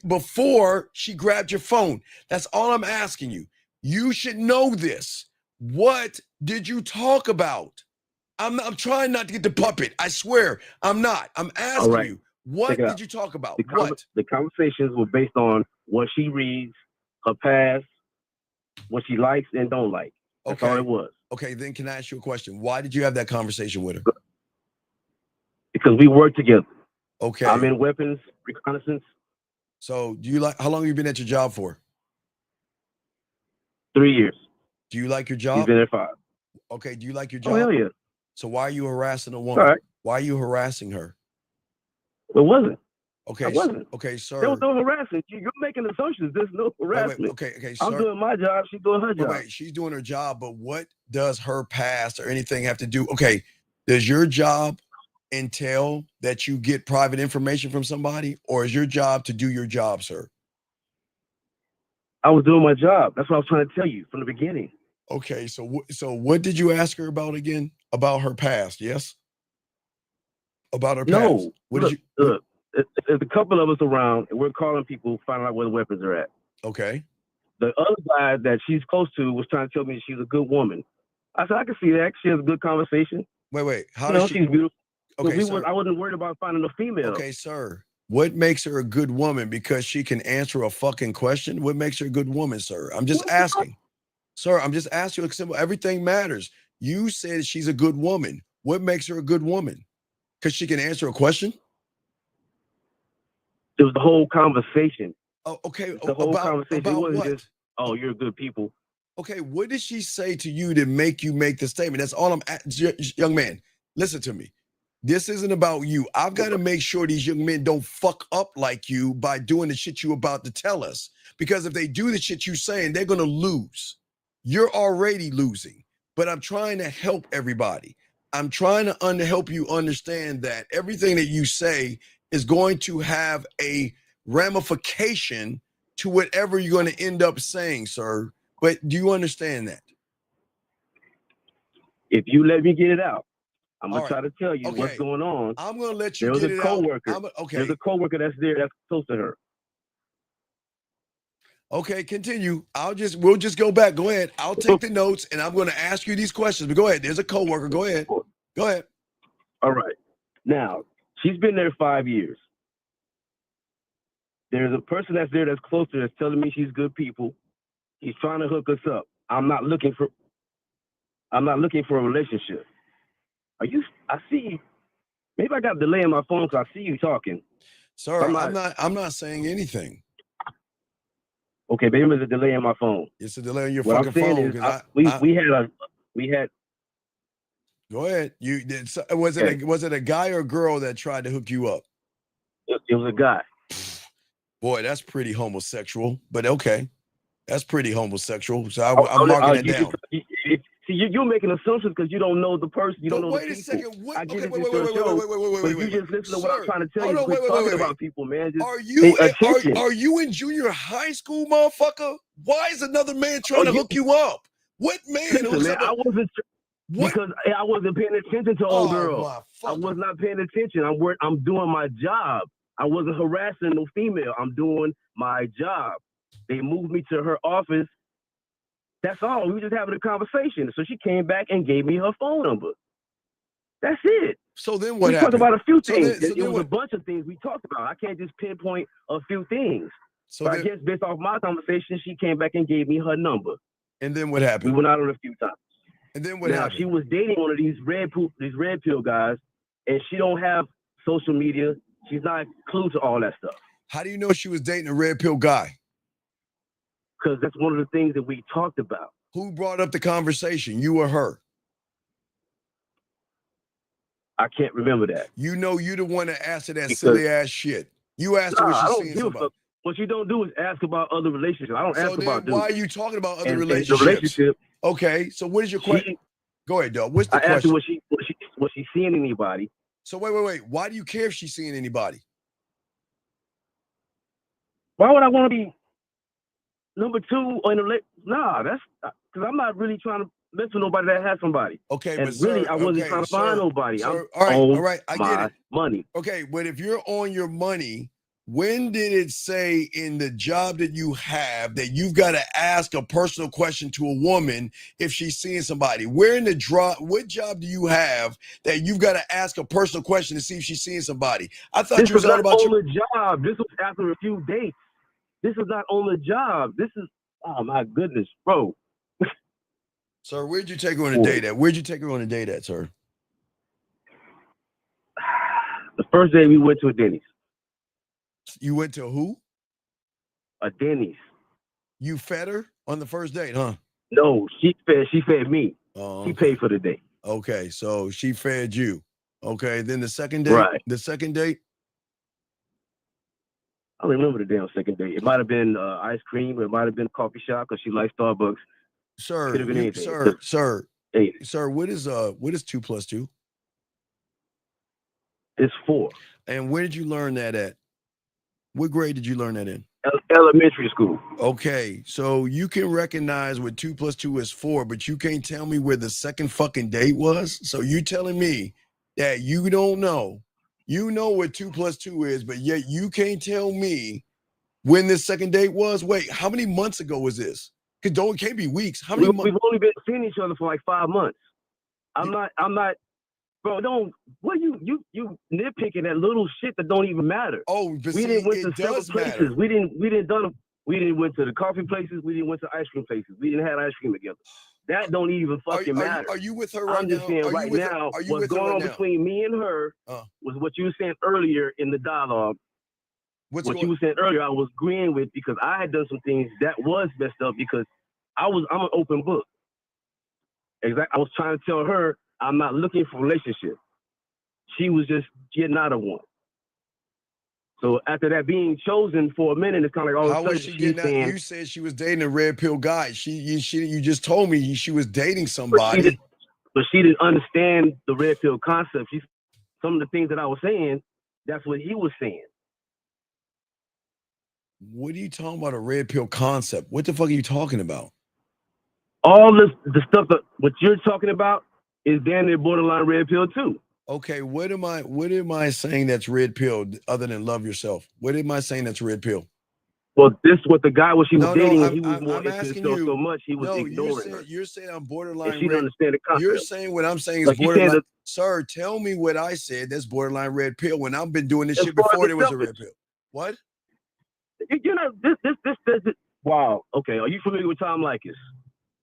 before she grabbed your phone? That's all I'm asking you. You should know this. What did you talk about? I'm trying not to get the puppet. I swear I'm not. I'm asking you. What did you talk about? The conversations were based on what she reads, her past, what she likes and don't like. That's all it was. Okay, then can I ask you a question? Why did you have that conversation with her? Because we work together. Okay. I'm in weapons reconnaissance. So how long have you been at your job for? 3 years. Do you like your job? She's been there 5. Okay, do you like your job? Oh, hell yeah. So why are you harassing a woman? All right. Why are you harassing her? It wasn't. Okay. I wasn't. Okay, sir. There was no harassment. You're making assumptions. There's no harassment. Okay, I'm sir. doing my job. She's doing her job. Wait, she's doing her job, but what does her past or anything have to do? Okay, does your job entail that you get private information from somebody, or is your job to do your job, sir? I was doing my job. That's what I was trying to tell you from the beginning. Okay, so what did you ask her about again? About her past, yes? About her past. No. What look, did you? Look, there's a couple of us around, and we're calling people, finding out where the weapons are at. Okay. The other guy that she's close to was trying to tell me she's a good woman. I said, I can see that. She has a good conversation. Wait. How does she's beautiful. Okay, I wasn't worried about finding a female. Okay, sir. What makes her a good woman? Because she can answer a fucking question? What makes her a good woman, sir? I'm just asking. Sir, I'm just asking you a simple, everything matters. You said she's a good woman. What makes her a good woman? Because she can answer a question? It was the whole conversation. Oh, okay. The whole conversation. About It wasn't what? just, oh, you're good people. Okay, what did she say to you to make you make the statement? That's all I'm young man, listen to me. This isn't about you. I've got to make sure these young men don't fuck up like you by doing the shit you about to tell us. Because if they do the shit you saying, they're going to lose. You're already losing. But I'm trying to help everybody. I'm trying to help you understand that everything that you say is going to have a ramification to whatever you're going to end up saying, sir. But do you understand that? If you let me get it out, I'm All gonna try to tell you what's going on. I'm gonna let you There was get a it coworker. out. Okay. There's a coworker that's there that's close to her. Okay, continue. We'll just go back. Go ahead. I'll take the notes and I'm going to ask you these questions. But go ahead. There's a coworker. Go ahead. Go ahead. All right. Now, she's been there 5 years. There's a person that's there that's close to her that's telling me she's good people. He's trying to hook us up. I'm not looking for a relationship. I see. Maybe I got a delay in my phone because I see you talking. Sir, I'm not saying anything. Okay, maybe there's a delay in my phone. It's a delay on your what fucking I'm saying phone. is we had. Go ahead. You did. Was it a guy or a girl that tried to hook you up? It was a guy. Boy, that's pretty homosexual. But okay, that's pretty homosexual. So I'm marking it down. See, you're making assumptions because you don't know the person. You don't know wait the people. Wait a second. I get wait, you just listen to what I'm trying to tell you. Hold on, Quit talking about people, man. Just are you in junior high school, motherfucker? Why is another man trying to hook you up? What man hooks up? I wasn't because I wasn't paying attention to old girl. I was not paying attention. I'm doing my job. I wasn't harassing no female. I'm doing my job. They moved me to her office. That's all. We were just having a conversation. So she came back and gave me her phone number. That's it. So then what happened? We talked about a few things. It was a bunch of things we talked about. I can't just pinpoint a few things. So I guess based off my conversation, she came back and gave me her number. And then what happened? We went out on a few times. And then what happened? She was dating one of these red pill guys, and she don't have social media. She's not clued to all that stuff. How do you know she was dating a red pill guy? Because that's one of the things that we talked about. Who brought up the conversation, you or her? I can't remember that. You know you the one that asked her that silly ass shit. You asked her what she's seeing somebody. What you don't do is ask about other relationships. I don't ask about dudes. Why are you talking about other relationships? Okay, so what is your question? Go ahead, dog. What's the question? I asked her was she seeing anybody? So wait. Why do you care if she's seeing anybody? Why would I want to be number two on the Nah, that's because I'm not really trying to mess with nobody that has somebody. Okay, and but really, sir, I wasn't trying to find nobody. Sir, I'm all right, I get it. Money. Okay, but if you're on your money, when did it say in the job that you have that you've got to ask a personal question to a woman if she's seeing somebody? Where in the what job do you have that you've got to ask a personal question to see if she's seeing somebody? I thought this you was all about your job. This was after a few dates. This is not on the job. This is, oh my goodness, bro. Sir, where'd you take her on a date at? Where'd you take her on a date at, sir? The first day we went to a Denny's. You went to who? A Denny's. You fed her on the first date, huh? No, she fed me. Oh, She paid for the date. Okay, so she fed you. Okay, then the second date. Right. The second date. I don't remember the damn second date. It might have been ice cream. Or it might have been a coffee shop because she likes Starbucks. Sir, could have been anything. Sir, what is 2 + 2? It's 4. And where did you learn that at? What grade did you learn that in? Elementary school. Okay, so you can recognize what 2 + 2 is 4, but you can't tell me where the second fucking date was. So you telling me that you don't know? You know what 2 + 2 is, but yet you can't tell me when this second date was? Wait, how many months ago was this? Because it can't be weeks. How many months? We've only been seeing each other for like 5 months. I'm not, bro. Don't. What you nitpicking at little shit that don't even matter. Oh, but we didn't went to several does places. matter. We didn't went to the coffee places. We didn't went to ice cream places. We didn't have ice cream together. That don't even fucking matter. Are you with her right now? I'm just saying right now, what's going on between me and her was what you were saying earlier in the dialogue. What you were saying earlier, I was agreeing with because I had done some things that was messed up because I'm an open book. Exactly. I was trying to tell her I'm not looking for a relationship. she was just getting out of one. So after that being chosen for a minute, it's kind of like all of How a sudden was she she's getting out? saying, You said she was dating a red pill guy. You just told me she was dating but somebody. she didn't understand the red pill concept. Some of the things that I was saying, that's what he was saying. What are you talking about? A red pill concept? What the fuck are you talking about? All the stuff that what you're talking about is damn near borderline red pill too. Okay, what am I saying that's red pill other than love yourself? What am I saying that's red pill? Well, this what the guy was she was dating, and he was I'm more into asking himself you. so much he was No, ignoring her. you're saying I'm And borderline she didn't red. understand the concept. You're saying what I'm saying is Like you saying borderline. Sir, tell me what I said that's borderline red pill when I've been doing this as shit far as before the there was a selfish. red pill. What? You know, this. Wow. Okay. Are you familiar with Tom Likas?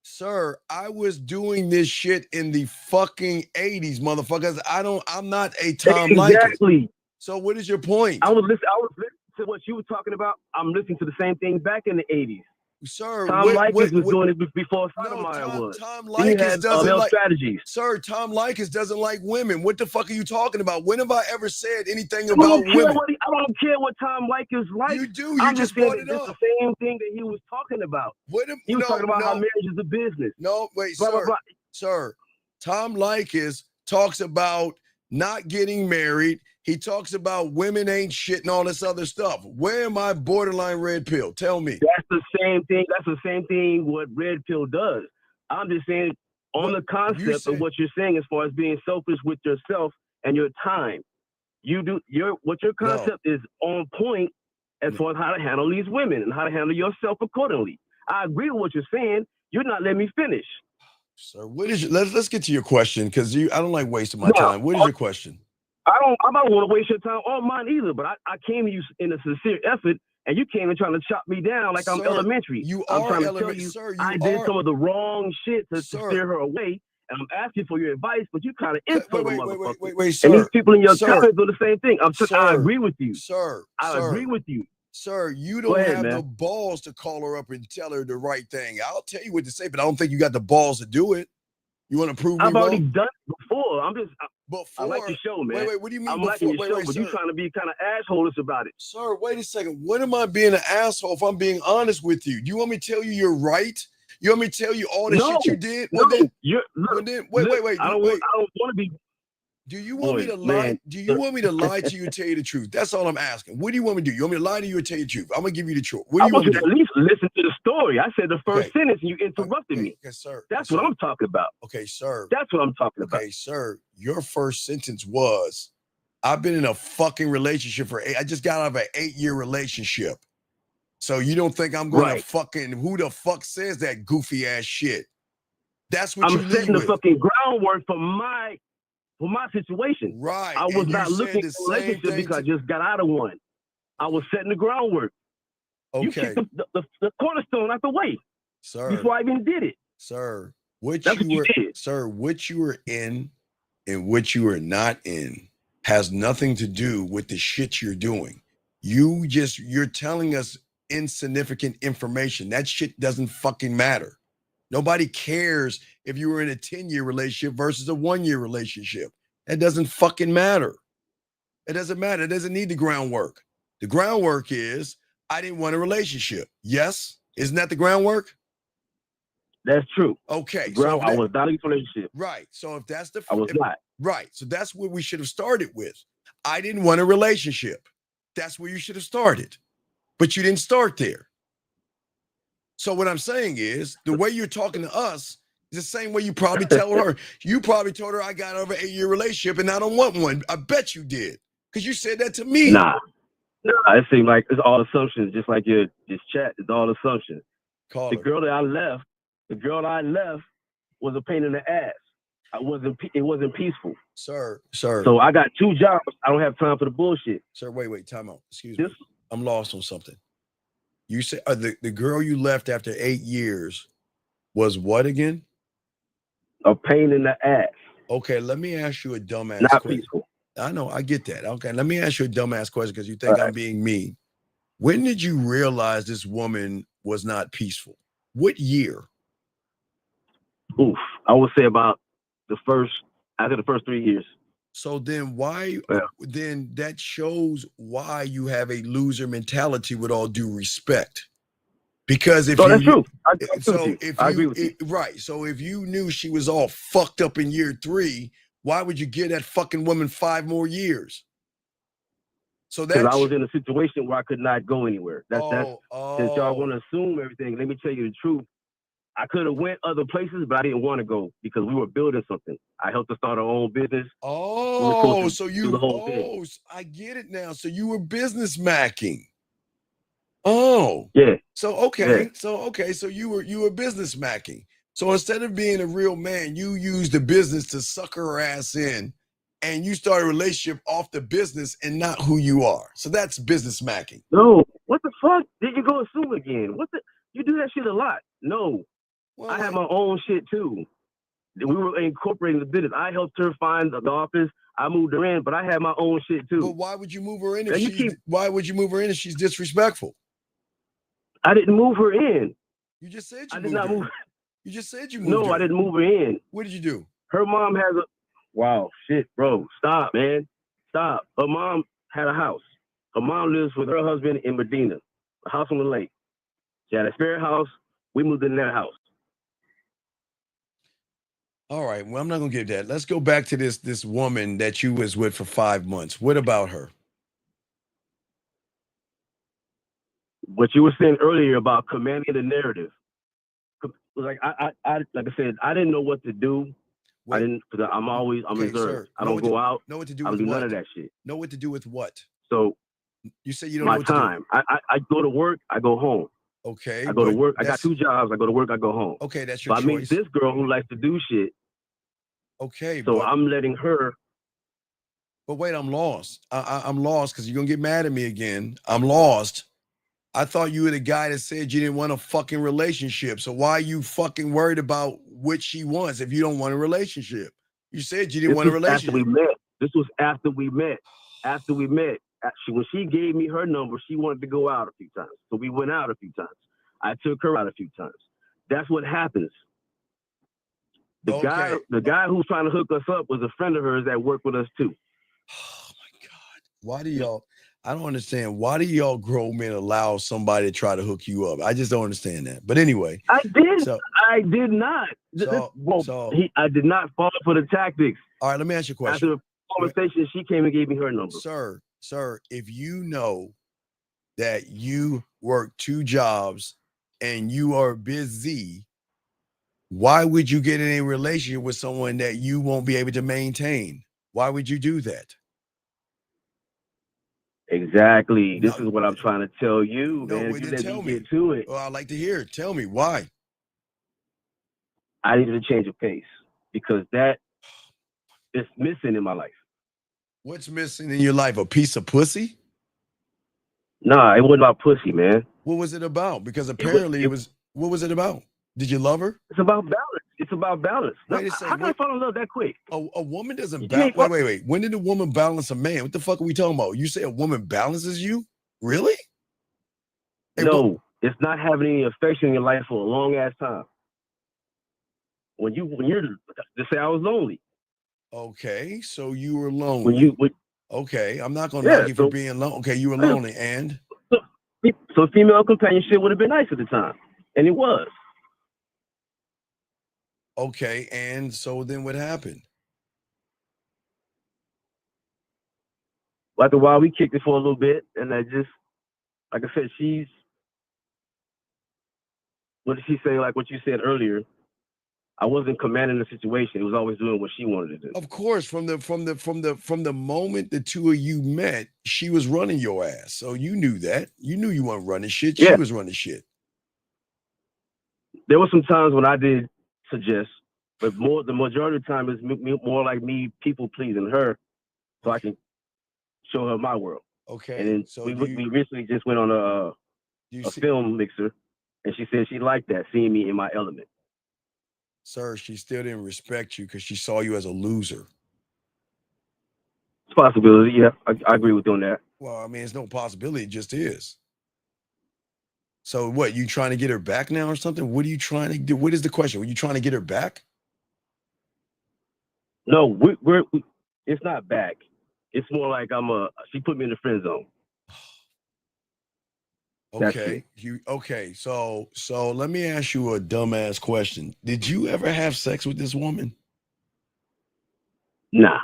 Sir, I was doing this shit in the fucking 80s, motherfuckers. I'm not a Tom Likas. Exactly. So what is your point? I was listening to what you were talking about. I'm listening to the same thing back in the 80s. Sir, Tom Likas was doing it before Sotomayor was. Tom Then you Likas had doesn't male like strategies. Sir, Tom Likas doesn't like women. What the fuck are you talking about? When have I ever said anything I about don't care women? I don't care what Tom Likas likes. You do. You I'm just saying brought that it this up. is the same thing that he was talking about. He was talking about how marriage is a business. No, wait, blah, sir. blah, blah. Sir, Tom Likas talks about not getting married. He talks about women ain't shit and all this other stuff. Where am I borderline red pill? Tell me. That's the same thing. That's the same thing what red pill does. I'm just saying on the concept of what you're saying as far as being selfish with yourself and your time. Your concept is on point as far as how to handle these women and how to handle yourself accordingly. I agree with what you're saying. You're not letting me finish. Sir, what is let's get to your question because I don't like wasting my time. What is your question? I don't want to waste your time or mine either, but I came to you in a sincere effort, and you came in trying to chop me down like I'm elementary. I'm trying to tell you, I did some of the wrong shit to steer her away, and I'm asking for your advice, but you kind of insult the motherfucker. Wait, sir. And these people in your Sir. comments do the same thing. I Sir. agree with you. Sir. I agree with you. Sir, you Go don't ahead, have man. the balls to call her up and tell her the right thing. I'll tell you what to say, but I don't think you got the balls to do it. You want to prove me I've already wrong? done it before. I like your show, man. Wait, what do you mean I'm before? liking your show, but sir. you're trying to be kind of assholish about it. Sir, wait a second. What am I being an asshole if I'm being honest with you? Do you want me to tell you you're right? You want me to tell you all the shit you did? No, wait. I don't want to be. Do you want me to lie? Man. Do you want me to lie to you and tell you the truth? That's all I'm asking. What do you want me to do? You want me to lie to you or tell you the truth? I'm gonna give you the truth. What do you want me to at do? least listen to the story. I said the first sentence and you interrupted me. Okay, sir. That's what I'm talking about. Okay, sir. That's what I'm talking about. Okay, sir. Your first sentence was, I've been in a fucking relationship I just got out of an 8-year relationship. So you don't think I'm going to fucking, who the fuck says that goofy ass shit? That's what I'm you lead setting the with. fucking groundwork for my situation. Right. I was not looking for a relationship because I just got out of one. I was setting the groundwork. You Okay. kicked the cornerstone out the way. Sir. Before I even did it. Sir, what That's you what were you did. Sir, what you were in and what you are not in has nothing to do with the shit you're doing. You're telling us insignificant information. That shit doesn't fucking matter. Nobody cares if you were in a 10-year relationship versus a 1-year relationship. That doesn't fucking matter. It doesn't matter. It doesn't need the groundwork. The groundwork is I didn't want a relationship. Yes? Isn't that the groundwork? That's true. Okay. I was not in a relationship. Right. So if that's I was not. Right. So that's what we should have started with. I didn't want a relationship. That's where you should have started. But you didn't start there. So what I'm saying is the way you're talking to us is the same way you probably tell her. You probably told her I got over an 8-year relationship and I don't want one. I bet you did. Because you said that to me. Nah, it seemed like it's all assumptions, just like this chat. It's all assumptions. The girl that I left was a pain in the ass. It wasn't peaceful. Sir. So I got 2 jobs. I don't have time for the bullshit. Sir, wait, time out. Excuse me. I'm lost on something. You said the girl you left after 8 years was what again? A pain in the ass. Okay, let me ask you a dumbass Not question. peaceful. I know, I get that. Okay, let me ask you a dumbass question because you think I'm being mean. When did you realize this woman was not peaceful? What year? Oof, I would say about after the first 3 years. So then why? Yeah. Then that shows why you have a loser mentality. With all due respect, because if So you that's true. I agree with you. right, so if you knew she was all fucked up in year 3, why would you give that fucking woman 5 more years? So Because I that's was in a situation where I could not go anywhere. That's since y'all want to assume everything. Let me tell you the truth. I could have went other places, but I didn't want to go because we were building something. I helped to start our own business. We were supposed to do the whole thing. I get it now. So you were business macking. Oh. Yeah. So so you were business macking. So instead of being a real man, you used the business to suck her ass in, and you start a relationship off the business and not who you are. So that's business macking. No, what the fuck? Did you go assume again? You do that shit a lot. No. Well, I have my own shit too. We were incorporating the business. I helped her find the office. I moved her in, but I had my own shit too. But why would you move her in why would you move her in if she's disrespectful? I didn't move her in. You just said I did not move. You just said you moved her. No, I didn't move her in. What did you do? Her mom has a wow, shit, bro. Stop, man. Stop. Her mom had a house. Her mom lives with her husband in Medina, a house on the lake. She had a spare house. We moved in that house. All right. Well, I'm not gonna give that. Let's go back to this woman that you was with for 5 months. What about her? What you were saying earlier about commanding the narrative. Like I like I said, I didn't know what to do. I didn't, because I'm reserved. Sir, I don't go out. Know what to do I with don't do what? none of that shit. Know what to do with what? So you say you don't my know what time. to do. I go to work. I go home. Okay. I go to work. I got 2 jobs. I go to work. I go home. Okay, that's your choice. I meet this girl who likes to do shit. Okay. So I'm letting her. But wait, I'm lost. I'm lost because you're gonna get mad at me again. I'm lost. I thought you were the guy that said you didn't want a fucking relationship. So why are you fucking worried about what she wants if you don't want a relationship? You said you didn't want a relationship. After we met. This was after we met. After we met. When she gave me her number, she wanted to go out a few times. So we went out a few times. I took her out a few times. That's what happens. The guy who's trying to hook us up was a friend of hers that worked with us too. Oh my God. Why do y'all, I don't understand. Why do y'all grown men allow somebody to try to hook you up? I just don't understand that. But anyway. I did not. I did not fall for the tactics. All right, let me ask you a question. After the conversation, she came and gave me her number. Sir, if you know that you work 2 jobs and you are busy, why would you get in a relationship with someone that you won't be able to maintain? Why would you do that? Exactly. This is what I'm trying to tell you, man. You let me get to it. Well, I'd like to hear it. Tell me why. I needed a change of pace because that is missing in my life. What's missing in your life? A piece of pussy? Nah, it wasn't about pussy, man. What was it about? Because apparently it was. What was it about? Did you love her? It's about balance. It's about balance. Wait a second. How can I fall in love that quick? A woman doesn't balance. Wait. When did a woman balance a man? What the fuck are we talking about? You say a woman balances you? Really? No, it's not having any affection in your life for a long ass time. When you're just say I was lonely. Okay, so you were lonely. Okay, I'm not gonna knock you for being lonely. Okay, you were lonely, and so female companionship would have been nice at the time, and it was. Okay, and so then what happened? After a while, we kicked it for a little bit, and I just, like I said, what did she say? Like what you said earlier, I wasn't commanding the situation. It was always doing what she wanted to do. Of course, from the moment the two of you met, she was running your ass. So you knew that. You knew you weren't running shit. She was running shit. There were some times when I did suggest, but the majority of the time is more like me people pleasing her, so I can show her my world. Okay. And then so we recently just went on a film mixer, and she said she liked that, seeing me in my element. Sir, she still didn't respect you because she saw you as a loser. It's a possibility, yeah. I agree with you on that. Well, I mean, it's no possibility, it just is. So what, you trying to get her back now or something? What are you trying to do? What is the question? Were you trying to get her back? No, It's not back. It's more like she put me in the friend zone. Okay. So let me ask you a dumbass question. Did you ever have sex with this woman? Nah.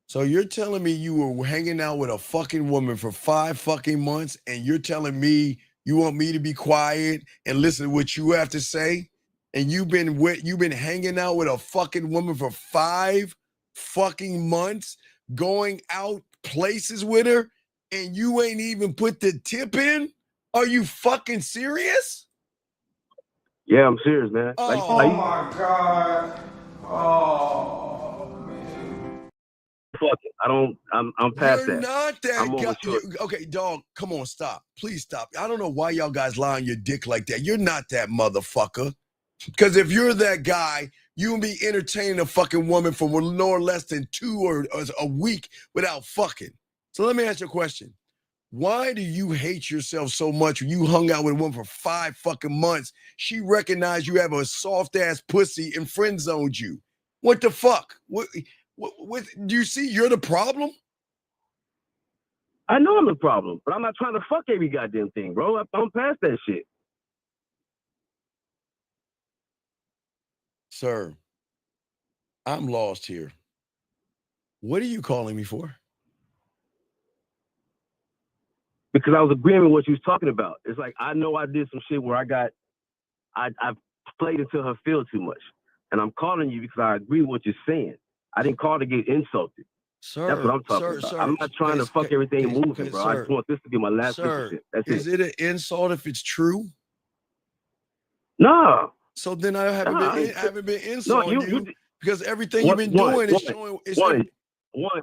So you're telling me you were hanging out with a fucking woman for 5 fucking months, and you're telling me you want me to be quiet and listen to what you have to say? And you've been hanging out with a fucking woman for 5 fucking months, going out places with her, and you ain't even put the tip in? Are you fucking serious? Yeah, I'm serious, man. Oh, my God. Oh. Fuck it. I'm past You're that. not that I'm guy. over short. Okay, dog, come on, stop. Please stop. I don't know why y'all guys lie on your dick like that. You're not that motherfucker. Because if you're that guy, you will be entertaining a fucking woman for no less than 2 or a week without fucking. So let me ask you a question. Why do you hate yourself so much when you hung out with a woman for 5 fucking months? She recognized you have a soft ass pussy and friend zoned you. What the fuck? What do you see you're the problem? I know I'm the problem, but I'm not trying to fuck every goddamn thing, bro. I'm past that shit. Sir, I'm lost here. What are you calling me for? Because I was agreeing with what you was talking about. It's like I know I did some shit where I played into her feel too much. And I'm calling you because I agree with what you're saying. I didn't call to get insulted. Sir, that's what I'm talking about. I'm not trying to fuck everything moving, bro. I just want this to be my last relationship. That's is it an insult if it's true? No. So then I haven't been insulting you because everything One, you've been doing is showing.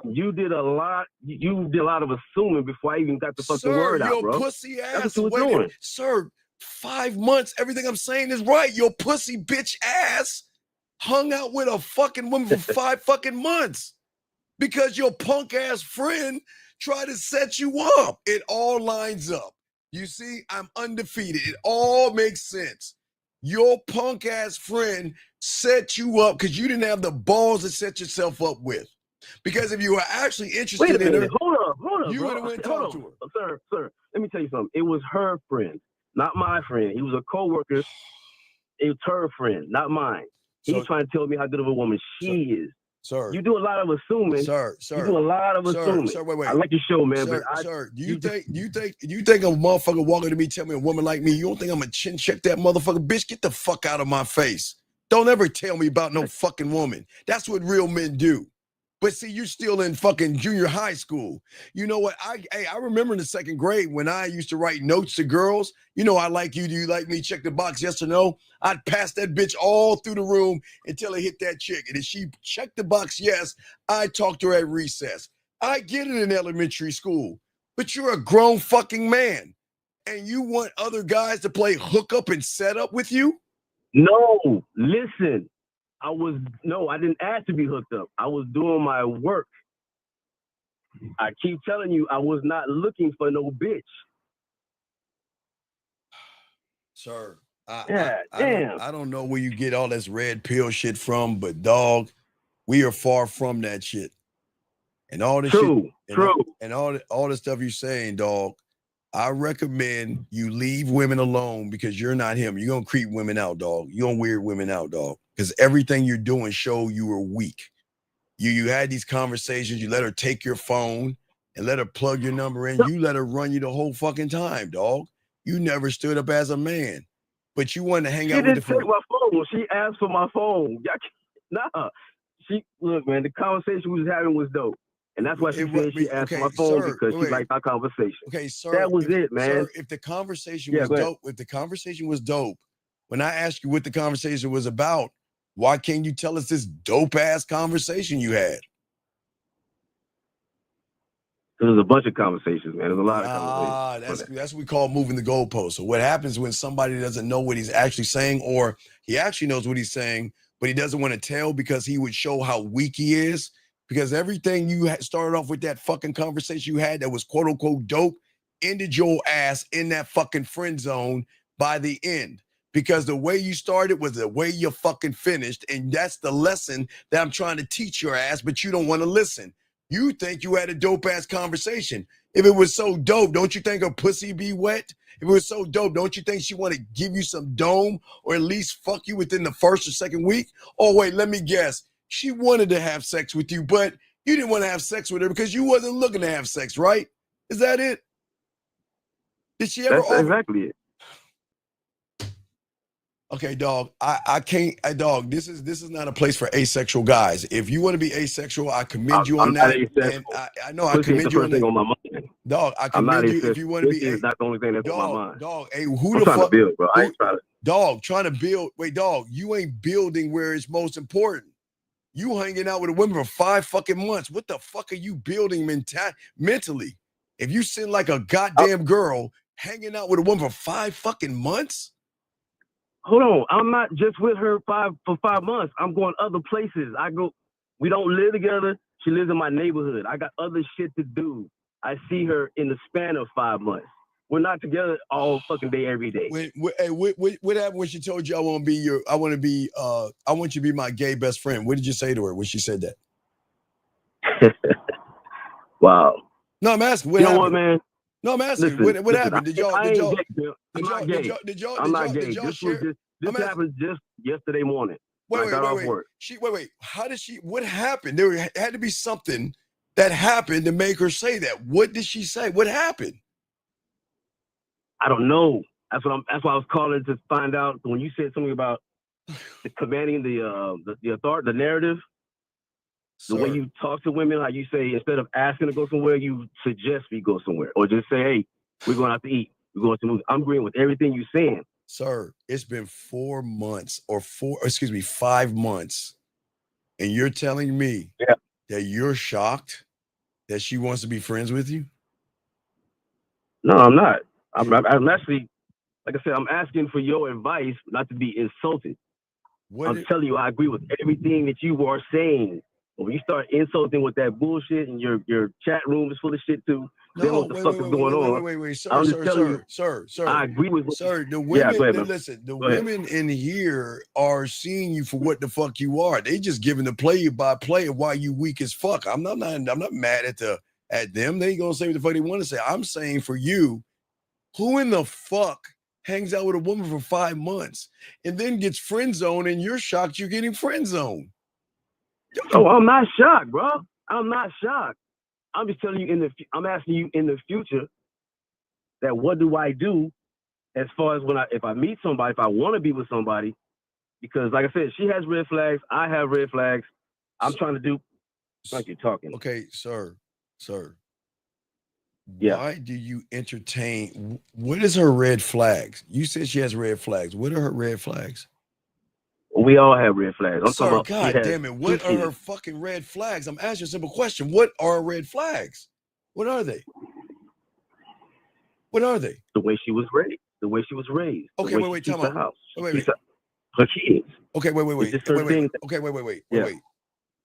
You did a lot. You did a lot of assuming before I even got the fucking word out, bro. Your pussy ass. That's what you were doing. Sir, 5 months. Everything I'm saying is right. Your pussy bitch ass hung out with a fucking woman for 5 fucking months because your punk ass friend tried to set you up. It all lines up. You see, I'm undefeated. It all makes sense. Your punk ass friend set you up because you didn't have the balls to set yourself up with. Because if you were actually interested in her, hold up, you bro. would have went and talked to her. Sir, let me tell you something. It was her friend, not my friend. He was a coworker. It was her friend, not mine. He's trying to tell me how good of a woman she is. Sir, you do a lot of assuming. Sir, you do a lot of assuming. Sir, wait. I like your show, man. Sir, but do you think a motherfucker walking to me, tell me a woman like me, you don't think I'm gonna chin check that motherfucker? Bitch, get the fuck out of my face. Don't ever tell me about no fucking woman. That's what real men do. But see, you're still in fucking junior high school. You know what? I remember in the 2nd grade when I used to write notes to girls. You know, I like you. Do you like me? Check the box, yes or no. I'd pass that bitch all through the room until I hit that chick. And if she checked the box, yes, I talked to her at recess. I get it in elementary school, but you're a grown fucking man. And you want other guys to play hookup and set up with you? No, listen. I didn't ask to be hooked up. I was doing my work. I keep telling you, I was not looking for no bitch. Sir, damn. I don't know where you get all this red pill shit from, but dog, we are far from that shit. And all this shit, and all the stuff you're saying, dog, I recommend you leave women alone because you're not him. You're gonna creep women out, dog. You're gonna weird women out, dog. Because everything you're doing show you are weak. You had these conversations, you let her take your phone and let her plug your number in. You let her run you the whole fucking time, dog. You never stood up as a man. But you wanted to hang out with the She didn't take my phone. She asked for my phone. Nah. Look, man, the conversation we was having was dope. And that's why she said she asked for my phone because she liked our conversation. Okay, sir. That was it, man. Sir, if the conversation was dope, when I asked you what the conversation was about, why can't you tell us this dope ass conversation you had? There's a bunch of conversations, man. There's a lot of conversations. That's what we call moving the goalpost. So what happens when somebody doesn't know what he's actually saying, or he actually knows what he's saying, but he doesn't want to tell because he would show how weak he is? Because everything you started off with that fucking conversation you had that was quote unquote dope ended your ass in that fucking friend zone by the end. Because the way you started was the way you fucking finished. And that's the lesson that I'm trying to teach your ass, but you don't want to listen. You think you had a dope ass conversation. If it was so dope, don't you think her pussy be wet? If it was so dope, don't you think she want to give you some dome or at least fuck you within the first or second week? Oh, wait, let me guess. She wanted to have sex with you, but you didn't want to have sex with her because you wasn't looking to have sex, right? Is that it? Did she ever That's offer? exactly it. Okay, dog. I can't. Dog. This is not a place for asexual guys. If you want to be asexual, I commend you on I'm not that. asexual. And I know I Pussy ain't the commend you on first thing that. on my mind. Dog, I I'm not commend you if asexual. you want to be. Pussy is not the only thing that's on my mind. Dog. Hey, I'm who the trying fuck? to build, bro. I ain't trying to. Dog, trying to build. Wait, dog. You ain't building where it's most important. You hanging out with a woman for 5 fucking months. What the fuck are you building mentally? If you sit like a goddamn girl hanging out with a woman for 5 fucking months. Hold on, I'm not just with her for 5 months. I'm going other places. We don't live together. She lives in my neighborhood. I got other shit to do. I see her in the span of 5 months. We're not together all fucking day, every day. What happened when she told you I want you to be my gay best friend? What did you say to her when she said that? Wow. No, I'm asking. What you know happened? what, man? No, I'm asking. Listen, What happened? Did y'all? I'm not gay. Did y'all share? This happened just yesterday morning. Wait. Work. Wait. How did she? What happened? There had to be something that happened to make her say that. What did she say? What happened? I don't know. That's why I was calling to find out. When you said something about commanding the authority, the narrative, the way you talk to women, how you say instead of asking to go somewhere, you suggest we go somewhere, or just say, "Hey, we're going out to eat. We're going to move." I'm agreeing with everything you're saying. Sir, it's been 4 months 5 months, and you're telling me that you're shocked that she wants to be friends with you? No, I'm not. I'm actually, like I said, I'm asking for your advice, not to be insulted. I'm telling you, I agree with everything that you are saying. But when you start insulting with that bullshit and your chat room is full of shit too, then what the fuck is going on? Wait, sir, I'm just telling you, sir. I agree with sir. The Yeah, women, go ahead, man. listen. The Go ahead. women in here are seeing you for what the fuck you are. They just giving the play-by-play of why you weak as fuck. I'm not mad at them. They gonna say what the fuck they want to say. I'm saying for you, who in the fuck hangs out with a woman for 5 months and then gets friend zoned, and you're shocked you're getting friend zoned? Oh, I'm not shocked, bro. I'm not shocked. I'm just telling you I'm asking you in the future that what do I do as far as if I meet somebody, if I want to be with somebody, because like I said, she has red flags, I have red flags. I'm trying to do like you're talking. Okay, sir. Yeah. Why do you entertain? What is her red flags? You said she has red flags. What are her red flags? We all have red flags. I'm Sir, talking about God damn it. What are her fucking red flags? I'm asking a simple question. What are red flags? What are they? What are they? The way she was raised. Okay, wait, time out. House. Wait. Her kids. Okay, wait. It's just certain things. Okay, wait. Yeah.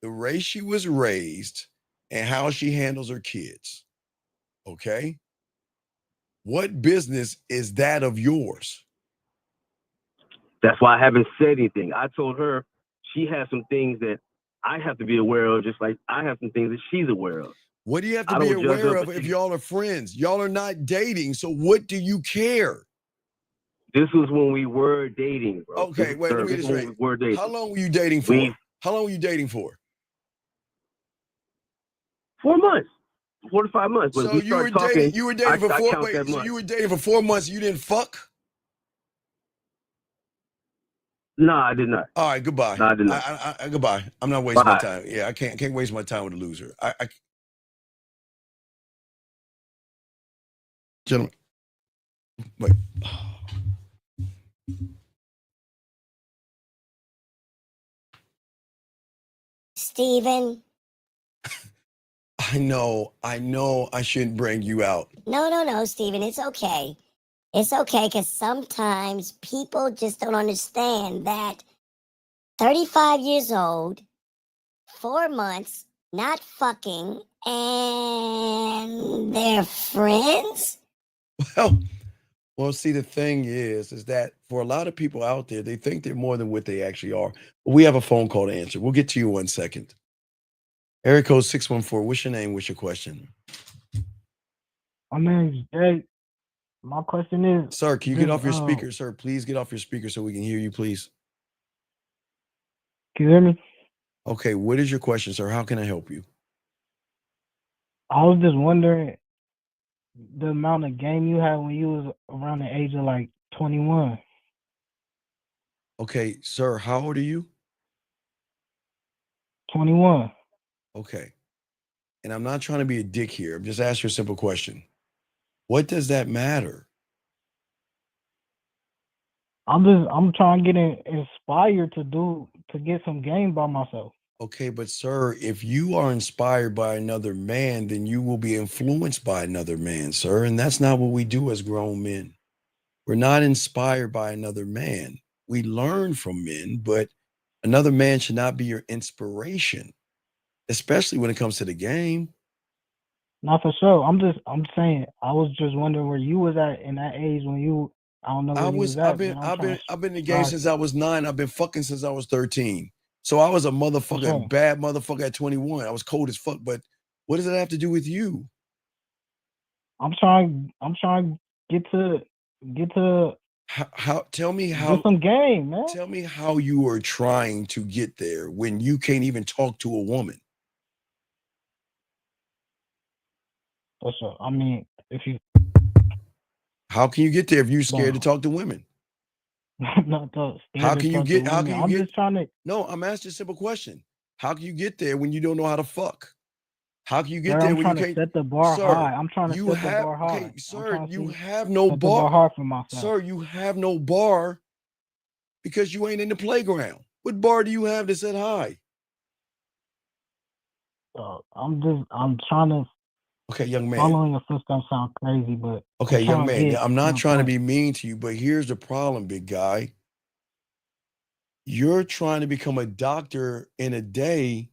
The way she was raised and how she handles her kids. Okay? What business is that of yours? That's why I haven't said anything. I told her she has some things that I have to be aware of, just like I have some things that she's aware of. What do you have to be aware of if y'all are friends? Y'all are not dating, so what do you care? This was when we were dating, bro. Okay, wait, let me get this right. How long were you dating for? 4 months. 4 to 5 months. But So you were dating for 4 months. So you were dating for 4 months, you didn't fuck? No, I did not. All right, goodbye. No, I did not. I goodbye. I'm not wasting my time. Yeah, I can't waste my time with a loser. Gentlemen, wait. Steven. I know I shouldn't bring you out. No, Steven, it's okay. It's okay, because sometimes people just don't understand that 35 years old, 4 months, not fucking, and they're friends? Well, see, the thing is that for a lot of people out there, they think they're more than what they actually are. We have a phone call to answer. We'll get to you in 1 second. Area code 614. What's your name? What's your question? My name's Jay. My question is, Sir, can you this, get off your speaker? Sir, please get off your speaker so we can hear you, please. can you hear me? Okay, what is your question, sir? How can I help you? I was just wondering the amount of game you had when you was around the age of like 21. Okay, sir, how old are you? 21. Okay. And I'm not trying to be a dick here. I'm just asking you a simple question. What does that matter? I'm trying to get inspired to get some game by myself. Okay, but sir, if you are inspired by another man, then you will be influenced by another man, sir. And that's not what we do as grown men. We're not inspired by another man. We learn from men, but another man should not be your inspiration, especially when it comes to the game. Not for sure. I'm saying I was just wondering where you was at in that age when you I don't know where you was I've at, been but I'm I've trying been to I've been in the game strive since I was 9. I've been fucking since I was 13. So I was a for motherfucking sure. bad motherfucker at 21. I was cold as fuck. But what does it have to do with you? I'm trying to get to How tell me get how some game, man. tell me how you are trying to get there when you can't even talk to a woman. For sure. I mean, if you How can you get there if you're scared to damn, talk to women? not to How scared to can you talk to get how women. can you I'm get just trying to, no, I'm asking a simple question. How can you get there when you don't know how to fuck? How can you get sir, there I'm when you trying to can't? set the bar Sir, high. I'm trying to you set the have bar okay, high. I'm sir, trying to you see have no set the bar bar. high for myself. Sir, you have no bar because you ain't in the playground. What bar do you have to set high? So I'm trying to Okay, young man. following your footsteps sound crazy, but I'm Okay, young trying to man. get I'm to not a trying to point. be mean to you, but here's the problem, big guy. You're trying to become a doctor in a day,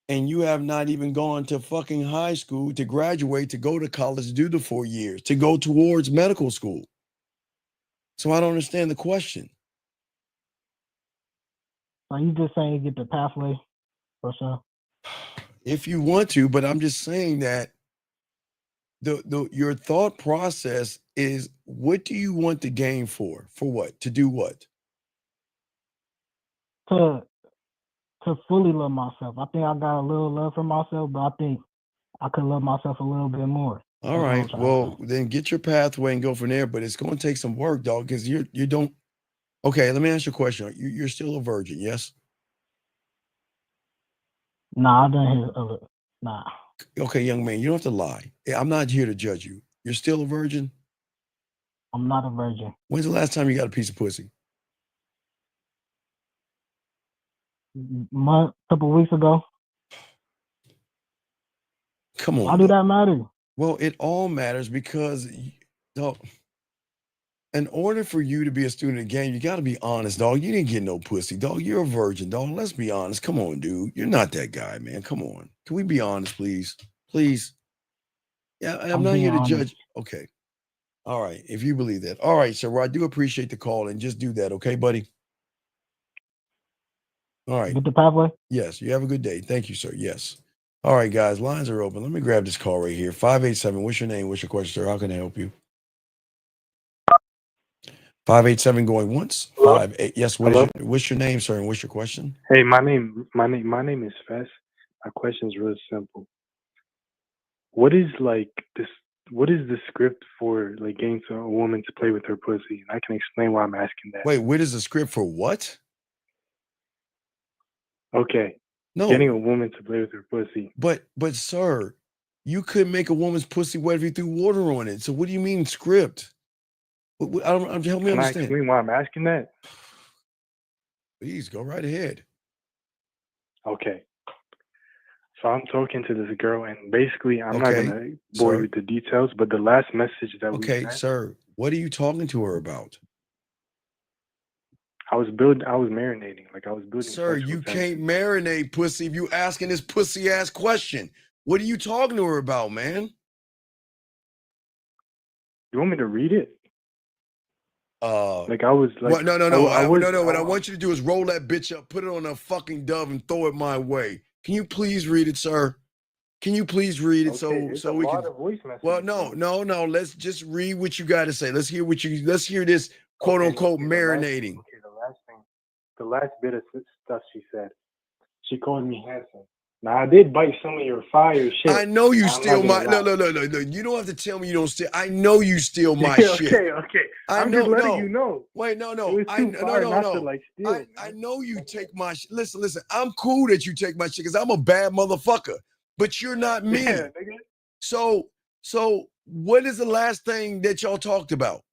and you have not even gone to fucking high school to graduate, to go to college, to do the 4 years, to go towards medical school. So I don't understand the question. So you just saying get the pathway for sure. If you want to, but I'm just saying that your thought process is, what do you want the game for? For what? To do what? To fully love myself. I think I got a little love for myself, but I think I could love myself a little bit more. All That's what I'm right. trying to Well, say. then get your pathway and go from there. But it's going to take some work, dog, because you don't. Okay, let me ask you a question. You're still a virgin, yes? Nah, I done hear other. Nah, Okay, young man, you don't have to lie. I'm not here to judge you. You're still a virgin? I'm not a virgin. When's the last time you got a piece of pussy? Couple weeks ago. Come Why on, do dog. that matter? Well, it all matters because, dog, in order for you to be a student of the game, you got to be honest, dog. You didn't get no pussy, dog. You're a virgin, dog. Let's be honest. Come on, dude. You're not that guy, man. Come on. Can we be honest, please? Please. Yeah, I'm I'm not being here to honest. judge. Okay. All right. If you believe that. All right, sir. Well, I do appreciate the call, and just do that. Okay, buddy? All right. Get the pathway. Yes. You have a good day. Thank you, sir. Yes. All right, guys. Lines are open. Let me grab this call right here. 587. What's your name? What's your question, sir? How can I help you? 587 going once. Hello? 58. Yes. Hello? What's your name, sir? And what's your question? Hey, my name is Fess. My question is really simple. What is like this? What is the script for like getting a woman to play with her pussy? And I can explain why I'm asking that. Wait, what is the script for what? Okay, No, getting a woman to play with her pussy. but sir, you could make a woman's pussy wet if you threw water on it. So what do you mean script? I don't help me Can I understand. explain why I'm asking that? Please go right ahead. Okay. So I'm talking to this girl, and basically, I'm not Okay, gonna bore you sir. with the details, but the last message that we Okay, sent, sir. What are you talking to her about? I was marinating, like I was building Sir, sexual you can't tension. marinate pussy if you asking this pussy ass question. What are you talking to her about, man? You want me to read it? Like I was like, What? No. I was. No. What I want you to do is roll that bitch up, put it on a fucking dove, and throw it my way. Can you please read it, sir? Can you please read it Okay, it's so a we can? lot of voice messages. Well, no. Let's just read what you got to say. Let's hear this quote unquote marinating. The last bit of stuff she said. She called me handsome. Now I did bite some of your fire shit. I know you I'm steal not my gonna lie. look. You don't have to tell me you don't steal. I know you steal my Okay, shit. okay. I'm just letting you know. Wait, no. It was too fire not to like steal. I know you take my shit. Listen. I'm cool that you take my shit because I'm a bad motherfucker. But you're not me. Yeah, nigga. So what is the last thing that y'all talked about?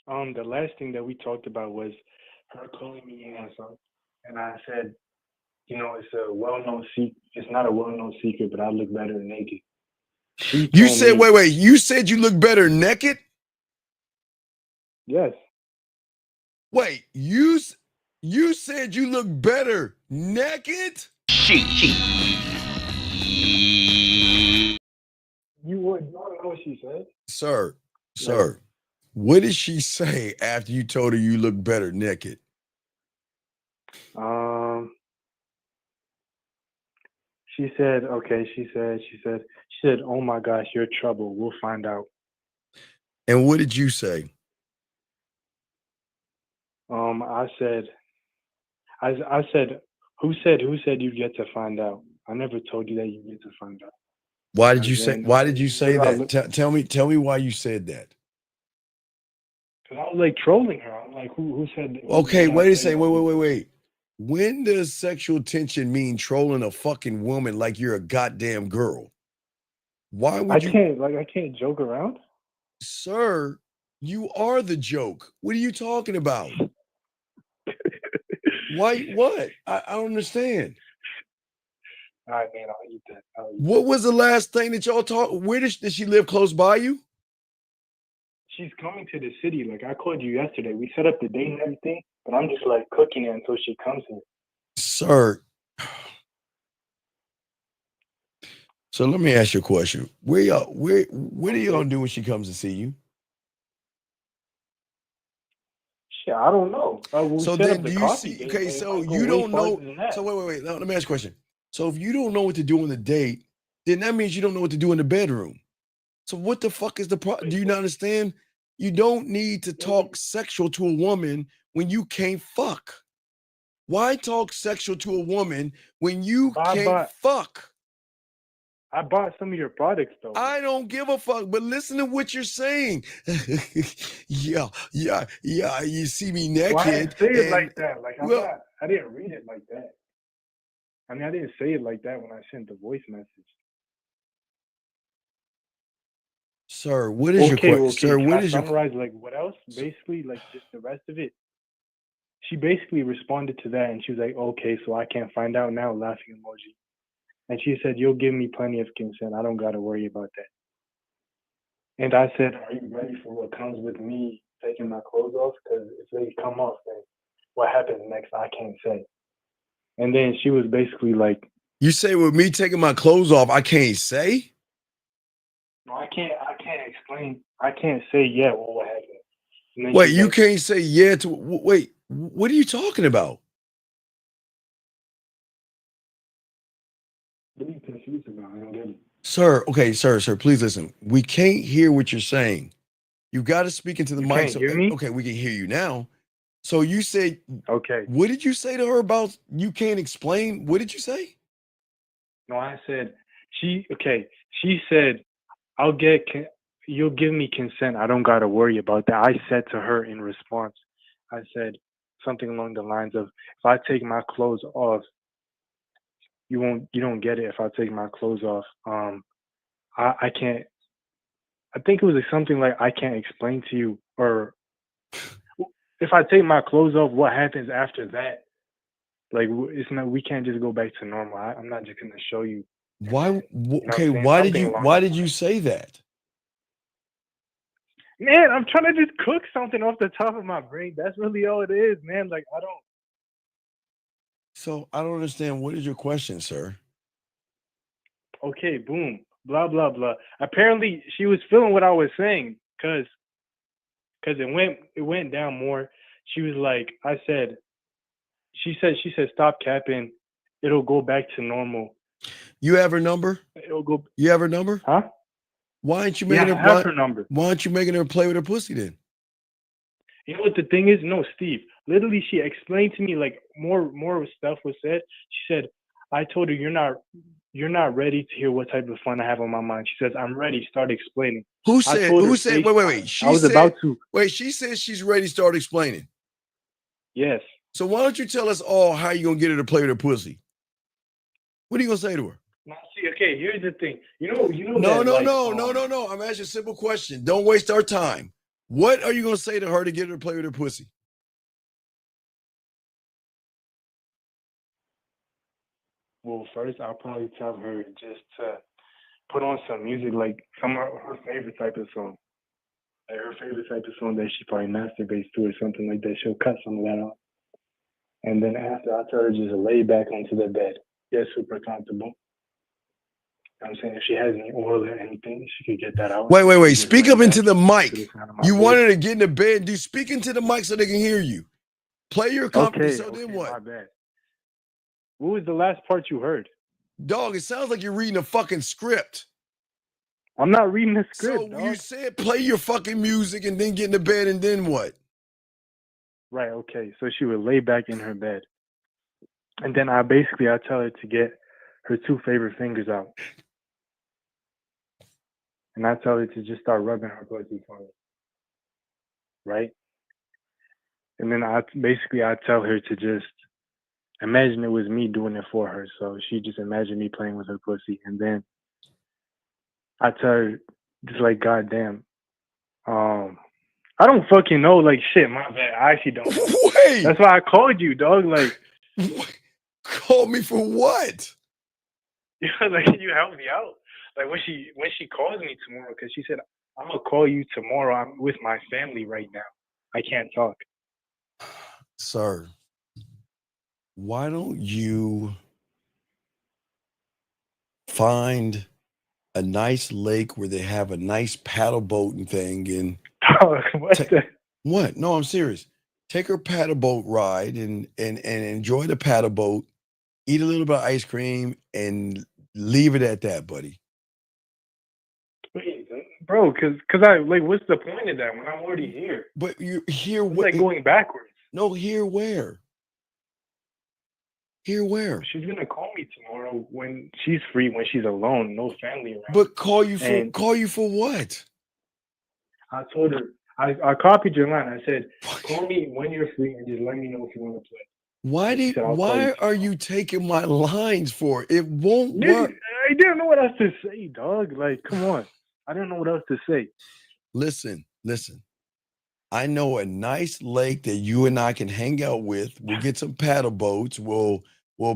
The last thing that we talked about was her calling me handsome, and I said, it's a well-known secret. It's not a well-known secret, but I look better naked. You said, wait. You said you look better naked? Yes. Wait, you said you look better naked? You would not know what she said. Sir, what did she say after you told her you look better naked? She said, okay, she said, oh my gosh, you're trouble. We'll find out. And what did you say? I said, who said you get to find out? I never told you that you get to find out. Why did you say that? Tell me why you said that. Because I was like trolling her. I'm like, who said that? Okay, wait a second. Wait. When does sexual tension mean trolling a fucking woman like you're a goddamn girl? Why would you? I can't joke around. Sir, you are the joke. What are you talking about? Why? What? I don't understand. All right, man, I'll eat that. What was the last thing that y'all talked? Where did she live close by you? She's coming to the city. Like I called you yesterday. We set up the date and everything, but I'm just like cooking it until she comes here. Sir. So let me ask you a question. What are you gonna do when she comes to see you? Shit, I don't know. So then do you see? Okay, so you don't know. So wait. Now, let me ask you a question. So if you don't know what to do on the date, then that means you don't know what to do in the bedroom. So what the fuck is the problem? Do you not understand? You don't need to talk sexual to a woman when you can't fuck. Why talk sexual to a woman when you can't fuck? I bought some of your products though. I don't give a fuck, but listen to what you're saying. yeah. You see me naked. Well, I didn't say it like that. Like I didn't read it like that. I mean, I didn't say it like that when I sent the voice message. Sir, what is your question? Sir, what is your summarize? Like what else? Basically, like just the rest of it. She basically responded to that, and she was like, "Okay, so I can't find out now." Laughing emoji. And she said, "You'll give me plenty of consent. I don't got to worry about that." And I said, "Are you ready for what comes with me taking my clothes off? Because if they come off, then what happens next, I can't say." And then she was basically like, "You say with me taking my clothes off, I can't say?" "No, I can't explain. I can't say yet what happened." Wait, you can't say yeah to wait. What are you talking about? What are you confused about? I don't get it. Sir, okay, sir, please listen. We can't hear what you're saying. You got to speak into the mic. Can't hear me? Okay, we can hear you now. So you said, okay. What did you say to her about you can't explain? What did you say? No, I said, she said, you'll give me consent. I don't got to worry about that. I said to her in response, I said something along the lines of, if I take my clothes off, you don't get it. If I take my clothes off, I can't, I think it was something like, I can't explain to you, or if I take my clothes off, what happens after that? Like, it's not, we can't just go back to normal. I'm not just going to show you. Why? Okay, why did you say that? Man, I'm trying to just cook something off the top of my brain. That's really all it is, man. Like, I don't. So I don't understand. What is your question, sir? Okay, boom, blah blah blah. Apparently, she was feeling what I was saying, cause it went down more. She was like, she said, stop capping. it'll go back to normal. You have her number? It'll go. You have her number? Huh? Why aren't you Yeah, making I her? have her number. Why aren't you making her play with her pussy then? You know what the thing is? No, Steve. Literally, she explained to me like more stuff was said. She said, "I told her you're not ready to hear what type of fun I have on my mind." She says, "I'm ready. Start explaining." Who I said? told her Who said? face- Wait. I was about to. Wait, she said she's ready to start explaining. Yes. So why don't you tell us all how you gonna get her to play with her pussy? What are you gonna say to her? Now, see, okay, here's the thing. You know No, that, no, like, no. I'm asking a simple question. Don't waste our time. What are you gonna say to her to get her to play with her pussy? Well, first I'll probably tell her just to put on some music, like some of her favorite type of song. Like her favorite type of song that she probably masturbates to or something like that. She'll cut some of that off. And then after, I'll tell her just to lay back onto the bed. Get super comfortable. I'm saying if she has any oil or anything, she could get that out. Wait. Just Speak lay up into back the to mic. the sound of my You voice. wanted to get in the bed. Do speak into the mic so they can hear you. Play your company. Okay, So then what? my bad. What was the last part you heard? Dog, it sounds like you're reading a fucking script. I'm not reading the script, So dog. you said play your fucking music and then get in the bed and then what? Right, okay. So she would lay back in her bed. And then I tell her to get her two favorite fingers out. And I tell her to just start rubbing her pussy for me. Right? And then I tell her to just imagine it was me doing it for her. So she just imagined me playing with her pussy. And then I tell her, just like, goddamn, I don't fucking know, like, shit, my bad. I actually don't know. Wait. That's why I called you, dog. Like, call me for what? Like, you help me out. Like, when she calls me tomorrow, because she said, I'm going to call you tomorrow. I'm with my family right now. I can't talk. Sir, why don't you find a nice lake where they have a nice paddle boating thing and what? No, I'm serious. Take her paddle boat ride and enjoy the paddle boat, eat a little bit of ice cream, and leave it at that, buddy. Wait, bro, because I, like, what's the point of that when I'm already here? But you here what? Like going backwards. No, here where? Here where? She's gonna call me tomorrow when she's free, when she's alone, no family around. But call you for what? I told her I copied your line. I said, call me when you're free and just let me know if you want to play. Why are you taking my lines for? It won't work. I didn't know what else to say, dog. Like, come on. I didn't know what else to say. Listen. I know a nice lake that you and I can hang out with. We'll get some paddle boats. We'll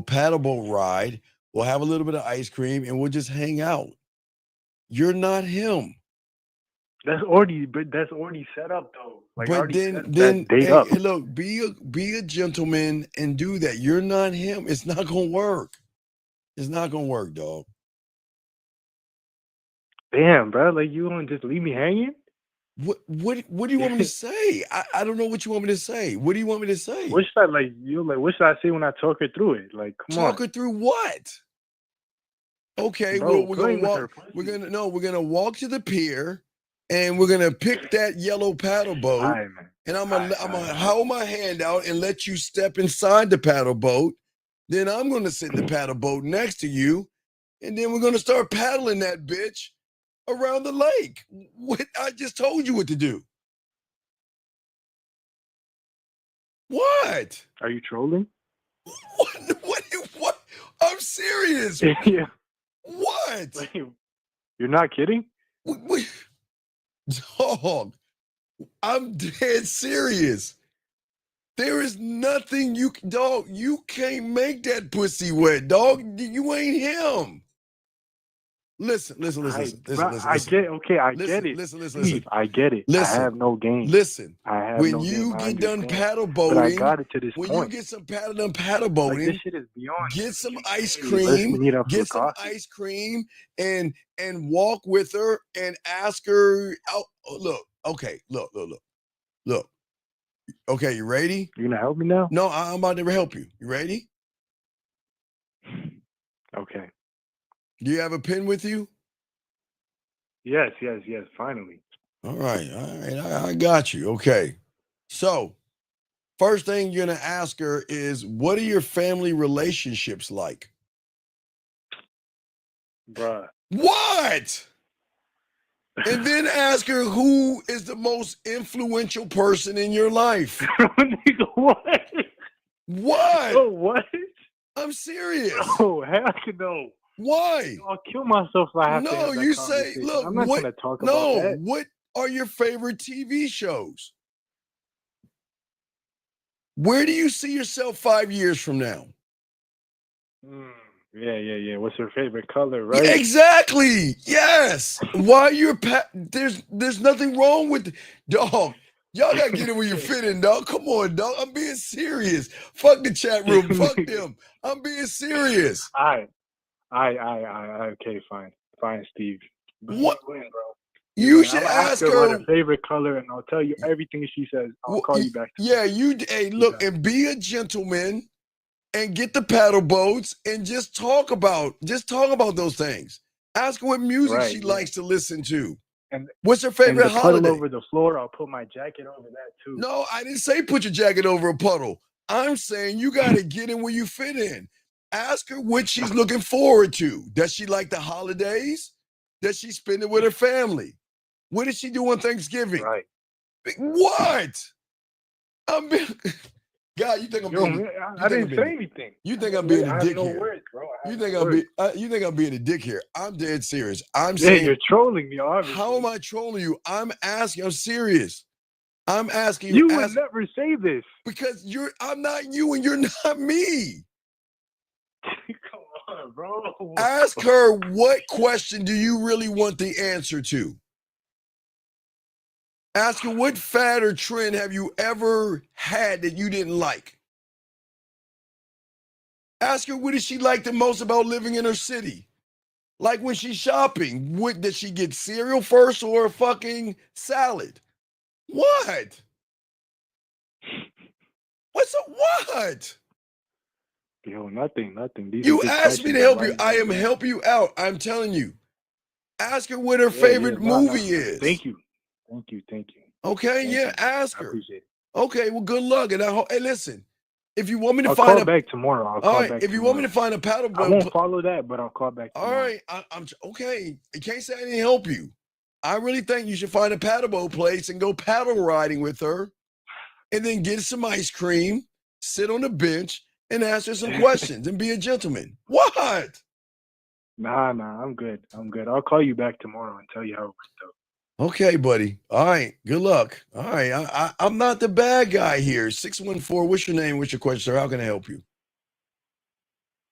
paddle boat ride. We'll have a little bit of ice cream and we'll just hang out. You're not him. That's already set up though. Like, but then date up. Hey, look, be a gentleman and do that. You're not him. It's not gonna work. It's not gonna work, dog. Damn, bro. Like, you gonna just leave me hanging? What do you want me to say? I don't know what you want me to say. What do you want me to say? What should I say when I talk her through it? Like, come on. Talk her through what? Okay, Bro, we're gonna walk. We're gonna walk to the pier, and we're gonna pick that yellow paddle boat. All right, man. And I'm gonna hold my hand out and let you step inside the paddle boat. Then I'm gonna sit in the paddle boat next to you, and then we're gonna start paddling that bitch around the lake. What? I just told you what to do. What? Are you trolling? What? I'm serious. Yeah. What? Like, you're not kidding? Dog, I'm dead serious. There is nothing you can't make that pussy wet, dog. You ain't him. Listen. I get it. Listen. I get it. Listen. I have no game. Listen. I have when no you game. get done paddle But I boating, got it to this when point. you get some paddle boating, Like, this shit is beyond. get some ice Let's cream, meet up for get some coffee. ice cream, and walk with her and ask her out. Look. Okay, you ready? You gonna help me now? No, I'm about to help you. You ready? Okay. Do you have a pen with you? Yes. Finally. All right. I got you. Okay. So, first thing you're going to ask her is, what are your family relationships like? Bruh. What? And then ask her, who is the most influential person in your life? What? What? Oh, what? I'm serious. Oh, heck no. Why? I'll kill myself if I have to No, have that you say, conversation. look, I'm not what? going to talk about No, that. what are your favorite TV shows? Where do you see yourself 5 years from now? Yeah. What's her favorite color, Yeah, right? exactly. Yes. Why you're there's nothing wrong with dog. Y'all gotta get it where you fit in, dog. Come on, dog. I'm being serious. Fuck the chat room. Fuck them. I'm being serious. I. Okay, fine, Steve. What? You win, bro. You win. should I'm gonna ask ask her about her. her favorite color, and I'll tell you everything she says. I'll call you back. Yeah, hey, look, and be a gentleman and get the paddle boats and just talk about those things. Ask her what music Right, she yeah. likes to listen to. And what's her and favorite the puddle holiday? over the floor, I'll put my jacket over that too. No, I didn't say put your jacket over a puddle. I'm saying you got to get in where you fit in. Ask her what she's looking forward to. Does she like the holidays? Does she spend it with her family? What does she do on Thanksgiving? Right. What? I'm being, God, you think I'm Yo, being? man, I didn't say anything. You think I'm being a I dick have no here? words, bro. You think I'm being a dick here? I'm dead serious. I'm Yeah, saying you're trolling me, obviously. How am I trolling you? I'm asking. I'm serious. I'm asking you. You would never say this. Because I'm not you and you're not me. Come on, bro. Ask her, what question do you really want the answer to? Ask her, what fad or trend have you ever had that you didn't like? Ask her, what does she like the most about living in her city? Like when she's shopping, does she get cereal first or a fucking salad? What? What? Yo, nothing. These You are good asked me to questions. help I'm you. writing I them am down. helping you out. I'm telling you. Ask her what her Yeah, favorite nah. movie is. Thank you. Okay, Thank you. ask I her. appreciate it. Okay, well, good luck. And hey, listen, if you want me to I'll find call back tomorrow. if you want me to find a paddle I boat, won't follow that, but I'll call back all tomorrow. right, I'm okay. You can't say I didn't help you. I really think you should find a paddle boat place and go paddle riding with her, and then get some ice cream, sit on the bench, and ask her some questions and be a gentleman. What? Nah, I'm good. I'll call you back tomorrow and tell you how it went, though. Okay, buddy. All right. Good luck. All right. I'm not the bad guy here. 614. What's your name? What's your question, sir? How can I help you?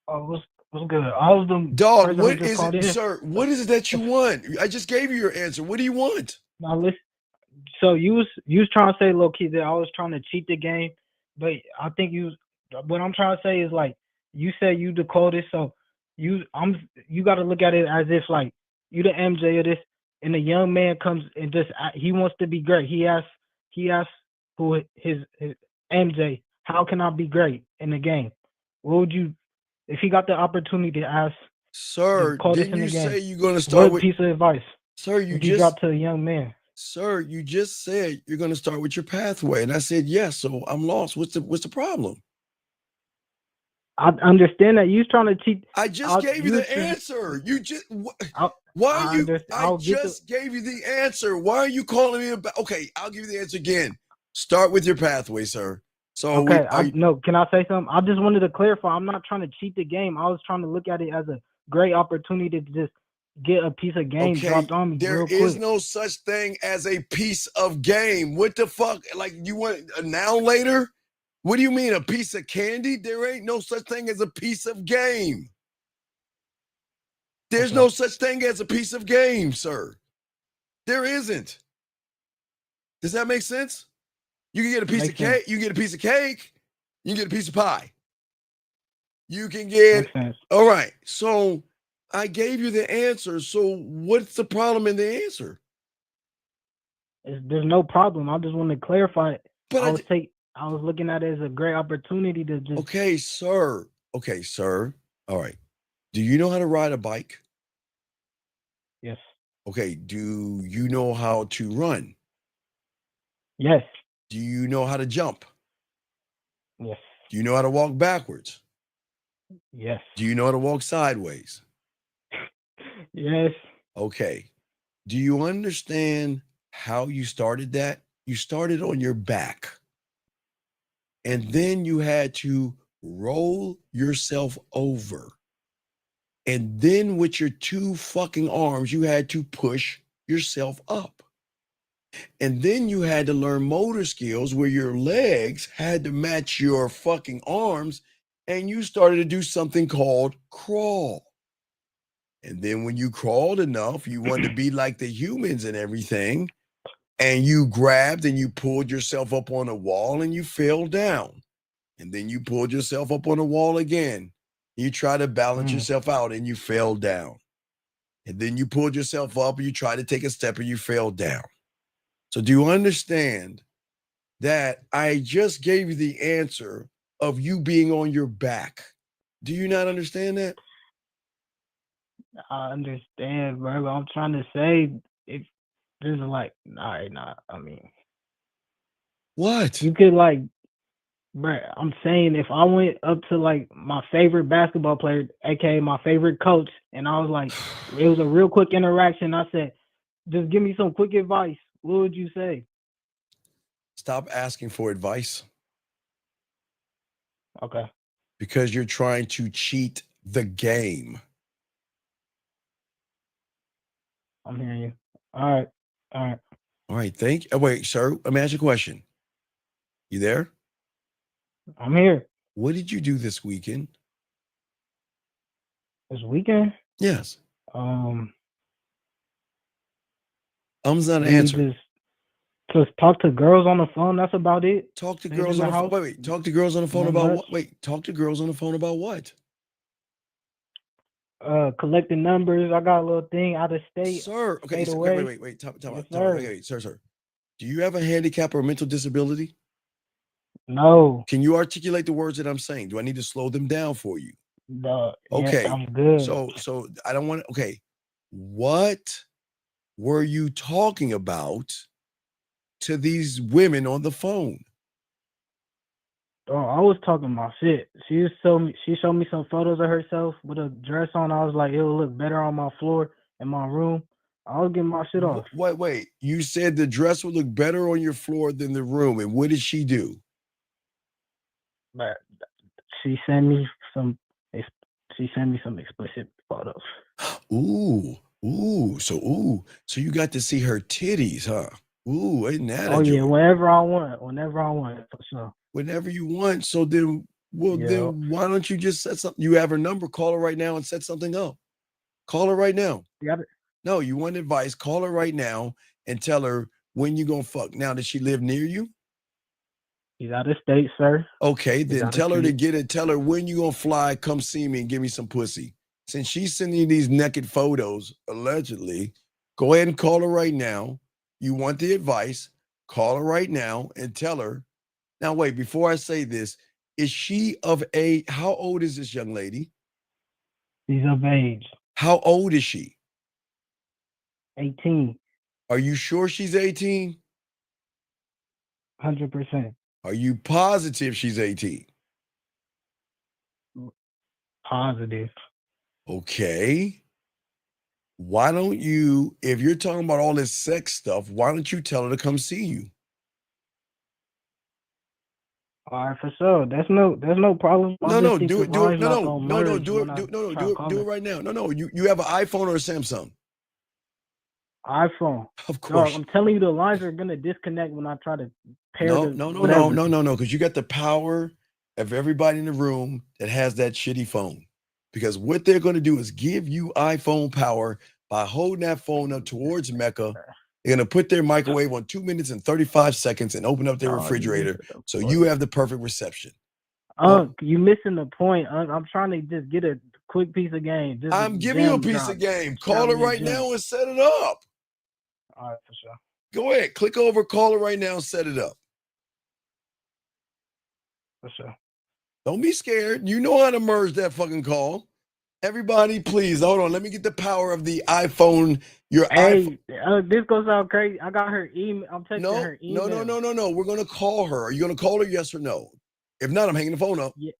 Oh, what's good? I was the Dog, person who what just is called it, in. sir? What is it that you want? I just gave you your answer. What do you want? Now listen. So you was trying to say, low key, that I was trying to cheat the game, but I think what I'm trying to say is, like, you said you the coldest, so you got to look at it as if, like, you the MJ of this, and the young man comes and just he wants to be great. He asks who his MJ, how can I be great in the game? What would you, if he got the opportunity to ask Sir, the coldest didn't in the you game? say you're going to start What with? piece of advice Sir, you would you drop to a young man? Sir, you just said you're going to start with your pathway, and I said yes. So I'm lost. What's the problem? I understand that you trying to cheat. I just gave you the answer. You just why are you? I just gave you the answer. Why are you calling me about? Okay, I'll give you the answer again. Start with your pathway, sir. So okay, no, can I say something? I just wanted to clarify. I'm not trying to cheat the game. I was trying to look at it as a great opportunity to just get a piece of game dropped on me there real is quick. no such thing as a piece of game. What the fuck? Like, you want a now later? What do you mean, a piece of candy? There ain't no such thing as a piece of game. There's no such thing as a piece of game, sir. There isn't. Does that make sense? You can get a piece of cake. You can get a piece of cake. You can get a piece of pie. You can get. All right. So I gave you the answer. So what's the problem in the answer? There's no problem. I just want to clarify it. But I was looking at it as a great opportunity to just. Okay, sir. All right. Do you know how to ride a bike? Yes. Okay. Do you know how to run? Yes. Do you know how to jump? Yes. Do you know how to walk backwards? Yes. Do you know how to walk sideways? Yes. Okay. Do you understand how you started that? You started on your back. And then you had to roll yourself over. And then with your two fucking arms, you had to push yourself up. And then you had to learn motor skills where your legs had to match your fucking arms. And you started to do something called crawl. And then when you crawled enough, you wanted to be like the humans and everything. And you grabbed and you pulled yourself up on a wall and you fell down. And then you pulled yourself up on a wall again. You tried to balance yourself out and you fell down. And then you pulled yourself up and you tried to take a step and you fell down. So do you understand that I just gave you the answer of you being on your back? Do you not understand that? I understand, bro. But I'm trying to say if there's like, nah. I mean, what you could like, bro. I'm saying if I went up to like my favorite basketball player, aka my favorite coach, and I was like, it was a real quick interaction. I said, just give me some quick advice. What would you say? Stop asking for advice. Okay. Because you're trying to cheat the game. I'm hearing you. All right. All right. Thank you. Oh, wait, sir. Let me ask you a question. You there? I'm here. What did you do this weekend? This weekend? Yes. Not an answer. Just talk to girls on the phone. That's about it. Talk to Sit girls in on the the phone. house. Wait. Talk to girls on the phone Nothing about much. what? Wait. Talk to girls on the phone about what? Collecting numbers. I got a little thing out of state. Sir. Okay. State So, away. wait. Time Yes, out. sir. Okay, sir. Do you have a handicap or a mental disability? No. Can you articulate the words that I'm saying? Do I need to slow them down for you? No. Okay. Yeah, I'm good. So I don't want to. Okay. What were you talking about to these women on the phone? Oh, I was talking my shit. She showed me some photos of herself with a dress on. I was like, it'll look better on my floor in my room. I was getting my shit off. Wait. You said the dress would look better on your floor than the room. And what did she do? But she sent me some explicit photos. So you got to see her titties, huh? Ooh, isn't that Oh a yeah, joy? whenever I want, for sure. Whenever you want. So then, then why don't you just set something? You have her number. Call her right now and set something up. Call her right now. No, you want advice? Call her right now and tell her when you gonna fuck. Now, does she live near you? She's out of state, sir. Okay, then tell her to get it. Tell her when you gonna fly. Come see me and give me some pussy. Since she's sending you these naked photos, allegedly, go ahead and call her right now. You want the advice? Call her right now and tell her. Now, wait, before I say this, is she of age? How old is this young lady? She's of age. How old is she? 18. Are you sure she's 18? 100%. Are you positive she's 18? Positive. Okay. Why don't you, if you're talking about all this sex stuff, why don't you tell her to come see you? All right, for sure. There's no problem. No, do it right now. No, you have an iPhone or a Samsung? iPhone. Of course. Dog, I'm telling you, the lines are gonna disconnect when I try to pair No, the because you got the power of everybody in the room that has that shitty phone. Because what they're going to do is give you iPhone power by holding that phone up towards Mecca. They're going to put their microwave on 2 minutes and 35 seconds and open up their refrigerator. So you have the perfect reception. You missing the point. I'm trying to just get a quick piece of game. Just I'm giving you a piece of game. Call her right now and set it up. All right, for sure. Go ahead. Click over, call her right now and set it up. For sure. Don't be scared. You know how to merge that fucking call. Everybody, please hold on. Let me get the power of the iPhone. Your iPhone. Hey, this gonna sound crazy. I got her email. I'm texting her email. No. We're gonna call her. Are you gonna call her? Yes or no? If not, I'm hanging the phone up. Yeah.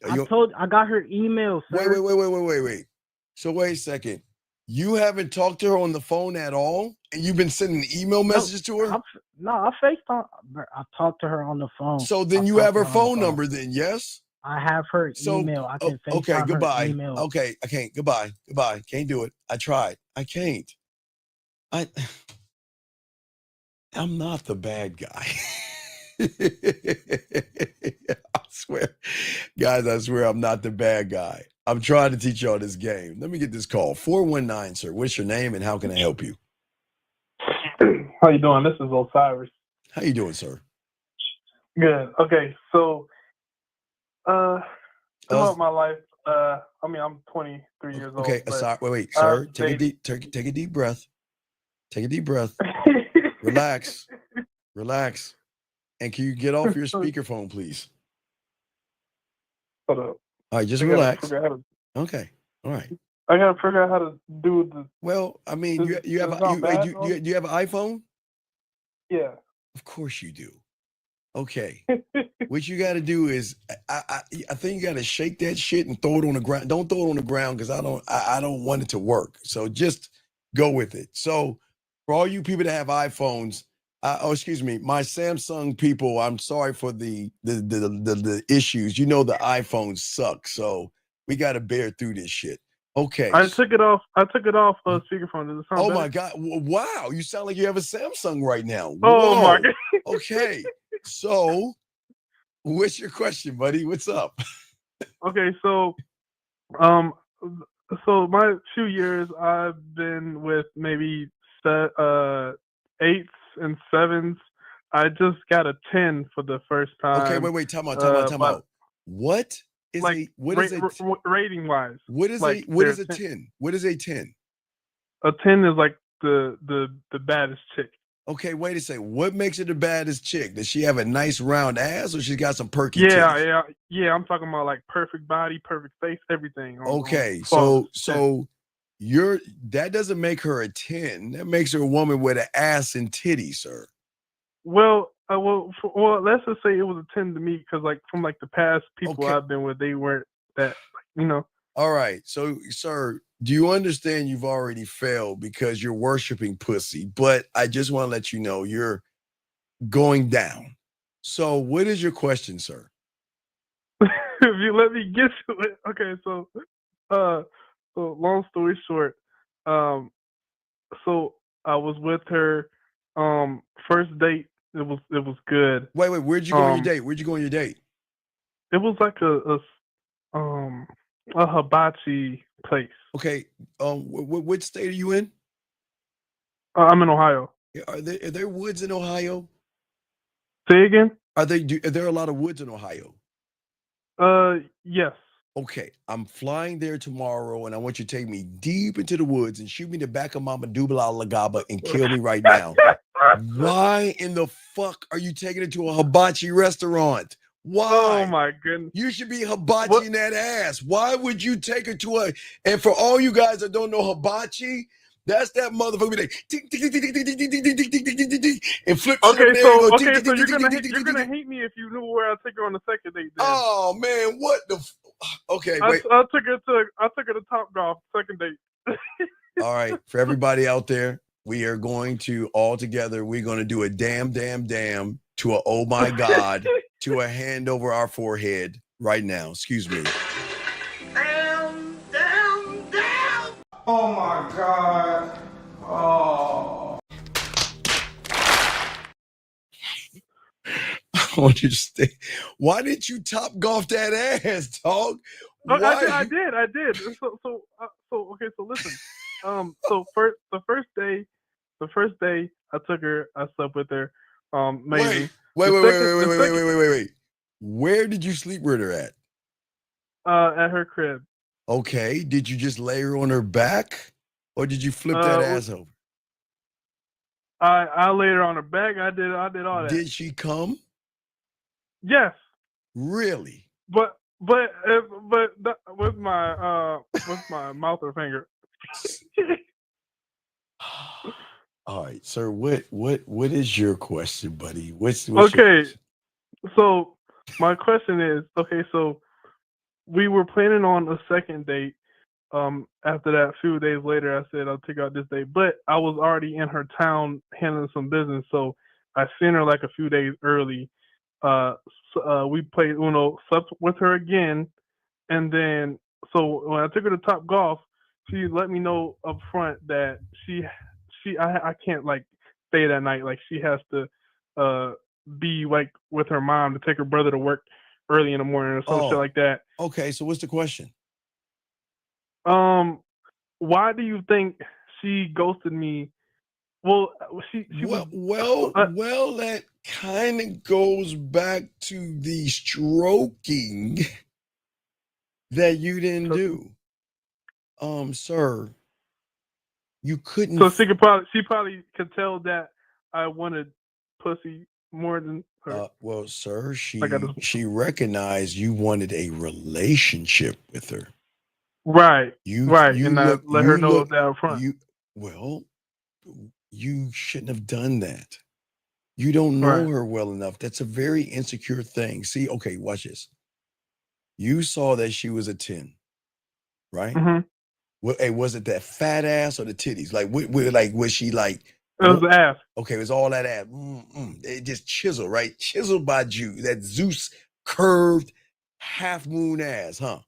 I got her email, sir. Wait. So wait a second. You haven't talked to her on the phone at all, and you've been sending email messages to her. I FaceTime. I talked to her on the phone. So then you have her phone number, then yes. I have her email. I can FaceTime okay, goodbye. her email. Okay, I can't. Goodbye. Can't do it. I tried. I can't. I'm not the bad guy. I swear. Guys, I swear I'm not the bad guy. I'm trying to teach y'all this game. Let me get this call. 419, sir. What's your name and how can I help you? How you doing? This is Osiris. How you doing, sir? Good. Okay, so throughout my life, I'm 23 years old. Okay, wait, sir. Take a deep breath. Take a deep breath. Relax. And can you get off your speakerphone, please? Hold up. All right, just relax. Okay. All right. I gotta figure out how to do the. Well, I mean, do you have an iPhone? Yeah. Of course you do. Okay. What you got to do is, I think you got to shake that shit and throw it on the ground. Don't throw it on the ground because I don't want it to work. So just go with it. So for all you people that have iPhones, excuse me, my Samsung people, I'm sorry for the issues. You know the iPhones suck, so we got to bear through this shit. Okay. I took it off speakerphone. Does it sound better? My God! Wow, you sound like you have a Samsung right now. Oh Whoa. my God. Okay, so what's your question, buddy? What's up? Okay, so my few years I've been with maybe 8s and 7s. I just got a 10 for the first time. Okay, wait, time out. What is rating wise? What is like a 10? What is a 10? A 10 is like the baddest chick. Okay, wait a second. What makes her the baddest chick? Does she have a nice round ass or she's got some perky titties? Yeah. I'm talking about like perfect body, perfect face, everything. Okay, so that doesn't make her a 10. That makes her a woman with an ass and titties, sir. Well, let's just say it was a 10 to me because like from like the past people I've been with, they weren't that, All right, so sir, do you understand you've already failed because you're worshiping pussy? But I just want to let you know you're going down. So what is your question, sir? If you let me get to it. Okay, so long story short, so I was with her, first date, it was good. Wait, where'd you go on your date? It was like a hibachi place. Okay, what state are you in? I'm in Ohio. Are there woods in Ohio? Say again? Are there a lot of woods in Ohio? Yes. Okay, I'm flying there tomorrow, and I want you to take me deep into the woods and shoot me in the back of Mama Dubala Lagaba and kill me right now. Why in the fuck are you taking it to a hibachi restaurant? Why? Oh my goodness. You should be hibachiing that ass. Why would you take her to and for all you guys that don't know hibachi, that's that motherfucker that and flip. Okay, so you're gonna hate me if you knew where I took her on the second date. Then. Oh man, what the? Okay, wait. I took her to Top Golf second date. All right, for everybody out there, we are going to all together. We're going to do a damn to a oh my God to a hand over our forehead right now. Excuse me. Down. Oh my God. Oh. I want you to stay. Why didn't you top golf that ass, dog? I did. So okay. So listen. So the first day I took her. I slept with her. Amazing. Wait. Where did you sleep with her at? At her crib. Okay. Did you just lay her on her back, or did you flip that ass over? I laid her on her back. I did all that. Did she come? Yes. Really? But but with my mouth or finger. All right, sir. What is your question, buddy? What's your Okay, question? so my question is, okay, so we were planning on a second date. After that, a few days later, I said I'll take out this date, but I was already in her town handling some business, so I seen her like a few days early. We played Uno, slept with her again, and then so when I took her to Top Golf, she let me know up front that I can't like stay that night. Like she has to be like with her mom to take her brother to work early in the morning or some shit Oh, like that. okay. So what's the question? Why do you think she ghosted me? Well, she was Well, that kind of goes back to the stroking that you didn't do. Sir, you couldn't. so she probably could tell that I wanted pussy more than her. Well, sir, Like I just she recognized you wanted a relationship with her. right, You right, you and I look let her you know look that up front. you well, you shouldn't have done that. You don't know Right. her well enough. That's a very insecure thing. See, okay, watch this. You saw that she was a 10, right? Mm-hmm. Well, hey, was it that fat ass or the titties? Like, was she like? It was the ass. Okay, it was all that ass. It just chiseled, right? Chiseled by that Zeus curved half moon ass, huh?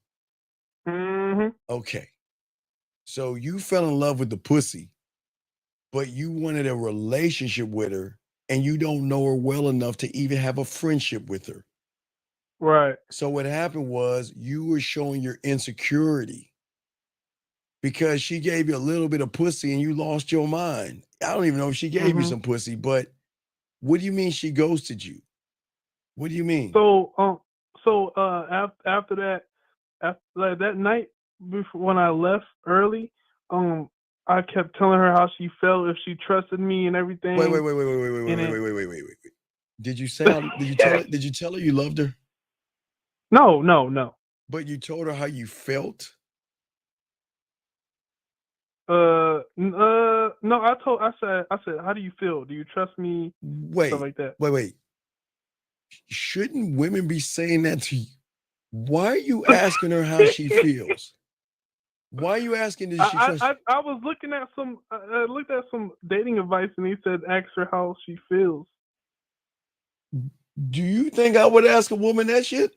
Mm-hmm. Okay, so you fell in love with the pussy, but you wanted a relationship with her, and you don't know her well enough to even have a friendship with her. Right. So what happened was you were showing your insecurity because she gave you a little bit of pussy and you lost your mind. I don't even know if she gave you Mm-hmm. some pussy, but what do you mean she ghosted you? What do you mean? So after that, after like, that night before when I left early, I kept telling her how she felt if she trusted me and everything. Wait. And then, Did you say did you tell her you loved her? No. But you told her how you felt? No, I said, how do you feel? Do you trust me? Stuff like that. Wait. Shouldn't women be saying that to you? Why are you asking her how she feels? Why are you asking did she trust you? I was looking at I looked at some dating advice and he said ask her how she feels. Do you think I would ask a woman that shit?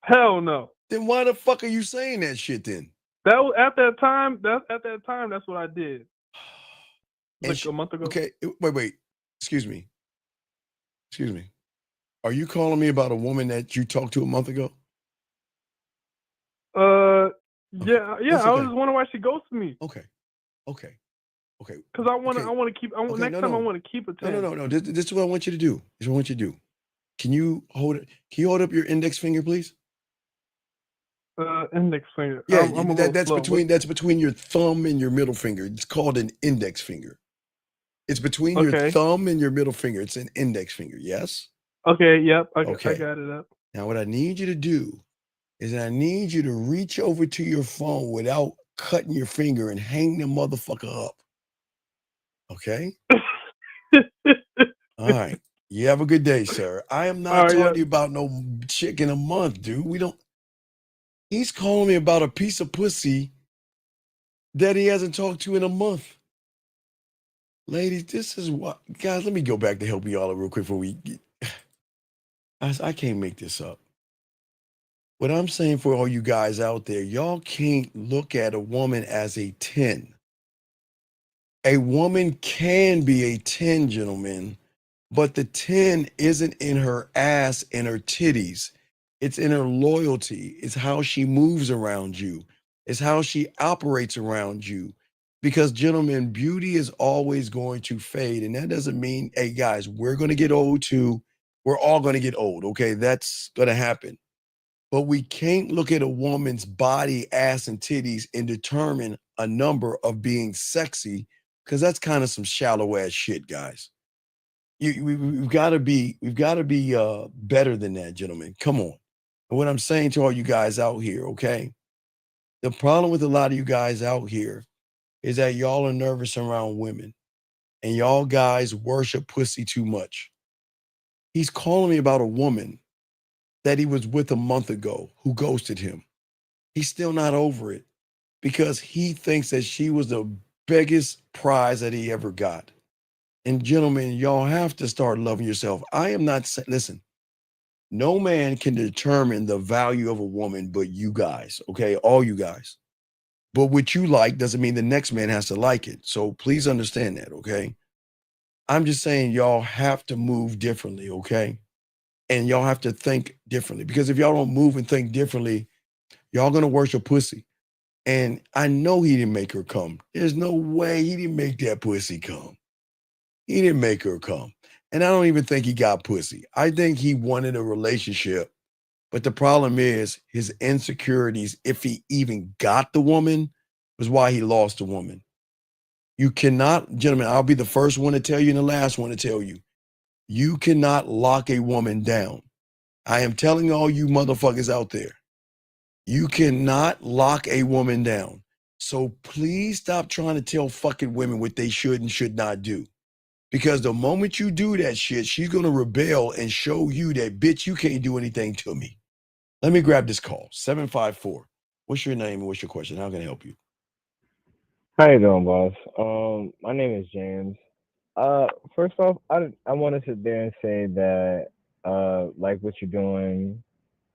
Hell no. Then why the fuck are you saying that shit then? That was at that time. That's what I did. Like a month ago. Okay, wait. Excuse me. Are you calling me about a woman that you talked to a month ago? Yeah. It's I was okay. just wondering why she ghosted me. Okay. Because I want to keep. Next time I want to keep a 10. No. This is what I want you to do. This is what I want you to do. Can you hold it? Can you hold up your index finger, please? Index finger. Yeah, I'm a little that's slow. between your thumb and your middle finger. It's called an index finger. It's between your Okay. thumb and your middle finger. It's an index finger. Yes. Okay. Yep. I Okay. got it up. Now, what I need you to do is I need you to reach over to your phone without cutting your finger and hang the motherfucker up. Okay? All right. You have a good day, sir. I am not talking to you about no chick in a month, dude. He's calling me about a piece of pussy that he hasn't talked to in a month. Ladies, this is what, guys, let me go back to help you all real quick before we get, I can't make this up. What I'm saying for all you guys out there, y'all can't look at a woman as a 10. A woman can be a 10, gentlemen, but the 10 isn't in her ass and her titties. It's in her loyalty. It's how she moves around you. It's how she operates around you. Because, gentlemen, beauty is always going to fade. And that doesn't mean, hey, guys, we're going to get old too. We're all going to get old. Okay. That's going to happen. But we can't look at a woman's body, ass, and titties and determine a number of being sexy, because that's kind of some shallow ass shit, guys. We've got to be better than that, gentlemen. Come on. And what I'm saying to all you guys out here, okay? The problem with a lot of you guys out here is that y'all are nervous around women and y'all guys worship pussy too much. He's calling me about a woman that he was with a month ago who ghosted him. He's still not over it because he thinks that she was the biggest prize that he ever got. And gentlemen, y'all have to start loving yourself. I am not saying, listen, no man can determine the value of a woman but you guys, okay? All you guys. But what you like doesn't mean the next man has to like it. So please understand that, okay? I'm just saying y'all have to move differently, okay? And y'all have to think differently because if y'all don't move and think differently, y'all gonna worship pussy. And I know he didn't make her come. There's no way he didn't make that pussy come. He didn't make her come. And I don't even think he got pussy. I think he wanted a relationship. But the problem is his insecurities, if he even got the woman, was why he lost the woman. You cannot, gentlemen, I'll be the first one to tell you and the last one to tell you, you cannot lock a woman down. I am telling all you motherfuckers out there, you cannot lock a woman down. So please stop trying to tell fucking women what they should and should not do. Because the moment you do that shit, she's going to rebel and show you that, bitch, you can't do anything to me. Let me grab this call, 754. What's your name and what's your question? How can I help you? How you doing, boss? My name is James. First off, I want to sit there and say that like what you're doing.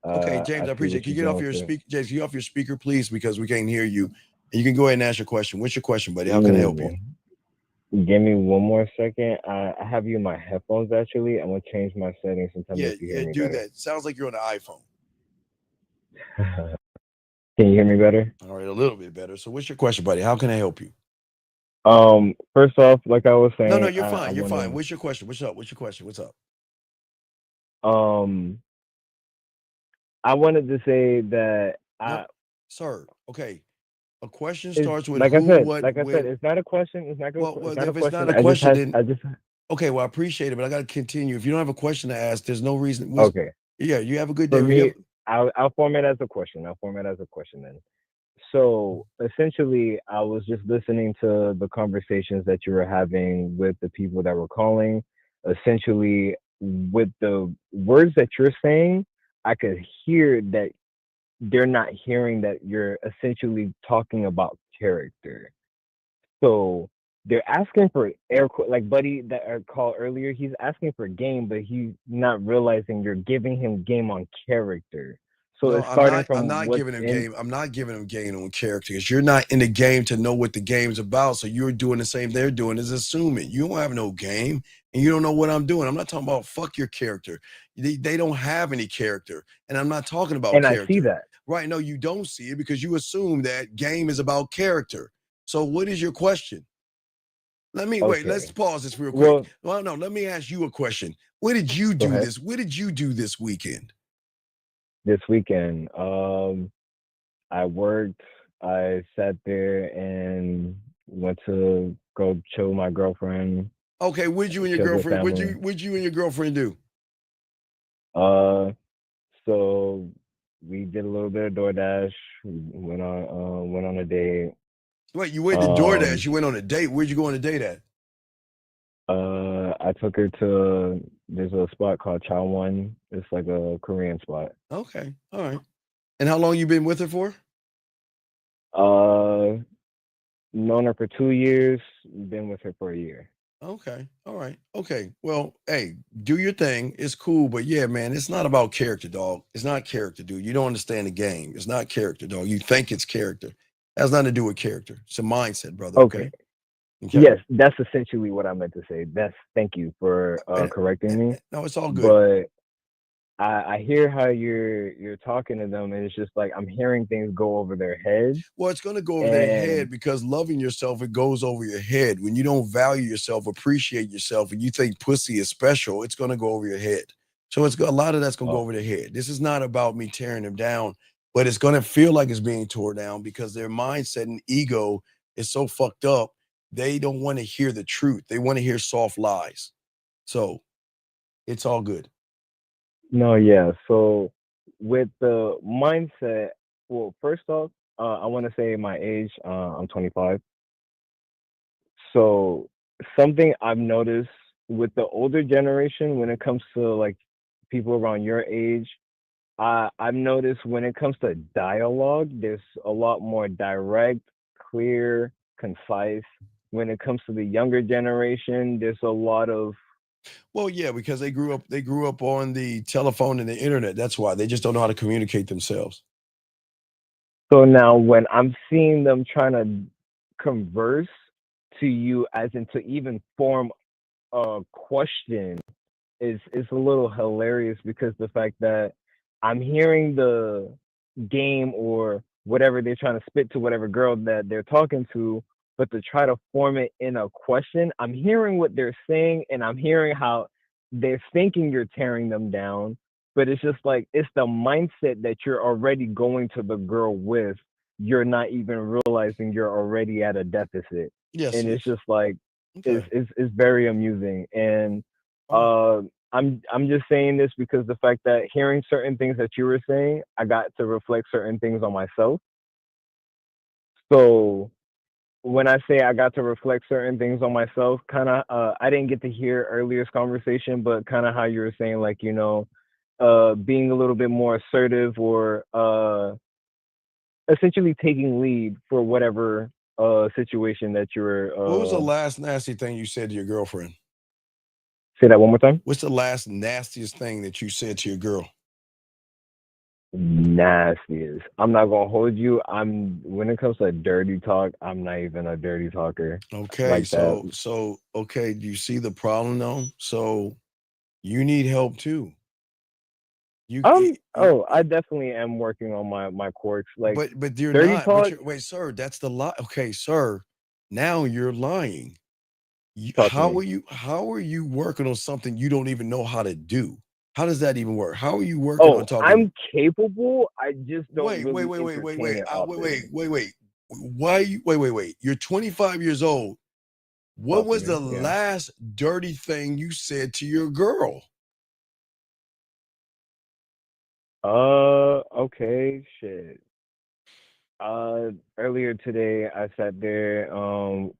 Okay, James, I I see appreciate it. what Can you you're get off doing your for. speaker? James, can you get off your speaker, please? Because we can't hear you. And you can go ahead and ask your question. What's your question, buddy? How can I help you? Give me one more second. I have you in my headphones actually. I'm gonna change my settings and tell me if you hear me do better. that. Sounds like you're on an iPhone. Can you hear me better? All right, a little bit better. So what's your question, buddy? How can I help you? First off, like I was saying, No, you're fine. I You're wanna, fine. What's your question? What's up? What's your question? What's up? I wanted to say that No, sir. Okay. A question it's starts with like I who, said, what, it's when. not a question. It's not Well, it's not a if it's not question. a question, I then just okay. Well, I appreciate it, but I got to continue. If you don't have a question to ask, there's no reason. okay. Yeah, you have a good For day. me, I'll format as a question. I'll format as a question then. So essentially, I was just listening to the conversations that you were having with the people that were calling. Essentially, with the words that you're saying, I could hear that they're not hearing that you're essentially talking about character. So they're asking for like Buddy that I called earlier. He's asking for game, but he's not realizing you're giving him game on character. So No, it's starting I'm from not what's giving him in. game. I'm not giving him game on character because you're not in the game to know what the game's about. So you're doing the same they're doing is assuming. You don't have no game and you don't know what I'm doing. I'm not talking about fuck your character. They don't have any character. And I'm not talking about And I see character. that. Right. No, you don't see it because you assume that game is about character. So what is your question? Wait, let's Okay. pause this real quick. Well, Well, no, let me ask you a question. What did you go do ahead. this? What did you do this weekend? This weekend, I worked. I sat there and went to go chill with my girlfriend. Okay, what'd you and your Chilled with girlfriend? family. What'd you and your girlfriend do? So we did a little bit of DoorDash. We went on a date. Wait, you went to DoorDash. You went on a date. Where'd you go on a date at? I took her to there's a spot called Chawon. It's like a Korean spot. Okay, all right. And how long you been with her for? Known her for 2 years. Been with her for a year. Okay, all right. Okay, well, hey, do your thing. It's cool, but yeah, man, it's not about character, dog. It's not character, dude. You don't understand the game. It's not character, dog. You think it's character. It has nothing to do with character. It's a mindset, brother. Okay. Okay. Yes, that's essentially what I meant to say. Thank you for correcting me. No, it's all good. But I hear how you're talking to them, and it's just like I'm hearing things go over their heads. Well, it's going to go over their head because loving yourself, it goes over your head. When you don't value yourself, appreciate yourself, and you think pussy is special, it's going to go over your head. So a lot of that's going to go over their head. This is not about me tearing them down, but it's going to feel like it's being torn down because their mindset and ego is so fucked up. They don't want to hear the truth. They want to hear soft lies. So it's all good. No, yeah. So with the mindset. Well, first off, I want to say my age. I'm 25. So something I've noticed with the older generation when it comes to like people around your age, I've noticed when it comes to dialogue, there's a lot more direct, clear, concise. When it comes to the younger generation, there's a lot of Well, yeah, because they grew up on the telephone and the internet. That's why they just don't know how to communicate themselves. so now when I'm seeing them trying to converse to you as in to even form a question is a little hilarious because the fact that I'm hearing the game or whatever they're trying to spit to whatever girl that they're talking to, but to try to form it in a question, I'm hearing what they're saying and I'm hearing how they're thinking you're tearing them down, but it's just like it's the mindset that you're already going to the girl with. You're not even realizing you're already at a deficit. Yes, And yes. it's just like Okay. it's very amusing. And uh I'm just saying this because the fact that hearing certain things that you were saying, I got to reflect certain things on myself. So when I say I got to reflect certain things on myself, kind of, I didn't get to hear earlier's conversation, but kind of how you were saying, like, being a little bit more assertive or essentially taking lead for whatever situation that you were. What was the last nasty thing you said to your girlfriend? Say that one more time. What's the last nastiest thing that you said to your girl? Nastiest. I'm not gonna hold you. When it comes to dirty talk, I'm not even a dirty talker Okay, like that. so okay, do you see the problem though? So you need help too. I definitely am working on my quirks. Like But you're dirty not. But talk. you're wait, sir. That's the lie. Okay, sir. Now you're lying. Talk to me. How are you working on something you don't even know how to do? How does that even work? How are you working on Oh, talking? I'm capable. I just don't Wait, wait, really wait, wait, wait, entertain wait, it often. wait. Why you wait. You're 25 years old. What Talk to was me. the Yeah. last dirty thing you said to your girl? Okay. Shit. Earlier today, I sat there.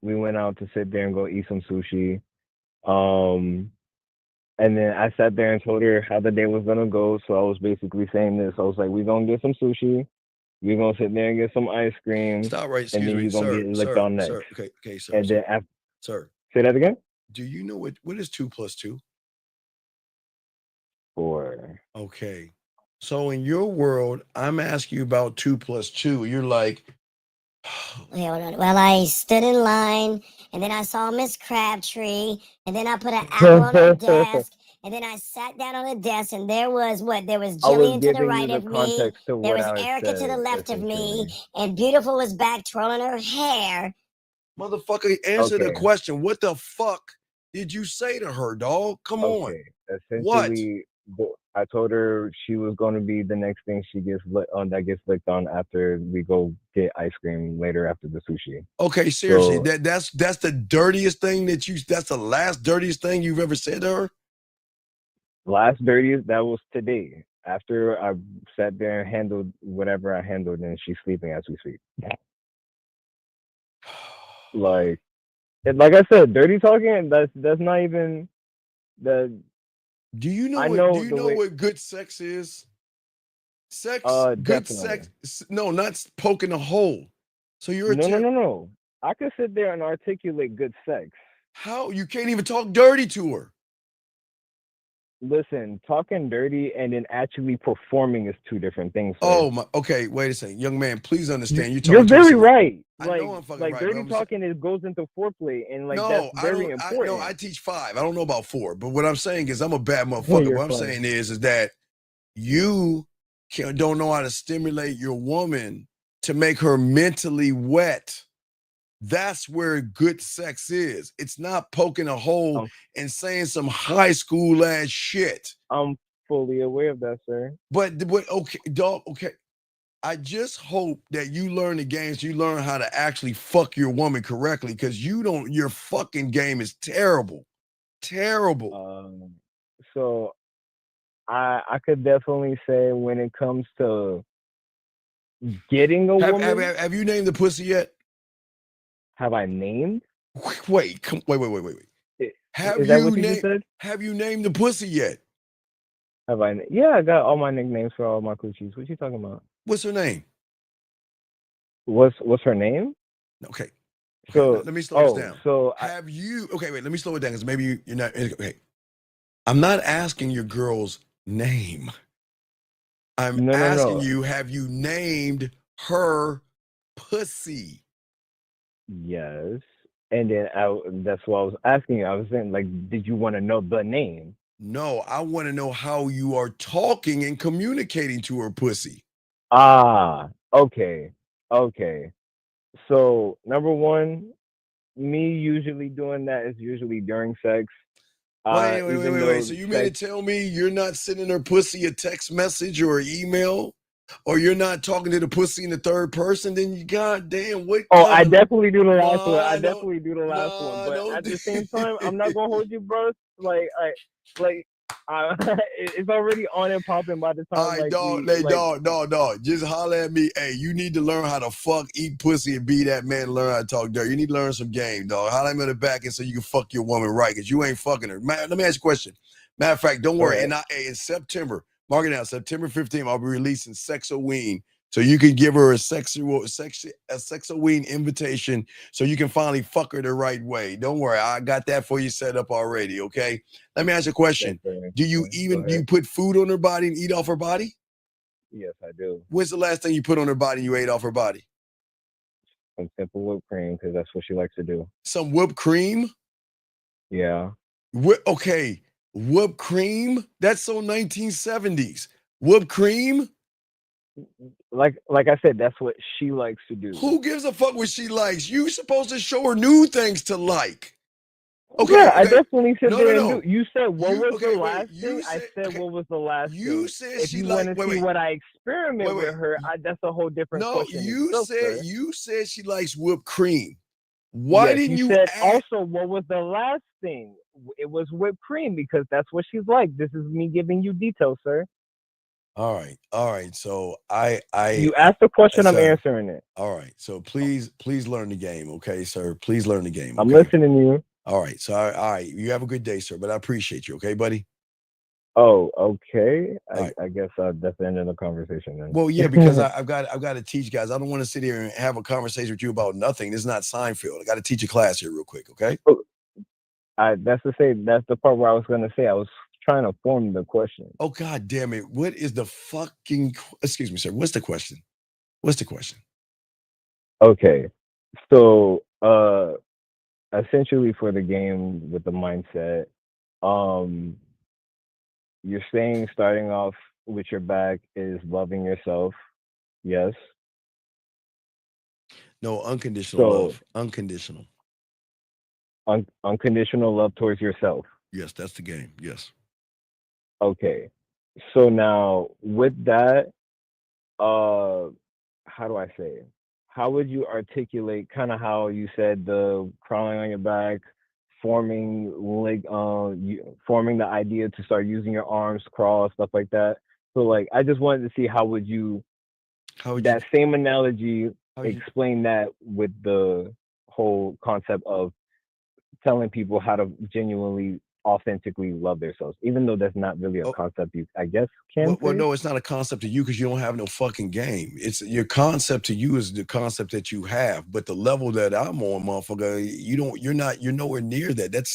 We went out to sit there and go eat some sushi. Um, And then I sat there and told her how the day was gonna go. So I was basically saying this. I was like, "We're gonna get some sushi. We're gonna sit there and get some ice cream, Stop right, and excuse then me, you're gonna get sir, licked sir, on next." sir. Okay, sir, And then after, sir. say that again. Do you know what is 2 plus 2? 4. Okay. So in your world, I'm asking you about 2 plus 2. You're like, Okay, hold on. Well, I stood in line, and then I saw Miss Crabtree, and then I put an apple on her desk, and then I sat down on the desk, and there was what? There was I was Jillian to the giving you right the of me, context to there what was I Erica to the said, left of me, essentially. and Beautiful was back twirling her hair. motherfucker, answer the Okay. question. What the fuck did you say to her, dog? Come on. Okay. What? Essentially, I told her she was going to be the next thing she gets lit on that gets licked on after we go get ice cream later after the sushi. Okay, seriously, So that's the dirtiest thing that's the last dirtiest thing you've ever said to her? last dirtiest, that was today. After I sat there and handled whatever I handled, and she's sleeping as we speak. Like, like I said, dirty talking. That's not even the. Do you know I what know the way. good sex is? Good Definitely. sex. No, not poking a hole. So you're a No. I could sit there and articulate good sex. How you can't even talk dirty to her? Listen, talking dirty and then actually performing is two different things, sir. Oh my. Okay, wait a second, young man. Please understand. You're You're talking to a very civil. right. I know I'm fucking Like right, but dirty I'm saying. talking it goes into foreplay, and like that's No, I very don't. No, I important. teach 5. I don't know about 4. But what I'm saying is, I'm a bad motherfucker. You're What I'm funny. saying is that you don't know how to stimulate your woman to make her mentally wet. That's where good sex is. It's not poking a hole and saying some high school ass shit. I'm fully aware of that, sir. But okay, dog. Okay, I just hope that you learn the game so you learn how to actually fuck your woman correctly, because you don't. Your fucking game is terrible, terrible. So I could definitely say when it comes to getting a woman. Have you named the pussy yet? Have I named? Wait. Have Is that what you you just named? said? Have you named the pussy yet? Have I? Yeah, I got all my nicknames for all my coochies. What you talking about? What's her name? What's her name? Okay. So let me slow this down. So have you? Okay, wait. Let me slow it down because maybe you're not. Okay. I'm not asking your girl's name. I'm asking you, have you named her pussy? Yes. And then that's what I was asking you. I was saying, like, did you want to know the name? No, I want to know how you are talking and communicating to her pussy. Ah, okay. Okay. So, number one, me usually doing that is usually during sex. Wait. So you mean to tell me you're not sending her pussy a text message or an email? Or you're not talking to the pussy in the third person? Then you goddamn what? Oh, I definitely do the last one. I definitely do the last one. But at the same time, I'm not gonna hold you, bro. It's already on and popping by the time. All right, dog. Just holler at me. Hey, you need to learn how to fuck, eat pussy, and be that man. Learn how to talk dirty. You need to learn some game, dog. Holler at me on the back end so you can fuck your woman right, because you ain't fucking her. Man, let me ask you a question. Matter of fact, don't worry. Right. In September, mark it down. September 15th, I'll be releasing Sexoween. So you can give her a Sexoween invitation so you can finally fuck her the right way. Don't worry, I got that for you set up already, okay? Let me ask you a question. Do you put food on her body and eat off her body? Yes, I do. When's the last thing you put on her body and you ate off her body? Some simple whipped cream, because that's what she likes to do. Some whipped cream? Yeah. Okay, whipped cream? That's so 1970s. Whipped cream? Like I said, that's what she likes to do. Who gives a fuck what she likes? You supposed to show her new things to like. Okay, yeah, I definitely sit there and No. do. You said what was the last thing? I said what was the last thing. You said if she you want to see what I experiment with her, that's a whole different question. You said she likes whipped cream. Why didn't you said add? Also, what was the last thing? It was whipped cream, because that's what she's like. This is me giving you details, sir. All right. So you asked the question, I'm sir, answering it. All right. So please learn the game, okay, sir? Please learn the game. Okay? I'm listening to you. All right. So all right. You have a good day, sir. But I appreciate you, okay, buddy? Oh, okay. I guess that's the end of the conversation then. Well, yeah, because I've got to teach guys. I don't want to sit here and have a conversation with you about nothing. This is not Seinfeld. I got to teach a class here real quick, okay? That's the part where I was gonna say I was trying to form the question. Oh, God damn it. What is the fucking excuse me, sir? What's the question? Okay. So essentially for the game with the mindset, you're saying starting off with your back is loving yourself. Yes. No, unconditional love. Unconditional. Unconditional love towards yourself. Yes, that's the game. Yes. Okay. So now with that, how do I say it? How would you articulate kind of how you said the crawling on your back, forming forming the idea to start using your arms, crawl, stuff like that? So like I just wanted to see how would you same analogy explain that with the whole concept of telling people how to genuinely authentically love themselves, even though that's not really a concept you I guess can Well, say. no, it's not a concept to you because you don't have no fucking game. It's your concept to you is the concept that you have, but the level that I'm on, motherfucker, you're nowhere near that.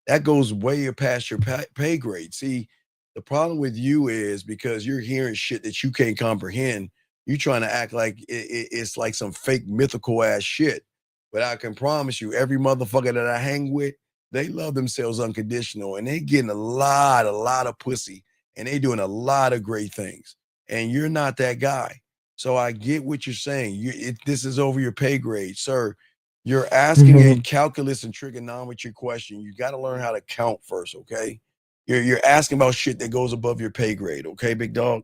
That goes way past your pay grade. See, the problem with you is because you're hearing shit that you can't comprehend. You trying to act like it's like some fake mythical ass shit. But I can promise you, every motherfucker that I hang with, they love themselves unconditional, and they getting a lot of pussy. And they doing a lot of great things. And you're not that guy. So I get what you're saying. This is over your pay grade, sir. You're asking a calculus and trigonometry question. You got to learn how to count first, okay? You're asking about shit that goes above your pay grade, okay, big dog?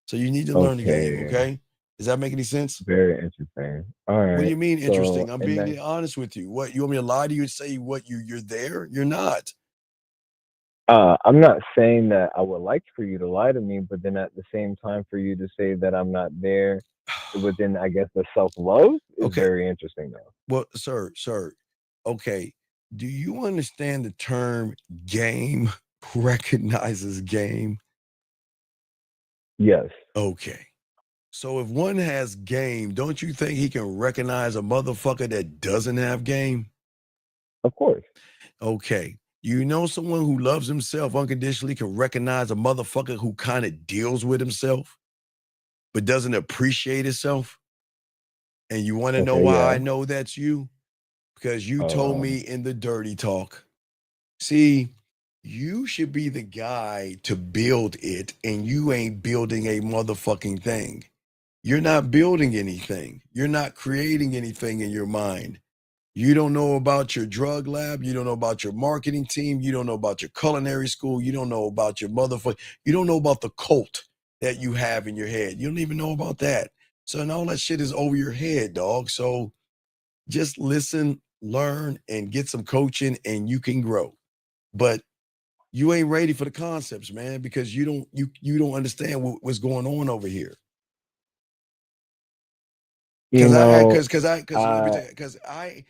So you need to learn the game, okay? Does that make any sense? Very interesting. All right. What do you mean interesting? I'm being honest with you. What, you want me to lie to you and say you're there? You're not. I'm not saying that I would like for you to lie to me, but then at the same time, for you to say that I'm not there within, I guess, the self love is Okay. very interesting, though. Well, sir, okay. Do you understand the term game recognizes game? Yes, Okay. So if one has game, don't you think he can recognize a motherfucker that doesn't have game? of course. Okay. You know someone who loves himself unconditionally can recognize a motherfucker who kind of deals with himself but doesn't appreciate himself? And you want to know Okay, why yeah. I know that's you? Because you told Um, me in the dirty talk. See, you should be the guy to build it, and you ain't building a motherfucking thing. You're not building anything. You're not creating anything in your mind. You don't know about your drug lab. You don't know about your marketing team. You don't know about your culinary school. You don't know about your motherfucker. You don't know about the cult that you have in your head. You don't even know about that. So, and all that shit is over your head, dog. So just listen, learn, and get some coaching, and you can grow. But you ain't ready for the concepts, man, because you don't understand what's going on over here. you know, Because let me I tell you, because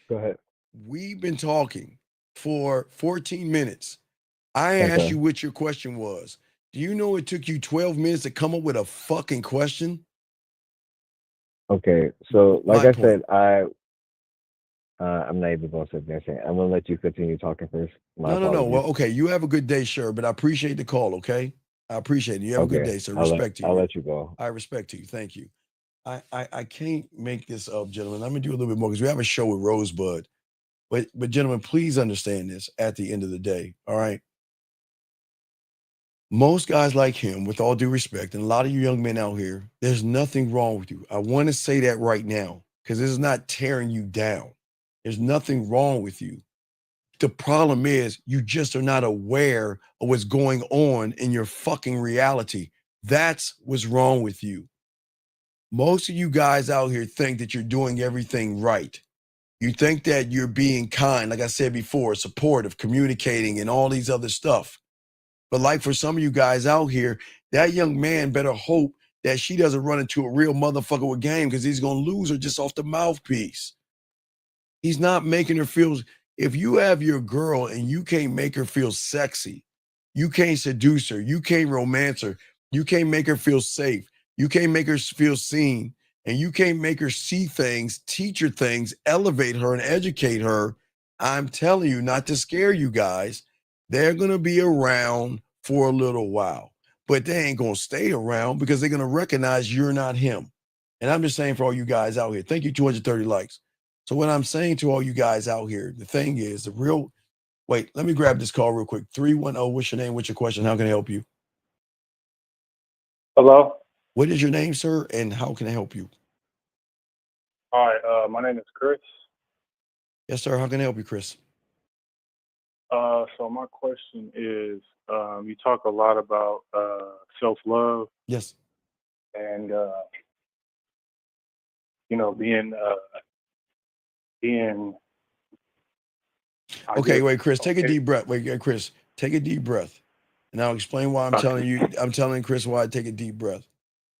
go ahead. we've been talking for 14 minutes. I asked Okay. you what your question was. Do you know it took you 12 minutes to come up with a fucking question? Okay. So, like My I point. said, I'm not even going to sit there and say. I'm gonna let you continue talking first. My No. apologies. Well, okay. You have a good day, sure, but I appreciate the call, okay? I appreciate it. You have a good Okay. day, sir. Respect to I'll you. let you go. I respect to you. Thank you. I can't make this up, gentlemen. I'm gonna do a little bit more because we have a show with Rosebud. But gentlemen, please understand this at the end of the day. All right. Most guys like him, with all due respect, and a lot of you young men out here, there's nothing wrong with you. I want to say that right now because this is not tearing you down. There's nothing wrong with you. The problem is you just are not aware of what's going on in your fucking reality. That's what's wrong with you. Most of you guys out here think that you're doing everything right. You think that you're being kind, like I said before, supportive, communicating, and all these other stuff. But like for some of you guys out here, that young man better hope that she doesn't run into a real motherfucker with game because he's going to lose her just off the mouthpiece. He's not making her feel. If you have your girl and you can't make her feel sexy, you can't seduce her, you can't romance her, you can't make her feel safe, you can't make her feel seen, and you can't make her see things, teach her things, elevate her, and educate her. I'm telling you, not to scare you guys, they're going to be around for a little while, but they ain't going to stay around because they're going to recognize you're not him. And I'm just saying for all you guys out here, thank you, 230 likes. So what I'm saying to all you guys out here, the thing is the real, wait, let me grab this call real quick. 310, what's your name? What's your question? How can I help you? Hello. What is your name, sir? And how can I help you? Hi. My name is Chris. Yes, sir. How can I help you, Chris? So my question is, you talk a lot about self-love Yes. and being. I Okay, guess wait, Chris, take a okay. deep breath. Wait, Chris, take a deep breath. And I'll explain why I'm telling you. I'm telling Chris why I take a deep breath.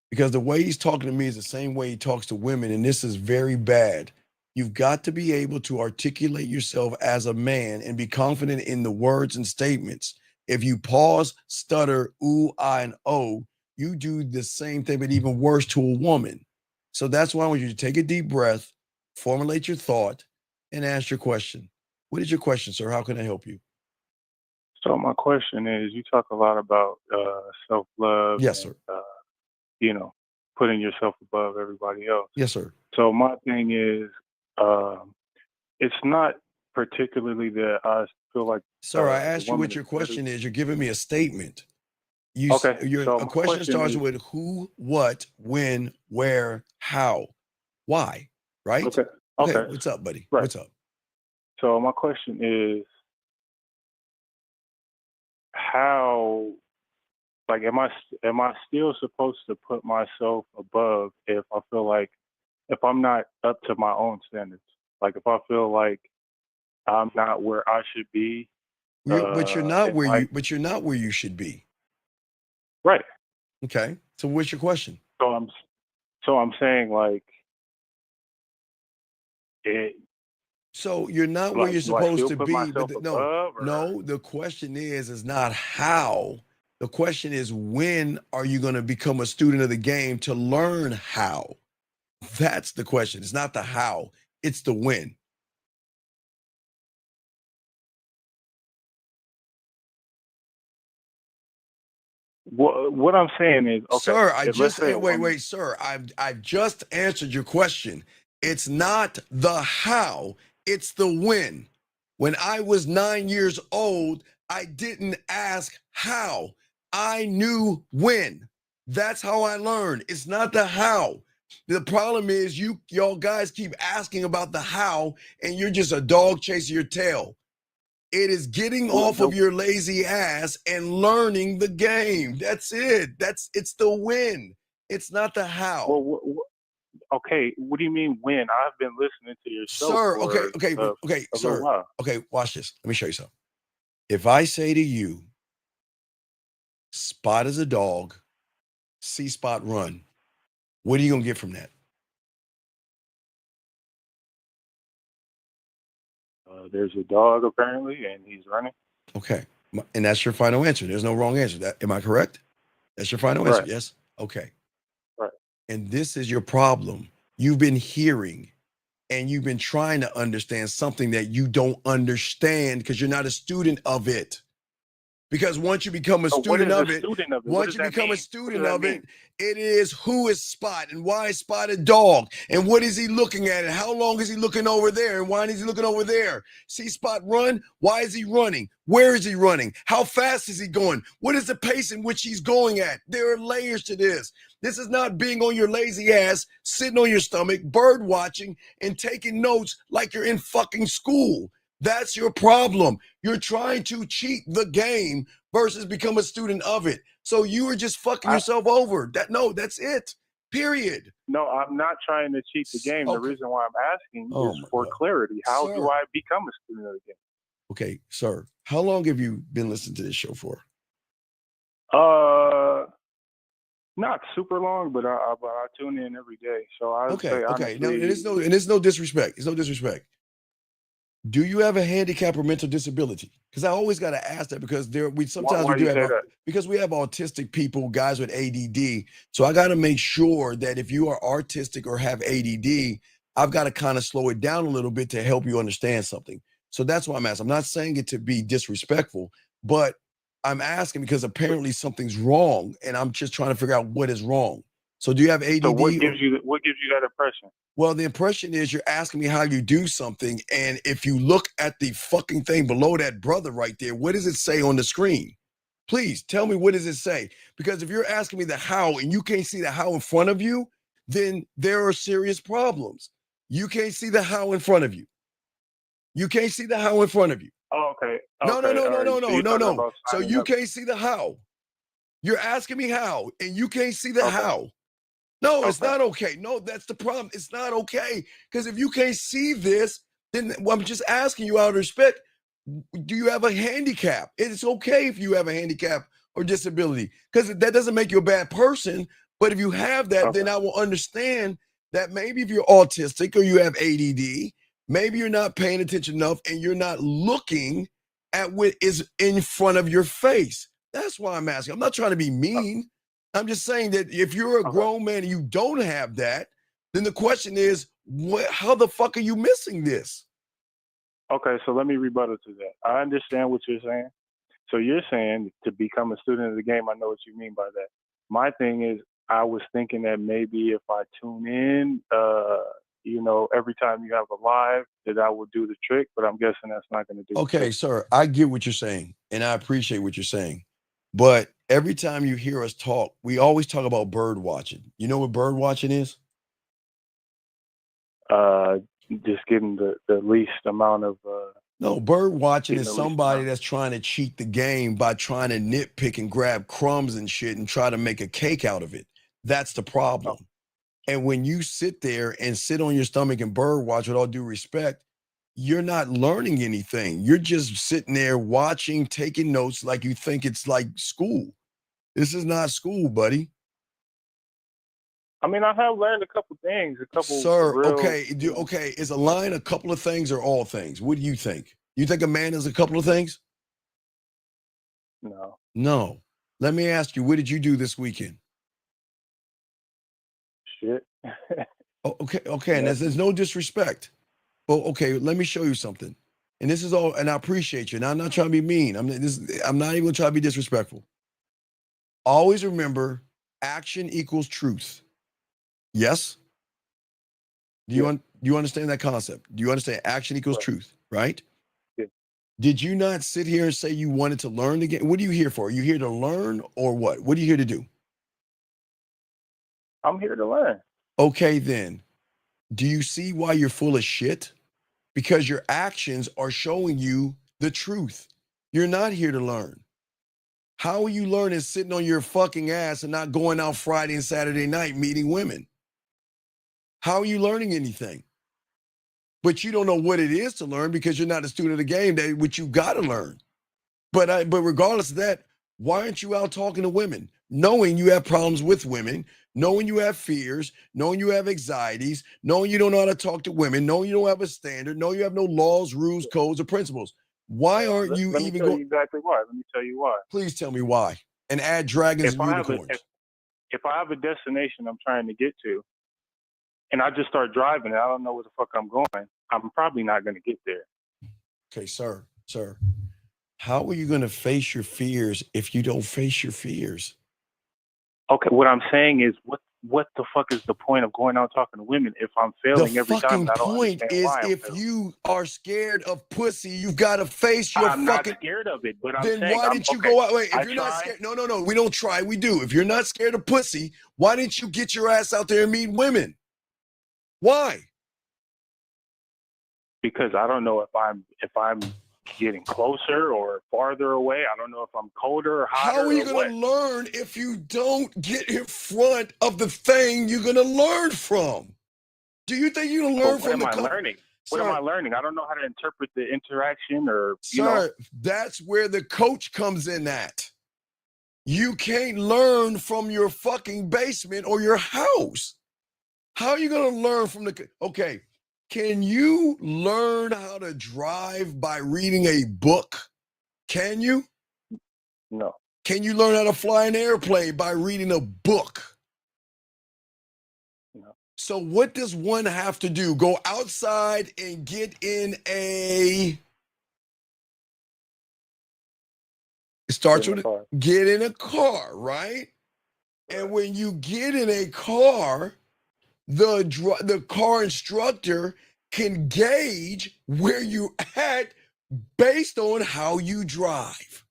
Because the way he's talking to me is the same way he talks to women, and this is very bad. You've got to be able to articulate yourself as a man and be confident in the words and statements. If you pause, stutter, ooh, I, and oh, you do the same thing, but even worse to a woman. So that's why I want you to take a deep breath, formulate your thought, and ask your question. What is your question, sir? How can I help you? So my question is, you talk a lot about self-love Yes, and sir. putting yourself above everybody else. Yes, sir. So my thing is, it's not particularly that I feel like Sir, I the asked you woman what is your better. question is. You're giving me a statement. Okay. Your So a my question question starts is, with who, what, when, where, how, why, right? okay. Okay, Okay. what's up, buddy? Right. What's up? So my question is, how, like, am I still supposed to put myself above if I feel like if I'm not up to my own standards? Like if I feel like I'm not where I should be, But you're not it where might, you're not where you should be. right. Okay. So what's your question? So I'm saying like it. So you're not where you're Do I supposed still to put be, but myself no, above, or no, the question is not how. The question is, when are you going to become a student of the game to learn how? That's the question. It's not the how, it's the when. what I'm saying is okay. Sir, Let's say wait, sir. I've just answered your question. It's not the how, it's the when. When I was 9 years old, I didn't ask how. I knew when. That's how I learned. It's not the how. The problem is y'all guys keep asking about the how, and you're just a dog chasing your tail. It is getting off of your lazy ass and learning the game. That's it. It's the win. It's not the how. okay. What do you mean when? I've been listening to your show Sir, for okay, a little sir. while. Okay, watch this. Let me show you something. If I say to you, Spot is a dog, see Spot run, what are you gonna get from that? There's a dog apparently, and he's running. Okay. And that's your final answer. There's no wrong answer. Am I correct? That's your final answer, Right. yes? Okay. Right. And this is your problem. You've been hearing and you've been trying to understand something that you don't understand because you're not a student of it. Because once you become a So what student is of a it, student of it? What once does you that become a mean? student of it, it is who is Spot and why is Spot a dog and what is he looking at and how long is he looking over there and why is he looking over there? See Spot run? Why is he running? Where is he running? How fast is he going? What is the pace in which he's going at? There are layers to this. This is not being on your lazy ass, sitting on your stomach, bird watching and taking notes like you're in fucking school. That's your problem. You're trying to cheat the game versus become a student of it. So you are just fucking yourself over. That's it. Period. No, I'm not trying to cheat the game. The reason why I'm asking is for clarity. How do I become a student of the game? Okay, sir. How long have you been listening to this show for? Not super long, but I tune in every day. So I would say honestly, Now, it's no disrespect. It's no disrespect. Do you have a handicap or mental disability? Because I always got to ask that because sometimes why we do you have say that? because we have autistic people, guys with ADD. So I got to make sure that if you are artistic or have ADD, I've got to kind of slow it down a little bit to help you understand something. So that's why I'm asking. I'm not saying it to be disrespectful, but I'm asking because apparently something's wrong, and I'm just trying to figure out what is wrong. So do you have ADD? So what gives you that impression? Well, the impression is you're asking me how you do something, and if you look at the fucking thing below that brother right there, what does it say on the screen? Please tell me, what does it say? Because if you're asking me the how and you can't see the how in front of you, then there are serious problems. You can't see the how in front of you. You can't see the how in front of you. Oh, okay. No. So you're talking about So signing you up. can't see the how. You're asking me how, and you can't see the Okay. how. No, it's Okay. not okay. No, that's the problem. It's not okay. Because if you can't see this, then I'm just asking you out of respect, do you have a handicap? It's okay if you have a handicap or disability, because that doesn't make you a bad person. But if you have that, then I will understand that maybe if you're autistic or you have ADD, maybe you're not paying attention enough and you're not looking at what is in front of your face. That's why I'm asking. I'm not trying to be mean. I'm just saying that if you're a grown man and you don't have that, then the question is, how the fuck are you missing this? Okay, so let me rebuttal to that. I understand what you're saying. So you're saying to become a student of the game. I know what you mean by that. My thing is, I was thinking that maybe if I tune in, every time you have a live, that I would do the trick. But I'm guessing that's not going to do. Okay, sir, I get what you're saying, and I appreciate what you're saying. But every time you hear us talk, we always talk about bird watching. You know what bird watching is? Just getting the least amount of. No, bird watching getting is the least somebody amount. that's trying to cheat the game by trying to nitpick and grab crumbs and shit and try to make a cake out of it. That's the problem. And when you sit there and sit on your stomach and bird watch, with all due respect, you're not learning anything. You're just sitting there watching, taking notes like you think it's like school. This is not school, buddy. I mean, I have learned a couple things, a couple Sir, real. okay, okay. Is a line a couple of things or all things? What do you think? You think a man is a couple of things? No. No. Let me ask you, what did you do this weekend? Shit. Oh, okay, and there's no disrespect. But okay, let me show you something. And this is all, and I appreciate you. And I'm not trying to be mean. I'm not even trying to be disrespectful. Always remember, action equals truth. Yes? Do you understand that concept? Do you understand action equals truth, right? Yeah. Did you not sit here and say you wanted to learn again? What are you here for? Are you here to learn or what? What are you here to do? I'm here to learn. Okay, then. Do you see why you're full of shit? Because your actions are showing you the truth. You're not here to learn. How are you learning sitting on your fucking ass and not going out Friday and Saturday night meeting women? How are you learning anything? But you don't know what it is to learn because you're not a student of the game, which you got to learn. But regardless of that, why aren't you out talking to women? Knowing you have problems with women, knowing you have fears, knowing you have anxieties, knowing you don't know how to talk to women, knowing you don't have a standard, knowing you have no laws, rules, codes, or principles. Why aren't you Let me even tell going? you exactly why. Let me tell you why. Please tell me why. And add dragons and unicorns. If I have a destination I'm trying to get to, and I just start driving and I don't know where the fuck I'm going, I'm probably not going to get there. Okay, sir. How are you going to face your fears if you don't face your fears? Okay, what I'm saying is, what the fuck is the point of going out talking to women if I'm failing every time? The And I don't point understand is, why I'm if failing. you are scared of pussy, you've got to face your I'm fucking. not scared of it, but I'm Then saying, why didn't you go out? Wait, if I you're not try. scared, no, we don't try, we do. If you're not scared of pussy, why didn't you get your ass out there and meet women? Why? Because I don't know if I'm getting closer or farther away. I don't know if I'm colder or hotter. How are you or going to learn if you don't get in front of the thing you're going to learn from? Do you think you can learn What from am the I learning? What am I learning? I don't know how to interpret the interaction or, Sir, that's where the coach comes in at. You can't learn from your fucking basement or your house. How are you going to learn from the... Okay, can you learn how to drive by reading a book? Can you? No. Can you learn how to fly an airplane by reading a book? No. So what does one have to do? Go outside and get in a... It starts with get in a car, right? And when you get in a car, the car instructor can gauge where you at based on how you drive.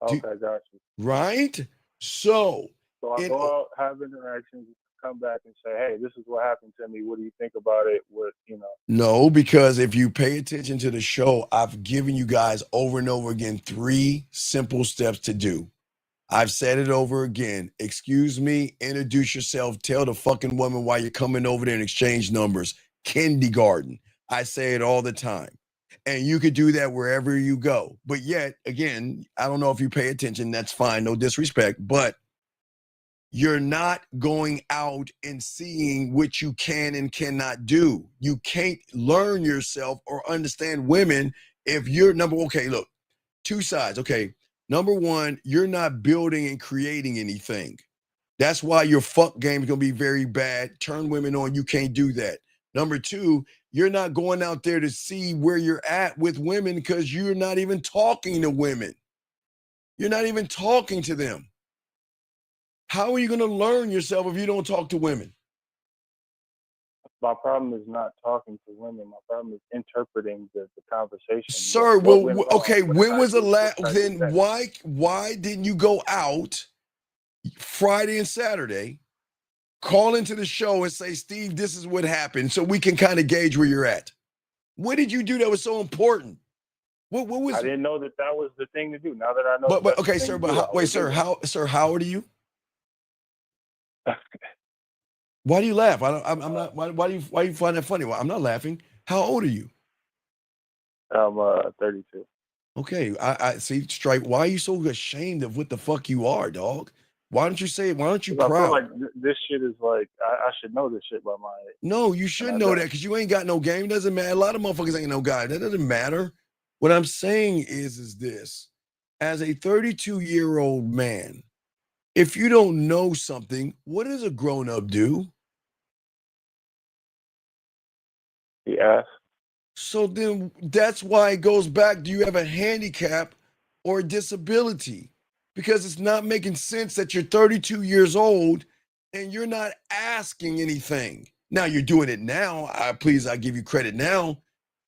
Okay, got you. Right? So I go out, have interactions, come back and say, hey, this is what happened to me. What do you think about it? No, because if you pay attention to the show, I've given you guys over and over again 3 simple steps to do. I've said it over again. Excuse me, introduce yourself, tell the fucking woman why you're coming over there and exchange numbers. Kindergarten. I say it all the time. And you could do that wherever you go. But yet, again, I don't know if you pay attention, that's fine, no disrespect, but you're not going out and seeing what you can and cannot do. You can't learn yourself or understand women if you're okay, look, 2 sides. Okay, number 1, you're not building and creating anything. That's why your fuck game is going to be very bad. Turn women on, you can't do that. Number 2, you're not going out there to see where you're at with women because you're not even talking to women. You're not even talking to them. How are you going to learn yourself if you don't talk to women? My problem is not talking to women. My problem is interpreting the conversation. Sir, when was the last? Then why didn't you go out Friday and Saturday, call into the show and say, Steve, this is what happened, so we can kind of gauge where you're at? What did you do that was so important? What was? I didn't know that was the thing to do. Now that I know. But okay, sir. But how old are you? Why do you laugh? I'm not. Why do you find that funny? Well, I'm not laughing. How old are you? I'm 32. Okay, I see. Strike. Why are you so ashamed of what the fuck you are, dog? Why don't you say it? Why aren't you 'Cause I feel proud? like this shit is like I should know this shit by my age. No, you And should I know that don't. because you ain't got no game. It doesn't matter. A lot of motherfuckers ain't no guy. That doesn't matter. What I'm saying is this: as a 32-year-old man, if you don't know something, what does a grown up do? He asked. So then that's why it goes back. Do you have a handicap or a disability? Because it's not making sense that you're 32 years old and you're not asking anything. Now you're doing it now. I give you credit now,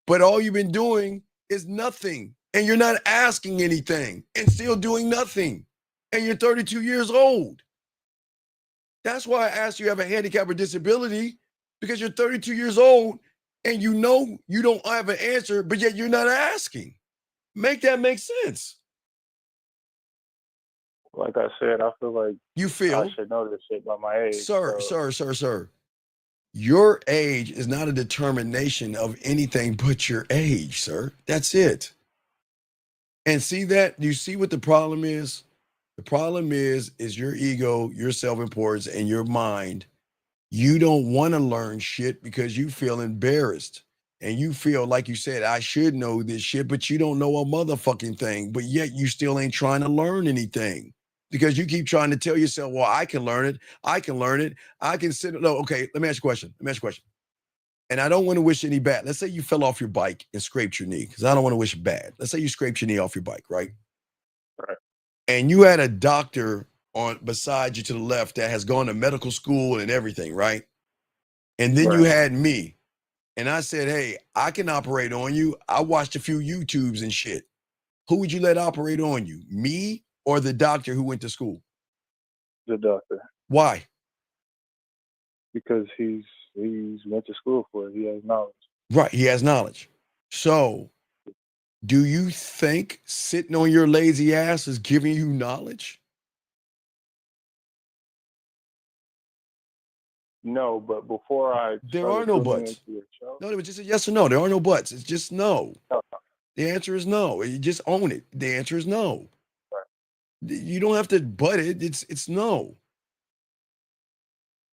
but all you've been doing is nothing. And you're not asking anything and still doing nothing. And you're 32 years old. That's why I asked you have a handicap or disability, because you're 32 years old and you know you don't have an answer, but yet you're not asking. Make that make sense. Like I said, I feel like You I feel, should know this shit by my age. sir, So sir, your age is not a determination of anything but your age, sir. That's it. And see that? You see what the problem is? The problem is your ego, your self-importance, and your mind. You don't want to learn shit because you feel embarrassed. And you feel like you said, I should know this shit, but you don't know a motherfucking thing. But yet you still ain't trying to learn anything because you keep trying to tell yourself, well, I can learn it. I can learn it. I can sit. No, okay, let me ask you a question. Let me ask you a question. And I don't want to wish any bad. Let's say you fell off your bike and scraped your knee, because I don't want to wish bad. Let's say you scraped your knee off your bike, right? Right. And you had a doctor on beside you to the left that has gone to medical school and everything, right? And then you Right. had me. And I said, hey, I can operate on you. I watched a few YouTubes and shit. Who would you let operate on you? Me or the doctor who went to school? The doctor, Why? because he's went to school for it. He has knowledge. Right. He has knowledge. So do you think sitting on your lazy ass is giving you knowledge? No, but before I There are started no tuning buts. into your show, No, it was just a yes or no. There are no buts. It's just no. no, The answer is no. You just own it. The answer is no. right. You don't have to butt it. It's no.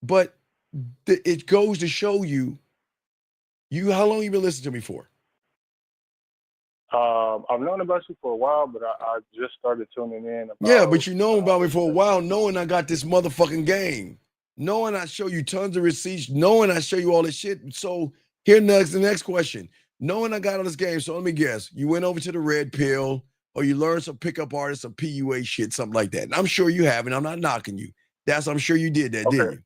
But it goes to show you how long you been listening to me for? I've known about you for a while, but I just started tuning in Yeah, about but you know about me for a while, knowing I got this motherfucking game, knowing I show you tons of receipts, knowing I show you all this shit. So here next, the next question. Knowing I got all this game, so let me guess, you went over to the red pill, or you learned some pickup artists, some PUA shit, something like that. And I'm sure you have, and I'm not knocking you. I'm sure you did that, didn't you?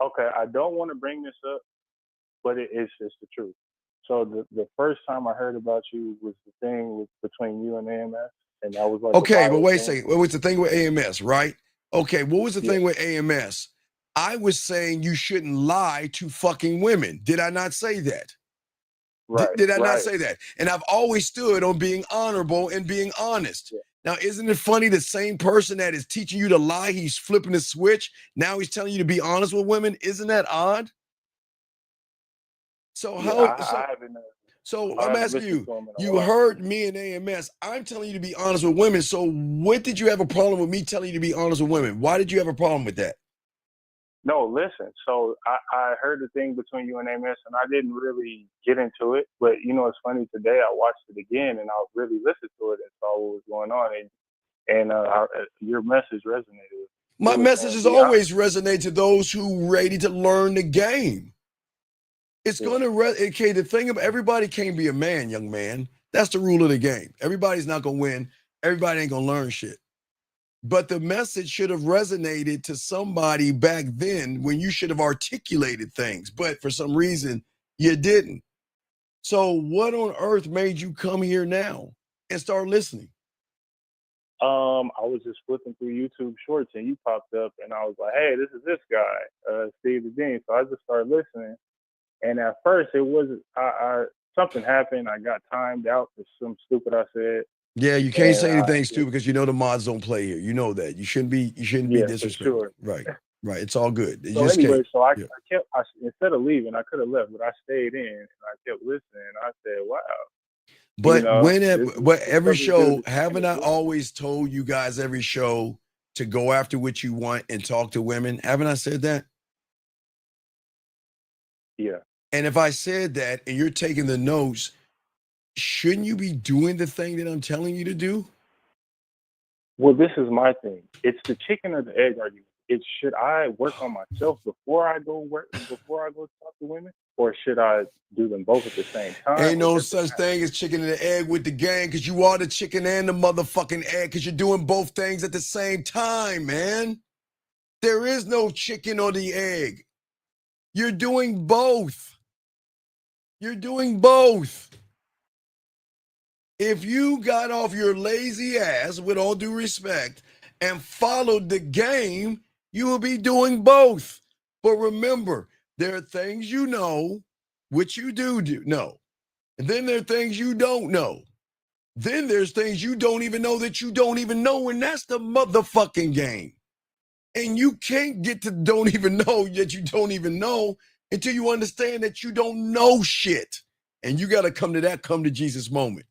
Okay, I don't want to bring this up, but it's the truth. So the first time I heard about you was the thing between you and AMS, and that was like a Okay, but viral wait a thing. second. What was the thing with AMS, right? Okay, what was the Yeah. thing with AMS? I was saying you shouldn't lie to fucking women. Did I not say that? Right. Did I not Right. say that? And I've always stood on being honorable and being honest. Yeah. Now, isn't it funny the same person that is teaching you to lie, he's flipping the switch. Now he's telling you to be honest with women. Isn't that odd? So Yeah, how I haven't. so I I'm haven't asking listened you, to him in a you while. heard me and AMS. I'm telling you to be honest with women. So what did you have a problem with me telling you to be honest with women? Why did you have a problem with that? No, listen. So I heard the thing between you and AMS, and I didn't really get into it. But you know, it's funny. Today I watched it again, and I really listened to it and saw what was going on, and your message resonated with me. My You were message saying, has be honest. always resonated to those who ready to learn the game. It's going to okay. The thing about everybody can't be a man, young man. That's the rule of the game. Everybody's not going to win. Everybody ain't going to learn shit. But the message should have resonated to somebody back then when you should have articulated things. But for some reason, you didn't. So what on earth made you come here now and start listening? I was just flipping through YouTube Shorts, and you popped up, and I was like, "Hey, this is this guy, Steve the Dean." So I just started listening, and at first it was something happened. I got timed out for some stupid I said. Yeah, you can't And say anything stupid because you know the mods don't play here. You know that. You shouldn't be yeah, for disrespectful. sure. Right. Right. It's all good. You So just anyway, can't. so I Yeah. instead of leaving, I could have left, but I stayed in and I kept listening. I said, "Wow." But but every this is show, good. haven't I always told you guys every show to go after what you want and talk to women? Haven't I said that? Yeah. And if I said that and you're taking the notes, shouldn't you be doing the thing that I'm telling you to do? Well, this is my thing. It's the chicken or the egg argument. It's should I work on myself before I go talk to women, or should I do them both at the same time? Ain't no such thing as chicken and the egg with the gang, because you are the chicken and the motherfucking egg, because you're doing both things at the same time, man. There is no chicken or the egg. You're doing both. You're doing both. If you got off your lazy ass, with all due respect, and followed the game, you will be doing both. But remember, there are things you know, which you do know. And then there are things you don't know. Then there's things you don't even know that you don't even know, and that's the motherfucking game. And you can't get to don't even know that you don't even know until you understand that you don't know shit. And you got to come to that come to Jesus moment.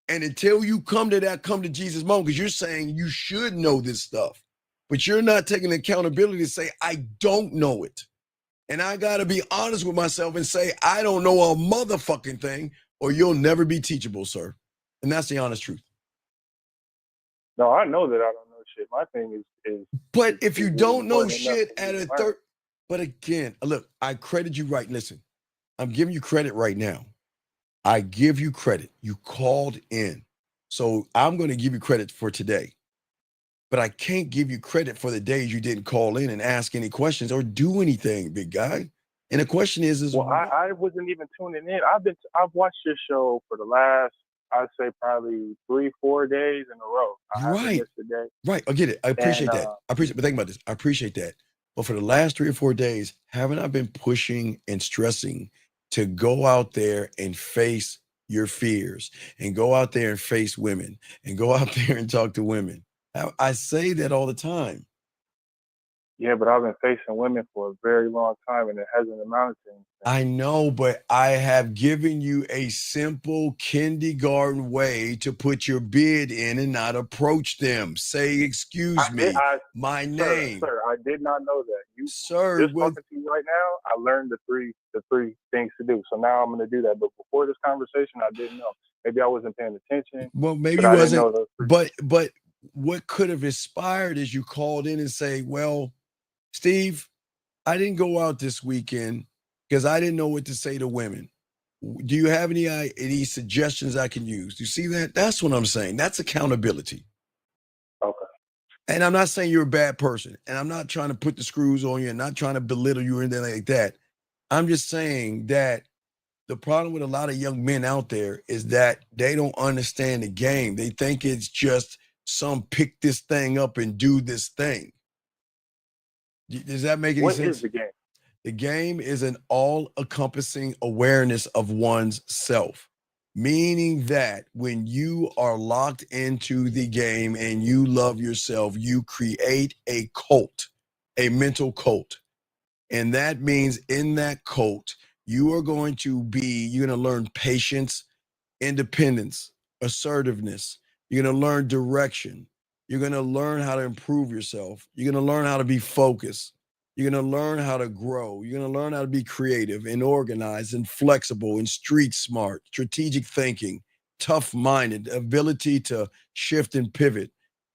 And until you come to that come to Jesus moment, because you're saying you should know this stuff, but you're not taking accountability to say, I don't know it. And I got to be honest with myself and say, I don't know a motherfucking thing, or you'll never be teachable, sir. And that's the honest truth. No, I know that I don't know shit. My thing is But if you don't know important enough shit for me at to a learn. third, but again, look, I credit you right. Listen, I'm giving you credit right now. I give you credit. You called in. So I'm going to give you credit for today. But I can't give you credit for the days you didn't call in and ask any questions or do anything, big guy. And the question is Well, I wasn't even tuning in. I've watched your show for the last, I'd say probably 3-4 days in a row. I haven't right, missed a day. right. I get it. I appreciate And that. I appreciate, but think about this. I appreciate that. But for the last 3 or 4 days, haven't I been pushing and stressing to go out there and face your fears and go out there and face women and go out there and talk to women? I say that all the time. yeah, but I've been facing women for a very long time, and it hasn't amounted to anything. I know, but I have given you a simple kindergarten way to put your bid in and not approach them. Say, excuse me, my name. Sir, I did not know that. Sir, Just talking to you right now, I learned the three things to do. So now I'm going to do that. But before this conversation, I didn't know. Maybe I wasn't paying attention. Well, maybe but you I didn't wasn't. know those three. But what could have inspired is you called in and say, well, Steve, I didn't go out this weekend because I didn't know what to say to women. Do you have any suggestions I can use? Do you see that? That's what I'm saying. That's accountability. Okay. And I'm not saying you're a bad person. And I'm not trying to put the screws on you and not trying to belittle you or anything like that. I'm just saying that the problem with a lot of young men out there is that they don't understand the game. They think it's just some pick this thing up and do this thing. Does that make any sense? What is the game? The game is an all-encompassing awareness of one's self, meaning that when you are locked into the game and you love yourself, you create a cult, a mental cult. And that means in that cult, you're going to learn patience, independence, assertiveness. You're going to learn direction. You're going to learn how to improve yourself. You're going to learn how to be focused. You're going to learn how to grow. You're going to learn how to be creative and organized and flexible and street smart, strategic thinking, tough-minded, ability to shift and pivot,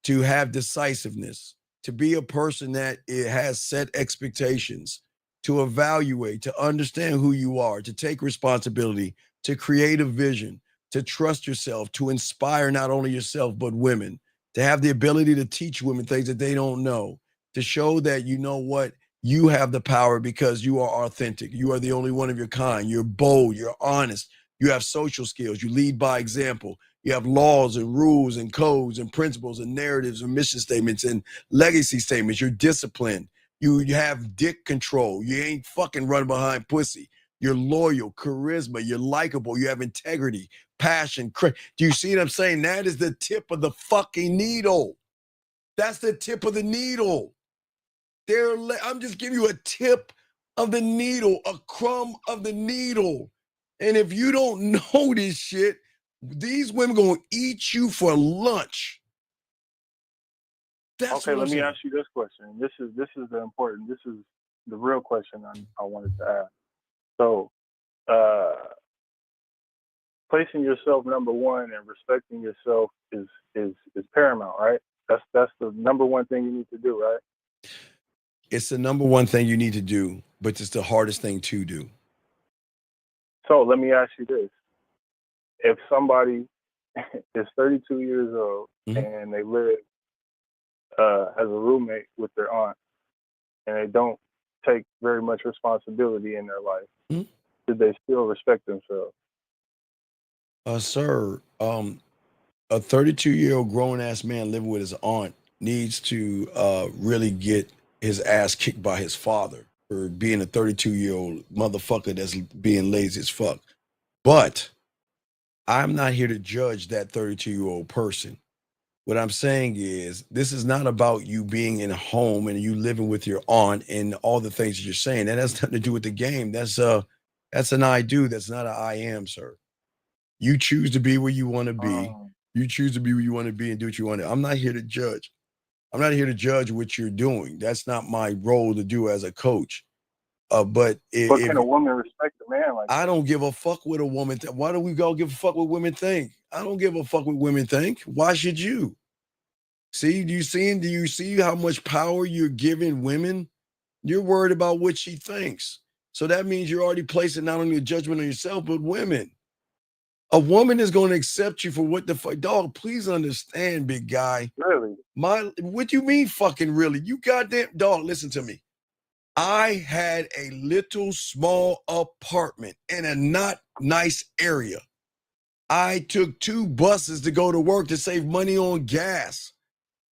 to have decisiveness, to be a person that has set expectations, to evaluate, to understand who you are, to take responsibility, to create a vision, to trust yourself, to inspire not only yourself, but women, to have the ability to teach women things that they don't know, to show that you know what, you have the power because you are authentic. You are the only one of your kind. You're bold, you're honest, you have social skills, you lead by example. You have laws and rules and codes and principles and narratives and mission statements and legacy statements. You're disciplined. You have dick control. You ain't fucking running behind pussy. You're loyal, charisma, you're likable, you have integrity, passion. Do you see what I'm saying? That is the tip of the fucking needle. That's the tip of the needle. I'm just giving you a tip of the needle, a crumb of the needle. And if you don't know this shit, These women gonna eat you for lunch. That's Okay, what let I'm me saying. ask you this question. This is the real question I wanted to ask. So, placing yourself number one and respecting yourself is paramount, right? That's the number one thing you need to do, right? It's the number one thing you need to do, but it's the hardest thing to do. So let me ask you this: if somebody is 32 years old and they live as a roommate with their aunt, and they don't take very much responsibility in their life, should they still respect themselves? Sir, a 32-year-old grown-ass man living with his aunt needs to really get his ass kicked by his father for being a 32-year-old motherfucker that's being lazy as fuck. But I'm not here to judge that 32-year-old person. What I'm saying is, this is not about you being in a home and you living with your aunt and all the things that you're saying. That has nothing to do with the game. That's an I do. That's not an I am, sir. You choose to be where you want to be. You choose to be where you want to be and do what you want to. I'm not here to judge. I'm not here to judge what you're doing. That's not my role to do as a coach. But if can a woman respect a man like I don't give a fuck what a woman why do we go give a fuck what women think? I don't give a fuck what women think. Why should you? See, do you see how much power you're giving women? You're worried about what she thinks. So that means you're already placing not only a judgment on yourself, but women. A woman is going to accept you for what the fuck. Dog, please understand, big guy. Really? What do you mean fucking really? You goddamn dog, listen to me. I had a little small apartment in a not nice area. I took 2 buses to go to work to save money on gas.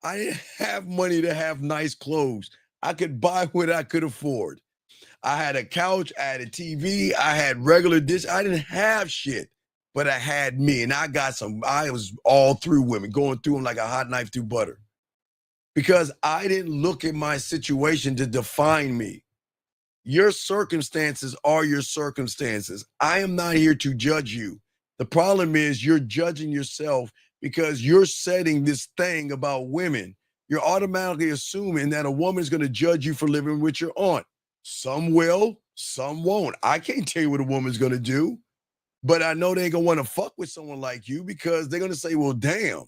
I didn't have money to have nice clothes. I could buy what I could afford. I had a couch, I had a TV, I had regular dish. I didn't have shit, but I had me. And I was all through women, going through them like a hot knife through butter. Because I didn't look at my situation to define me. Your circumstances are your circumstances. I am not here to judge you. The problem is you're judging yourself because you're setting this thing about women. You're automatically assuming that a woman is going to judge you for living with your aunt. Some will, some won't. I can't tell you what a woman's going to do, but I know they ain't going to want to fuck with someone like you because they're going to say, well, damn,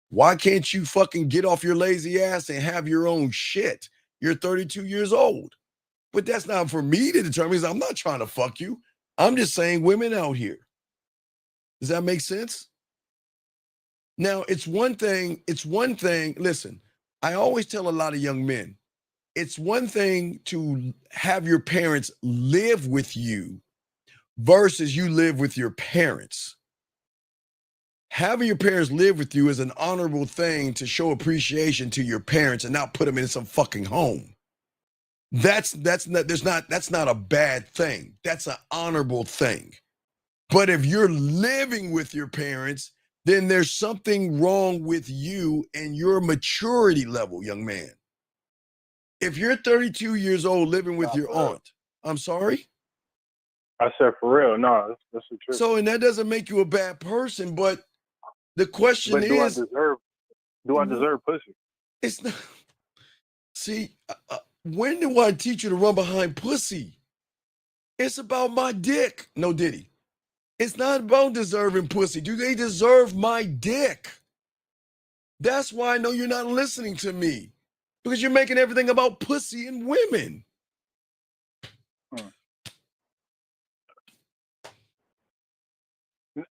why can't you fucking get off your lazy ass and have your own shit? You're 32 years old. But that's not for me to determine. I'm not trying to fuck you. I'm just saying women out here. Does that make sense? Now, it's one thing. Listen, I always tell a lot of young men, it's one thing to have your parents live with you versus you live with your parents. Having your parents live with you is an honorable thing to show appreciation to your parents and not put them in some fucking home. That's not a bad thing. That's an honorable thing. But if you're living with your parents, then there's something wrong with you and your maturity level, young man. If you're 32 years old living with your aunt, I'm sorry? I said for real. No, that's the truth. So, and that doesn't make you a bad person, but the question But do is, I deserve pussy? It's not. See, when do I teach you to run behind pussy? It's about my dick. No, Diddy. It's not about deserving pussy. Do they deserve my dick? That's why I know you're not listening to me. Because you're making everything about pussy and women.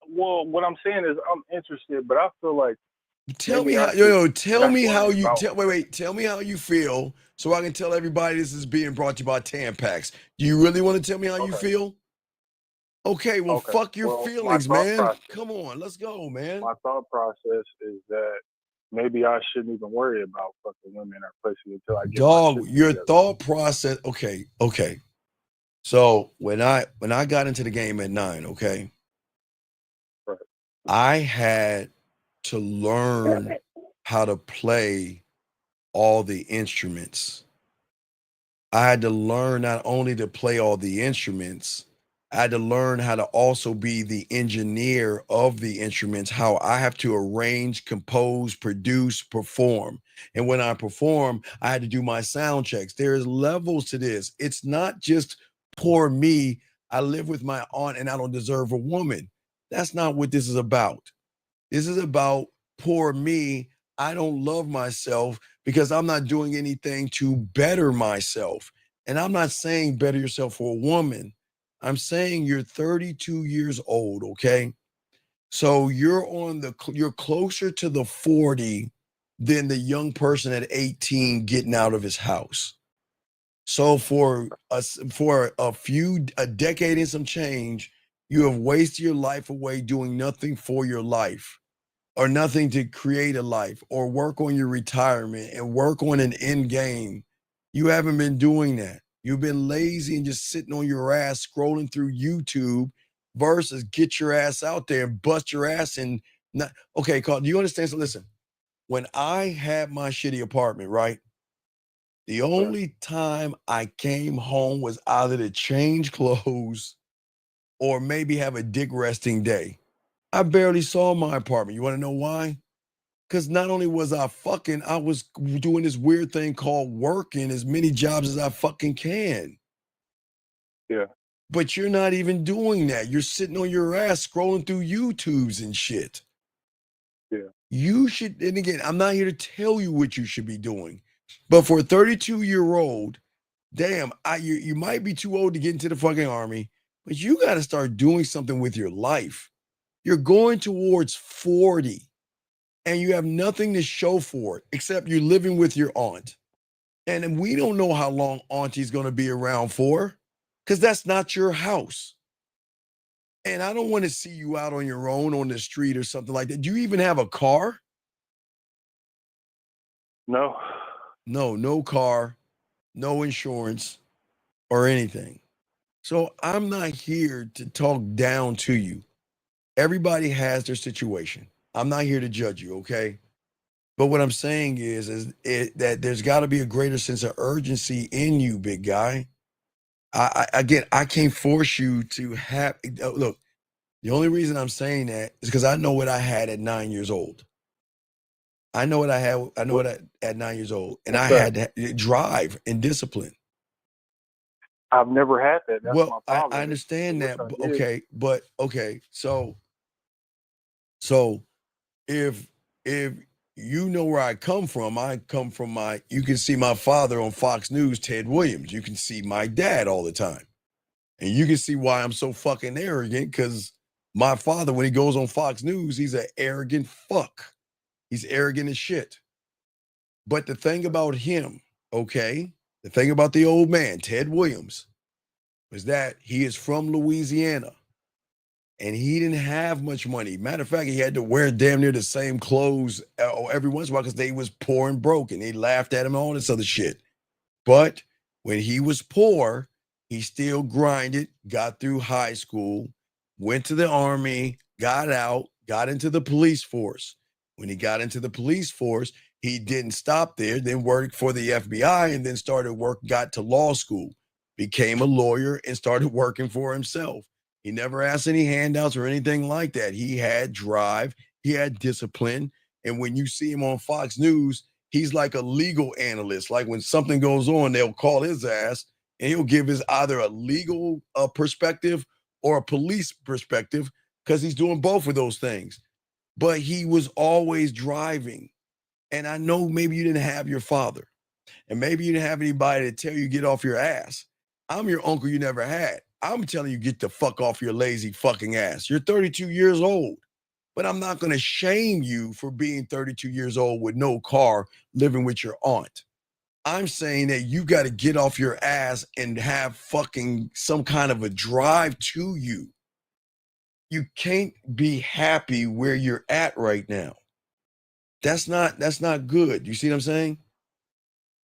Well, what I'm saying is I'm interested, but I feel like Tell me how tell me how you feel so I can tell everybody this is being brought to you by Tampax. Do you really want to tell me how you feel? Okay, well, fuck your feelings, man. Come on, let's go, man. My thought process is that maybe I shouldn't even worry about fucking women or pussy until I get my shit Your together. thought process. Okay. So when I got into the game at 9, okay, right. I had to learn how to play all the instruments. I had to learn not only to play all the instruments, I had to learn how to also be the engineer of the instruments, how I have to arrange, compose, produce, perform. And when I perform, I had to do my sound checks. There's levels to this. It's not just poor me. I live with my aunt and I don't deserve a woman. That's not what this is about. This is about poor me. I don't love myself because I'm not doing anything to better myself. And I'm not saying better yourself for a woman. I'm saying you're 32 years old, okay? So you're closer to the 40 than the young person at 18 getting out of his house. So for a decade and some change, you have wasted your life away doing nothing for your life or nothing to create a life or work on your retirement and work on an end game. You haven't been doing that. You've been lazy and just sitting on your ass scrolling through YouTube versus get your ass out there and bust your ass and not okay, Carl, do you understand? So listen, when I had my shitty apartment, right? The only time I came home was either to change clothes or maybe have a dick resting day. I barely saw my apartment. You want to know why? Because not only was I fucking, I was doing this weird thing called working as many jobs as I fucking can. Yeah. But you're not even doing that. You're sitting on your ass scrolling through YouTubes and shit. Yeah. You should, and again, I'm not here to tell you what you should be doing. But for a 32-year-old, damn, you might be too old to get into the fucking army, but you got to start doing something with your life. You're going towards 40. And you have nothing to show for it except you're living with your aunt. And we don't know how long auntie's going to be around for because that's not your house. And I don't want to see you out on your own on the street or something like that. Do you even have a car? No. No car, no insurance or anything. So I'm not here to talk down to you. Everybody has their situation. I'm not here to judge you, okay? But what I'm saying is that there's got to be a greater sense of urgency in you, big guy. Again, I can't force you to have. Look, the only reason I'm saying that is because I know what I had at 9 years old. I know what I had. I know what I at 9 years old, and I had to drive and discipline. I've never had that. That's my Well, problem. I understand It's that. what But I did. okay. So if you know where I come from you can see my father on Fox News, Ted Williams. You can see my dad all the time. And you can see why I'm so fucking arrogant, because my father, when he goes on Fox News, he's an arrogant fuck. He's arrogant as shit. But the thing about him, okay, the thing about the old man, Ted Williams, was that he is from Louisiana. And he didn't have much money. Matter of fact, he had to wear damn near the same clothes every once in a while because they was poor and broke, and they laughed at him and all this other shit. But when he was poor, he still grinded, got through high school, went to the army, got out, got into the police force. When he got into the police force, he didn't stop there, then worked for the FBI and then got to law school, became a lawyer and started working for himself. He never asked any handouts or anything like that. He had drive, he had discipline. And when you see him on Fox News, he's like a legal analyst. Like when something goes on, they'll call his ass and he'll give his either a legal perspective or a police perspective because he's doing both of those things. But he was always driving. And I know maybe you didn't have your father and maybe you didn't have anybody to tell you get off your ass. I'm your uncle you never had. I'm telling you get the fuck off your lazy fucking ass. You're 32 years old. But I'm not going to shame you for being 32 years old with no car, living with your aunt. I'm saying that you got to get off your ass and have fucking some kind of a drive to you. You can't be happy where you're at right now. That's not good. You see what I'm saying?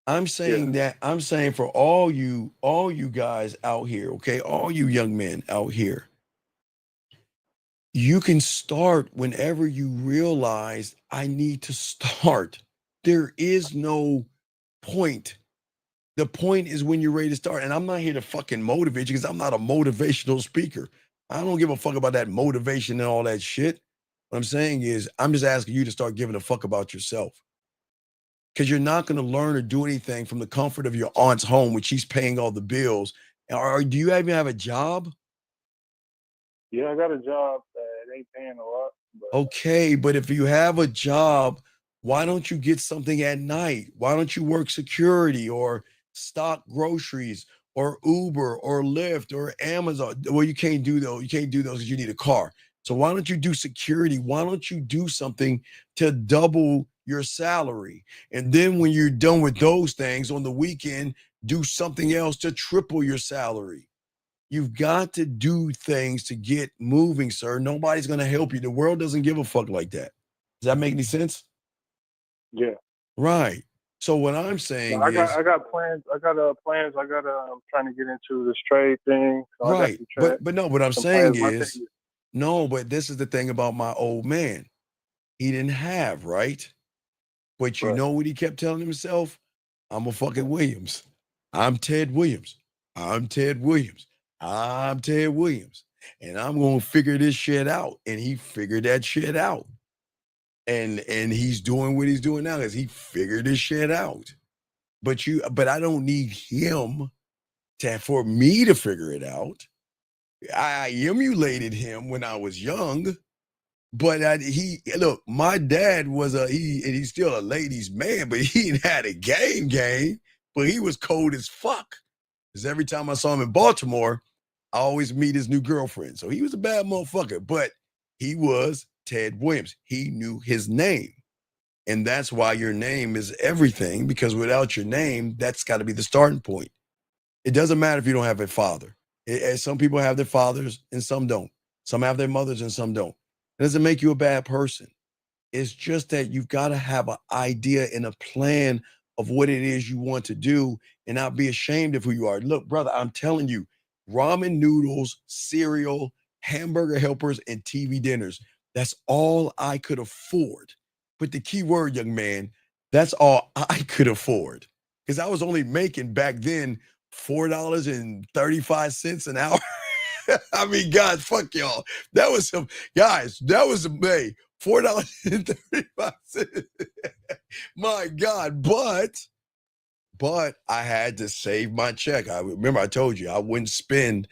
I'm saying for all you guys out here, okay? All you young men out here, you can start whenever you realize I need to start. There is no point The point is when you're ready to start. And I'm not here to fucking motivate you because I'm not a motivational speaker. I don't give a fuck about that motivation and all that shit. What I'm saying is, I'm just asking you to start giving a fuck about yourself. Because you're not going to learn or do anything from the comfort of your aunt's home, which she's paying all the bills. Or do you even have a job? Yeah, I got a job that ain't paying a lot. But Okay, but if you have a job, why don't you get something at night? Why don't you work security or stock groceries or Uber or Lyft or Amazon? Well, you can't do those. You can't do those because you need a car. So why don't you do security? Why don't you do something to double your salary? And then when you're done with those things on the weekend, do something else to triple your salary. You've got to do things to get moving, sir. Nobody's going to help you. The world doesn't give a fuck like that. Does that make any sense? yeah. Right. So what I'm No, saying I is, got plans. I got plans. I'm trying to get into this trade thing. So I got right. some trade. But no, what I'm Some saying plans. My thing is, is, no, but this is the thing about my old man. He didn't have, right? But you right. know what he kept telling himself? I'm a fucking Williams. I'm Ted Williams. I'm Ted Williams. I'm Ted Williams. And I'm going to figure this shit out. And he figured that shit out. And he's doing what he's doing now because he figured this shit out. But I don't need him for me to figure it out. I emulated him when I was young. But look, my dad was and he's still a ladies' man, but he ain't had a game, but he was cold as fuck. Because every time I saw him in Baltimore, I always meet his new girlfriend. So he was a bad motherfucker, but he was Ted Williams. He knew his name. And that's why your name is everything, because without your name, that's got to be the starting point. It doesn't matter if you don't have a father. Some people have their fathers and some don't. Some have their mothers and some don't. It doesn't make you a bad person. It's just that you've got to have an idea and a plan of what it is you want to do and not be ashamed of who you are. Look, brother, I'm telling you, ramen noodles, cereal, hamburger helpers, and TV dinners. That's all I could afford. But the key word, young man, that's all I could afford. Because I was only making back then $4.35 an hour. I mean, guys, fuck y'all. That was some guys. That was some $4.35. My God, but I had to save my check. I remember I told you I wouldn't spend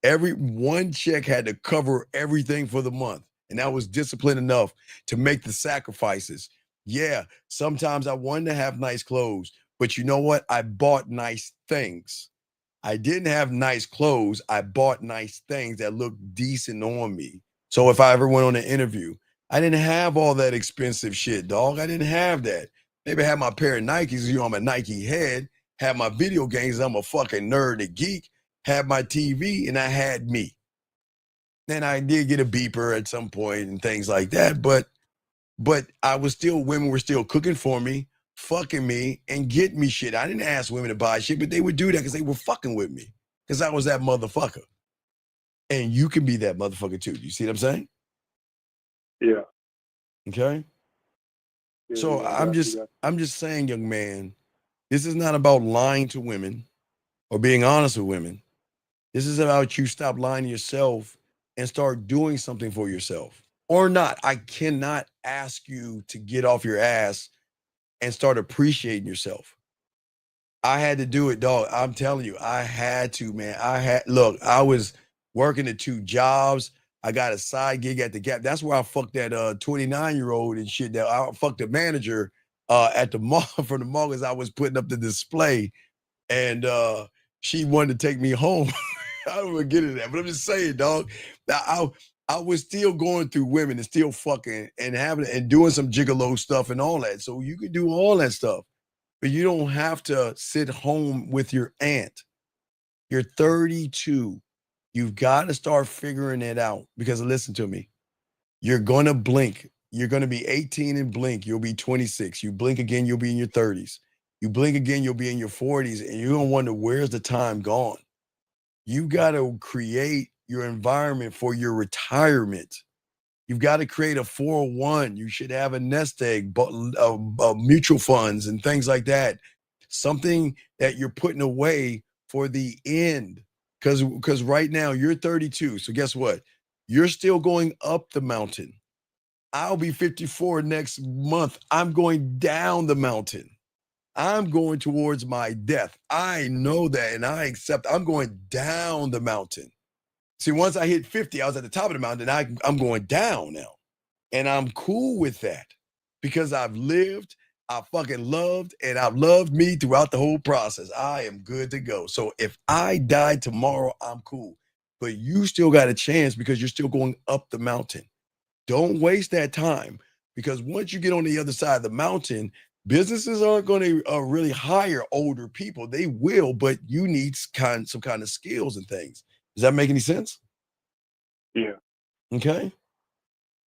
every one check had to cover everything for the month. And I was disciplined enough to make the sacrifices. Yeah, sometimes I wanted to have nice clothes, but you know what? I bought nice things. I didn't have nice clothes. I bought nice things that looked decent on me. So if I ever went on an interview, I didn't have all that expensive shit, dog. I didn't have that. Maybe I had my pair of Nikes, I'm a Nike head, had my video games, I'm a fucking nerd and geek, had my TV, and I had me. Then I did get a beeper at some point and things like that, but I was still, women were still cooking for me, fucking me, and getting me shit. I didn't ask women to buy shit, but they would do that because they were fucking with me. Because I was that motherfucker. And you can be that motherfucker too. You see what I'm saying? Yeah. Okay. Yeah. So Yeah. I got you. I'm just saying, young man, this is not about lying to women or being honest with women. This is about you stop lying to yourself and start doing something for yourself. Or not. I cannot ask you to get off your ass and start appreciating yourself. I had to do it, dog. I'm telling you, I had to, man. Look, I was working at 2 jobs. I got a side gig at the Gap. That's where I fucked that 29-year-old and shit. That I fucked the manager at the mall from the mall as I was putting up the display. And she wanted to take me home. I don't even get into that, but I'm just saying, dog. I was still going through women and still fucking and having and doing some gigolo stuff and all that. So you can do all that stuff. But you don't have to sit home with your aunt. You're 32. You've got to start figuring it out because listen to me. You're going to blink. You're going to be 18 and blink. You'll be 26. You blink again, you'll be in your 30s. You blink again, you'll be in your 40s. And you're going to wonder, where's the time gone? You got to create your environment for your retirement. You've got to create a 401. You should have a nest egg, mutual funds and things like that. something that you're putting away for the end. Because right now you're 32. So guess what? You're still going up the mountain. I'll be 54 next month. I'm going down the mountain. I'm going towards my death. I know that and I accept I'm going down the mountain. See, once I hit 50, I was at the top of the mountain. I'm going down now. And I'm cool with that because I've lived, I fucking loved, and I've loved me throughout the whole process. I am good to go. So if I die tomorrow, I'm cool. But you still got a chance because you're still going up the mountain. Don't waste that time because once you get on the other side of the mountain, businesses aren't going to really hire older people. They will, but you need some kind of skills and things. Does that make any sense? Yeah. Okay.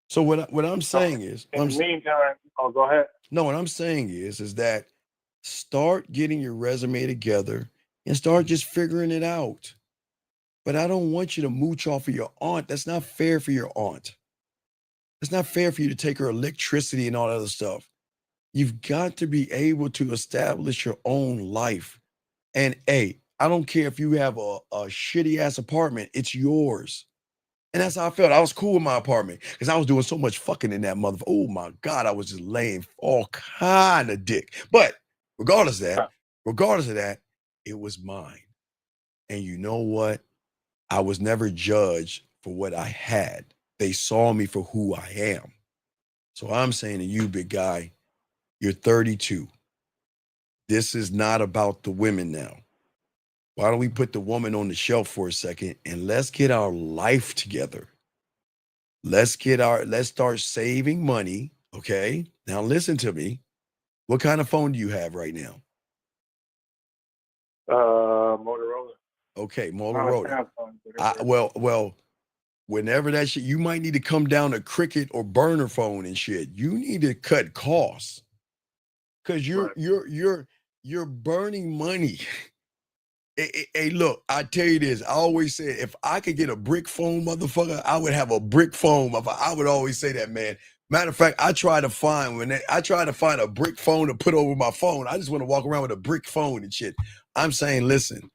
So what I'm saying is, In the meantime, go ahead. no, what I'm saying is that start getting your resume together and start just figuring it out. But I don't want you to mooch off of your aunt. That's not fair for your aunt. It's not fair for you to take her electricity and all that other stuff. You've got to be able to establish your own life. And hey, I don't care if you have a shitty ass apartment, it's yours. And that's how I felt. I was cool with my apartment because I was doing so much fucking in that motherfucker. Oh my God, I was just laying all kind of dick. But regardless of that, it was mine. And you know what? I was never judged for what I had. They saw me for who I am. So I'm saying to you, big guy, you're 32. This is not about the women now. Why don't we put the woman on the shelf for a second and let's get our life together? Let's start saving money. Okay. Now listen to me. What kind of phone do you have right now? Motorola. Okay, Not a Motorola. Samsung, but it's- Well, whenever that shit, you might need to come down to Cricket or burner phone and shit. You need to cut costs because you're burning money. Hey, look, I tell you this. I always say if I could get a brick phone, motherfucker, I would have a brick phone. I would always say that, man. Matter of fact, I try to find a brick phone to put over my phone. I just want to walk around with a brick phone and shit. I'm saying, listen,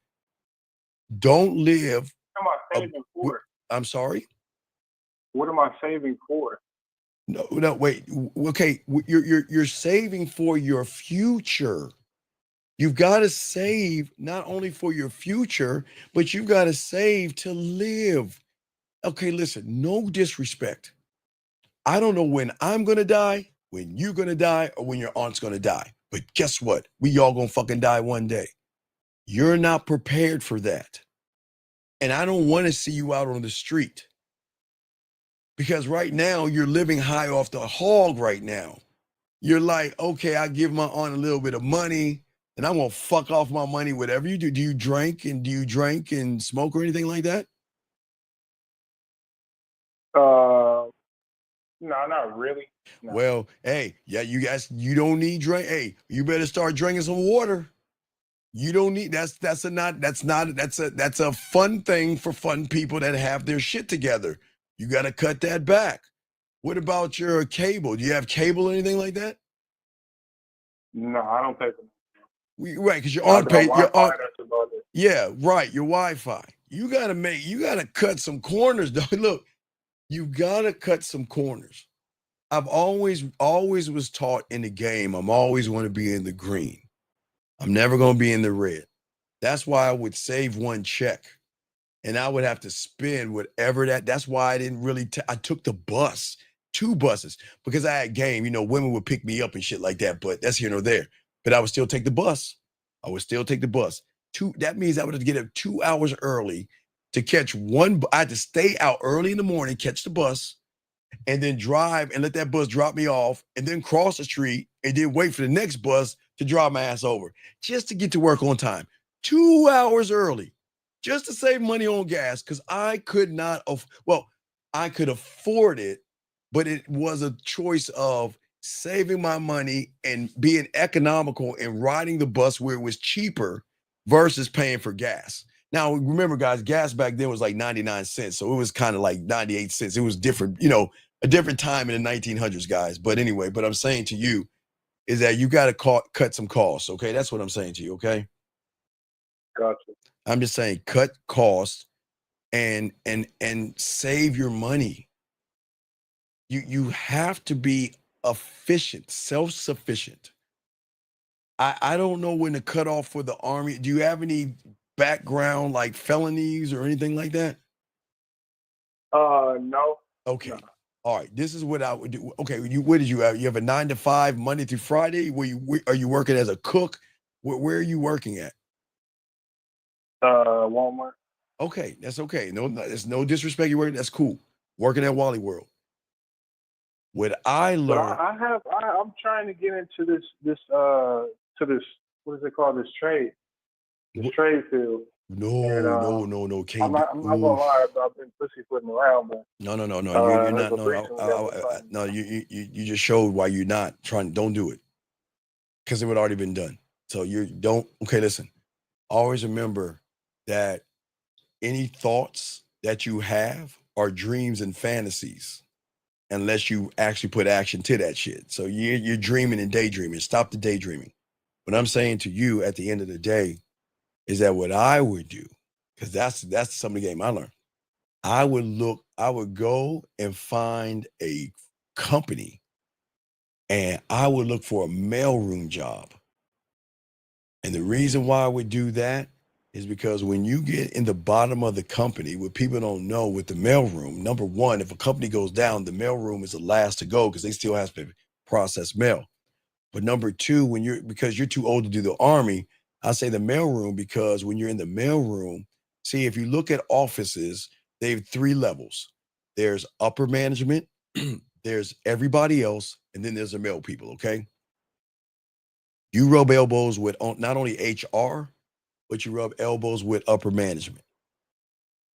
don't live. What am I saving for? I'm sorry. What am I saving for? No, wait. Okay, you're saving for your future. You've got to save not only for your future, but you've got to save to live. Okay, listen, no disrespect. I don't know when I'm going to die, when you're going to die, or when your aunt's going to die. But guess what? We all going to fucking die one day. You're not prepared for that. And I don't want to see you out on the street. Because right now, you're living high off the hog right now. You're like, okay, I give my aunt a little bit of money and I'm gonna fuck off my money, whatever you do. Do you drink and smoke or anything like that? No, not really. No. Well, hey, yeah, you guys, you don't need drink. Hey, you better start drinking some water. You don't need that's a fun thing for fun people that have their shit together. You got to cut that back. What about your cable? Do you have cable or anything like that? No, I don't pay for it. Right, because your aunt paid your aunt. That's about it. Yeah, right. Your Wi-Fi. You gotta cut some corners, though. Look, you gotta cut some corners. I've always was taught in the game, I'm always want to be in the green. I'm never gonna be in the red. That's why I would save one check. And I would have to spend whatever that's why I didn't really, I took the bus, 2 buses, because I had game, women would pick me up and shit like that, but that's here nor there. But I would still take the bus. That means I would have to get up 2 hours early to catch one. I had to stay out early in the morning, catch the bus, and then drive and let that bus drop me off, and then cross the street and then wait for the next bus to drive my ass over just to get to work on time. 2 hours early. Just to save money on gas, because I could not, I could afford it, but it was a choice of saving my money and being economical and riding the bus where it was cheaper versus paying for gas. Now, remember, guys, gas back then was like 99 cents, so it was kind of like 98 cents. It was different, a different time in the 1900s, guys. But anyway, I'm saying to you, is that you got to cut some costs. Okay, that's what I'm saying to you. Okay, Gotcha. I'm just saying cut costs and save your money. You have to be efficient, self-sufficient. I don't know when to cut off for the Army. Do you have any background like felonies or anything like that? No. Okay. No. All right. This is what I would do. Okay. What did you have? You have a 9 to 5 Monday through Friday. Are you working as a cook? Where are you working at? Walmart. Okay, that's okay. No, there's no disrespect. You working. That's cool. Working at Wally World. What I But learned. I'm trying to get into this what is it called, this trade trade field. No. Can't I'm not gonna lie, I've been pussyfooting around, but No. You're as not. of No. recently, I've been trying. No. You just showed why you're not trying. Don't do it because it would already been done. So you don't. Okay, listen. Always remember that any thoughts that you have are dreams and fantasies, unless you actually put action to that shit. So you're dreaming and daydreaming. Stop the daydreaming. What I'm saying to you at the end of the day is that what I would do, because that's some of the game I learned. I would go and find a company and I would look for a mailroom job. And the reason why I would do that is because when you get in the bottom of the company, what people don't know with the mailroom, number one, if a company goes down, the mailroom is the last to go because they still have to process mail. But number two, because you're too old to do the Army, I say the mailroom because when you're in the mailroom, see, if you look at offices, they have 3 levels. There's upper management, there's everybody else, and then there's the mail people, okay? You rub elbows with not only HR, but you rub elbows with upper management.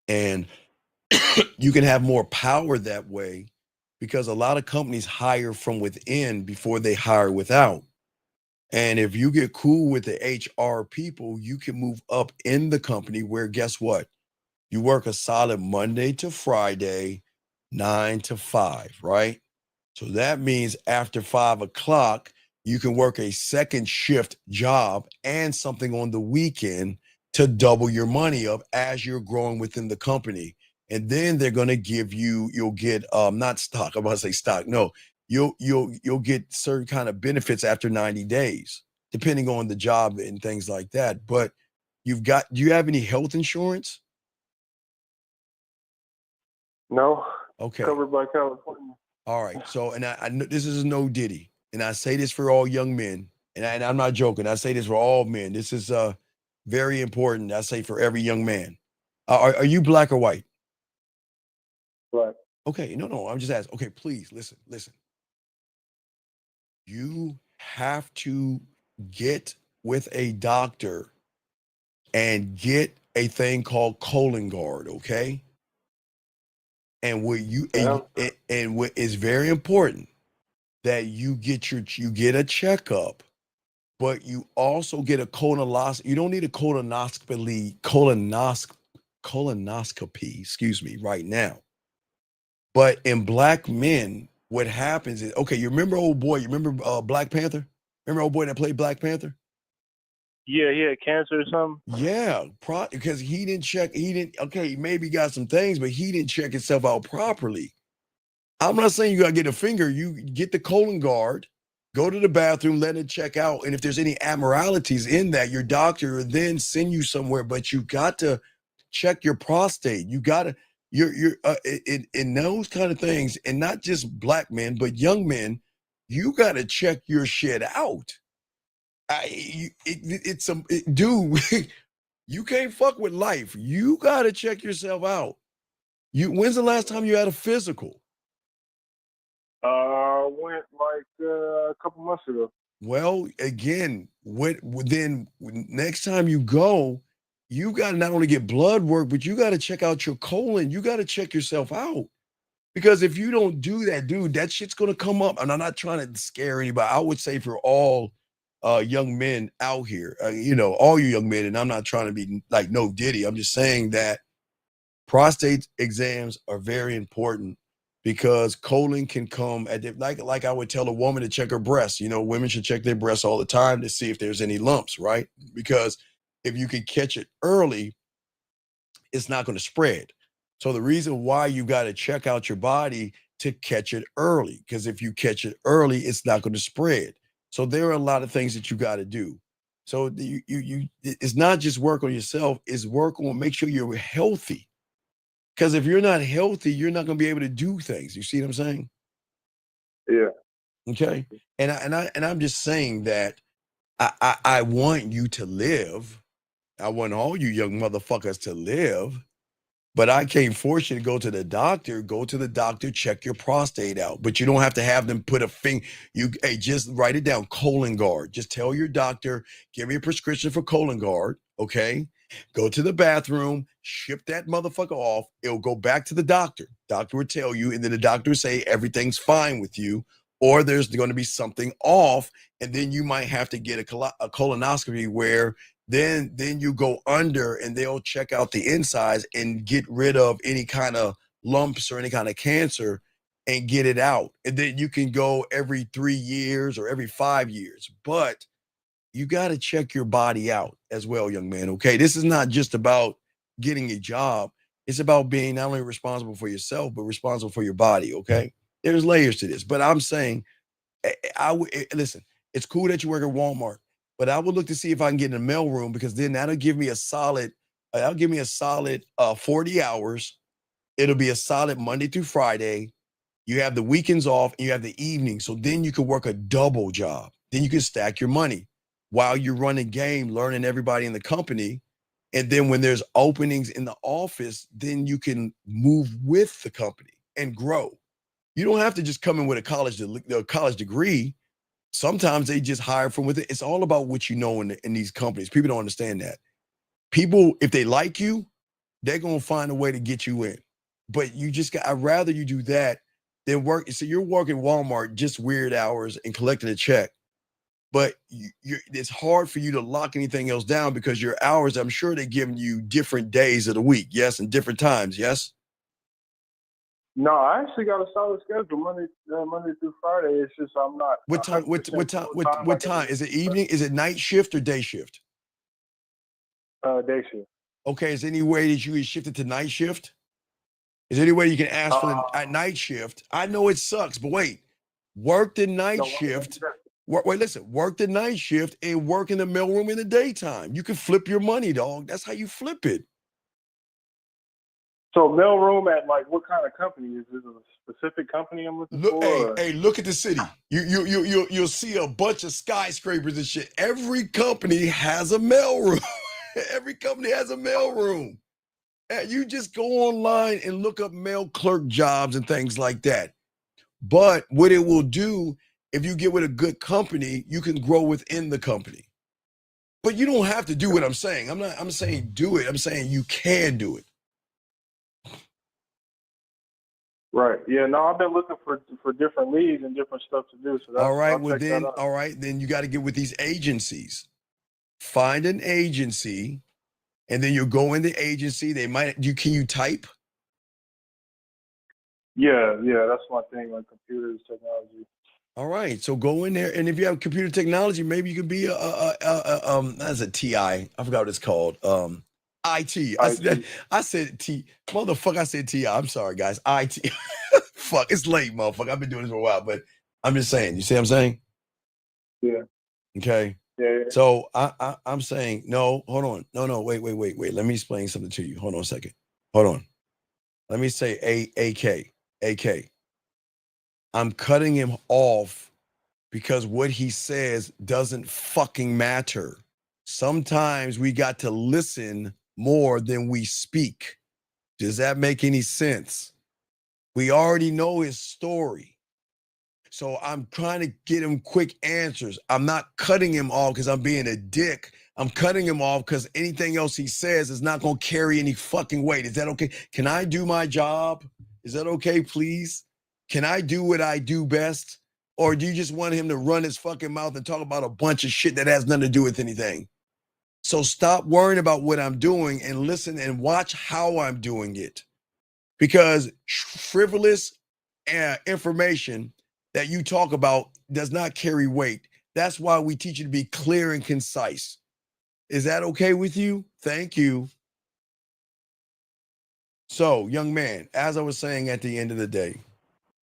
And you can have more power that way because a lot of companies hire from within before they hire without. And if you get cool with the HR people, you can move up in the company where guess what? You work a solid Monday to Friday, 9 to 5, right? So that means after 5 o'clock, you can work a second shift job and something on the weekend to double your money up as you're growing within the company. And then they're going to give you'll get not stock, I'm about to say stock. No, you'll get certain kind of benefits after 90 days, depending on the job and things like that. But do you have any health insurance? No. Okay. Covered by California. All right. So, and I know this is no Diddy, and I say this for all young men, and I'm not joking. I say this for all men. This is very important. I say for every young man. Are you black or white? Black. Okay. No. I'm just asking. Okay, please listen. You have to get with a doctor and get a thing called colon guard. Okay. And what what is very important that you get a checkup, but you also get a colonoscopy. You don't need a colonoscopy, excuse me, right now. But in black men, what happens is, okay, you remember old boy, you remember Black Panther? Remember old boy that played Black Panther? Yeah, he had cancer or something. Yeah, because okay, maybe got some things, but he didn't check himself out properly. I'm not saying you got to get a finger. You get the colon guard, go to the bathroom, let it check out. And if there's any abnormalities in that, your doctor will then send you somewhere. But you got to check your prostate. You got to, in those kind of things, and not just black men, but young men, you got to check your shit out. Dude, you can't fuck with life. You got to check yourself out. When's the last time you had a physical? Went like a couple months ago. Well, again, then next time you go, you got to not only get blood work, but you got to check out your colon. You got to check yourself out. Because if you don't do that, dude, that shit's going to come up. And I'm not trying to scare anybody. I would say for all young men out here, all you young men, and I'm not trying to be like no Diddy. I'm just saying that prostate exams are very important because colon can come at like I would tell a woman to check her breasts. You know, women should check their breasts all the time to see if there's any lumps, right? Because if you can catch it early, it's not going to spread. So the reason why you got to check out your body to catch it early, because if you catch it early, it's not going to spread. So there are a lot of things that you got to do. So it's not just work on yourself, it's work on make sure you're healthy. Because if you're not healthy, you're not going to be able to do things. You see what I'm saying? Yeah. Okay. And I'm just saying that I want you to live. I want all you young motherfuckers to live. But I can't force you to go to the doctor. Go to the doctor, check your prostate out. But you don't have to have them put a finger. Hey, just write it down. Colon guard. Just tell your doctor, give me a prescription for colon guard. Okay. Go to the bathroom, ship that motherfucker off. It'll go back to the doctor. Doctor would tell you, and then the doctor would say everything's fine with you, or there's going to be something off, and then you might have to get a colonoscopy where then you go under and they'll check out the insides and get rid of any kind of lumps or any kind of cancer and get it out. And then you can go every 3 years or every 5 years. But you got to check your body out as well, young man. Okay. This is not just about getting a job. It's about being not only responsible for yourself, but responsible for your body. Okay. There's layers to this. But I'm saying, listen, it's cool that you work at Walmart, but I would look to see if I can get in the mailroom, because then that'll give me a solid 40 hours. It'll be a solid Monday through Friday. You have the weekends off and you have the evening. So then you can work a double job. Then you can stack your money while you're running game, learning everybody in the company. And then when there's openings in the office, then you can move with the company and grow. You don't have to just come in with a college degree. Sometimes they just hire from within. It's all about what you know in these companies. People don't understand that. People, if they like you, they're going to find a way to get you in. But I'd rather you do that than work. So you're working Walmart just weird hours and collecting a check. But it's hard for you to lock anything else down because your hours, I'm sure they're giving you different days of the week. Yes. And different times. Yes. No, I actually got a solid schedule Monday through Friday. It's just I'm not. What time? What time? Is it evening? Is it night shift or day shift? Day shift. Okay. Is there any way that you can shift it to night shift? Is there any way you can ask for a night shift? I know it sucks, but wait. Work the night shift. Work the night shift and work in the mailroom in the daytime. You can flip your money, dog. That's how you flip it. So mailroom at like what kind of company? Is this a specific company I'm looking for? Hey, look at the city. You'll see a bunch of skyscrapers and shit. Every company has a mailroom. Every company has a mailroom. And you just go online and look up mail clerk jobs and things like that. But what it will do, if you get with a good company, you can grow within the company. But you don't have to do what I'm saying. I'm saying do it. I'm saying you can do it. Right. Yeah. No, I've been looking for different leads and different stuff to do. So that's all right. Well, then you got to get with these agencies. Find an agency, and then you go in the agency. Can you type? Yeah, that's my thing, like computers, technology. All right, so go in there, and if you have computer technology, maybe you could be that's a TI. I forgot what it's called. IT. I said T. Motherfucker, I said TI. I'm sorry, guys. IT. Fuck, it's late, motherfucker. I've been doing this for a while, but I'm just saying. You see what I'm saying? Yeah. Okay. Yeah. So I'm saying no. Hold on. No. Wait. Let me explain something to you. Hold on a second. Hold on. Let me say AK. I'm cutting him off because what he says doesn't fucking matter. Sometimes we got to listen more than we speak. Does that make any sense? We already know his story. So I'm trying to get him quick answers. I'm not cutting him off because I'm being a dick. I'm cutting him off because anything else he says is not going to carry any fucking weight. Is that okay? Can I do my job? Is that okay, please? Can I do what I do best? Or do you just want him to run his fucking mouth and talk about a bunch of shit that has nothing to do with anything? So stop worrying about what I'm doing and listen and watch how I'm doing it. Because frivolous information that you talk about does not carry weight. That's why we teach you to be clear and concise. Is that okay with you? Thank you. So, young man, as I was saying at the end of the day,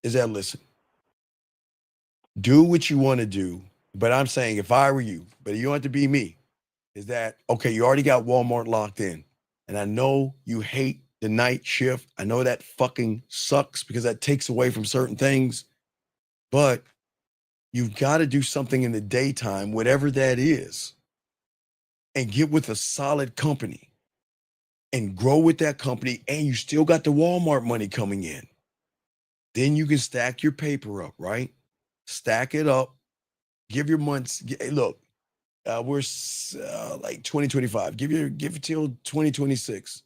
is that listen, do what you want to do. But I'm saying if I were you, but you don't have to be me, is that okay? You already got Walmart locked in. And I know you hate the night shift. I know that fucking sucks because that takes away from certain things. But you've got to do something in the daytime, whatever that is, and get with a solid company and grow with that company. And you still got the Walmart money coming in. Then you can stack your paper up, right? Stack it up. Give your months. Hey, look, we're like 2025. Give it till 2026.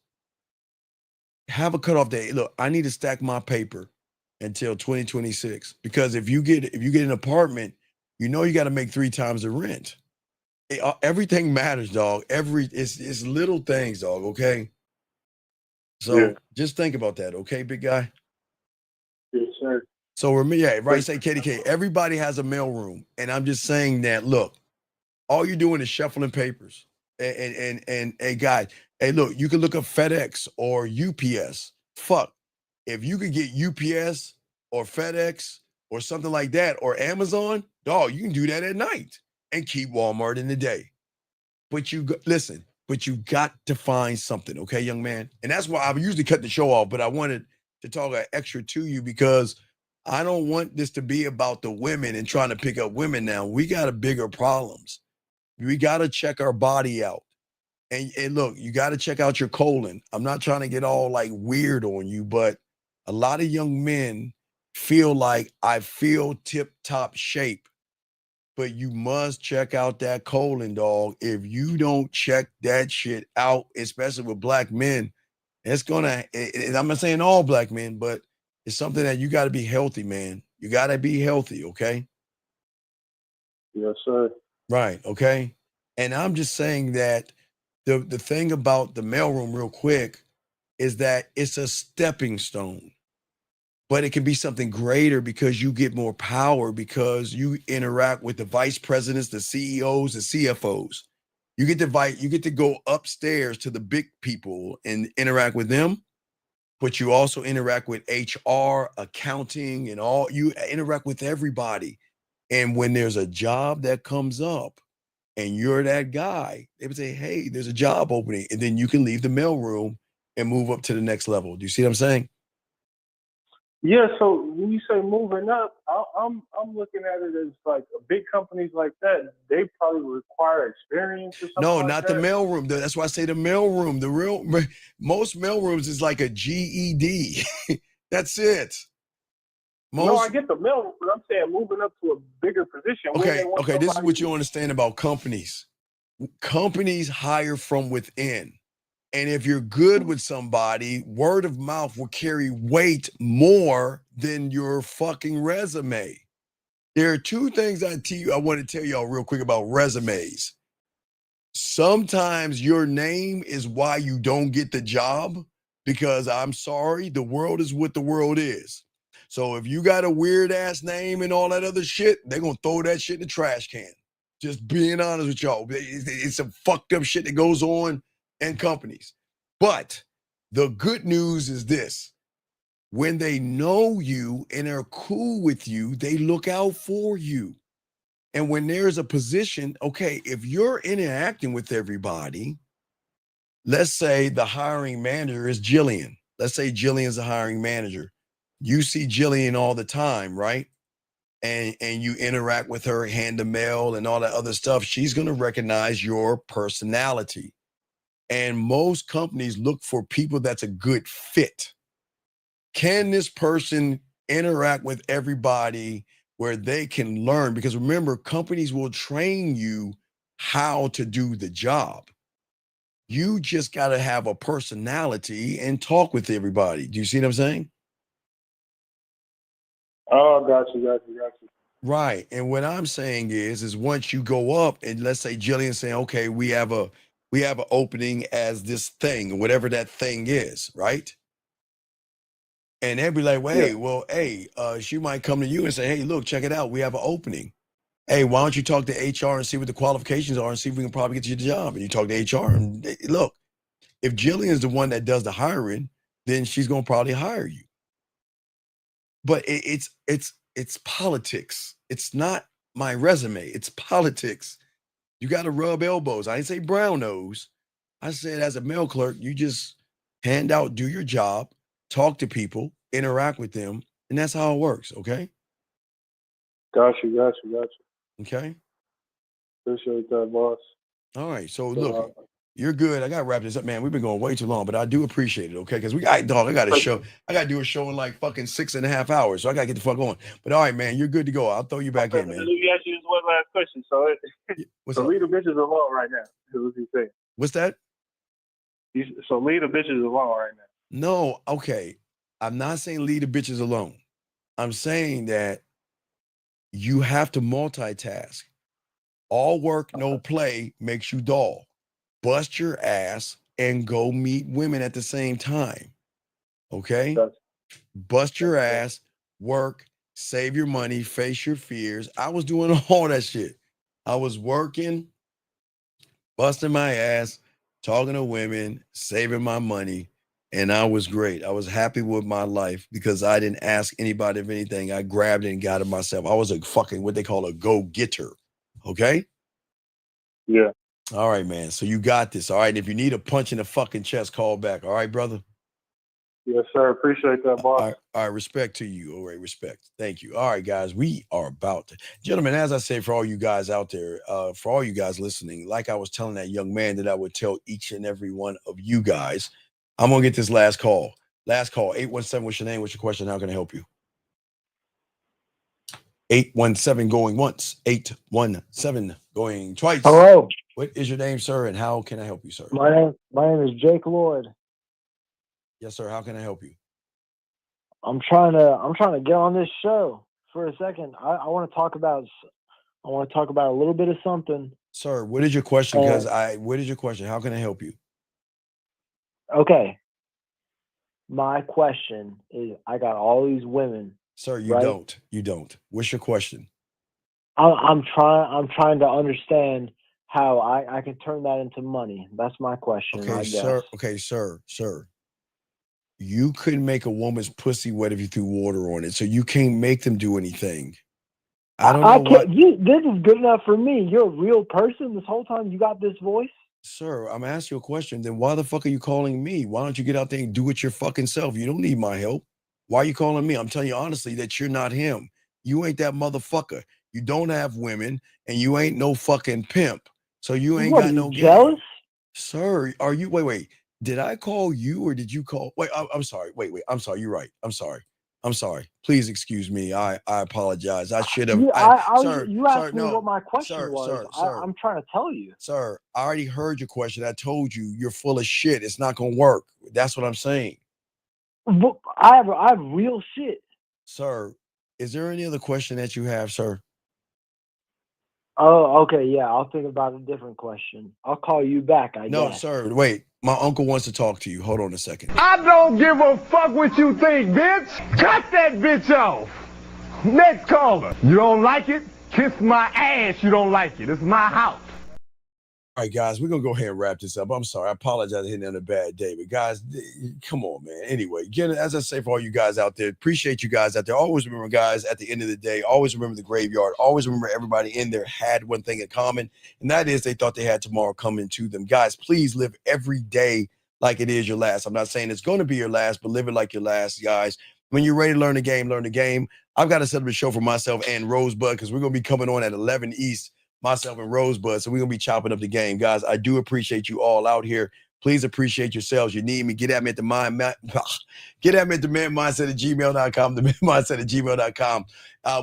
Have a cutoff date. Look, I need to stack my paper until 2026 because if you get an apartment, you know you got to make 3 times the rent. Everything matters, dog. It's little things, dog. Okay. So just think about that, okay, big guy. Yes, sir. So yeah, right. Say KDK. Everybody has a mailroom, and I'm just saying that. Look, all you're doing is shuffling papers. And hey, guys, hey, look, you can look up FedEx or UPS. Fuck, if you could get UPS or FedEx or something like that or Amazon, dog, you can do that at night and keep Walmart in the day. But listen, but you got to find something, okay, young man? And that's why I usually cut the show off, but I wanted to talk extra to you because I don't want this to be about the women and trying to pick up women now. We got a bigger problems. We got to check our body out. And look, you got to check out your colon. I'm not trying to get all like weird on you, but a lot of young men feel like I feel tip top shape. But you must check out that colon, dog. If you don't check that shit out, especially with black men, it's gonna. I'm not saying all black men, but it's something that you got to be healthy, man. You got to be healthy, okay? Yes, sir. Right, okay. And I'm just saying that the thing about the mailroom, real quick, is that it's a stepping stone. But it can be something greater because you get more power because you interact with the vice presidents, the CEOs, the CFOs. You get to go upstairs to the big people and interact with them, but you also interact with HR, accounting, and all. You interact with everybody. And when there's a job that comes up and you're that guy, they would say, hey, there's a job opening. And then you can leave the mailroom and move up to the next level. Do you see what I'm saying? Yeah, so when you say moving up, I'm looking at it as like big companies like that. They probably require experience or something. No, like not that. the mailroom. That's why I say the mailroom. Most mailrooms is like a GED. That's it. No, I get the mailroom, but I'm saying moving up to a bigger position. Okay. This is what you understand about companies. Companies hire from within. And if you're good with somebody, word of mouth will carry weight more than your fucking resume. There are 2 things I want to tell y'all real quick about resumes. Sometimes your name is why you don't get the job because I'm sorry, the world is what the world is. So if you got a weird ass name and all that other shit, they're going to throw that shit in the trash can. Just being honest with y'all. It's some fucked up shit that goes on in companies. But the good news is this. When they know you and are cool with you, they look out for you. And when there's a position, okay, if you're interacting with everybody, let's say the hiring manager is Jillian. Let's say Jillian's the hiring manager. You see Jillian all the time, right? And you interact with her, hand the mail and all that other stuff. She's going to recognize your personality. And most companies look for people that's a good fit. Can this person interact with everybody where they can learn? Because remember, companies will train you how to do the job. You just got to have a personality and talk with everybody. Do you see what I'm saying? Oh, got you. Right. And what I'm saying is once you go up and let's say Jillian's saying, okay, we have an opening as this thing, whatever that thing is, right? And they'll be like, well, Yeah. she might come to you and say, hey, look, check it out. We have an opening. Hey, why don't you talk to HR and see what the qualifications are and see if we can probably get you the job? And you talk to HR and look, if Jillian's the one that does the hiring, then she's gonna probably hire you. But it's politics. It's not my resume. It's politics. You got to rub elbows. I didn't say brown nose. I said as a mail clerk, you just hand out, do your job, talk to people, interact with them, and that's how it works. Okay. Got you. Okay. Appreciate that, boss. All right. So So, look, you're good. I gotta wrap this up, man. We've been going way too long, but I do appreciate it, okay? Because we got I got a show. I gotta do a show in like fucking 6.5 hours. So I gotta get the fuck on. But all right, man, you're good to go. I'll throw you back in, man. Let me ask you just one last question. So, What's so up? leave the bitches alone right now. Is what you saying? What's that? So leave the bitches alone right now. No, okay. I'm not saying leave the bitches alone. I'm saying that you have to multitask. All work, no play makes you dull. Bust your ass and go meet women at the same time. Okay? Bust your ass, work, save your money, face your fears. I was doing all that shit. I was working, busting my ass, talking to women, saving my money, and I was great. I was happy with my life because I didn't ask anybody of anything. I grabbed it and got it myself. I was a fucking what they call a go-getter. Okay? Yeah. All right, man. So you got this. All right. And if you need a punch in the fucking chest, call back. All right, brother? Yes, sir. Appreciate that, boss. All right, respect to you. All right, respect. Thank you. All right, guys, we are about to, gentlemen, as I say, for all you guys out there, for all you guys listening, like I was telling that young man that I would tell each and every one of you guys, I'm going to get this last call. Last call, 817, what's your name? What's your question? How can I help you? 817 going once, 817 going twice. Hello. What is your name, sir, and how can I help you, sir? My name is Jake Lloyd. Yes, sir. How can I help you? I'm trying to get on this show for a second. I want to talk about a little bit of something. Sir, what is your question? What is your question? How can I help you? Okay. My question is, I got all these women. Sir, you don't. You don't. What's your question? I'm trying to understand how I can turn that into money. That's my question. Okay, I guess. sir. Okay, sir. You couldn't make a woman's pussy wet if you threw water on it, so you can't make them do anything. I don't know what. This is good enough for me. You're a real person this whole time. You got this voice. Sir, I'm asking you a question. Then why the fuck are you calling me? Why don't you get out there and do it your fucking self? You don't need my help. Why are you calling me? I'm telling you honestly that you're not him. You ain't that motherfucker. You don't have women, and you ain't no fucking pimp. So you ain't got no jealous? game. Sir, are you? Wait. Did I call you or did you call? Wait, I'm sorry. Wait. I'm sorry. You're right. I'm sorry. Please excuse me. I apologize. I should have. You asked me no, what my question was. I'm trying to tell you. Sir, I already heard your question. I told you you're full of shit. It's not gonna work. That's what I'm saying. I have real shit. Sir, is there any other question that you have, sir? Oh, okay, yeah. I'll think about a different question. I'll call you back, I No, guess. sir. Wait. My uncle wants to talk to you. Hold on a second. I don't give a fuck what you think, bitch. Cut that bitch off. Next caller. You don't like it? Kiss my ass. You don't like it. It's my house. All right, guys, we're going to go ahead and wrap this up. I'm sorry. I apologize for hitting on a bad day. But, guys, come on, man. Anyway, again, as I say for all you guys out there, appreciate you guys out there. Always remember, guys, at the end of the day, always remember the graveyard. Always remember everybody in there had one thing in common, and that is they thought they had tomorrow coming to them. Guys, please live every day like it is your last. I'm not saying it's going to be your last, but live it like your last, guys. When you're ready to learn the game, learn the game. I've got to set up a show for myself and Rosebud because we're going to be coming on at 11 East. Myself and Rosebud. So we're going to be chopping up the game. Guys, I do appreciate you all out here. Please appreciate yourselves. You need me. Get at me at the get at me at the mindset at gmail.com, the mindset at gmail.com.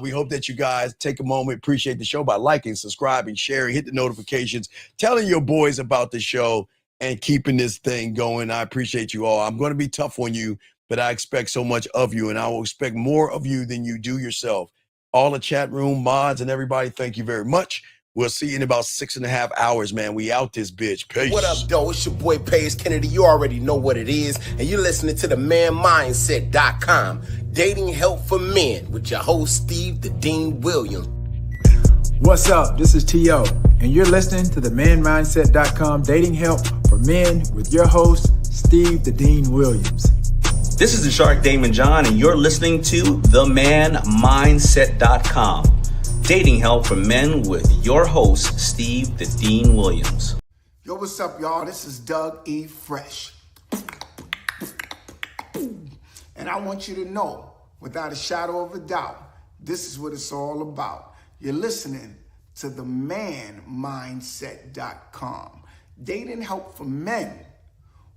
We hope that you guys take a moment, appreciate the show by liking, subscribing, sharing, hit the notifications, telling your boys about the show and keeping this thing going. I appreciate you all. I'm going to be tough on you, but I expect so much of you, and I will expect more of you than you do yourself. All the chat room mods and everybody, thank you very much. We'll see you in about 6.5 hours, man. We out this bitch. Peace. What up, though? It's your boy Paige Kennedy. You already know what it is. And you're listening to the manmindset.com. Dating help for men with your host, Steve the Dean Williams. What's up? This is T.O. And you're listening to the manmindset.com dating help for men with your host, Steve the Dean Williams. This is the Shark Damon John, and you're listening to themanmindset.com. Dating help for men with your host, Steve the Dean Williams. Yo, what's up, y'all? This is Doug E. Fresh. And I want you to know, without a shadow of a doubt, this is what it's all about. You're listening to the manmindset.com. Dating help for men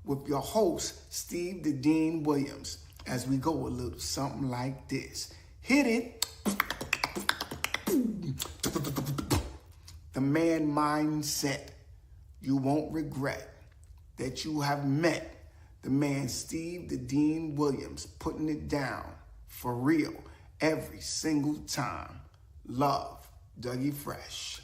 with your host, Steve the Dean Williams, as we go a little something like this. Hit it. The man mindset. You won't regret that you have met the man Steve the Dean Williams, putting it down for real every single time. Love, Dougie Fresh.